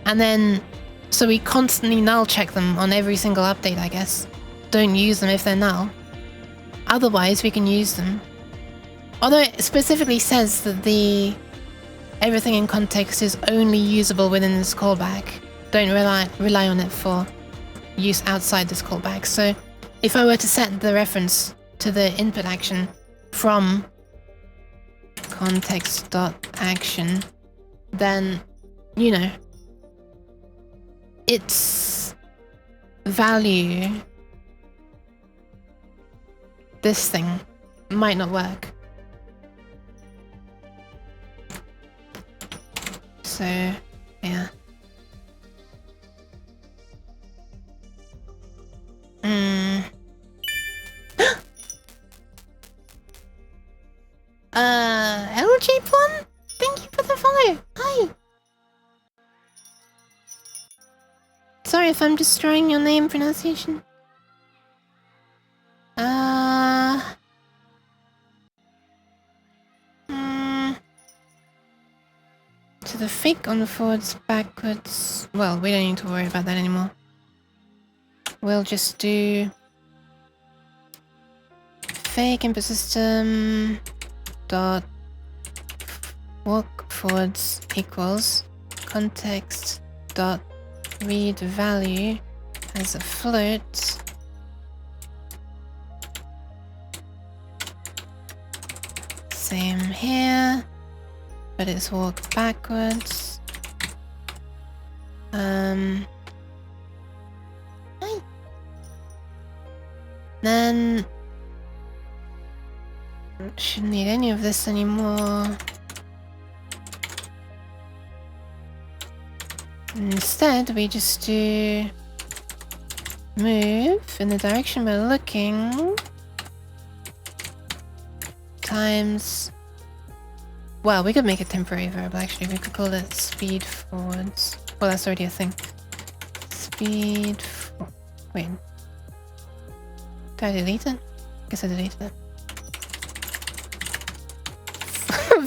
And then... So we constantly null check them on every single update, I guess. Don't use them if they're null. Otherwise, we can use them. Although it specifically says that the everything in context is only usable within this callback. Don't rely on it for use outside this callback. So if I were to set the reference to the input action from context.action, then, you know, its value, this thing, might not work. So, yeah. LG1? Thank you for the follow. Hi. Sorry if I'm destroying your name pronunciation. So the fake on the forwards, backwards... Well, we don't need to worry about that anymore. We'll just do... fake input system... dot... walk forwards equals... context... dot... read value as a float. Same here, but it's walk backwards. Then shouldn't need any of this anymore. Instead, we just do move in the direction we're looking times... Well, we could make a temporary variable actually. We could call it speed forwards. Well, that's already a thing. Speed... Wait. Did I delete it? Guess I deleted it.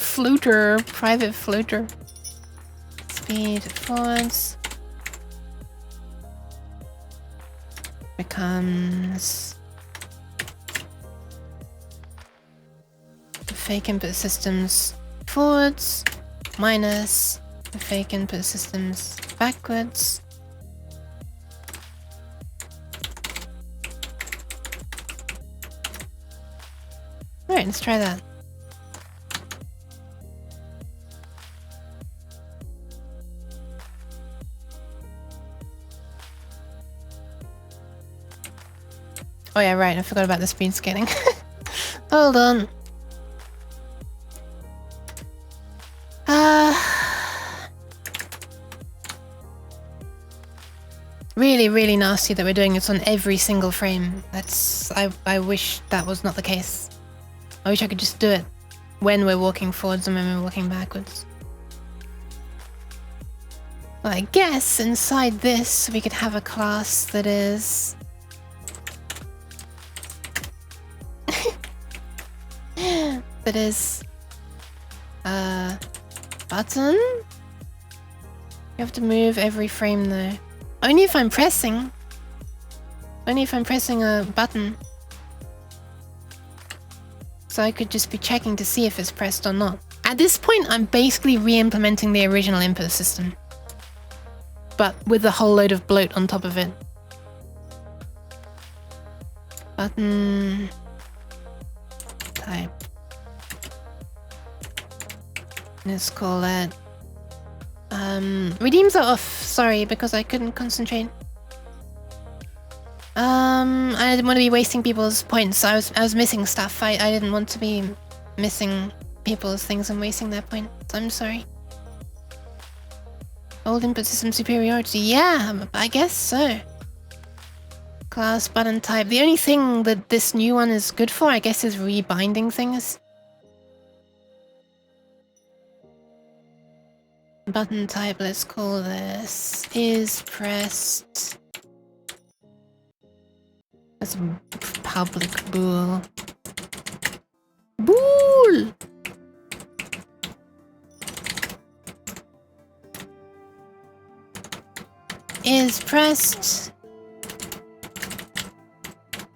Fluter. Private fluter. Speed forwards becomes the fake input systems forwards minus the fake input systems backwards. Alright, let's try that. Oh yeah, right, I forgot about the speed scaling. Hold on. Really nasty that we're doing this on every single frame. That's... I wish that was not the case. I wish I could just do it when we're walking forwards and when we're walking backwards. Well, I guess inside this we could have a class that is... that is... button? You have to move every frame though. Only if I'm pressing. Only if I'm pressing a button. So I could just be checking to see if it's pressed or not. At this point, I'm basically re-implementing the original input system, but with a whole load of bloat on top of it. Button type. Let's call it. Redeems are off. Sorry, because I couldn't concentrate. I didn't want to be wasting people's points. I was missing stuff. I didn't want to be missing people's things and wasting their points. I'm sorry. Old input system superiority. Yeah, I guess so. Class button type. The only thing that this new one is good for, I guess, is rebinding things. Button type, let's call this is pressed. That's a public bool. Bool! Is pressed.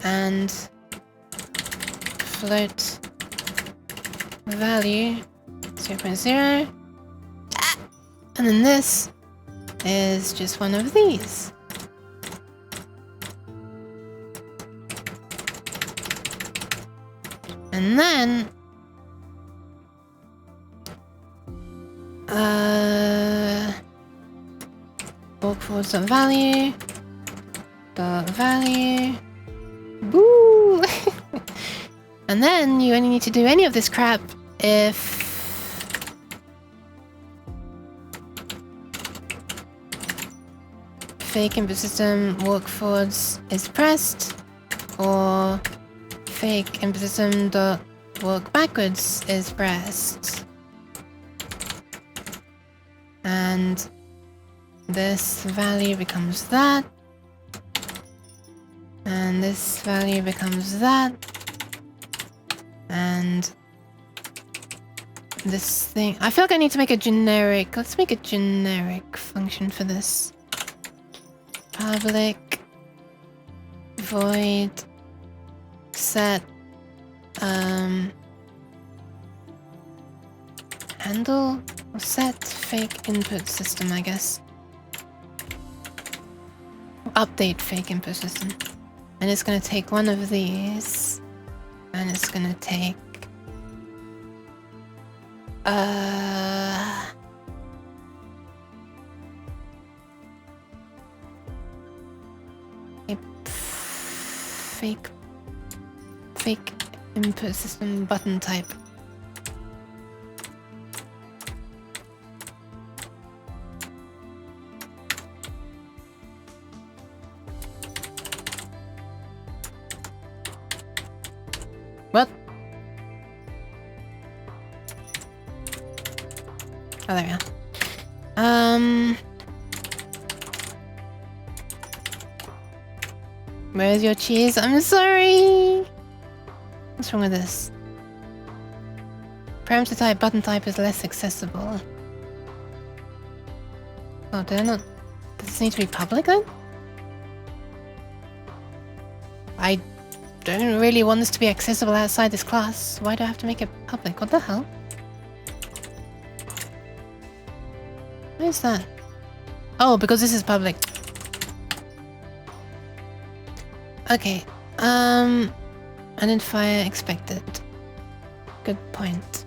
And float value 0.0. And then this is just one of these. And then walk forward value dot value. Boo! And then you only need to do any of this crap if fake input system walk forwards is pressed, or fake input system dot walk backwards is pressed. And this value becomes that. And this value becomes that. And this thing. I feel like I need to make a generic. Let's make a generic function for this. Public void set handle or set fake input system, I guess. Update fake input system. And it's gonna take one of these and it's gonna take fake input system button type. What? Oh, there we are. Where's your cheese? I'm sorry! What's wrong with this? Parameter type, button type is less accessible. Oh, did I not... Does this need to be public then? I don't really want this to be accessible outside this class. Why do I have to make it public? What the hell? What is that? Oh, because this is public. Okay, identifier expected. Good point.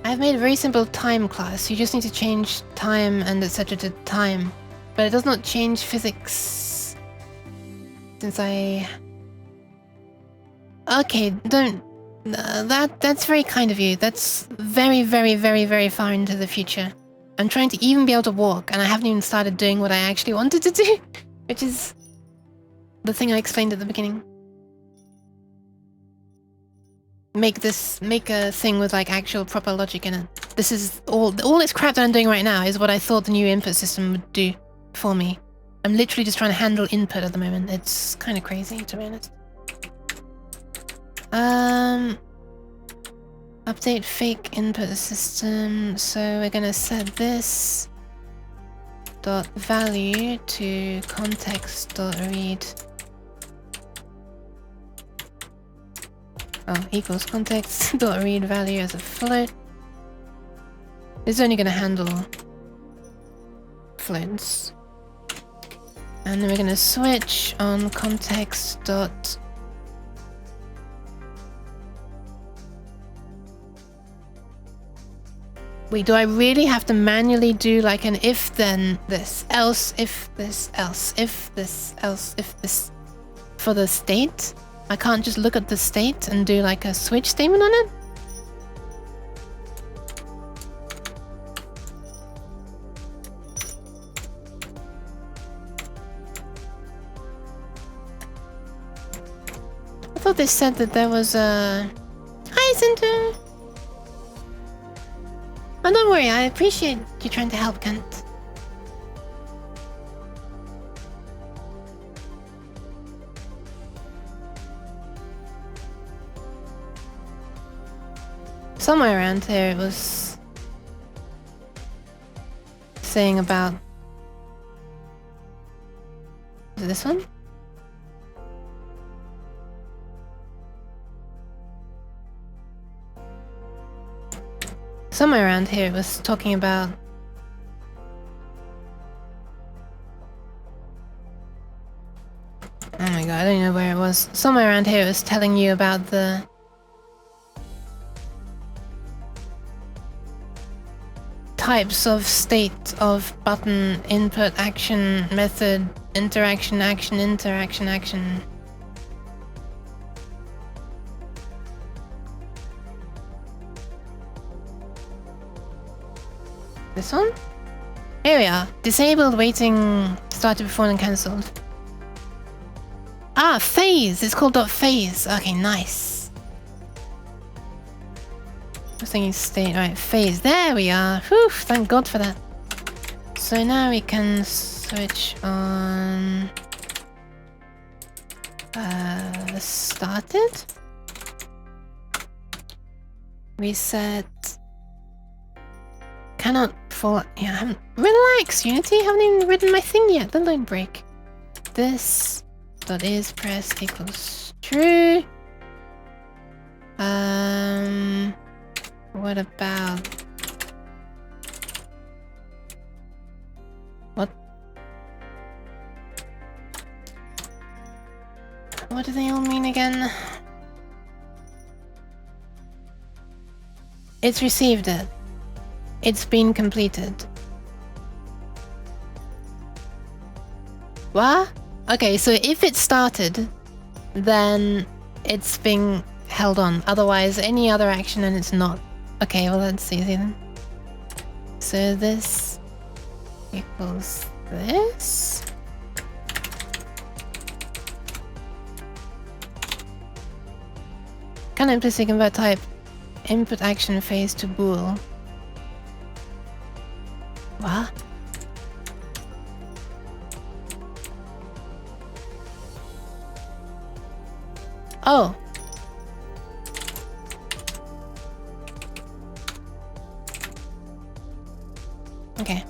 I've made a very simple time class. You just need to change time and etc. to time. But it does not change physics. Since I... Okay, don't... that's very kind of you. That's very, very, very, very far into the future. I'm trying to even be able to walk, and I haven't even started doing what I actually wanted to do, which is the thing I explained at the beginning. Make a thing with like actual proper logic in it. This is all this crap that I'm doing right now is what I thought the new input system would do for me. I'm literally just trying to handle input at the moment. It's kind of crazy, to be honest. Update fake input system. So we're gonna set this dot value to context dot read Oh, equals context dot read value as a float. This is only gonna handle floats. And then we're gonna switch on context dot. Wait, do I really have to manually do like an if then this, else if this, else if this, else if this for the state? I can't just look at the state and do like a switch statement on it? I thought they said that there was a... Hi, Center! Oh, don't worry, I appreciate you trying to help, Kent. Somewhere around here it was saying about... Is it this one? Somewhere around here it was talking about... Oh my god, I don't know where it was. Somewhere around here it was telling you about the... types of state of button, input, action, method, interaction, action, interaction, action. This one? Here we are. Disabled, waiting, started before and cancelled. Ah, phase! It's called .phase. Okay, nice. I was thinking state, right, phase. There we are. Whew, thank God for that. So now we can switch on... started? Reset... Cannot fall. Yeah, I haven't. Relax, Unity. I haven't even written my thing yet. Let alone break. This dot is pressed equals true. What about what? What do they all mean again? It's received it. It's been completed. What? Okay, so if it started, then it's being held on. Otherwise, any other action and it's not. Okay, well that's easy then. So this equals this. Can implicitly convert type input action phase to bool. What? Oh. Okay.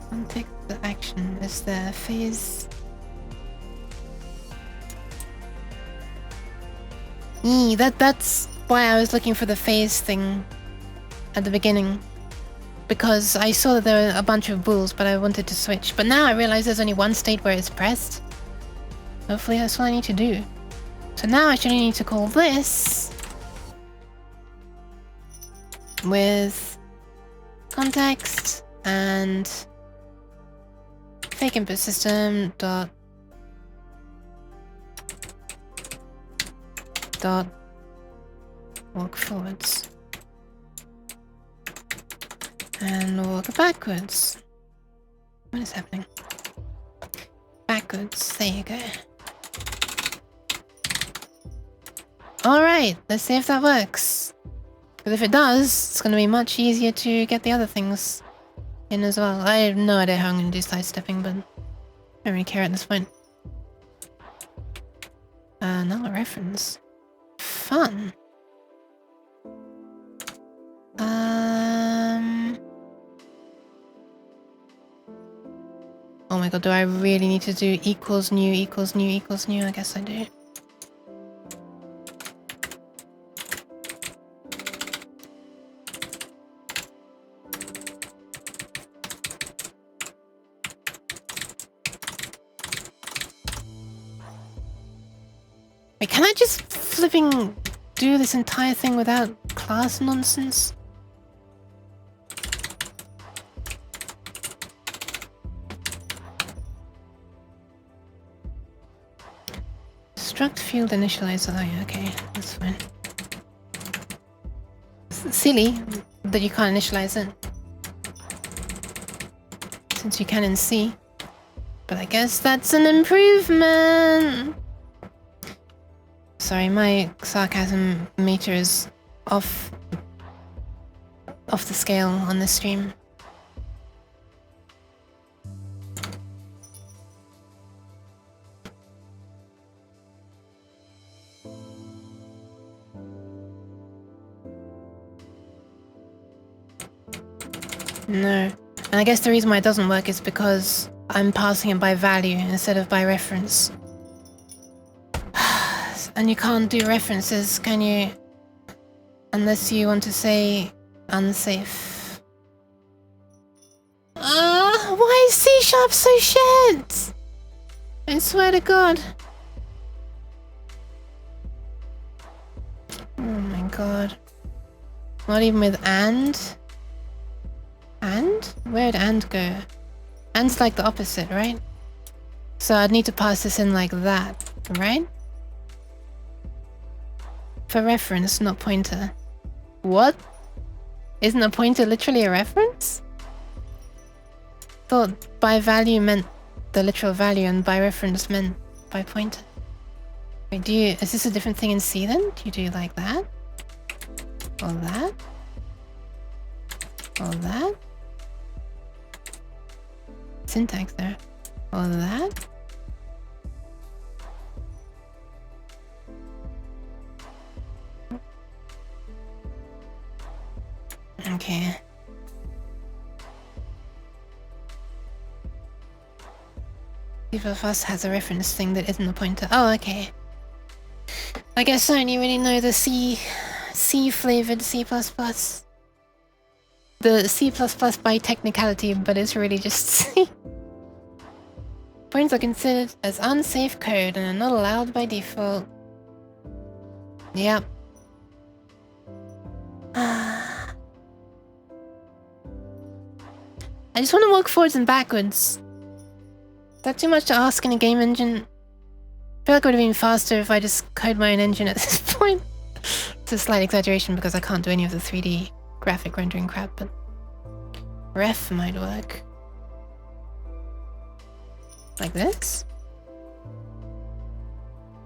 Untick the action. Is there phase? That's why I was looking for the phase thing at the beginning. Because I saw that there were a bunch of bools, but I wanted to switch. But now I realize there's only one state where it's pressed. Hopefully that's what I need to do. So now I should only need to call this with context and fake input system dot walk forwards and walk backwards. What is happening? Backwards. There you go. Alright, let's see if that works. Because if it does, it's going to be much easier to get the other things in as well. I have no idea how I'm going to do sidestepping, but I don't really care at this point. Null reference. Fun. Oh my god, do I really need to do equals new equals new equals new? I guess I do. Wait, can I just flipping do this entire thing without class nonsense? Struct field initializer. Oh yeah, okay, that's fine. It's silly that you can't initialize it, since you can in C. But I guess that's an improvement. Sorry, my sarcasm meter is off the scale on this stream. No. And I guess the reason why it doesn't work is because I'm passing it by value instead of by reference. And you can't do references, can you? Unless you want to say unsafe. Why is C# so shit? I swear to God. Oh my god. Not even with and? And? Where'd and go? And's like the opposite, right? So I'd need to pass this in like that, right? For reference, not pointer. What? Isn't a pointer literally a reference? Thought by value meant the literal value and by reference meant by pointer. Wait, is this a different thing in C then? Do you do like that? Or that? Or that? Syntax there. Or that? Okay. C++ has a reference thing that isn't a pointer. Oh, okay. I guess I only really know the C-flavored C++. The C++ by technicality, but it's really just C. Pointers are considered as unsafe code and are not allowed by default. Yep. I just want to walk forwards and backwards. Is that too much to ask in a game engine? I feel like it would have been faster if I just code my own engine at this point. It's a slight exaggeration because I can't do any of the 3D graphic rendering crap, but ref might work. Like this?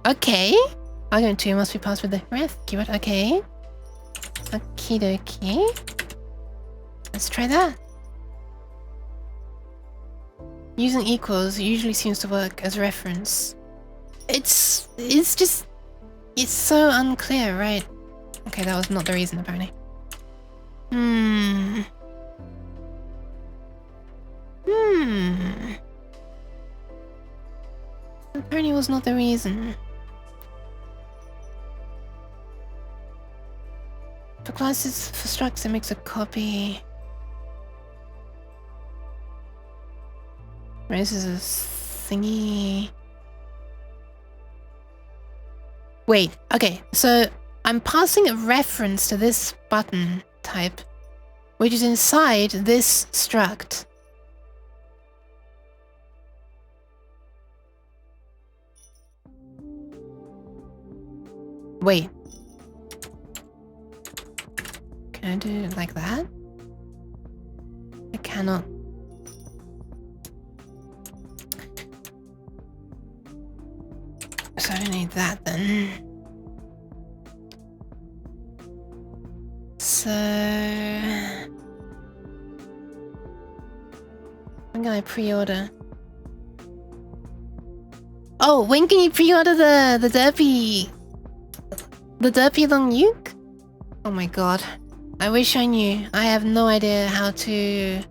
Okay. Argument 2 must be passed with the ref keyword. Okay. Okie dokie. Let's try that. Using equals usually seems to work as reference. It's just... It's so unclear, right? Okay, that was not the reason, apparently. Apparently was not the reason. For classes, for structs, it makes a copy. Right, this is a thingy. Wait, okay, so I'm passing a reference to this button type, which is inside this struct. Wait. Can I do it like that? I cannot. So I don't need that then. So... when can I pre-order? Oh, when can you pre-order the derpy... the derpy long nuke? Oh my god. I wish I knew. I have no idea how to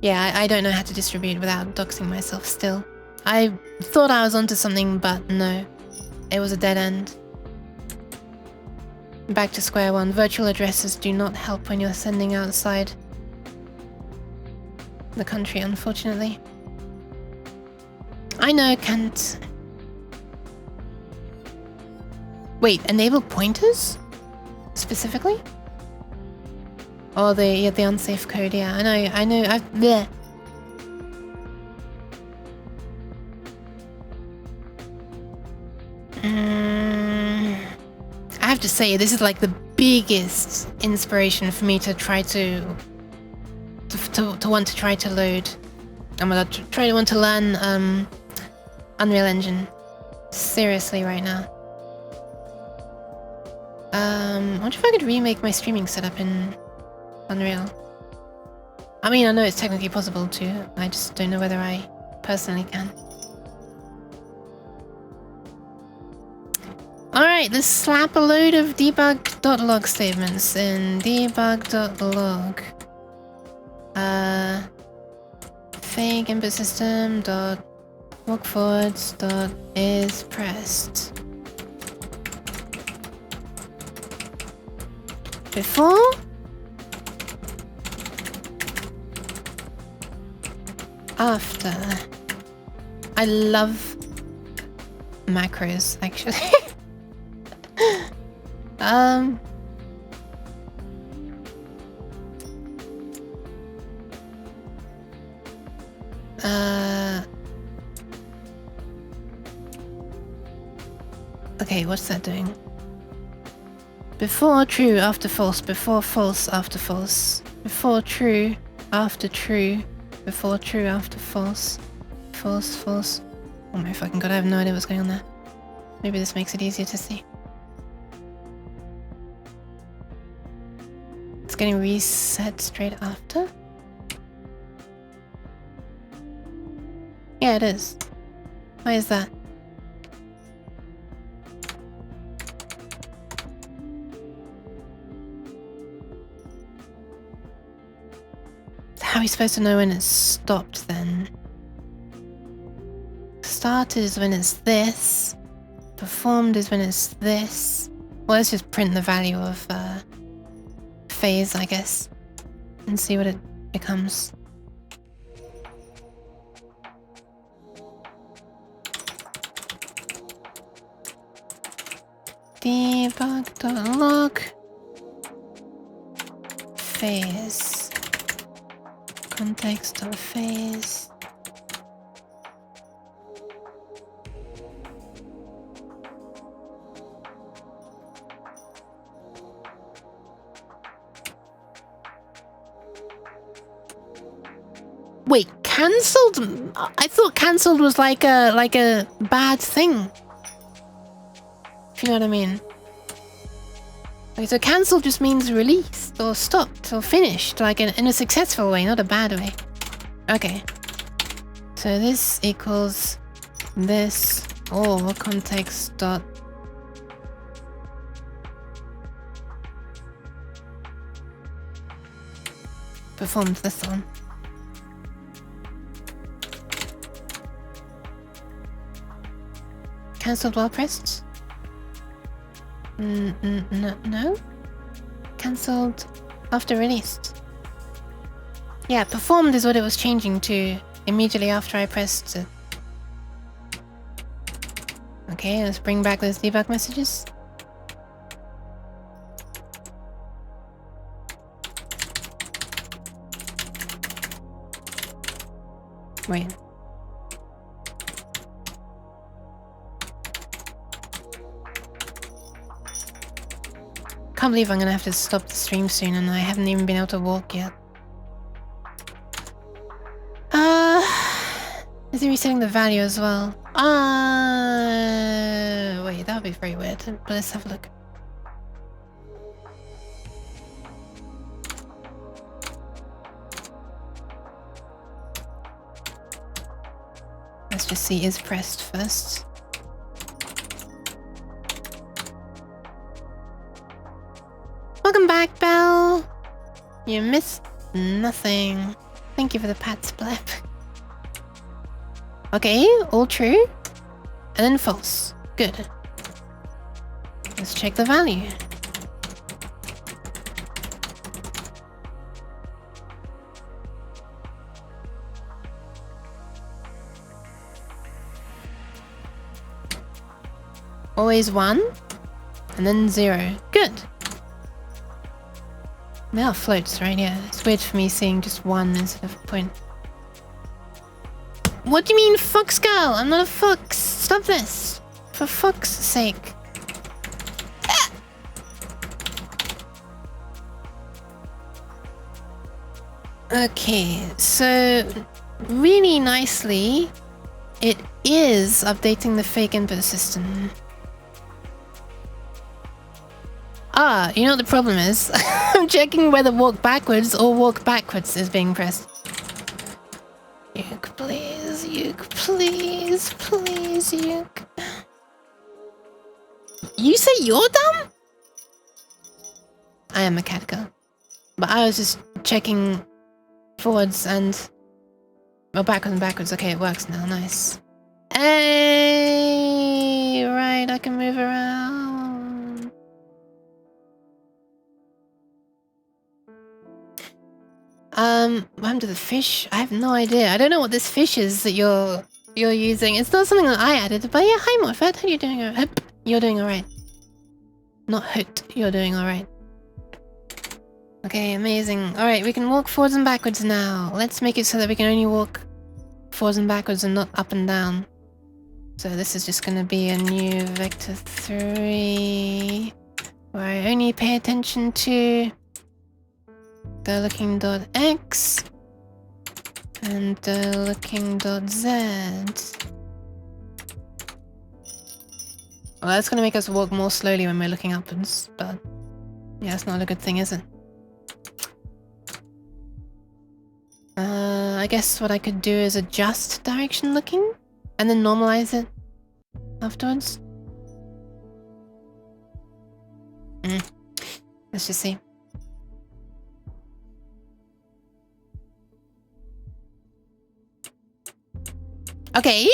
Yeah, I don't know how to distribute without doxing myself still. I thought I was onto something, but no. It was a dead end. Back to square one. Virtual addresses do not help when you're sending outside the country, unfortunately. I know, can't... Wait, enable pointers? Specifically? Oh, the unsafe code, yeah. I know, bleh. I have to say, this is like the biggest inspiration for me to try to want to try to load. Oh my god, try to want to learn Unreal Engine. Seriously, right now. I wonder if I could remake my streaming setup in Unreal. I mean, I know it's technically possible to. I just don't know whether I personally can. Alright, let's slap a load of debug.log statements in debug.log. Fake input system dot walk forwards dot is pressed. Before? After. I love macros, actually. Okay, what's that doing? Before true, after false, before false, after false. Before true, after true, before true, after false. False, false. Oh my fucking god, I have no idea what's going on there. Maybe this makes it easier to see. It's getting reset straight after? Yeah, it is. Why is that? How are we supposed to know when it's stopped then? Start is when it's this. Performed is when it's this. Well, let's just print the value of phase, I guess, and see what it becomes. Debug.log phase context of phase. Wait, cancelled? I thought cancelled was like a bad thing. If you know what I mean. Okay, so cancelled just means released or stopped or finished, like in a successful way, not a bad way. Okay. So this equals this or context dot performed this one. Cancelled while pressed? No? Cancelled after released. Yeah, performed is what it was changing to immediately after I pressed it. Okay, let's bring back those debug messages. Wait. Can't believe I'm gonna have to stop the stream soon and I haven't even been able to walk yet. Is it resetting the value as well? Wait, that would be very weird, but let's have a look. Let's just see is pressed first. Welcome back, Belle. You missed nothing. Thank you for the pat splap. Okay, all true. And then false. Good. Let's check the value. Always 1, and then 0. Good. Now it floats, right? Yeah. It's weird for me seeing just 1 instead of a point. What do you mean, fox girl? I'm not a fox. Stop this. For fuck's sake. Ah! Okay, so really nicely, it is updating the fake input system. Ah, you know what the problem is? I'm checking whether walk backwards or walk backwards is being pressed. Yuke, please, Yuke, please, please, Yuke. You say you're dumb? I am a cat girl. But I was just checking forwards and... Oh, backwards and backwards. Okay, it works now. Nice. Hey! Right, I can move around. What happened to the fish? I have no idea. I don't know what this fish is that you're using. It's not something that I added, but yeah, hi Morphet, how are you doing? You're doing alright. Not hoot, you're doing alright. Okay, amazing. Alright, we can walk forwards and backwards now. Let's make it so that we can only walk forwards and backwards and not up and down. So this is just gonna be a new vector 3 where I only pay attention to the looking.x and the looking.z. Well, that's gonna make us walk more slowly when we're looking upwards, but yeah, that's not a good thing, is it? I guess what I could do is adjust direction looking and then normalize it afterwards. Let's just see. Okay.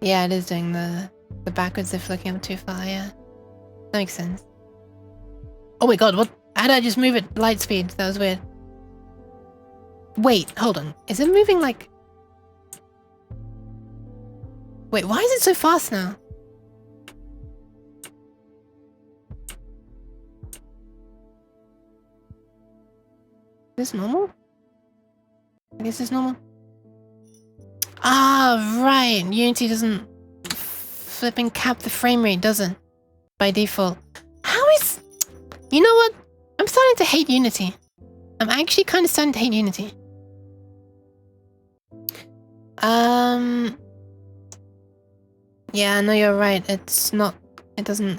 Yeah, it is doing the backwards if looking up too far, yeah. That makes sense. Oh my god, what? How did I just move it light speed? That was weird. Wait, hold on. Is it moving like... Wait, why is it so fast now? Is this normal? I guess it's normal. Ah, right. Unity doesn't flipping cap the frame rate, does it? By default. How is... You know what? I'm starting to hate Unity. I'm actually kind of starting to hate Unity. Yeah, no, you're right. It's not... It doesn't,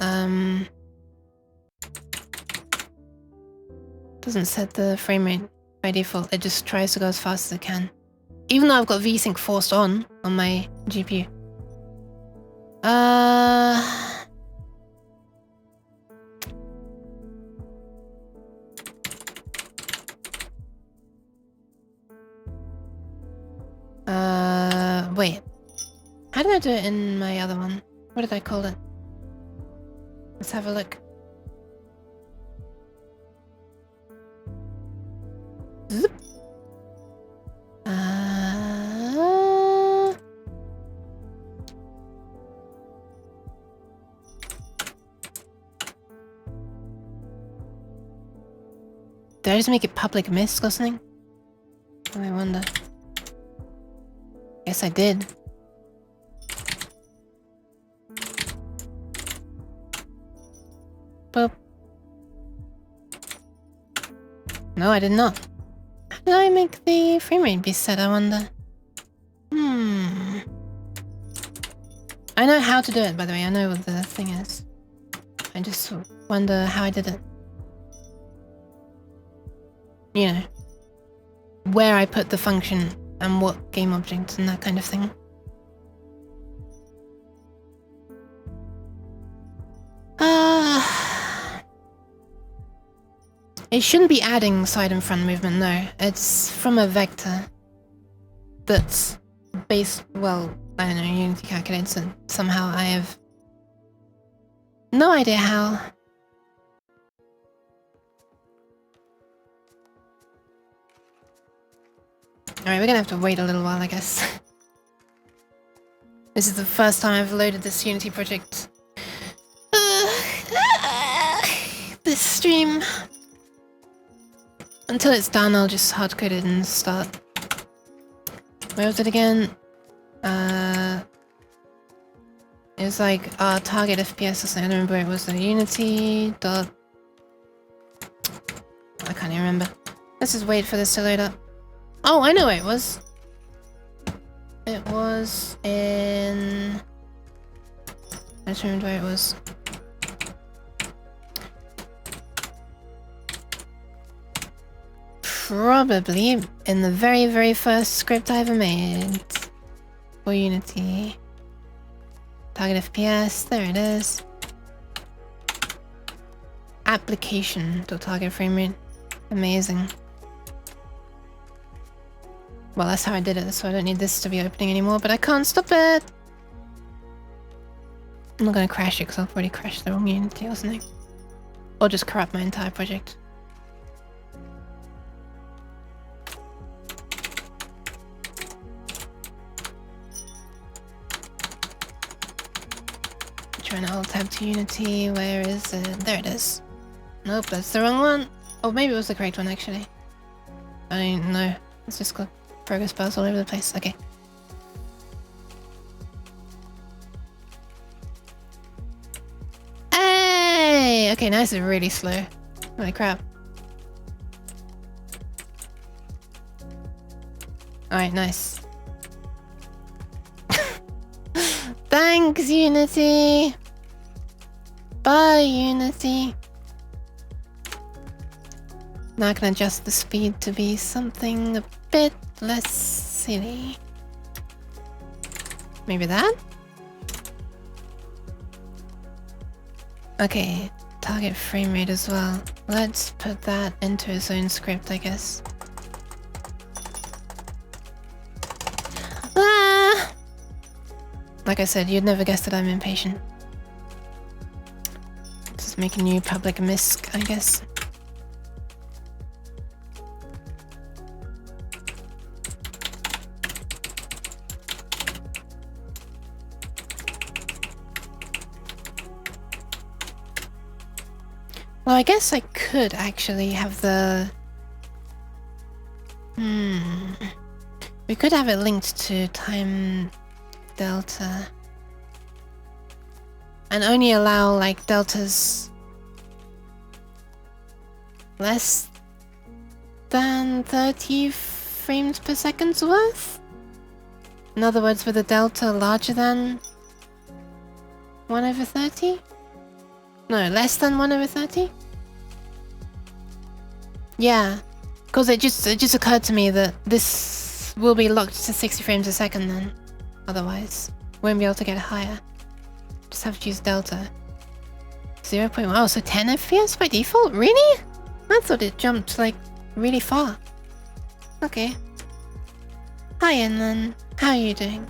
doesn't set the frame rate by default. It just tries to go as fast as it can. Even though I've got VSync forced on my GPU. Wait. How did I do it in my other one? What did I call it? Let's have a look. Zoop. Did I just make it public misc or something? Oh, I wonder. Guess I did. Boop. No, I did not. How did I make the frame rate be set, I wonder? I know how to do it, by the way. I know what the thing is. I just wonder how I did it. You know, where I put the function and what game object and that kind of thing. It shouldn't be adding side and front movement, no. It's from a vector that's based, well, I don't know, Unity calculates it. Somehow I have no idea how. Alright, we're gonna have to wait a little while, I guess. This is the first time I've loaded this Unity project. This stream. Until it's done, I'll just hardcode it and start. Where was it again? It was like our target FPS or something. I don't remember where it was. The Unity dot. I can't even remember. Let's just wait for this to load up. Oh, I know where it was. It was in... I just remembered where it was. Probably in the very, very first script I ever made for Unity. Target FPS, there it is. Application to target frame rate. Amazing. Well, that's how I did it, so I don't need this to be opening anymore, but I can't stop it! I'm not gonna crash it because I've already crashed the wrong Unity or something. Or just corrupt my entire project. Trying to alt tab to Unity, where is it? There it is. Nope, that's the wrong one. Oh, maybe it was the correct one actually. I don't know. It's just got progress bars all over the place. Okay. Hey! Okay, now this is really slow. Holy crap. Alright, nice. Thanks, Unity! Bye, Unity! Now I can adjust the speed to be something a bit less silly. Maybe that? Okay, target frame rate as well. Let's put that into its own script, I guess. Ah! Like I said, you'd never guess that I'm impatient. Just make a new public misc, I guess. Well, I guess I could actually have the... We could have it linked to time delta. And only allow, like, deltas less than 30 frames per second's worth? In other words, with a delta larger than 1/30? No, less than 1/30? Yeah, because it just occurred to me that this will be locked to 60 frames a second then. Otherwise, won't be able to get higher. Just have to use delta. 0.1, oh, so 10 FPS by default? Really? I thought it jumped, like, really far. Okay. Hi, Inlan. How are you doing?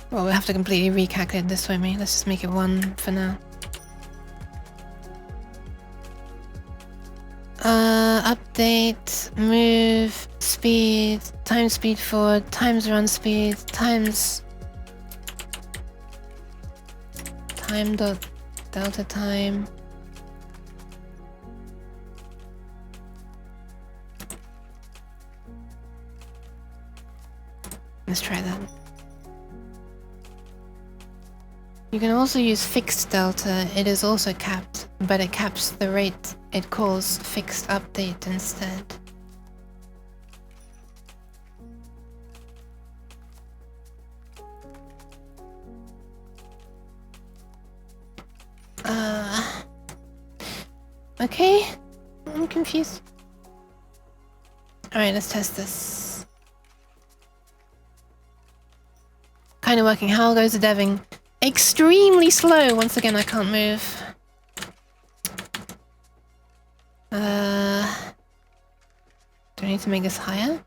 Well, we'll have to completely recalculate this, won't we? Let's just make it 1 for now. Update, move, speed, time speed forward, times run speed, times... time dot delta time. Let's try that. You can also use fixed delta. It is also capped, but it caps the rate it calls fixed update instead. Okay, I'm confused. Alright, let's test this. Kind of working. How goes the deving? Extremely slow. Once again, I can't move. Do I need to make this higher?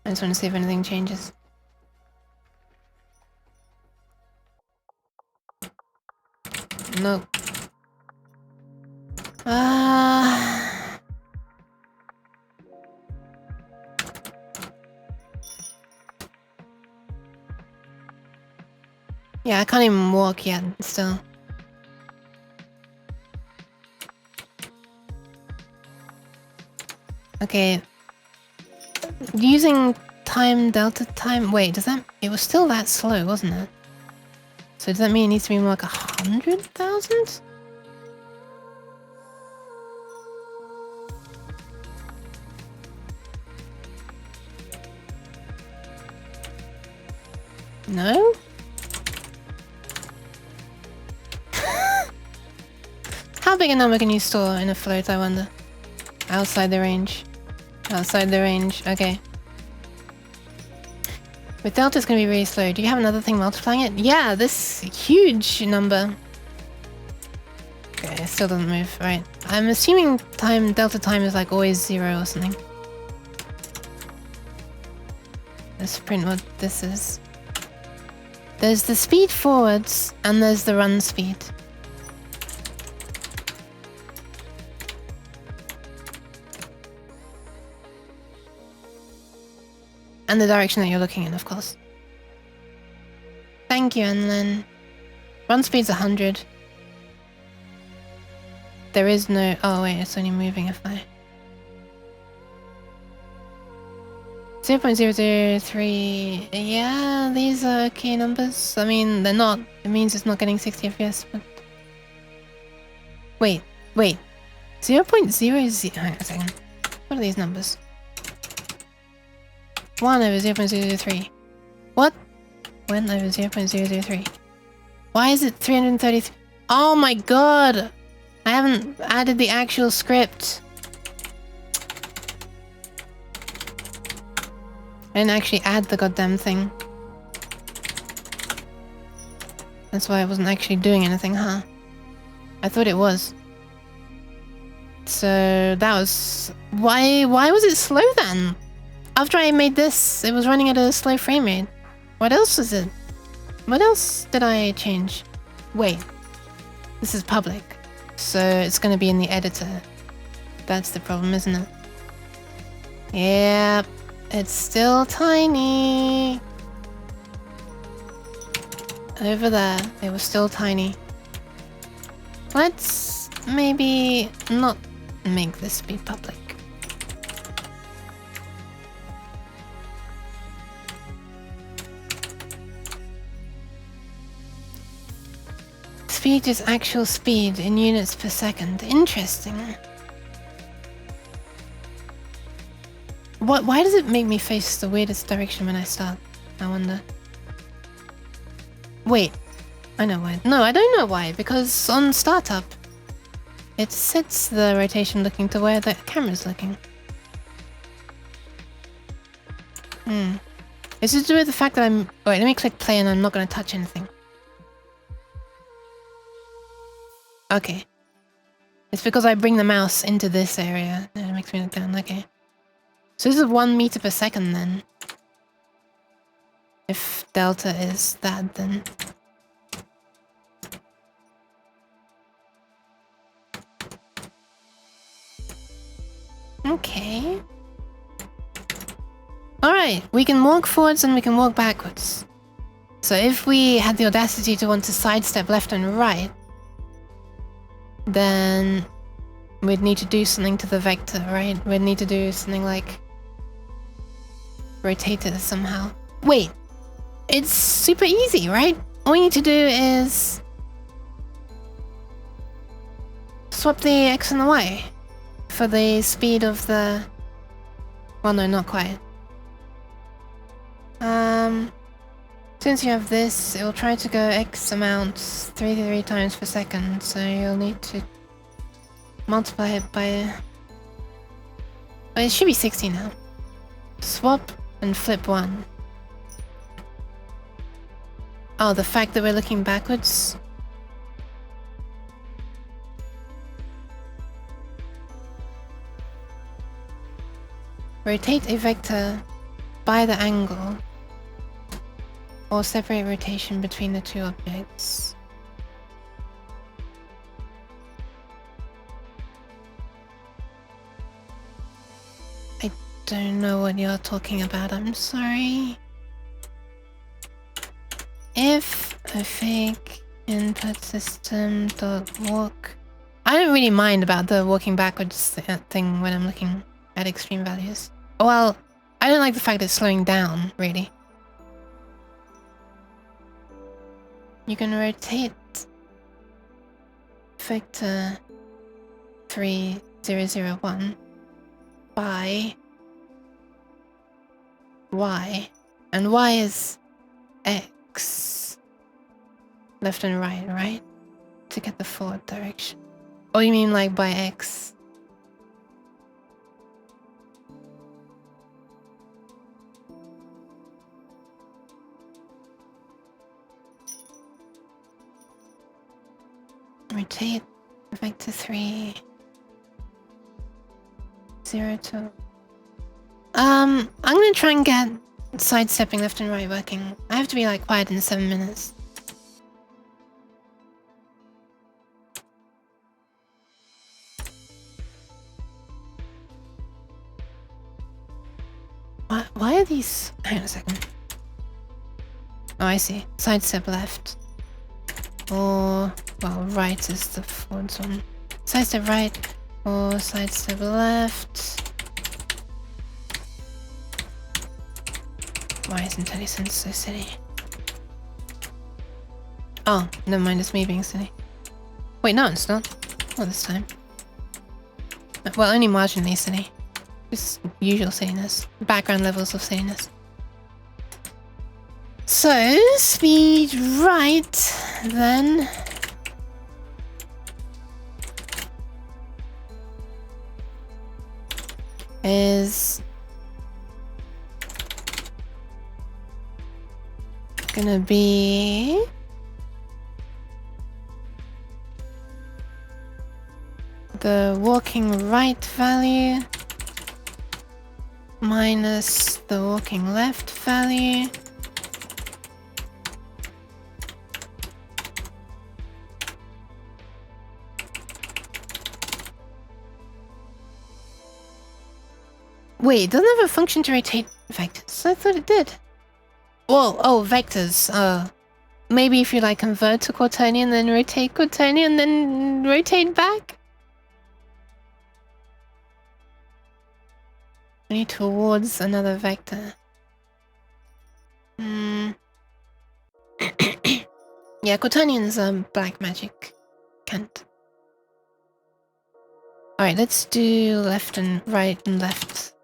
I just want to see if anything changes. Nope. Yeah, I can't even walk yet, still. Okay. Using time, delta time... Wait, does that... It was still that slow, wasn't it? So does that mean it needs to be more like 100,000? No? How big a number can you store in a float, I wonder? Outside the range. Outside the range, okay. With delta, it's gonna be really slow. Do you have another thing multiplying it? Yeah, this huge number. Okay, it still doesn't move. Right. I'm assuming time, delta time is like always 0 or something. Let's print what this is. There's the speed forwards, and there's the run speed. And the direction that you're looking in, of course. Thank you, and then... Run speed's 100. There is no... Oh wait, it's only moving if I... 0.003... Yeah, these are okay numbers. I mean, they're not... It means it's not getting 60 FPS, but... Wait. 0.00... Hang on a second. What are these numbers? 1 over 0.003. What? 1 over 0.003. Why is it 333? Oh my god! I haven't added the actual script. I didn't actually add the goddamn thing. That's why I wasn't actually doing anything, huh? I thought it was. So that was... Why was it slow then? After I made this, it was running at a slow frame rate. What else was it? What else did I change? Wait. This is public. So it's gonna be in the editor. That's the problem, isn't it? Yep. It's still tiny. Over there, it was still tiny. Let's maybe not make this be public. Speed is actual speed in units per second. Interesting. Why does it make me face the weirdest direction when I start? I wonder. Wait. I know why. No, I don't know why. Because on startup, it sets the rotation looking to where the camera's looking. Is it to do with the fact that I'm... Wait, let me click play and I'm not going to touch anything. Okay. It's because I bring the mouse into this area and it makes me look down. Okay. So this is 1 meter per second then. If delta is that, then... Okay. Alright, we can walk forwards and we can walk backwards. So if we had the audacity to want to sidestep left and right, then we'd need to do something to the vector, right? We'd need to do something like rotate it somehow. Wait, it's super easy, right? All we need to do is swap the x and the y for the speed of the... Well, no, not quite. Since you have this, it will try to go X amount 33 times per second, so you'll need to multiply it by... Oh, it should be 60 now. Swap and flip 1. Oh, the fact that we're looking backwards? Rotate a vector by the angle, or separate rotation between the two objects. I don't know what you're talking about, I'm sorry. If a fake input system dot walk... I don't really mind about the walking backwards thing when I'm looking at extreme values. Well, I don't like the fact it's slowing down, really. You can rotate vector 3001 by y, and y is x, left and right, to get the forward direction. Oh, you mean like by x? Rotate vector 3 0 to... I'm gonna try and get sidestepping left and right working. I have to be like quiet in 7 minutes. Why are these... Hang on a second. Oh, I see. Sidestep left. Or... well, right is the forwards one. Sidestep right or sidestep left. Why is IntelliSense so silly? Oh, never mind, it's me being silly. Wait, no, it's not. Not this time. Well, only marginally silly. Just usual silliness. Background levels of silliness. So, speed right, then. Is gonna be the walking right value minus the walking left value Wait, it doesn't have a function to rotate vectors. I thought it did. Well, oh, vectors. Maybe if you like convert to quaternion, then rotate quaternion, then rotate back. Only towards another vector. Yeah, quaternion's black magic. Can't. Alright, let's do left and right and left.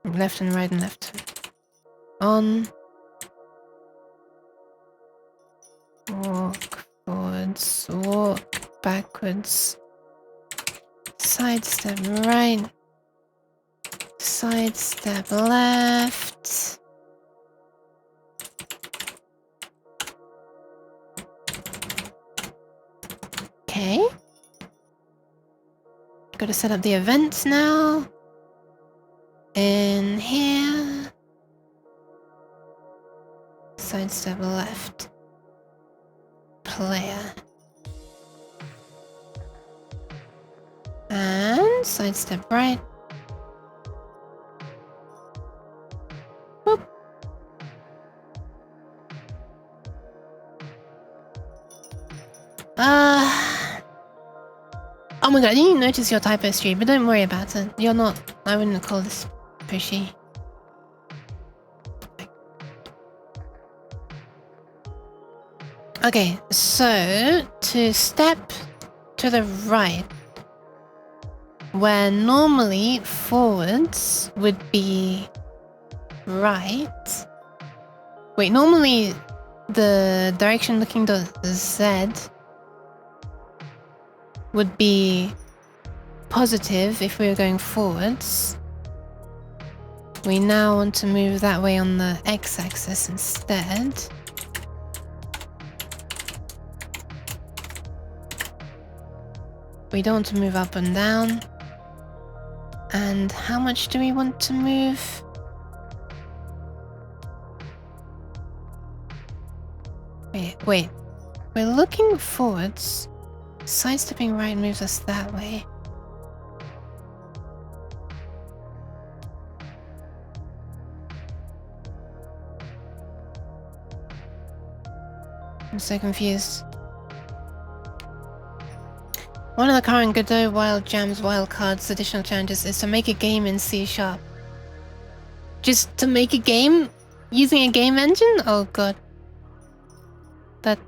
Left and right and left. On. Walk forwards. Walk backwards. Sidestep right. Sidestep left. Okay. Gotta set up the events now. In here. Sidestep left. Player. And sidestep right. Boop. Oh my god, I didn't even notice your typo stream, but don't worry about it. You're not... I wouldn't call this pushy. Okay, so to step to the right, where normally forwards would be right. Wait, normally the direction looking to Z would be positive if we were going forwards. We now want to move that way on the x-axis instead. We don't want to move up and down. And how much do we want to move? Wait. We're looking forwards. Sidestepping right moves us that way. I'm so confused. One of the current Godot Wild Jam's wildcards additional challenges is to make a game in C#. Just to make a game? Using a game engine? Oh god. That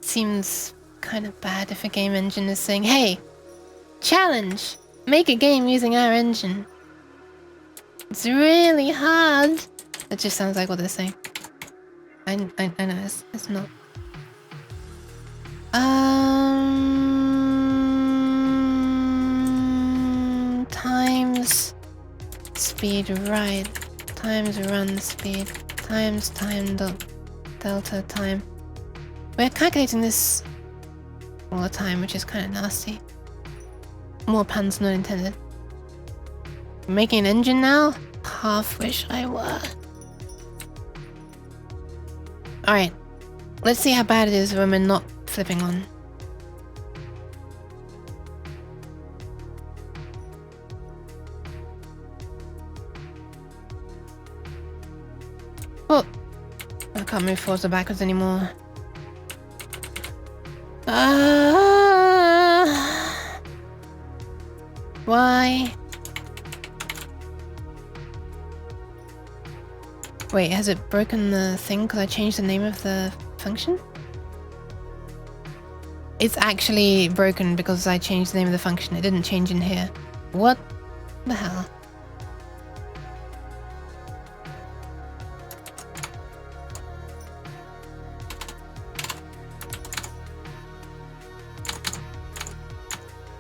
seems kind of bad if a game engine is saying, hey, challenge! Make a game using our engine. It's really hard. It just sounds like what they're saying. I know, it's not. Times speed right, times run speed, times time delta time. We're calculating this all the time, which is kind of nasty. More puns not intended. Making an engine now? Half wish I were. Alright, let's see how bad it is when we're not flipping on. Oh, I can't move forwards or backwards anymore. Why? Wait, has it broken the thing because I changed the name of the function? It's actually broken because I changed the name of the function. It didn't change in here. What the hell?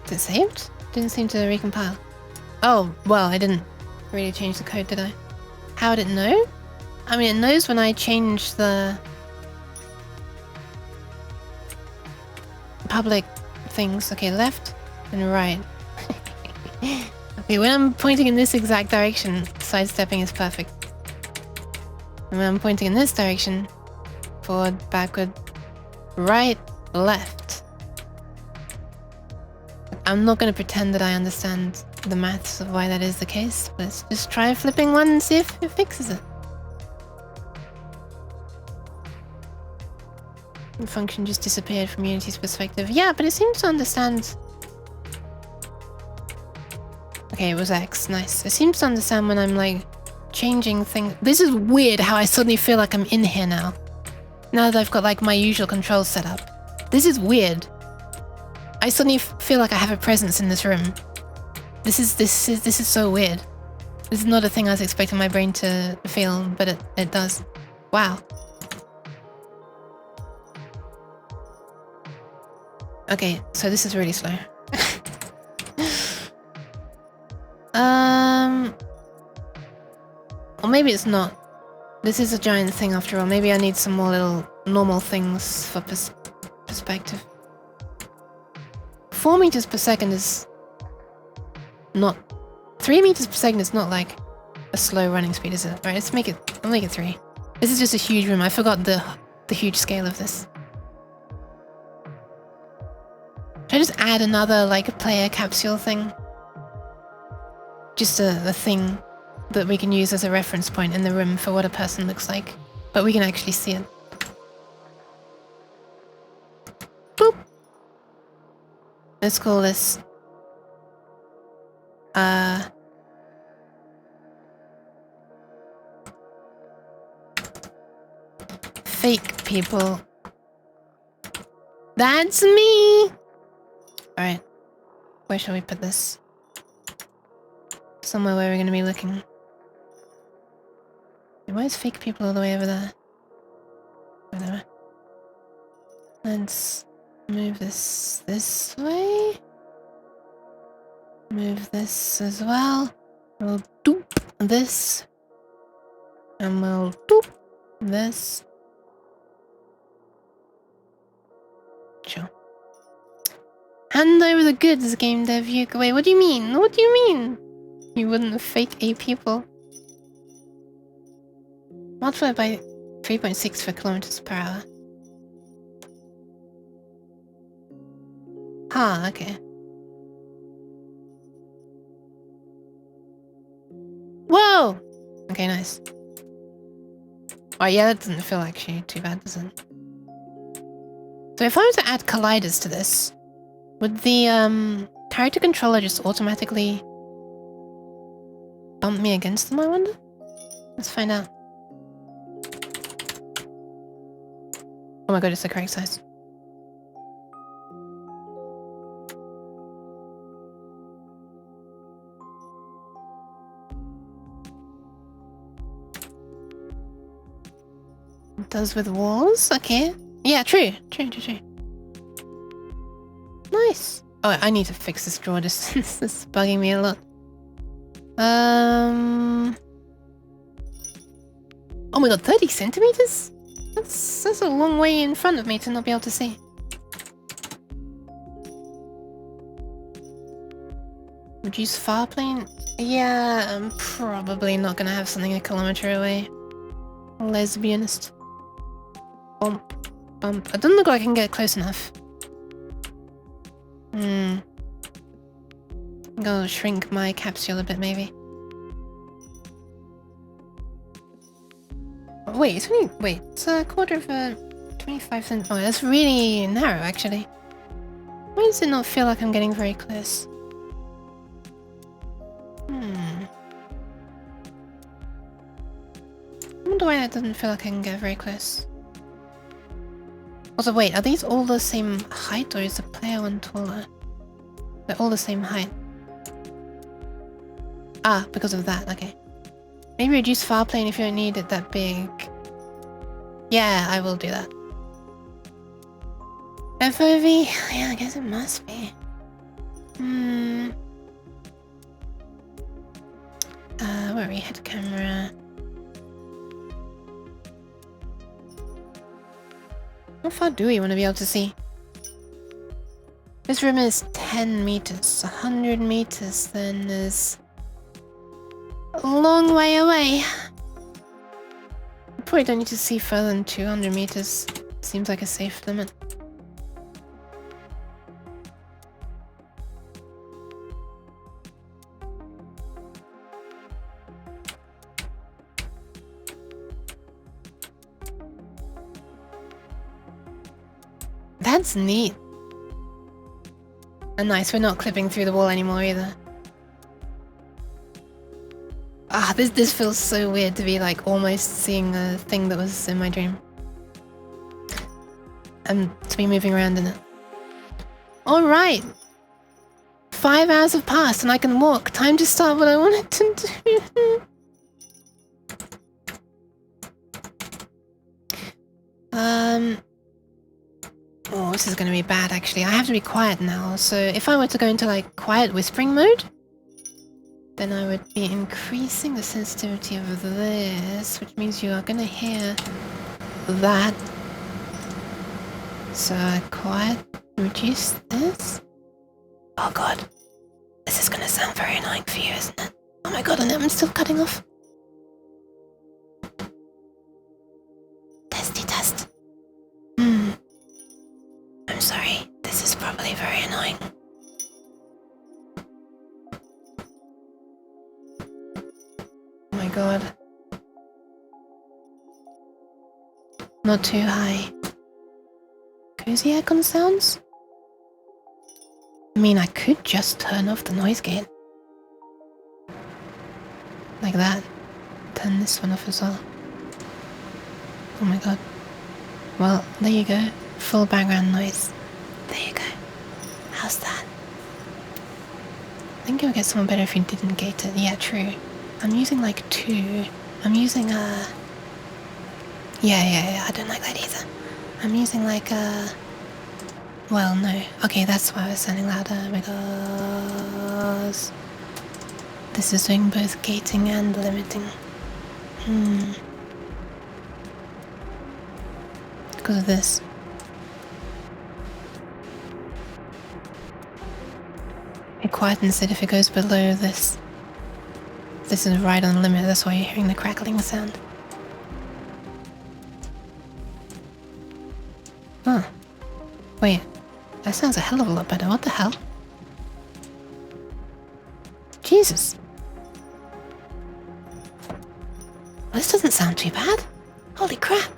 Is it saved? Didn't seem to recompile. Oh, well, I didn't really change the code, did I? How would it know? I mean, it knows when I change the public things. Okay, left and right. Okay, when I'm pointing in this exact direction, sidestepping is perfect. And when I'm pointing in this direction, forward, backward, right, left. I'm not going to pretend that I understand the maths of why that is the case. Let's just try flipping one and see if it fixes it. The function just disappeared from Unity's perspective. Yeah, but it seems to understand. Okay, it was X. Nice. It seems to understand when I'm like changing things. This is weird how I suddenly feel like I'm in here now. Now that I've got like my usual controls set up. This is weird. I suddenly feel like I have a presence in this room. This is so weird. This is not a thing I was expecting my brain to feel, but it does. Wow. Okay, so this is really slow. Or maybe it's not. This is a giant thing after all. Maybe I need some more little normal things for perspective. 4 meters per second is not... 3 meters per second is not like a slow running speed, is it? Alright, let's make it... I'll make it 3. This is just a huge room. I forgot the huge scale of this. Should I just add another, like, a player capsule thing? Just a thing that we can use as a reference point in the room for what a person looks like. But we can actually see it. Boop! Let's call this... fake people. That's me! Alright. Where shall we put this? Somewhere where we're gonna be looking. Why is fake people all the way over there? Let's move this way. Move this as well. We'll doop this. And we'll doop this. Sure. Hand over the goods, game dev. Wait, what do you mean? What do you mean? You wouldn't fake a people. Multiply by 3.6 for kilometers per hour. Ah, okay. Whoa! Okay, nice. Oh yeah, that doesn't feel actually too bad, does it? So if I were to add colliders to this, would the character controller just automatically bump me against them, I wonder? Let's find out. Oh my god, it's the correct size. It does with walls? Okay. Yeah, true. True. Nice. Oh, I need to fix this drawer distance. This is bugging me a lot. Oh my god, 30 centimeters? That's a long way in front of me to not be able to see. Reduce far plane? Yeah, I'm probably not gonna have something a kilometer away. Let's be honest. Bump. Bump. It doesn't look like I can get close enough. I'm gonna shrink my capsule a bit, maybe. Oh, wait, it's a quarter of a 25 cent. Oh, that's really narrow, actually. Why does it not feel like I'm getting very close? I wonder why that doesn't feel like I can get very close. Also, wait, are these all the same height, or is the player one taller? They're all the same height. Ah, because of that, okay. Maybe reduce far plane if you don't need it that big. Yeah, I will do that. FOV? Yeah, I guess it must be. Where are we? Head camera. How far do we want to be able to see? This room is 10 meters. 100 meters then is a long way away. I probably don't need to see further than 200 meters. Seems like a safe limit. That's neat. And nice, we're not clipping through the wall anymore either. Ah, this feels so weird to be like almost seeing a thing that was in my dream. And to be moving around in it. Alright! 5 hours have passed and I can walk. Time to start what I wanted to do. Oh, this is gonna be bad actually. I have to be quiet now, so if I were to go into like quiet whispering mode, then I would be increasing the sensitivity of this, which means you are gonna hear that. So quiet, reduce this. Oh god, this is gonna sound very annoying for you, isn't it? Oh my god, and I'm still cutting off. Testy test. I'm sorry, this is probably very annoying. Oh my god. Not too high. Cozy aircon sounds? I mean, I could just turn off the noise gate. Like that. Turn this one off as well. Oh my god. Well, there you go. Full background noise. There you go. How's that? I think it would get someone better if you didn't gate it. Yeah, true. I'm using like 2. I'm using Yeah, I don't like that either. I'm using like Well, no. Okay, that's why I was sounding louder, because this is doing both gating and limiting. Because of this. It quietens it if it goes below this. This is right on the limit, that's why you're hearing the crackling sound. Huh. Wait, that sounds a hell of a lot better. What the hell? Jesus. Well, this doesn't sound too bad. Holy crap.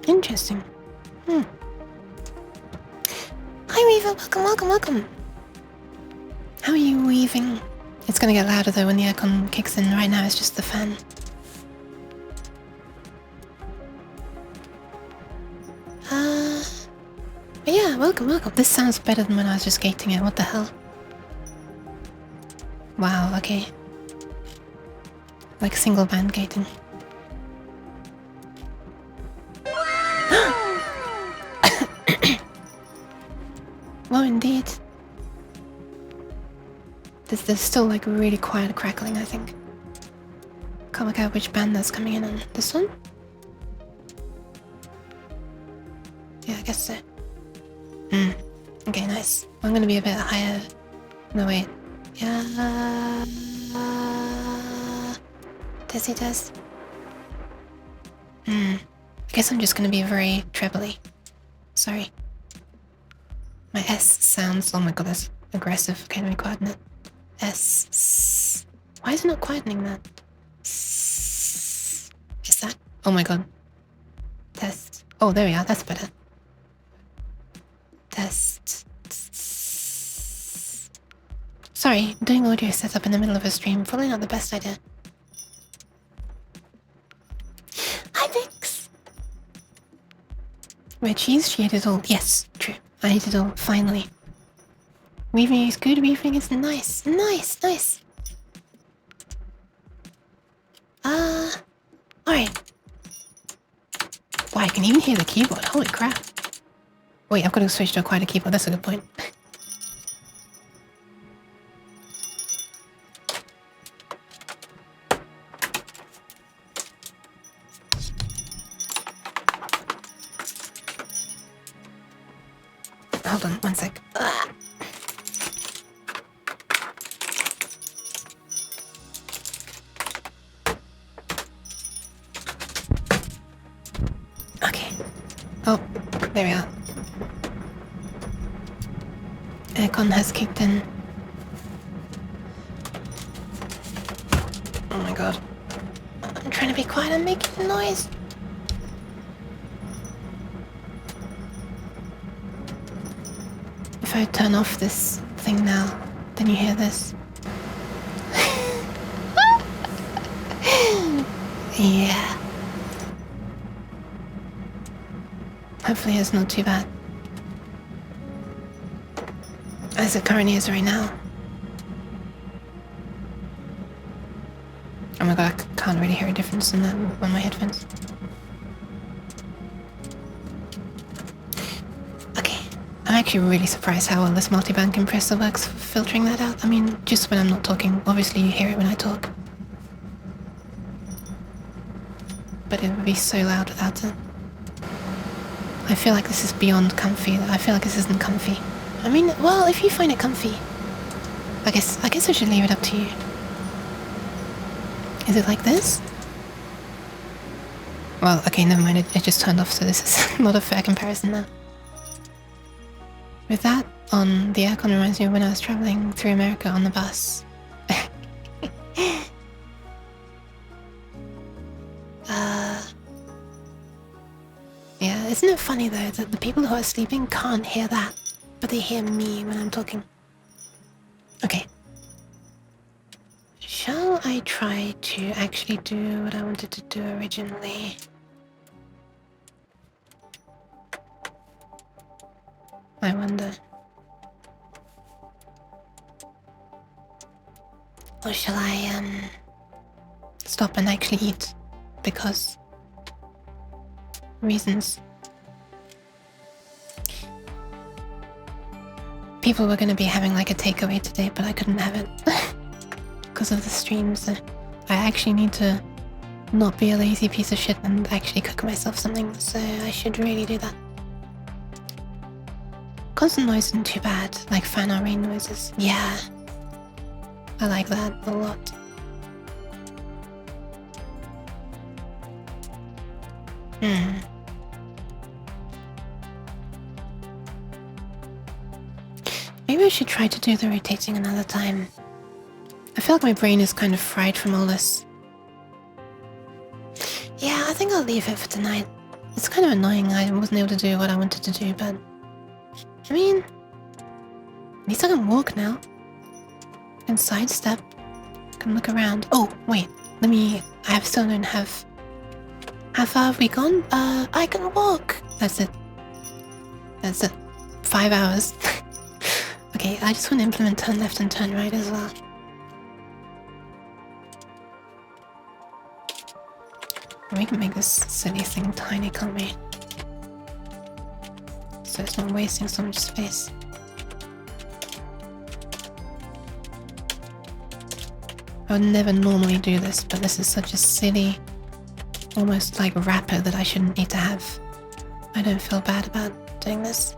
Interesting. Hi Weaver, welcome. How are you weaving? It's gonna get louder though when the aircon kicks in. Right now it's just the fan. But yeah, welcome. This sounds better than when I was just gating it. What the hell? Wow, okay. Like single band gating. Well, indeed. There's still like really quiet crackling, I think. Can't work out which band that's coming in on. This one? Yeah, I guess so. Okay, nice. I'm gonna be a bit higher. No, wait. Yeah. Testy test. I guess I'm just gonna be very trebly. Sorry. My S sounds. Oh my god, that's aggressive. Okay, let me quieten it. S. Why is it not quietening that? Is that? Oh my god. Test. Oh, there we are. That's better. Test. Sorry, doing audio setup in the middle of a stream. Probably not the best idea. Hi, Vix! Red cheese, she ate it all. Yes, true. I ate it all, finally. Weaving is good, weaving is nice. Nice. Alright. Wow, I can even hear the keyboard. Holy crap. Wait, I've got to switch to a quieter keyboard. That's a good point. Hold on, one sec. Okay. Oh, there we are. Aircon has kicked in. Oh my god. I'm trying to be quiet and making noise. If I turn off this thing now, then you hear this. Yeah. Hopefully it's not too bad. As it currently is right now. Oh my god, I can't really hear a difference in that on my headphones. Okay. I'm actually really surprised how well this multiband compressor works for filtering that out. I mean, just when I'm not talking. Obviously you hear it when I talk. But it would be so loud without it. I feel like this is beyond comfy. I feel like this isn't comfy. I mean, well, if you find it comfy, I guess I should leave it up to you. Is it like this? Well, okay, never mind. It just turned off, so this is not a fair comparison now. With that on, the aircon reminds me of when I was traveling through America on the bus. Yeah, isn't it funny though that the people who are sleeping can't hear that, but they hear me when I'm talking? Okay. Shall I try to actually do what I wanted to do originally? I wonder. Or shall I, stop and actually eat? Because reasons. People were gonna be having like a takeaway today, but I couldn't have it because of the streams. I actually need to not be a lazy piece of shit and actually cook myself something, so I should really do that. Constant noise isn't too bad, like fan or rain noises. Yeah, I like that a lot. Maybe I should try to do the rotating another time. I feel like my brain is kind of fried from all this. Yeah, I think I'll leave it for tonight. It's kind of annoying I wasn't able to do what I wanted to do, but... I mean... At least I can walk now. I can sidestep. I can look around. Oh, wait. I still don't have... How far have we gone? I can walk! That's it. 5 hours. Okay, I just want to implement turn left and turn right as well. We can make this silly thing tiny, can't we? So it's not wasting so much space. I would never normally do this, but this is such a silly, almost like wrapper that I shouldn't need to have. I don't feel bad about doing this.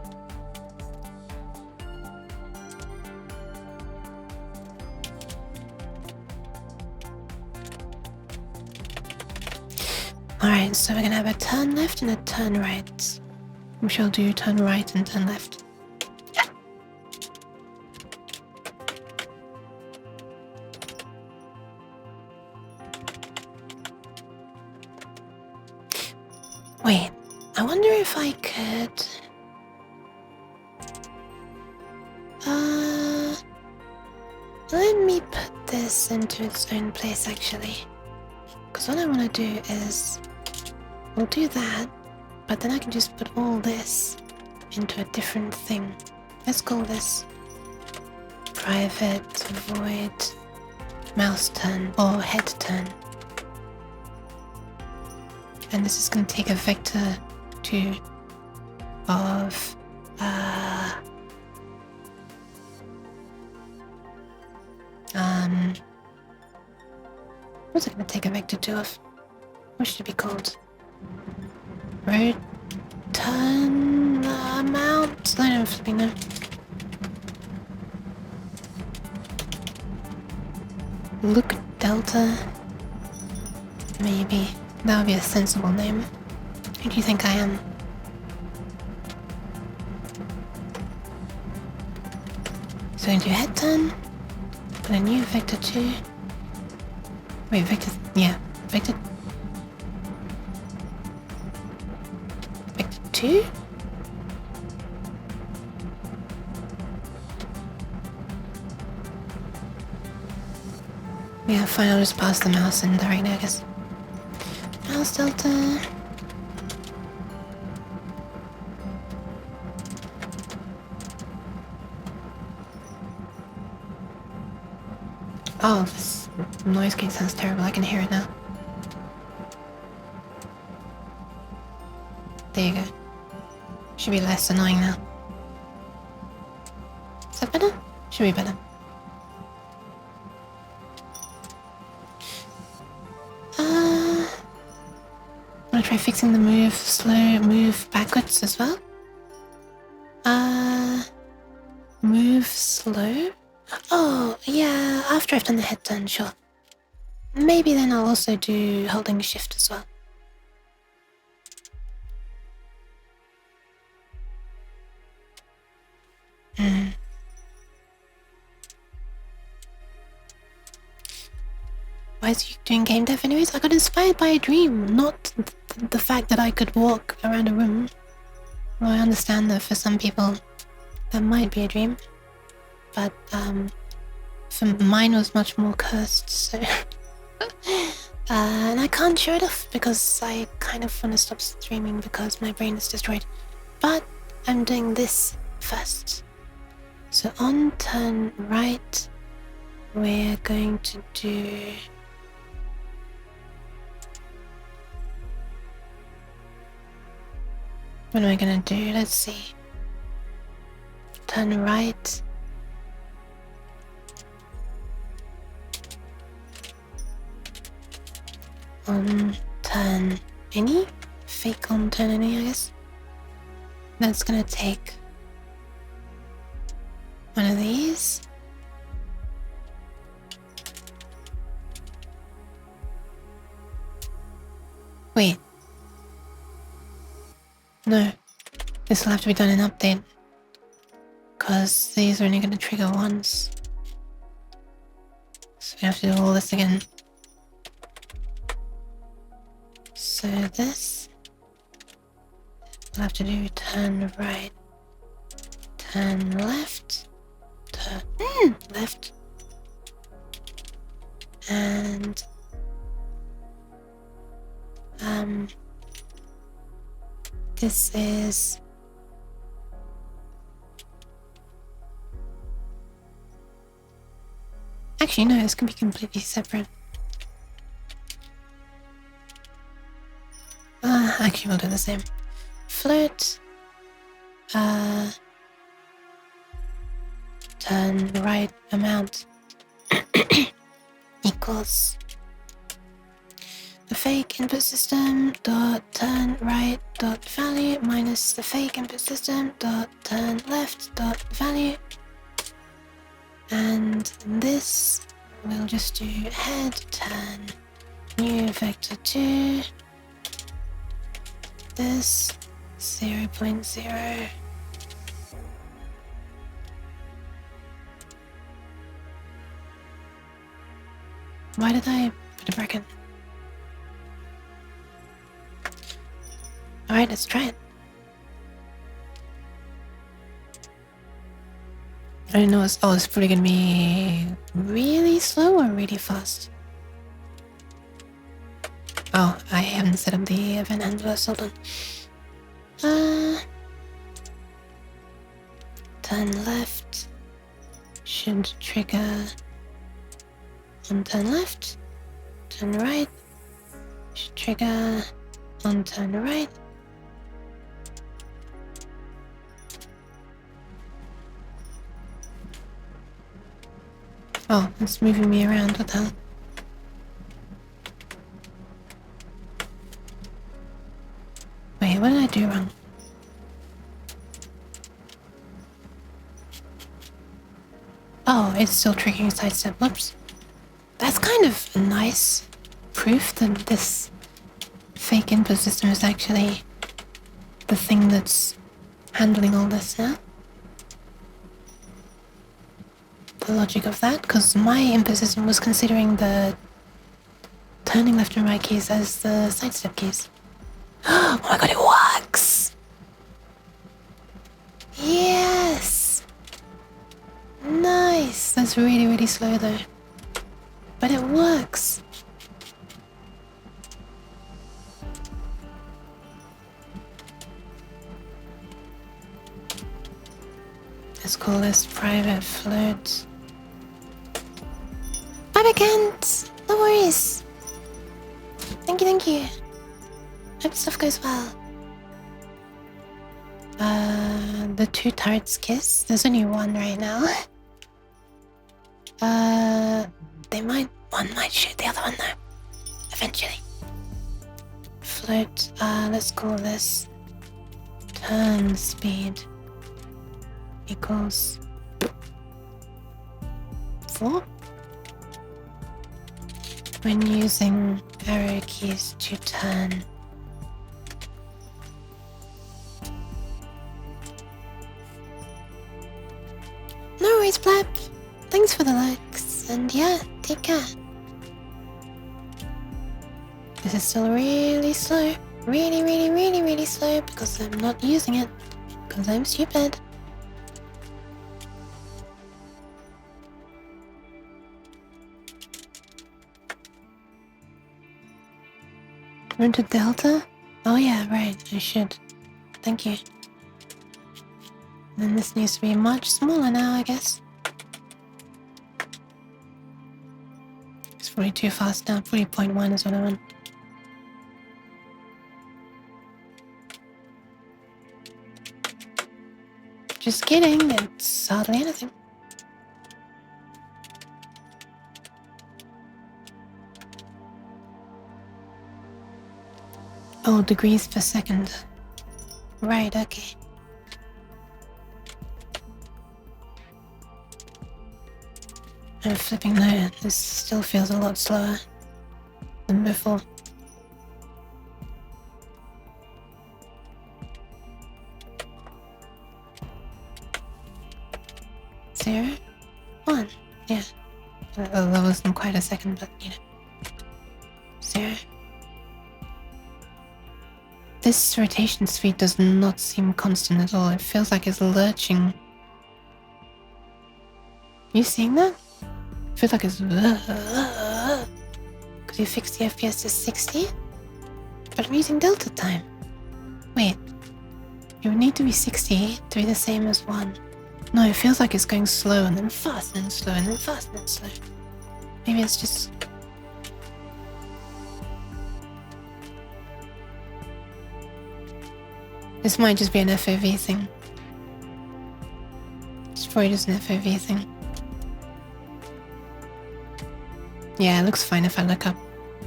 Alright, so we're gonna have a turn left and a turn right. We shall do turn right and turn left. Wait, I wonder if I could... Let me put this into its own place actually. Because what I want to do is... We'll do that, but then I can just put all this into a different thing. Let's call this private void mouse turn or head turn. And this is going to take a vector 2 of what's it going to take a vector 2 of? What should it be called? Road turn amount? I don't flipping know. Look delta? Maybe. That would be a sensible name. Who do you think I am? So we do head turn. Put a new vector 2. Wait, vector... Yeah, vector... Vector 2? Yeah, fine, I'll just pass the mouse in directly, I guess. Mouse delta... Oh, this noise gate sounds terrible. I can hear it now. There you go. Should be less annoying now. Is that better? Should be better. Wanna try fixing the move slow, move backwards as well? Move slow? Oh, yeah, after I've done the head turn, sure. Maybe then I'll also do holding shift as well. Why is you doing game dev anyways? I got inspired by a dream, not the fact that I could walk around a room. Well, I understand that for some people that might be a dream. But for mine was much more cursed, so and I can't show it off because I kind of want to stop streaming because my brain is destroyed. But I'm doing this first. So on turn right, we're going to do . What am I gonna do? Let's see. Turn right. On turn any? Fake on turn any, I guess. That's gonna take one of these. Wait. No. This will have to be done in update. Because these are only gonna trigger once. So we have to do all this again. So this, we'll have to do turn right, turn left, turn left, and this is actually no, this can be completely separate. Actually, we'll do the same. Float. Turn right amount equals the fake input system dot turn right dot value minus the fake input system dot turn left dot value. And this we'll just do head turn new vector 2. This 0.0. Why did I put a bracket? Alright, let's try it. I don't know, it's probably gonna be really slow or really fast. Oh, I haven't set up the event handler, so hold on. Turn left should trigger on turn left. Turn right should trigger on turn right. Oh, it's moving me around, what the hell? Wait, what did I do wrong? Oh, it's still triggering sidestep. Whoops. That's kind of a nice proof that this fake input system is actually the thing that's handling all this now. The logic of that, because my input system was considering the turning left and right keys as the sidestep keys. Oh my god, it works! Yes! Nice! That's really, really slow though. But it works! Let's call this private float. Bye, Kent! No worries! Thank you, thank you. Hope stuff goes well. The two turrets kiss. There's only one right now. One might shoot the other one though. Eventually. Float, let's call this turn speed equals 4. When using arrow keys to turn. No worries, Pleb. Thanks for the likes, and yeah, take care. This is still really slow. Really, really, really, really slow because I'm not using it. Because I'm stupid. Run to Delta? Oh yeah, right, I should. Thank you. Then this needs to be much smaller now, I guess. It's probably too fast now. 40.1 is what I want. Just kidding, it's hardly anything. Oh, degrees per second. Right, okay. I'm flipping no, this still feels a lot slower than before. Zero? One. Yeah. That wasn't quite a second, but you know. Zero. This rotation speed does not seem constant at all. It feels like it's lurching. You seeing that? It feels like it's... Could you fix the FPS to 60? But I'm using delta time. Wait. It would need to be 60 to be the same as 1. No, it feels like it's going slow and then fast and then slow and then fast and then slow. Maybe it's just... This might just be an FOV thing. It's probably just an FOV thing. Yeah, it looks fine if I look up.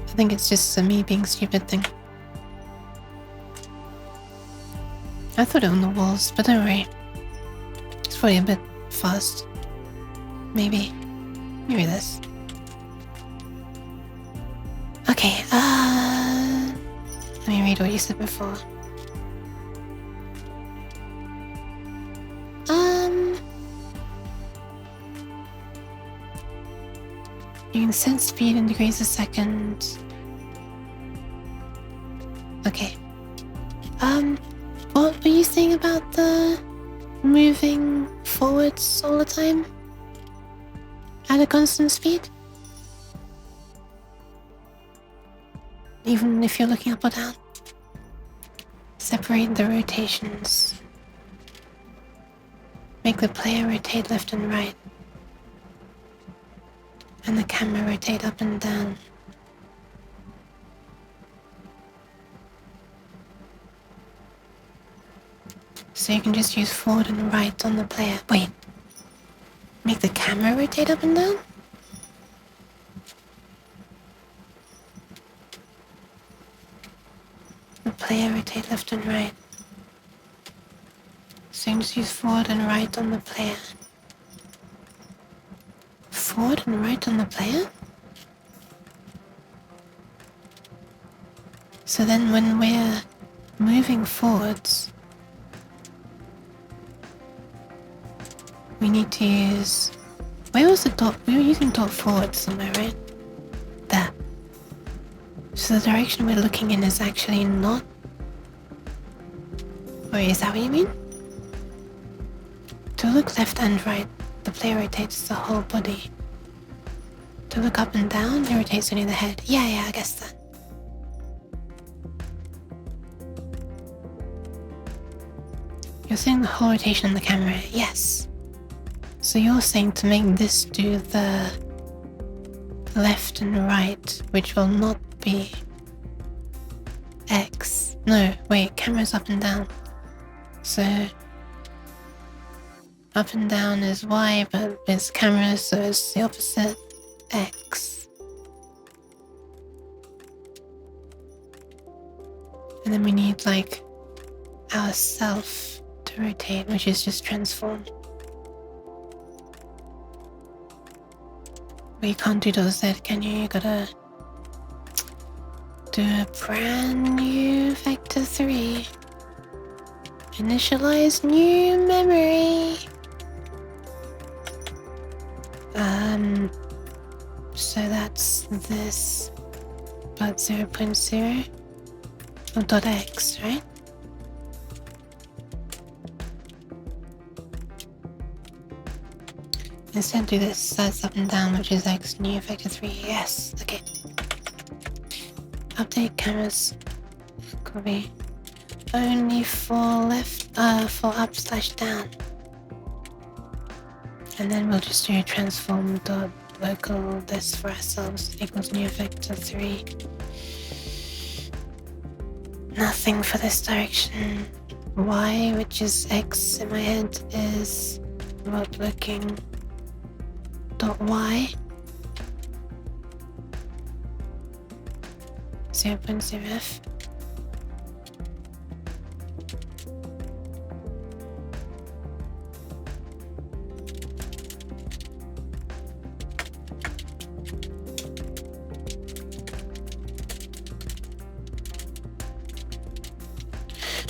I think it's just a me being stupid thing. I thought it on the walls, but don't worry. It's probably a bit fast. Maybe. Maybe this. Okay, let me read what you said before. You can set speed in degrees a second. Okay. What were you saying about the moving forwards all the time? At a constant speed? Even if you're looking up or down? Separate the rotations. Make the player rotate left and right. And the camera rotate up and down. So you can just use forward and right on the player. Wait. Make the camera rotate up and down? The player rotate left and right. So you can just use forward and right on the player. Forward and right on the player? So then when we're moving forwards, we need to use... Where was the dot? We were using dot forward somewhere, right? There. So the direction we're looking in is actually not... Wait, is that what you mean? To look left and right, the player rotates the whole body. To look up and down, it rotates only the head. Yeah, I guess that. You're saying the whole rotation on the camera, yes. So you're saying to make this do the left and right, which will not be X. No, wait, camera's up and down. So up and down is Y, but it's camera, so it's the opposite. X. And then we need like our self to rotate, which is just transform. But you can't do those Z, can you? You gotta do a brand new vector 3. Initialize new memory. So that's this, but 0.0 or dot X, right? Instead do this, size up and down, which is X, new vector 3, yes, okay. Update cameras, copy. Only for left, for up/down. And then we'll just do transform dot local this for ourselves equals new vector 3. Nothing for this direction. Y, which is X in my head, is remote looking dot Y. 0.0f.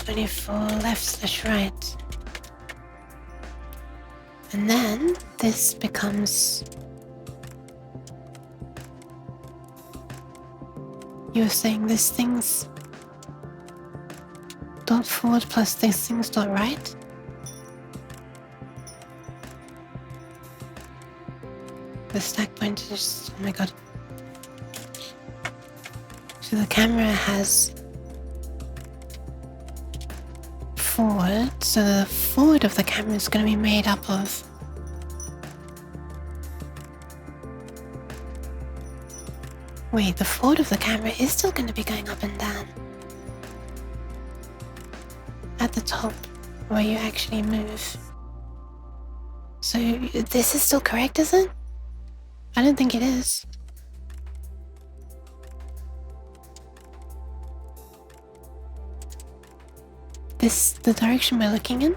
Only for left/right. And then this becomes... You were saying this thing's dot forward plus this thing's dot right? The stack pointer is... oh my god. So the camera has forward, so the forward of the camera is going to be made up of wait, the forward of the camera is still going to be going up and down at the top where you actually move. So this is still correct, is it? I don't think it is. The direction we're looking in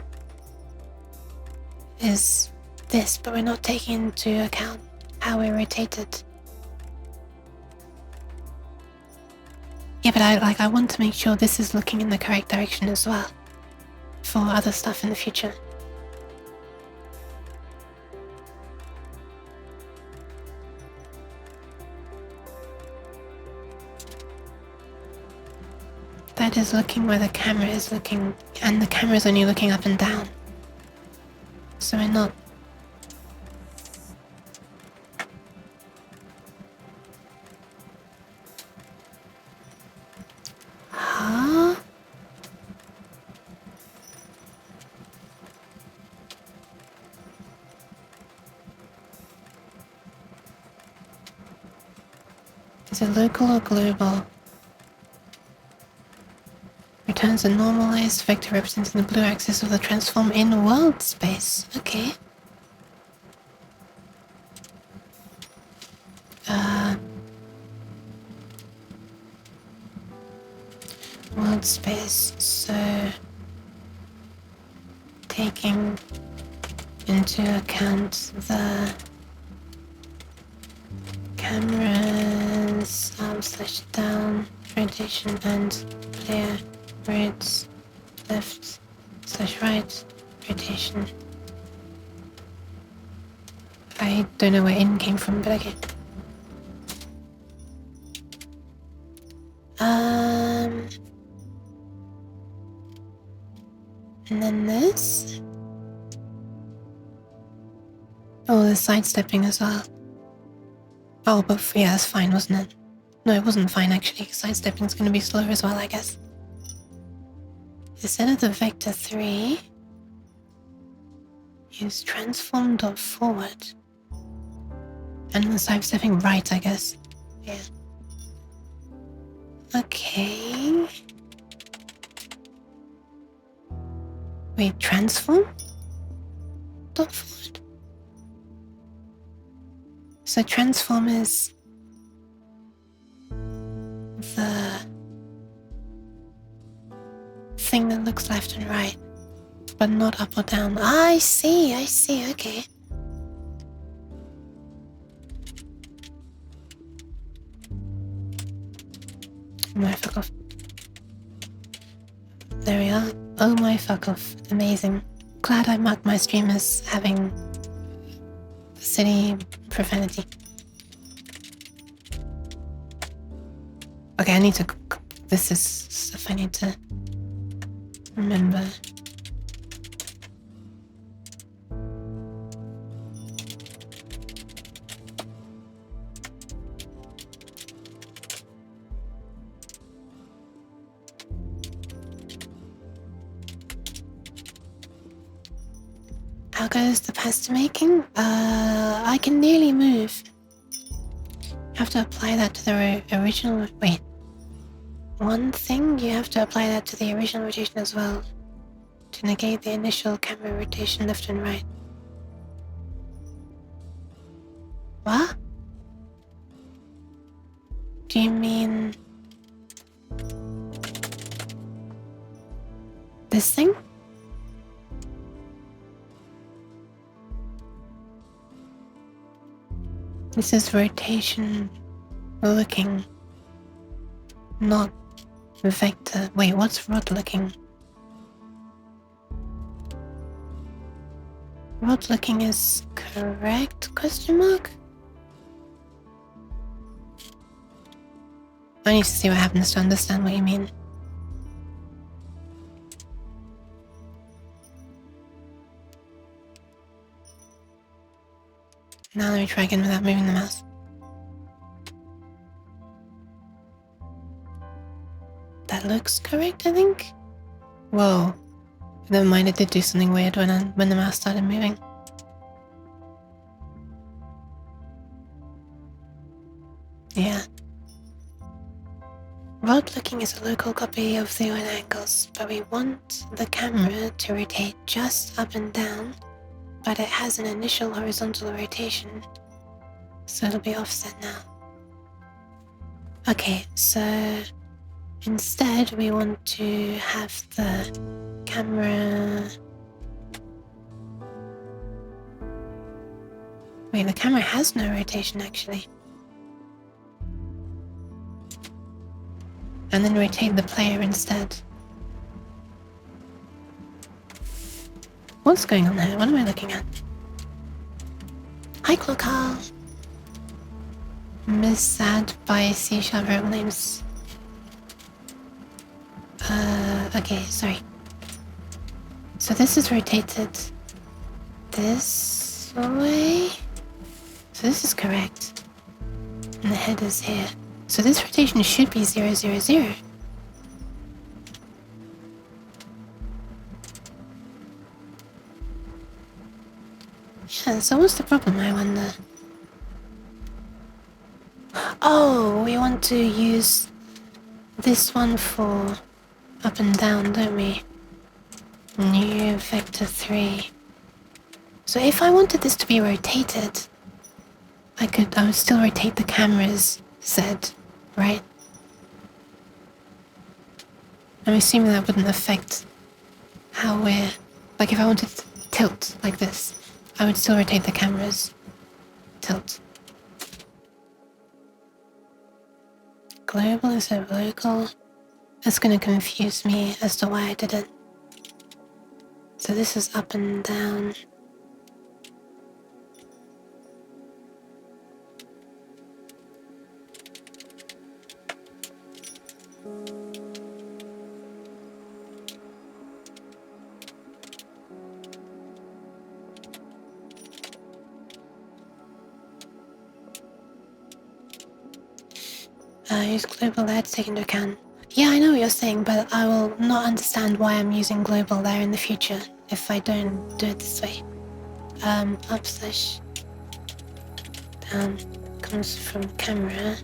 is this, but we're not taking into account how we rotate it. Yeah, but I want to make sure this is looking in the correct direction as well for other stuff in the future. That is looking where the camera is looking, and the camera is only looking up and down. So we're not... Huh? Is it local or global? Returns a normalized vector representing the blue axis of the transform in world space. Okay. World space. So taking into account the camera's up/down rotation and player roads left/right rotation. I don't know where in came from, but okay. And then this. Oh, the sidestepping as well. Oh, but yeah, that's fine, wasn't it? No, it wasn't fine actually. Sidestepping's gonna be slower as well, I guess. Instead of the vector 3, use transform dot forward. And the sidestepping right, I guess. Yeah. Okay. Wait, transform dot forward? So transform is the thing that looks left and right, but not up or down. Ah, I see, okay. Oh my fuck off. There we are. Oh my fuck off. Amazing. Glad I marked my stream as having city profanity. Okay, I need to... This is stuff I need to remember. How goes the pasta making? I can nearly move. You have to apply that to the original... Wait. One thing, you have to apply that to the original rotation as well. to negate the initial camera rotation left and right. What? Do you mean this thing? This is rotation looking, not vector. Wait, what's rod looking? Rod looking is correct? Question mark? I need to see what happens to understand what you mean. Now let me try again without moving the mouse. That looks correct, I think. Whoa. Never mind, it did do something weird when the mouse started moving. Yeah. Rod looking is a local copy of the oil angles, but we want the camera to rotate just up and down, but it has an initial horizontal rotation, so it'll be offset now. Okay, so instead we want to have the camera... Wait, the camera has no rotation actually. And then rotate the player instead. What's going on here? What am I looking at? Hi, Clocar. Miss Sad by C# variable names. Okay, sorry. So this is rotated this way. So this is correct. And the head is here. So this rotation should be 0, 0, 0. Yeah, so what's the problem, I wonder? Oh, we want to use this one for up and down, don't we? New vector 3. So if I wanted this to be rotated, I would still rotate the camera's Z, right? I'm assuming that wouldn't affect how we're... Like if I wanted to tilt like this, I would still rotate the camera's tilt. Global instead of local. That's gonna confuse me as to why I did it. So this is up and down. Use global layer to take into account. Yeah, I know what you're saying, but I will not understand why I'm using global layer in the future if I don't do it this way. Up slash down comes from camera.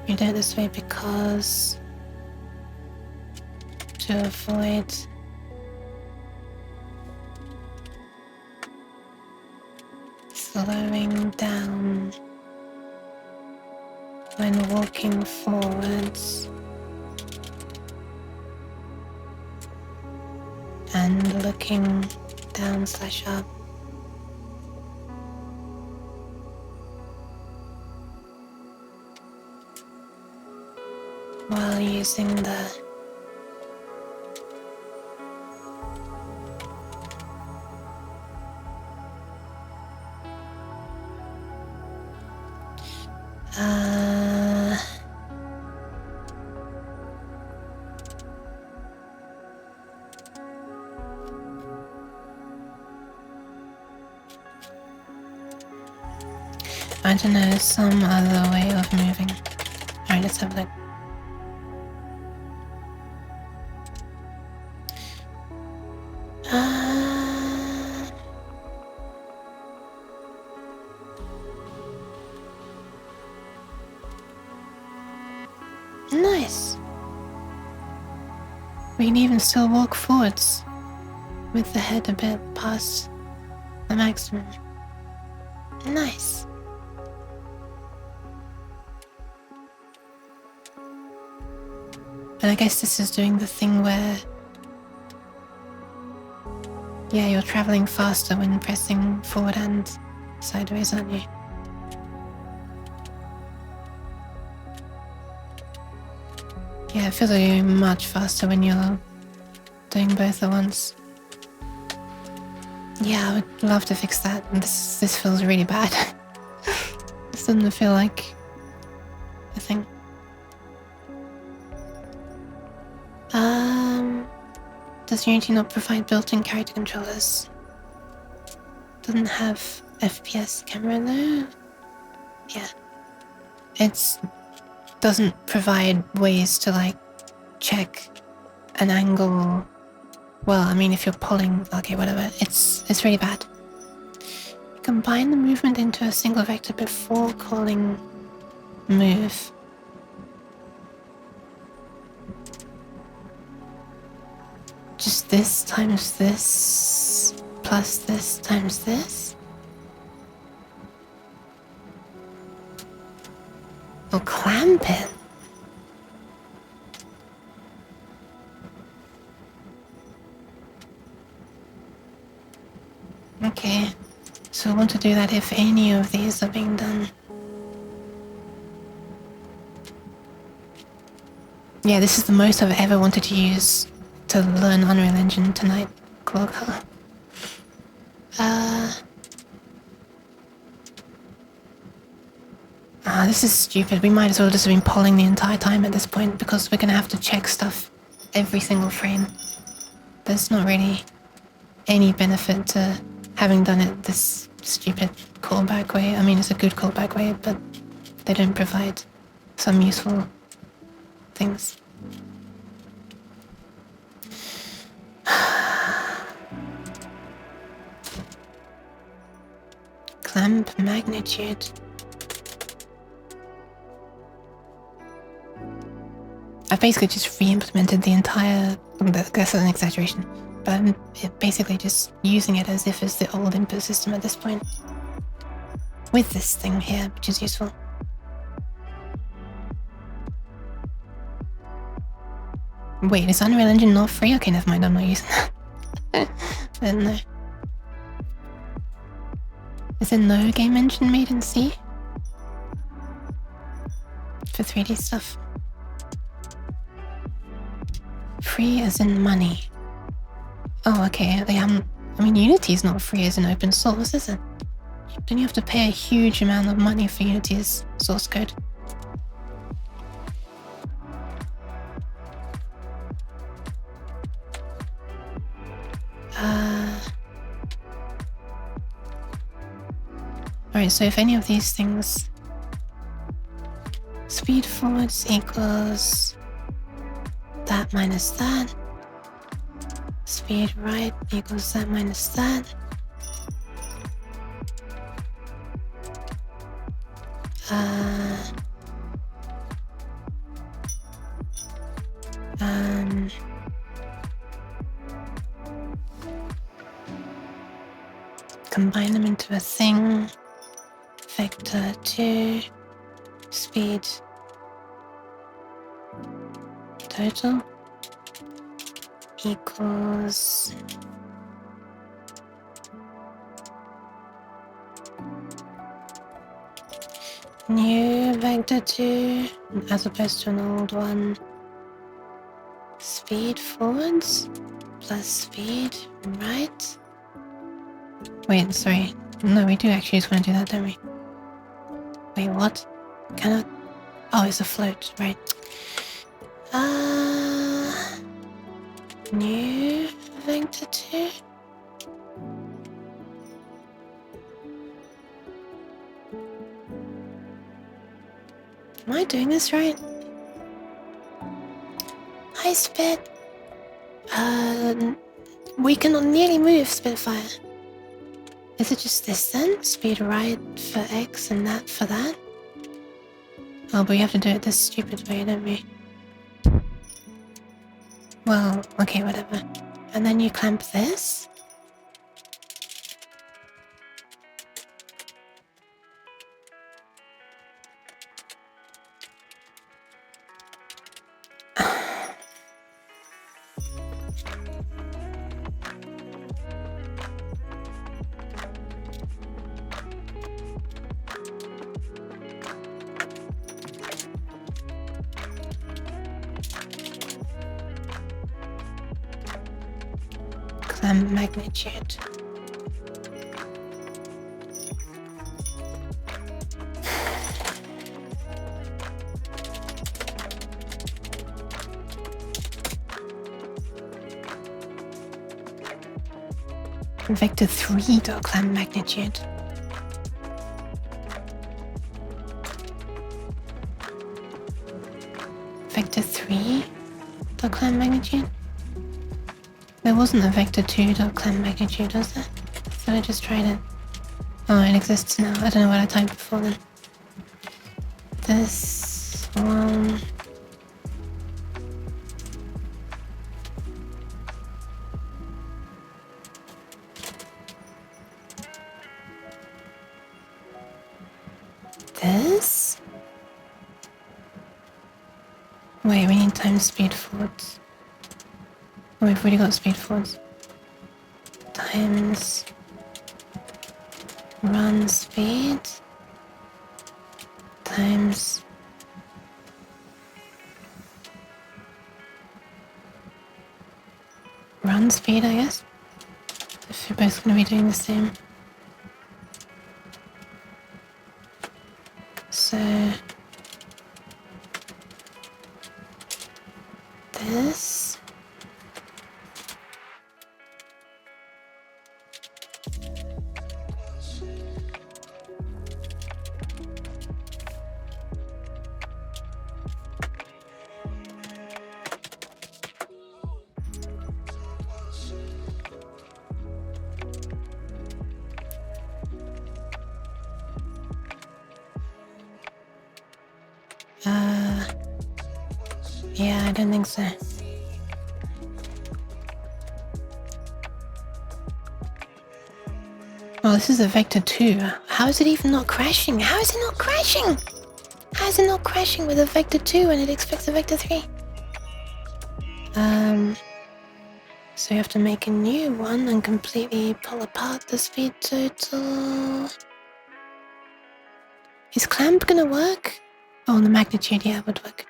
We do it this way because to avoid slowing down when walking forwards and looking down slash up. While using the I don't know, some other way of moving. Alright, let's have a look. Nice. We can even still walk forwards with the head a bit past the maximum. Nice. And I guess this is doing the thing where, yeah, you're traveling faster when pressing forward and sideways, aren't you? Yeah, it feels like you're much faster when you're doing both at once. Yeah, I would love to fix that. This feels really bad. This doesn't feel like a thing. Does Unity not provide built-in character controllers? Doesn't have FPS camera though? Yeah. It doesn't provide ways to like check an angle. Well, I mean, if you're pulling, okay, whatever. It's really bad. Combine the movement into a single vector before calling move. Just this times this plus this times this. Or clamp it. Okay, so I want to do that if any of these are being done. Yeah, this is the most I've ever wanted to use to learn Unreal Engine tonight, Cloaker. This is stupid. We might as well just have been polling the entire time at this point because we're gonna have to check stuff every single frame. There's not really any benefit to having done it this stupid callback way. I mean, it's a good callback way, but they don't provide some useful things. Clamp magnitude. I've basically just re-implemented the entire, that's an exaggeration, but I'm basically just using it as if it's the old input system at this point. With this thing here, which is useful. Wait, is Unreal Engine not free? Okay, never mind, I'm not using that. I don't know. Is there no game engine made in C? For 3D stuff? Free as in money. Oh, okay. I mean, Unity's not free as an open source, is it? Don't you have to pay a huge amount of money for Unity's source code? Alright, so if any of these things... Speed forwards equals... that minus that. Speed right equals that minus that. Combine them into a thing. Vector 2. Speed. Total equals new vector 2 as opposed to an old one. Speed forwards plus speed right. Wait, sorry. No, we do actually just want to do that, don't we? Wait, what? Cannot. Oh, it's a float, right? New vector 2. Am I doing this right? Hi, Spit. We can nearly move, Spitfire. Is it just this then? Speed right for X and that for that? Oh, but we have to do it this stupid way, don't we? Well, okay, whatever. And then you clamp this. Clamp magnitude. Vector 3 dot clamp magnitude. Vector 3 dot clamp magnitude? There wasn't a vector 2 dot clamp magnitude, was there? So I just tried it. Oh, it exists now. I don't know what I typed before then. This one. This? Wait, we need times speed forwards. Oh, we've already got speed forwards. Times run speed times run speed, I guess. If you're both going to be doing the same. So this yeah, I don't think so. Oh, this is a vector 2. How is it even not crashing? How is it not crashing? How is it not crashing with a vector 2 when it expects a vector 3? So you have to make a new one and completely pull apart the speed total. Is clamp gonna work? Oh, the magnitude, yeah, would work.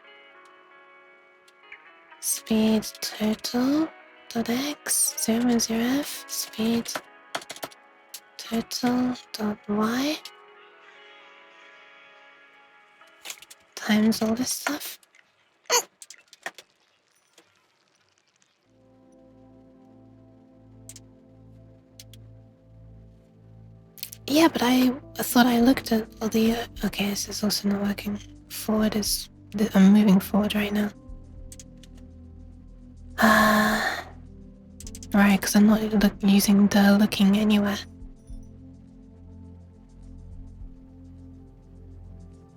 Speed total dot x 0 0 f speed total dot y times all this stuff. Yeah, but I thought I looked at all the... okay, this is also not working. Forward is... I'm moving forward right now. Right, because I'm not using the looking anywhere.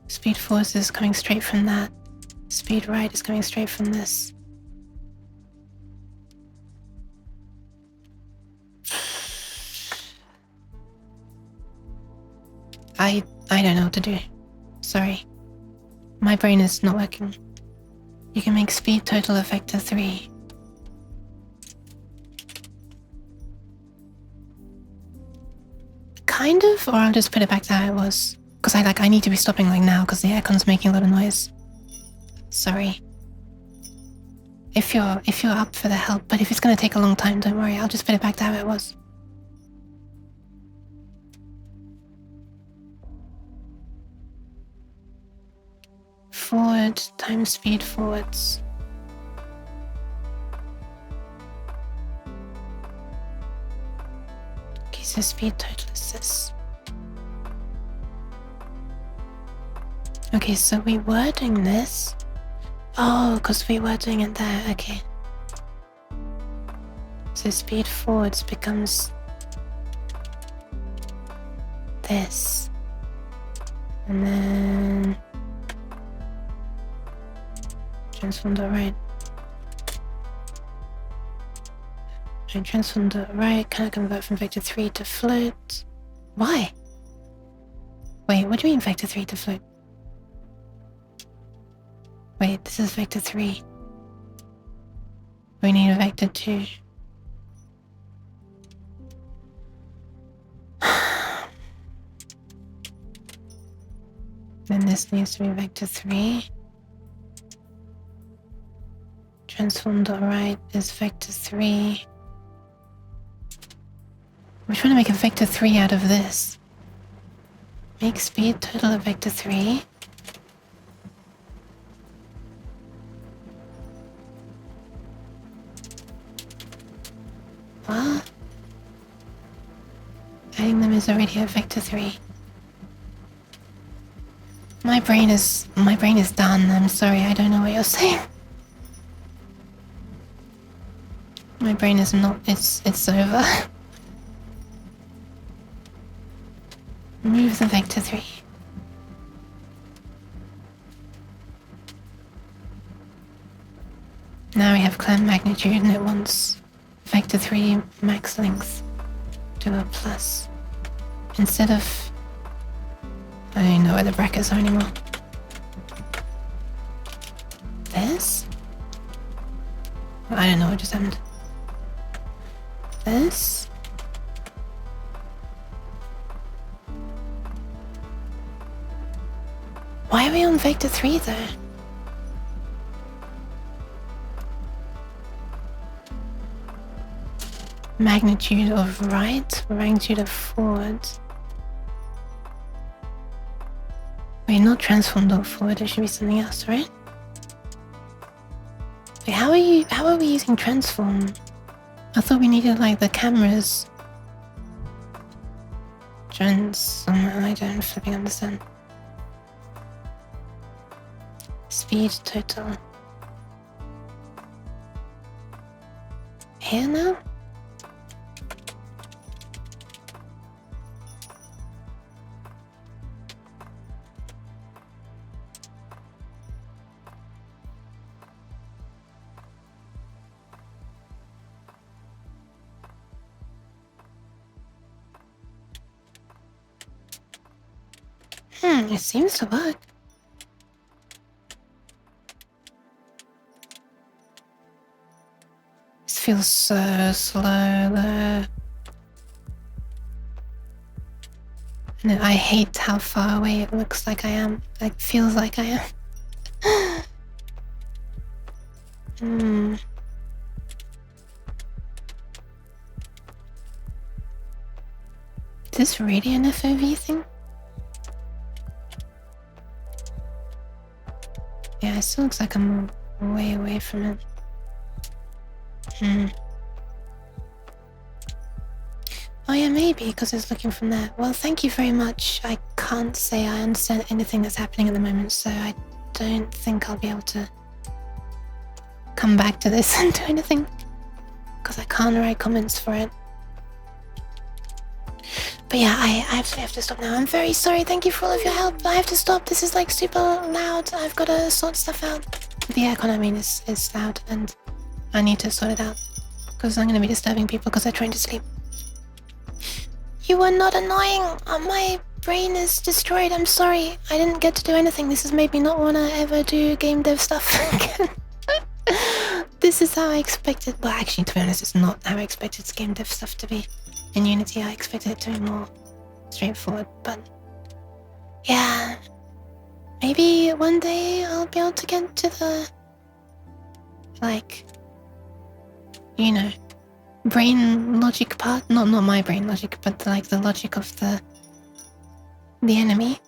Speed forward is coming straight from that. Speed right is coming straight from this. I don't know what to do. Sorry. My brain is not working. You can make speed total a vector 3. Kind of, or I'll just put it back to how it was. Because I need to be stopping like now because the aircon's making a lot of noise. Sorry. If you're up for the help, but if it's gonna take a long time, don't worry, I'll just put it back to how it was. Forward times speed forwards. Okay, so speed total is this. Okay, so we were doing this. Oh, because we were doing it there, okay. So speed forwards becomes this. And then transform to right. I transform to right. Can I convert from vector 3 to float? Why? Wait, what do you mean vector 3 to float? Wait, this is vector 3. We need a vector 2. Then this needs to be vector 3. Transform dot right is vector 3. I'm trying to make a vector 3 out of this. Make speed total of vector 3. What? Adding them is already a vector 3. My brain is done. I'm sorry, I don't know what you're saying. My brain is not, it's over. Move the vector 3. Now we have clan magnitude and it wants vector 3 max length to a plus. Instead of... I don't even know where the brackets are anymore. This? I don't know what just happened. This? Why are we on vector 3 though? Magnitude of right, magnitude of forward. Wait, not transformed or forward, it should be something else, right? Wait, how are we using transform? I thought we needed like the cameras. I don't flipping understand. Speed total. Here now? It seems to work. This feels so slow though. And I hate how far away it looks like I am. Like, feels like I am. Is this really an FOV thing? Yeah, it still looks like I'm way away from it. Oh yeah, maybe, because it's looking from there. Well, thank you very much. I can't say I understand anything that's happening at the moment, so I don't think I'll be able to come back to this and do anything. Because I can't write comments for it. But yeah, I absolutely have to stop now. I'm very sorry. Thank you for all of your help. I have to stop. This is like super loud. I've got to sort stuff out. The aircon, I mean, is loud and I need to sort it out. Because I'm going to be disturbing people because they're trying to sleep. You were not annoying. My brain is destroyed. I'm sorry. I didn't get to do anything. This has made me not want to ever do game dev stuff again. This is how I expected. Well, actually, to be honest, it's not how I expected game dev stuff to be. In Unity, I expected it to be more straightforward, but yeah, maybe one day I'll be able to get to the, like, you know, brain logic part. Not my brain logic, but like the logic of the enemy.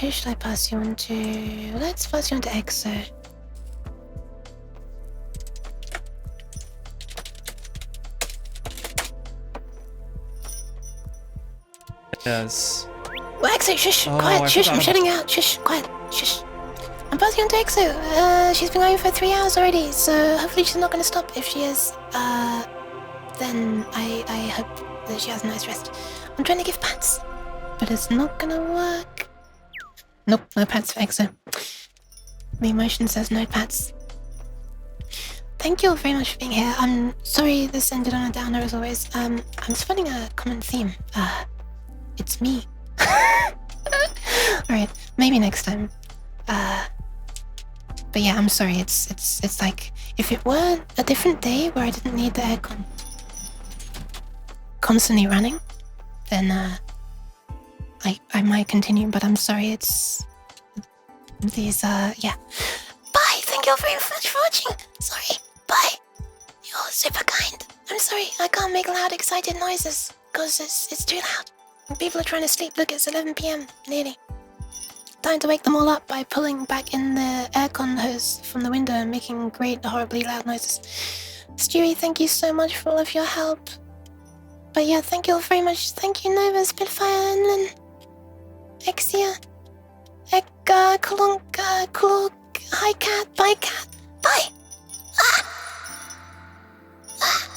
Who should I pass you on to? Let's pass you on to EXO. Yes. Well, EXO, shush, Oh, quiet, I shush, I'm forgot shutting out, shush, quiet, shush. I'm passing on to EXO. She's been going for 3 hours already, so hopefully she's not going to stop. If she is, then I hope that she has a nice rest. I'm trying to give pats, but it's not going to work. Nope, no pats for EXO. The emotion says notepads. Thank you all very much for being here. I'm sorry this ended on a downer as always. I'm spotting a common theme. It's me. Alright, maybe next time. But yeah, I'm sorry. It's like if it were a different day where I didn't need the aircon constantly running, then I might continue, but I'm sorry, it's these yeah. Bye! Thank you all very much for watching! Sorry, bye! You're super kind. I'm sorry, I can't make loud, excited noises, because it's too loud. And people are trying to sleep. Look, it's 11 PM, nearly. Time to wake them all up by pulling back in the aircon hose from the window and making great, horribly loud noises. Stewie, thank you so much for all of your help. But yeah, thank you all very much. Thank you, Nova, Spitfire, and Exia, Ekka, Klonka, Klok, Hi Cat, Bye Cat, Bye! Ah! Ah!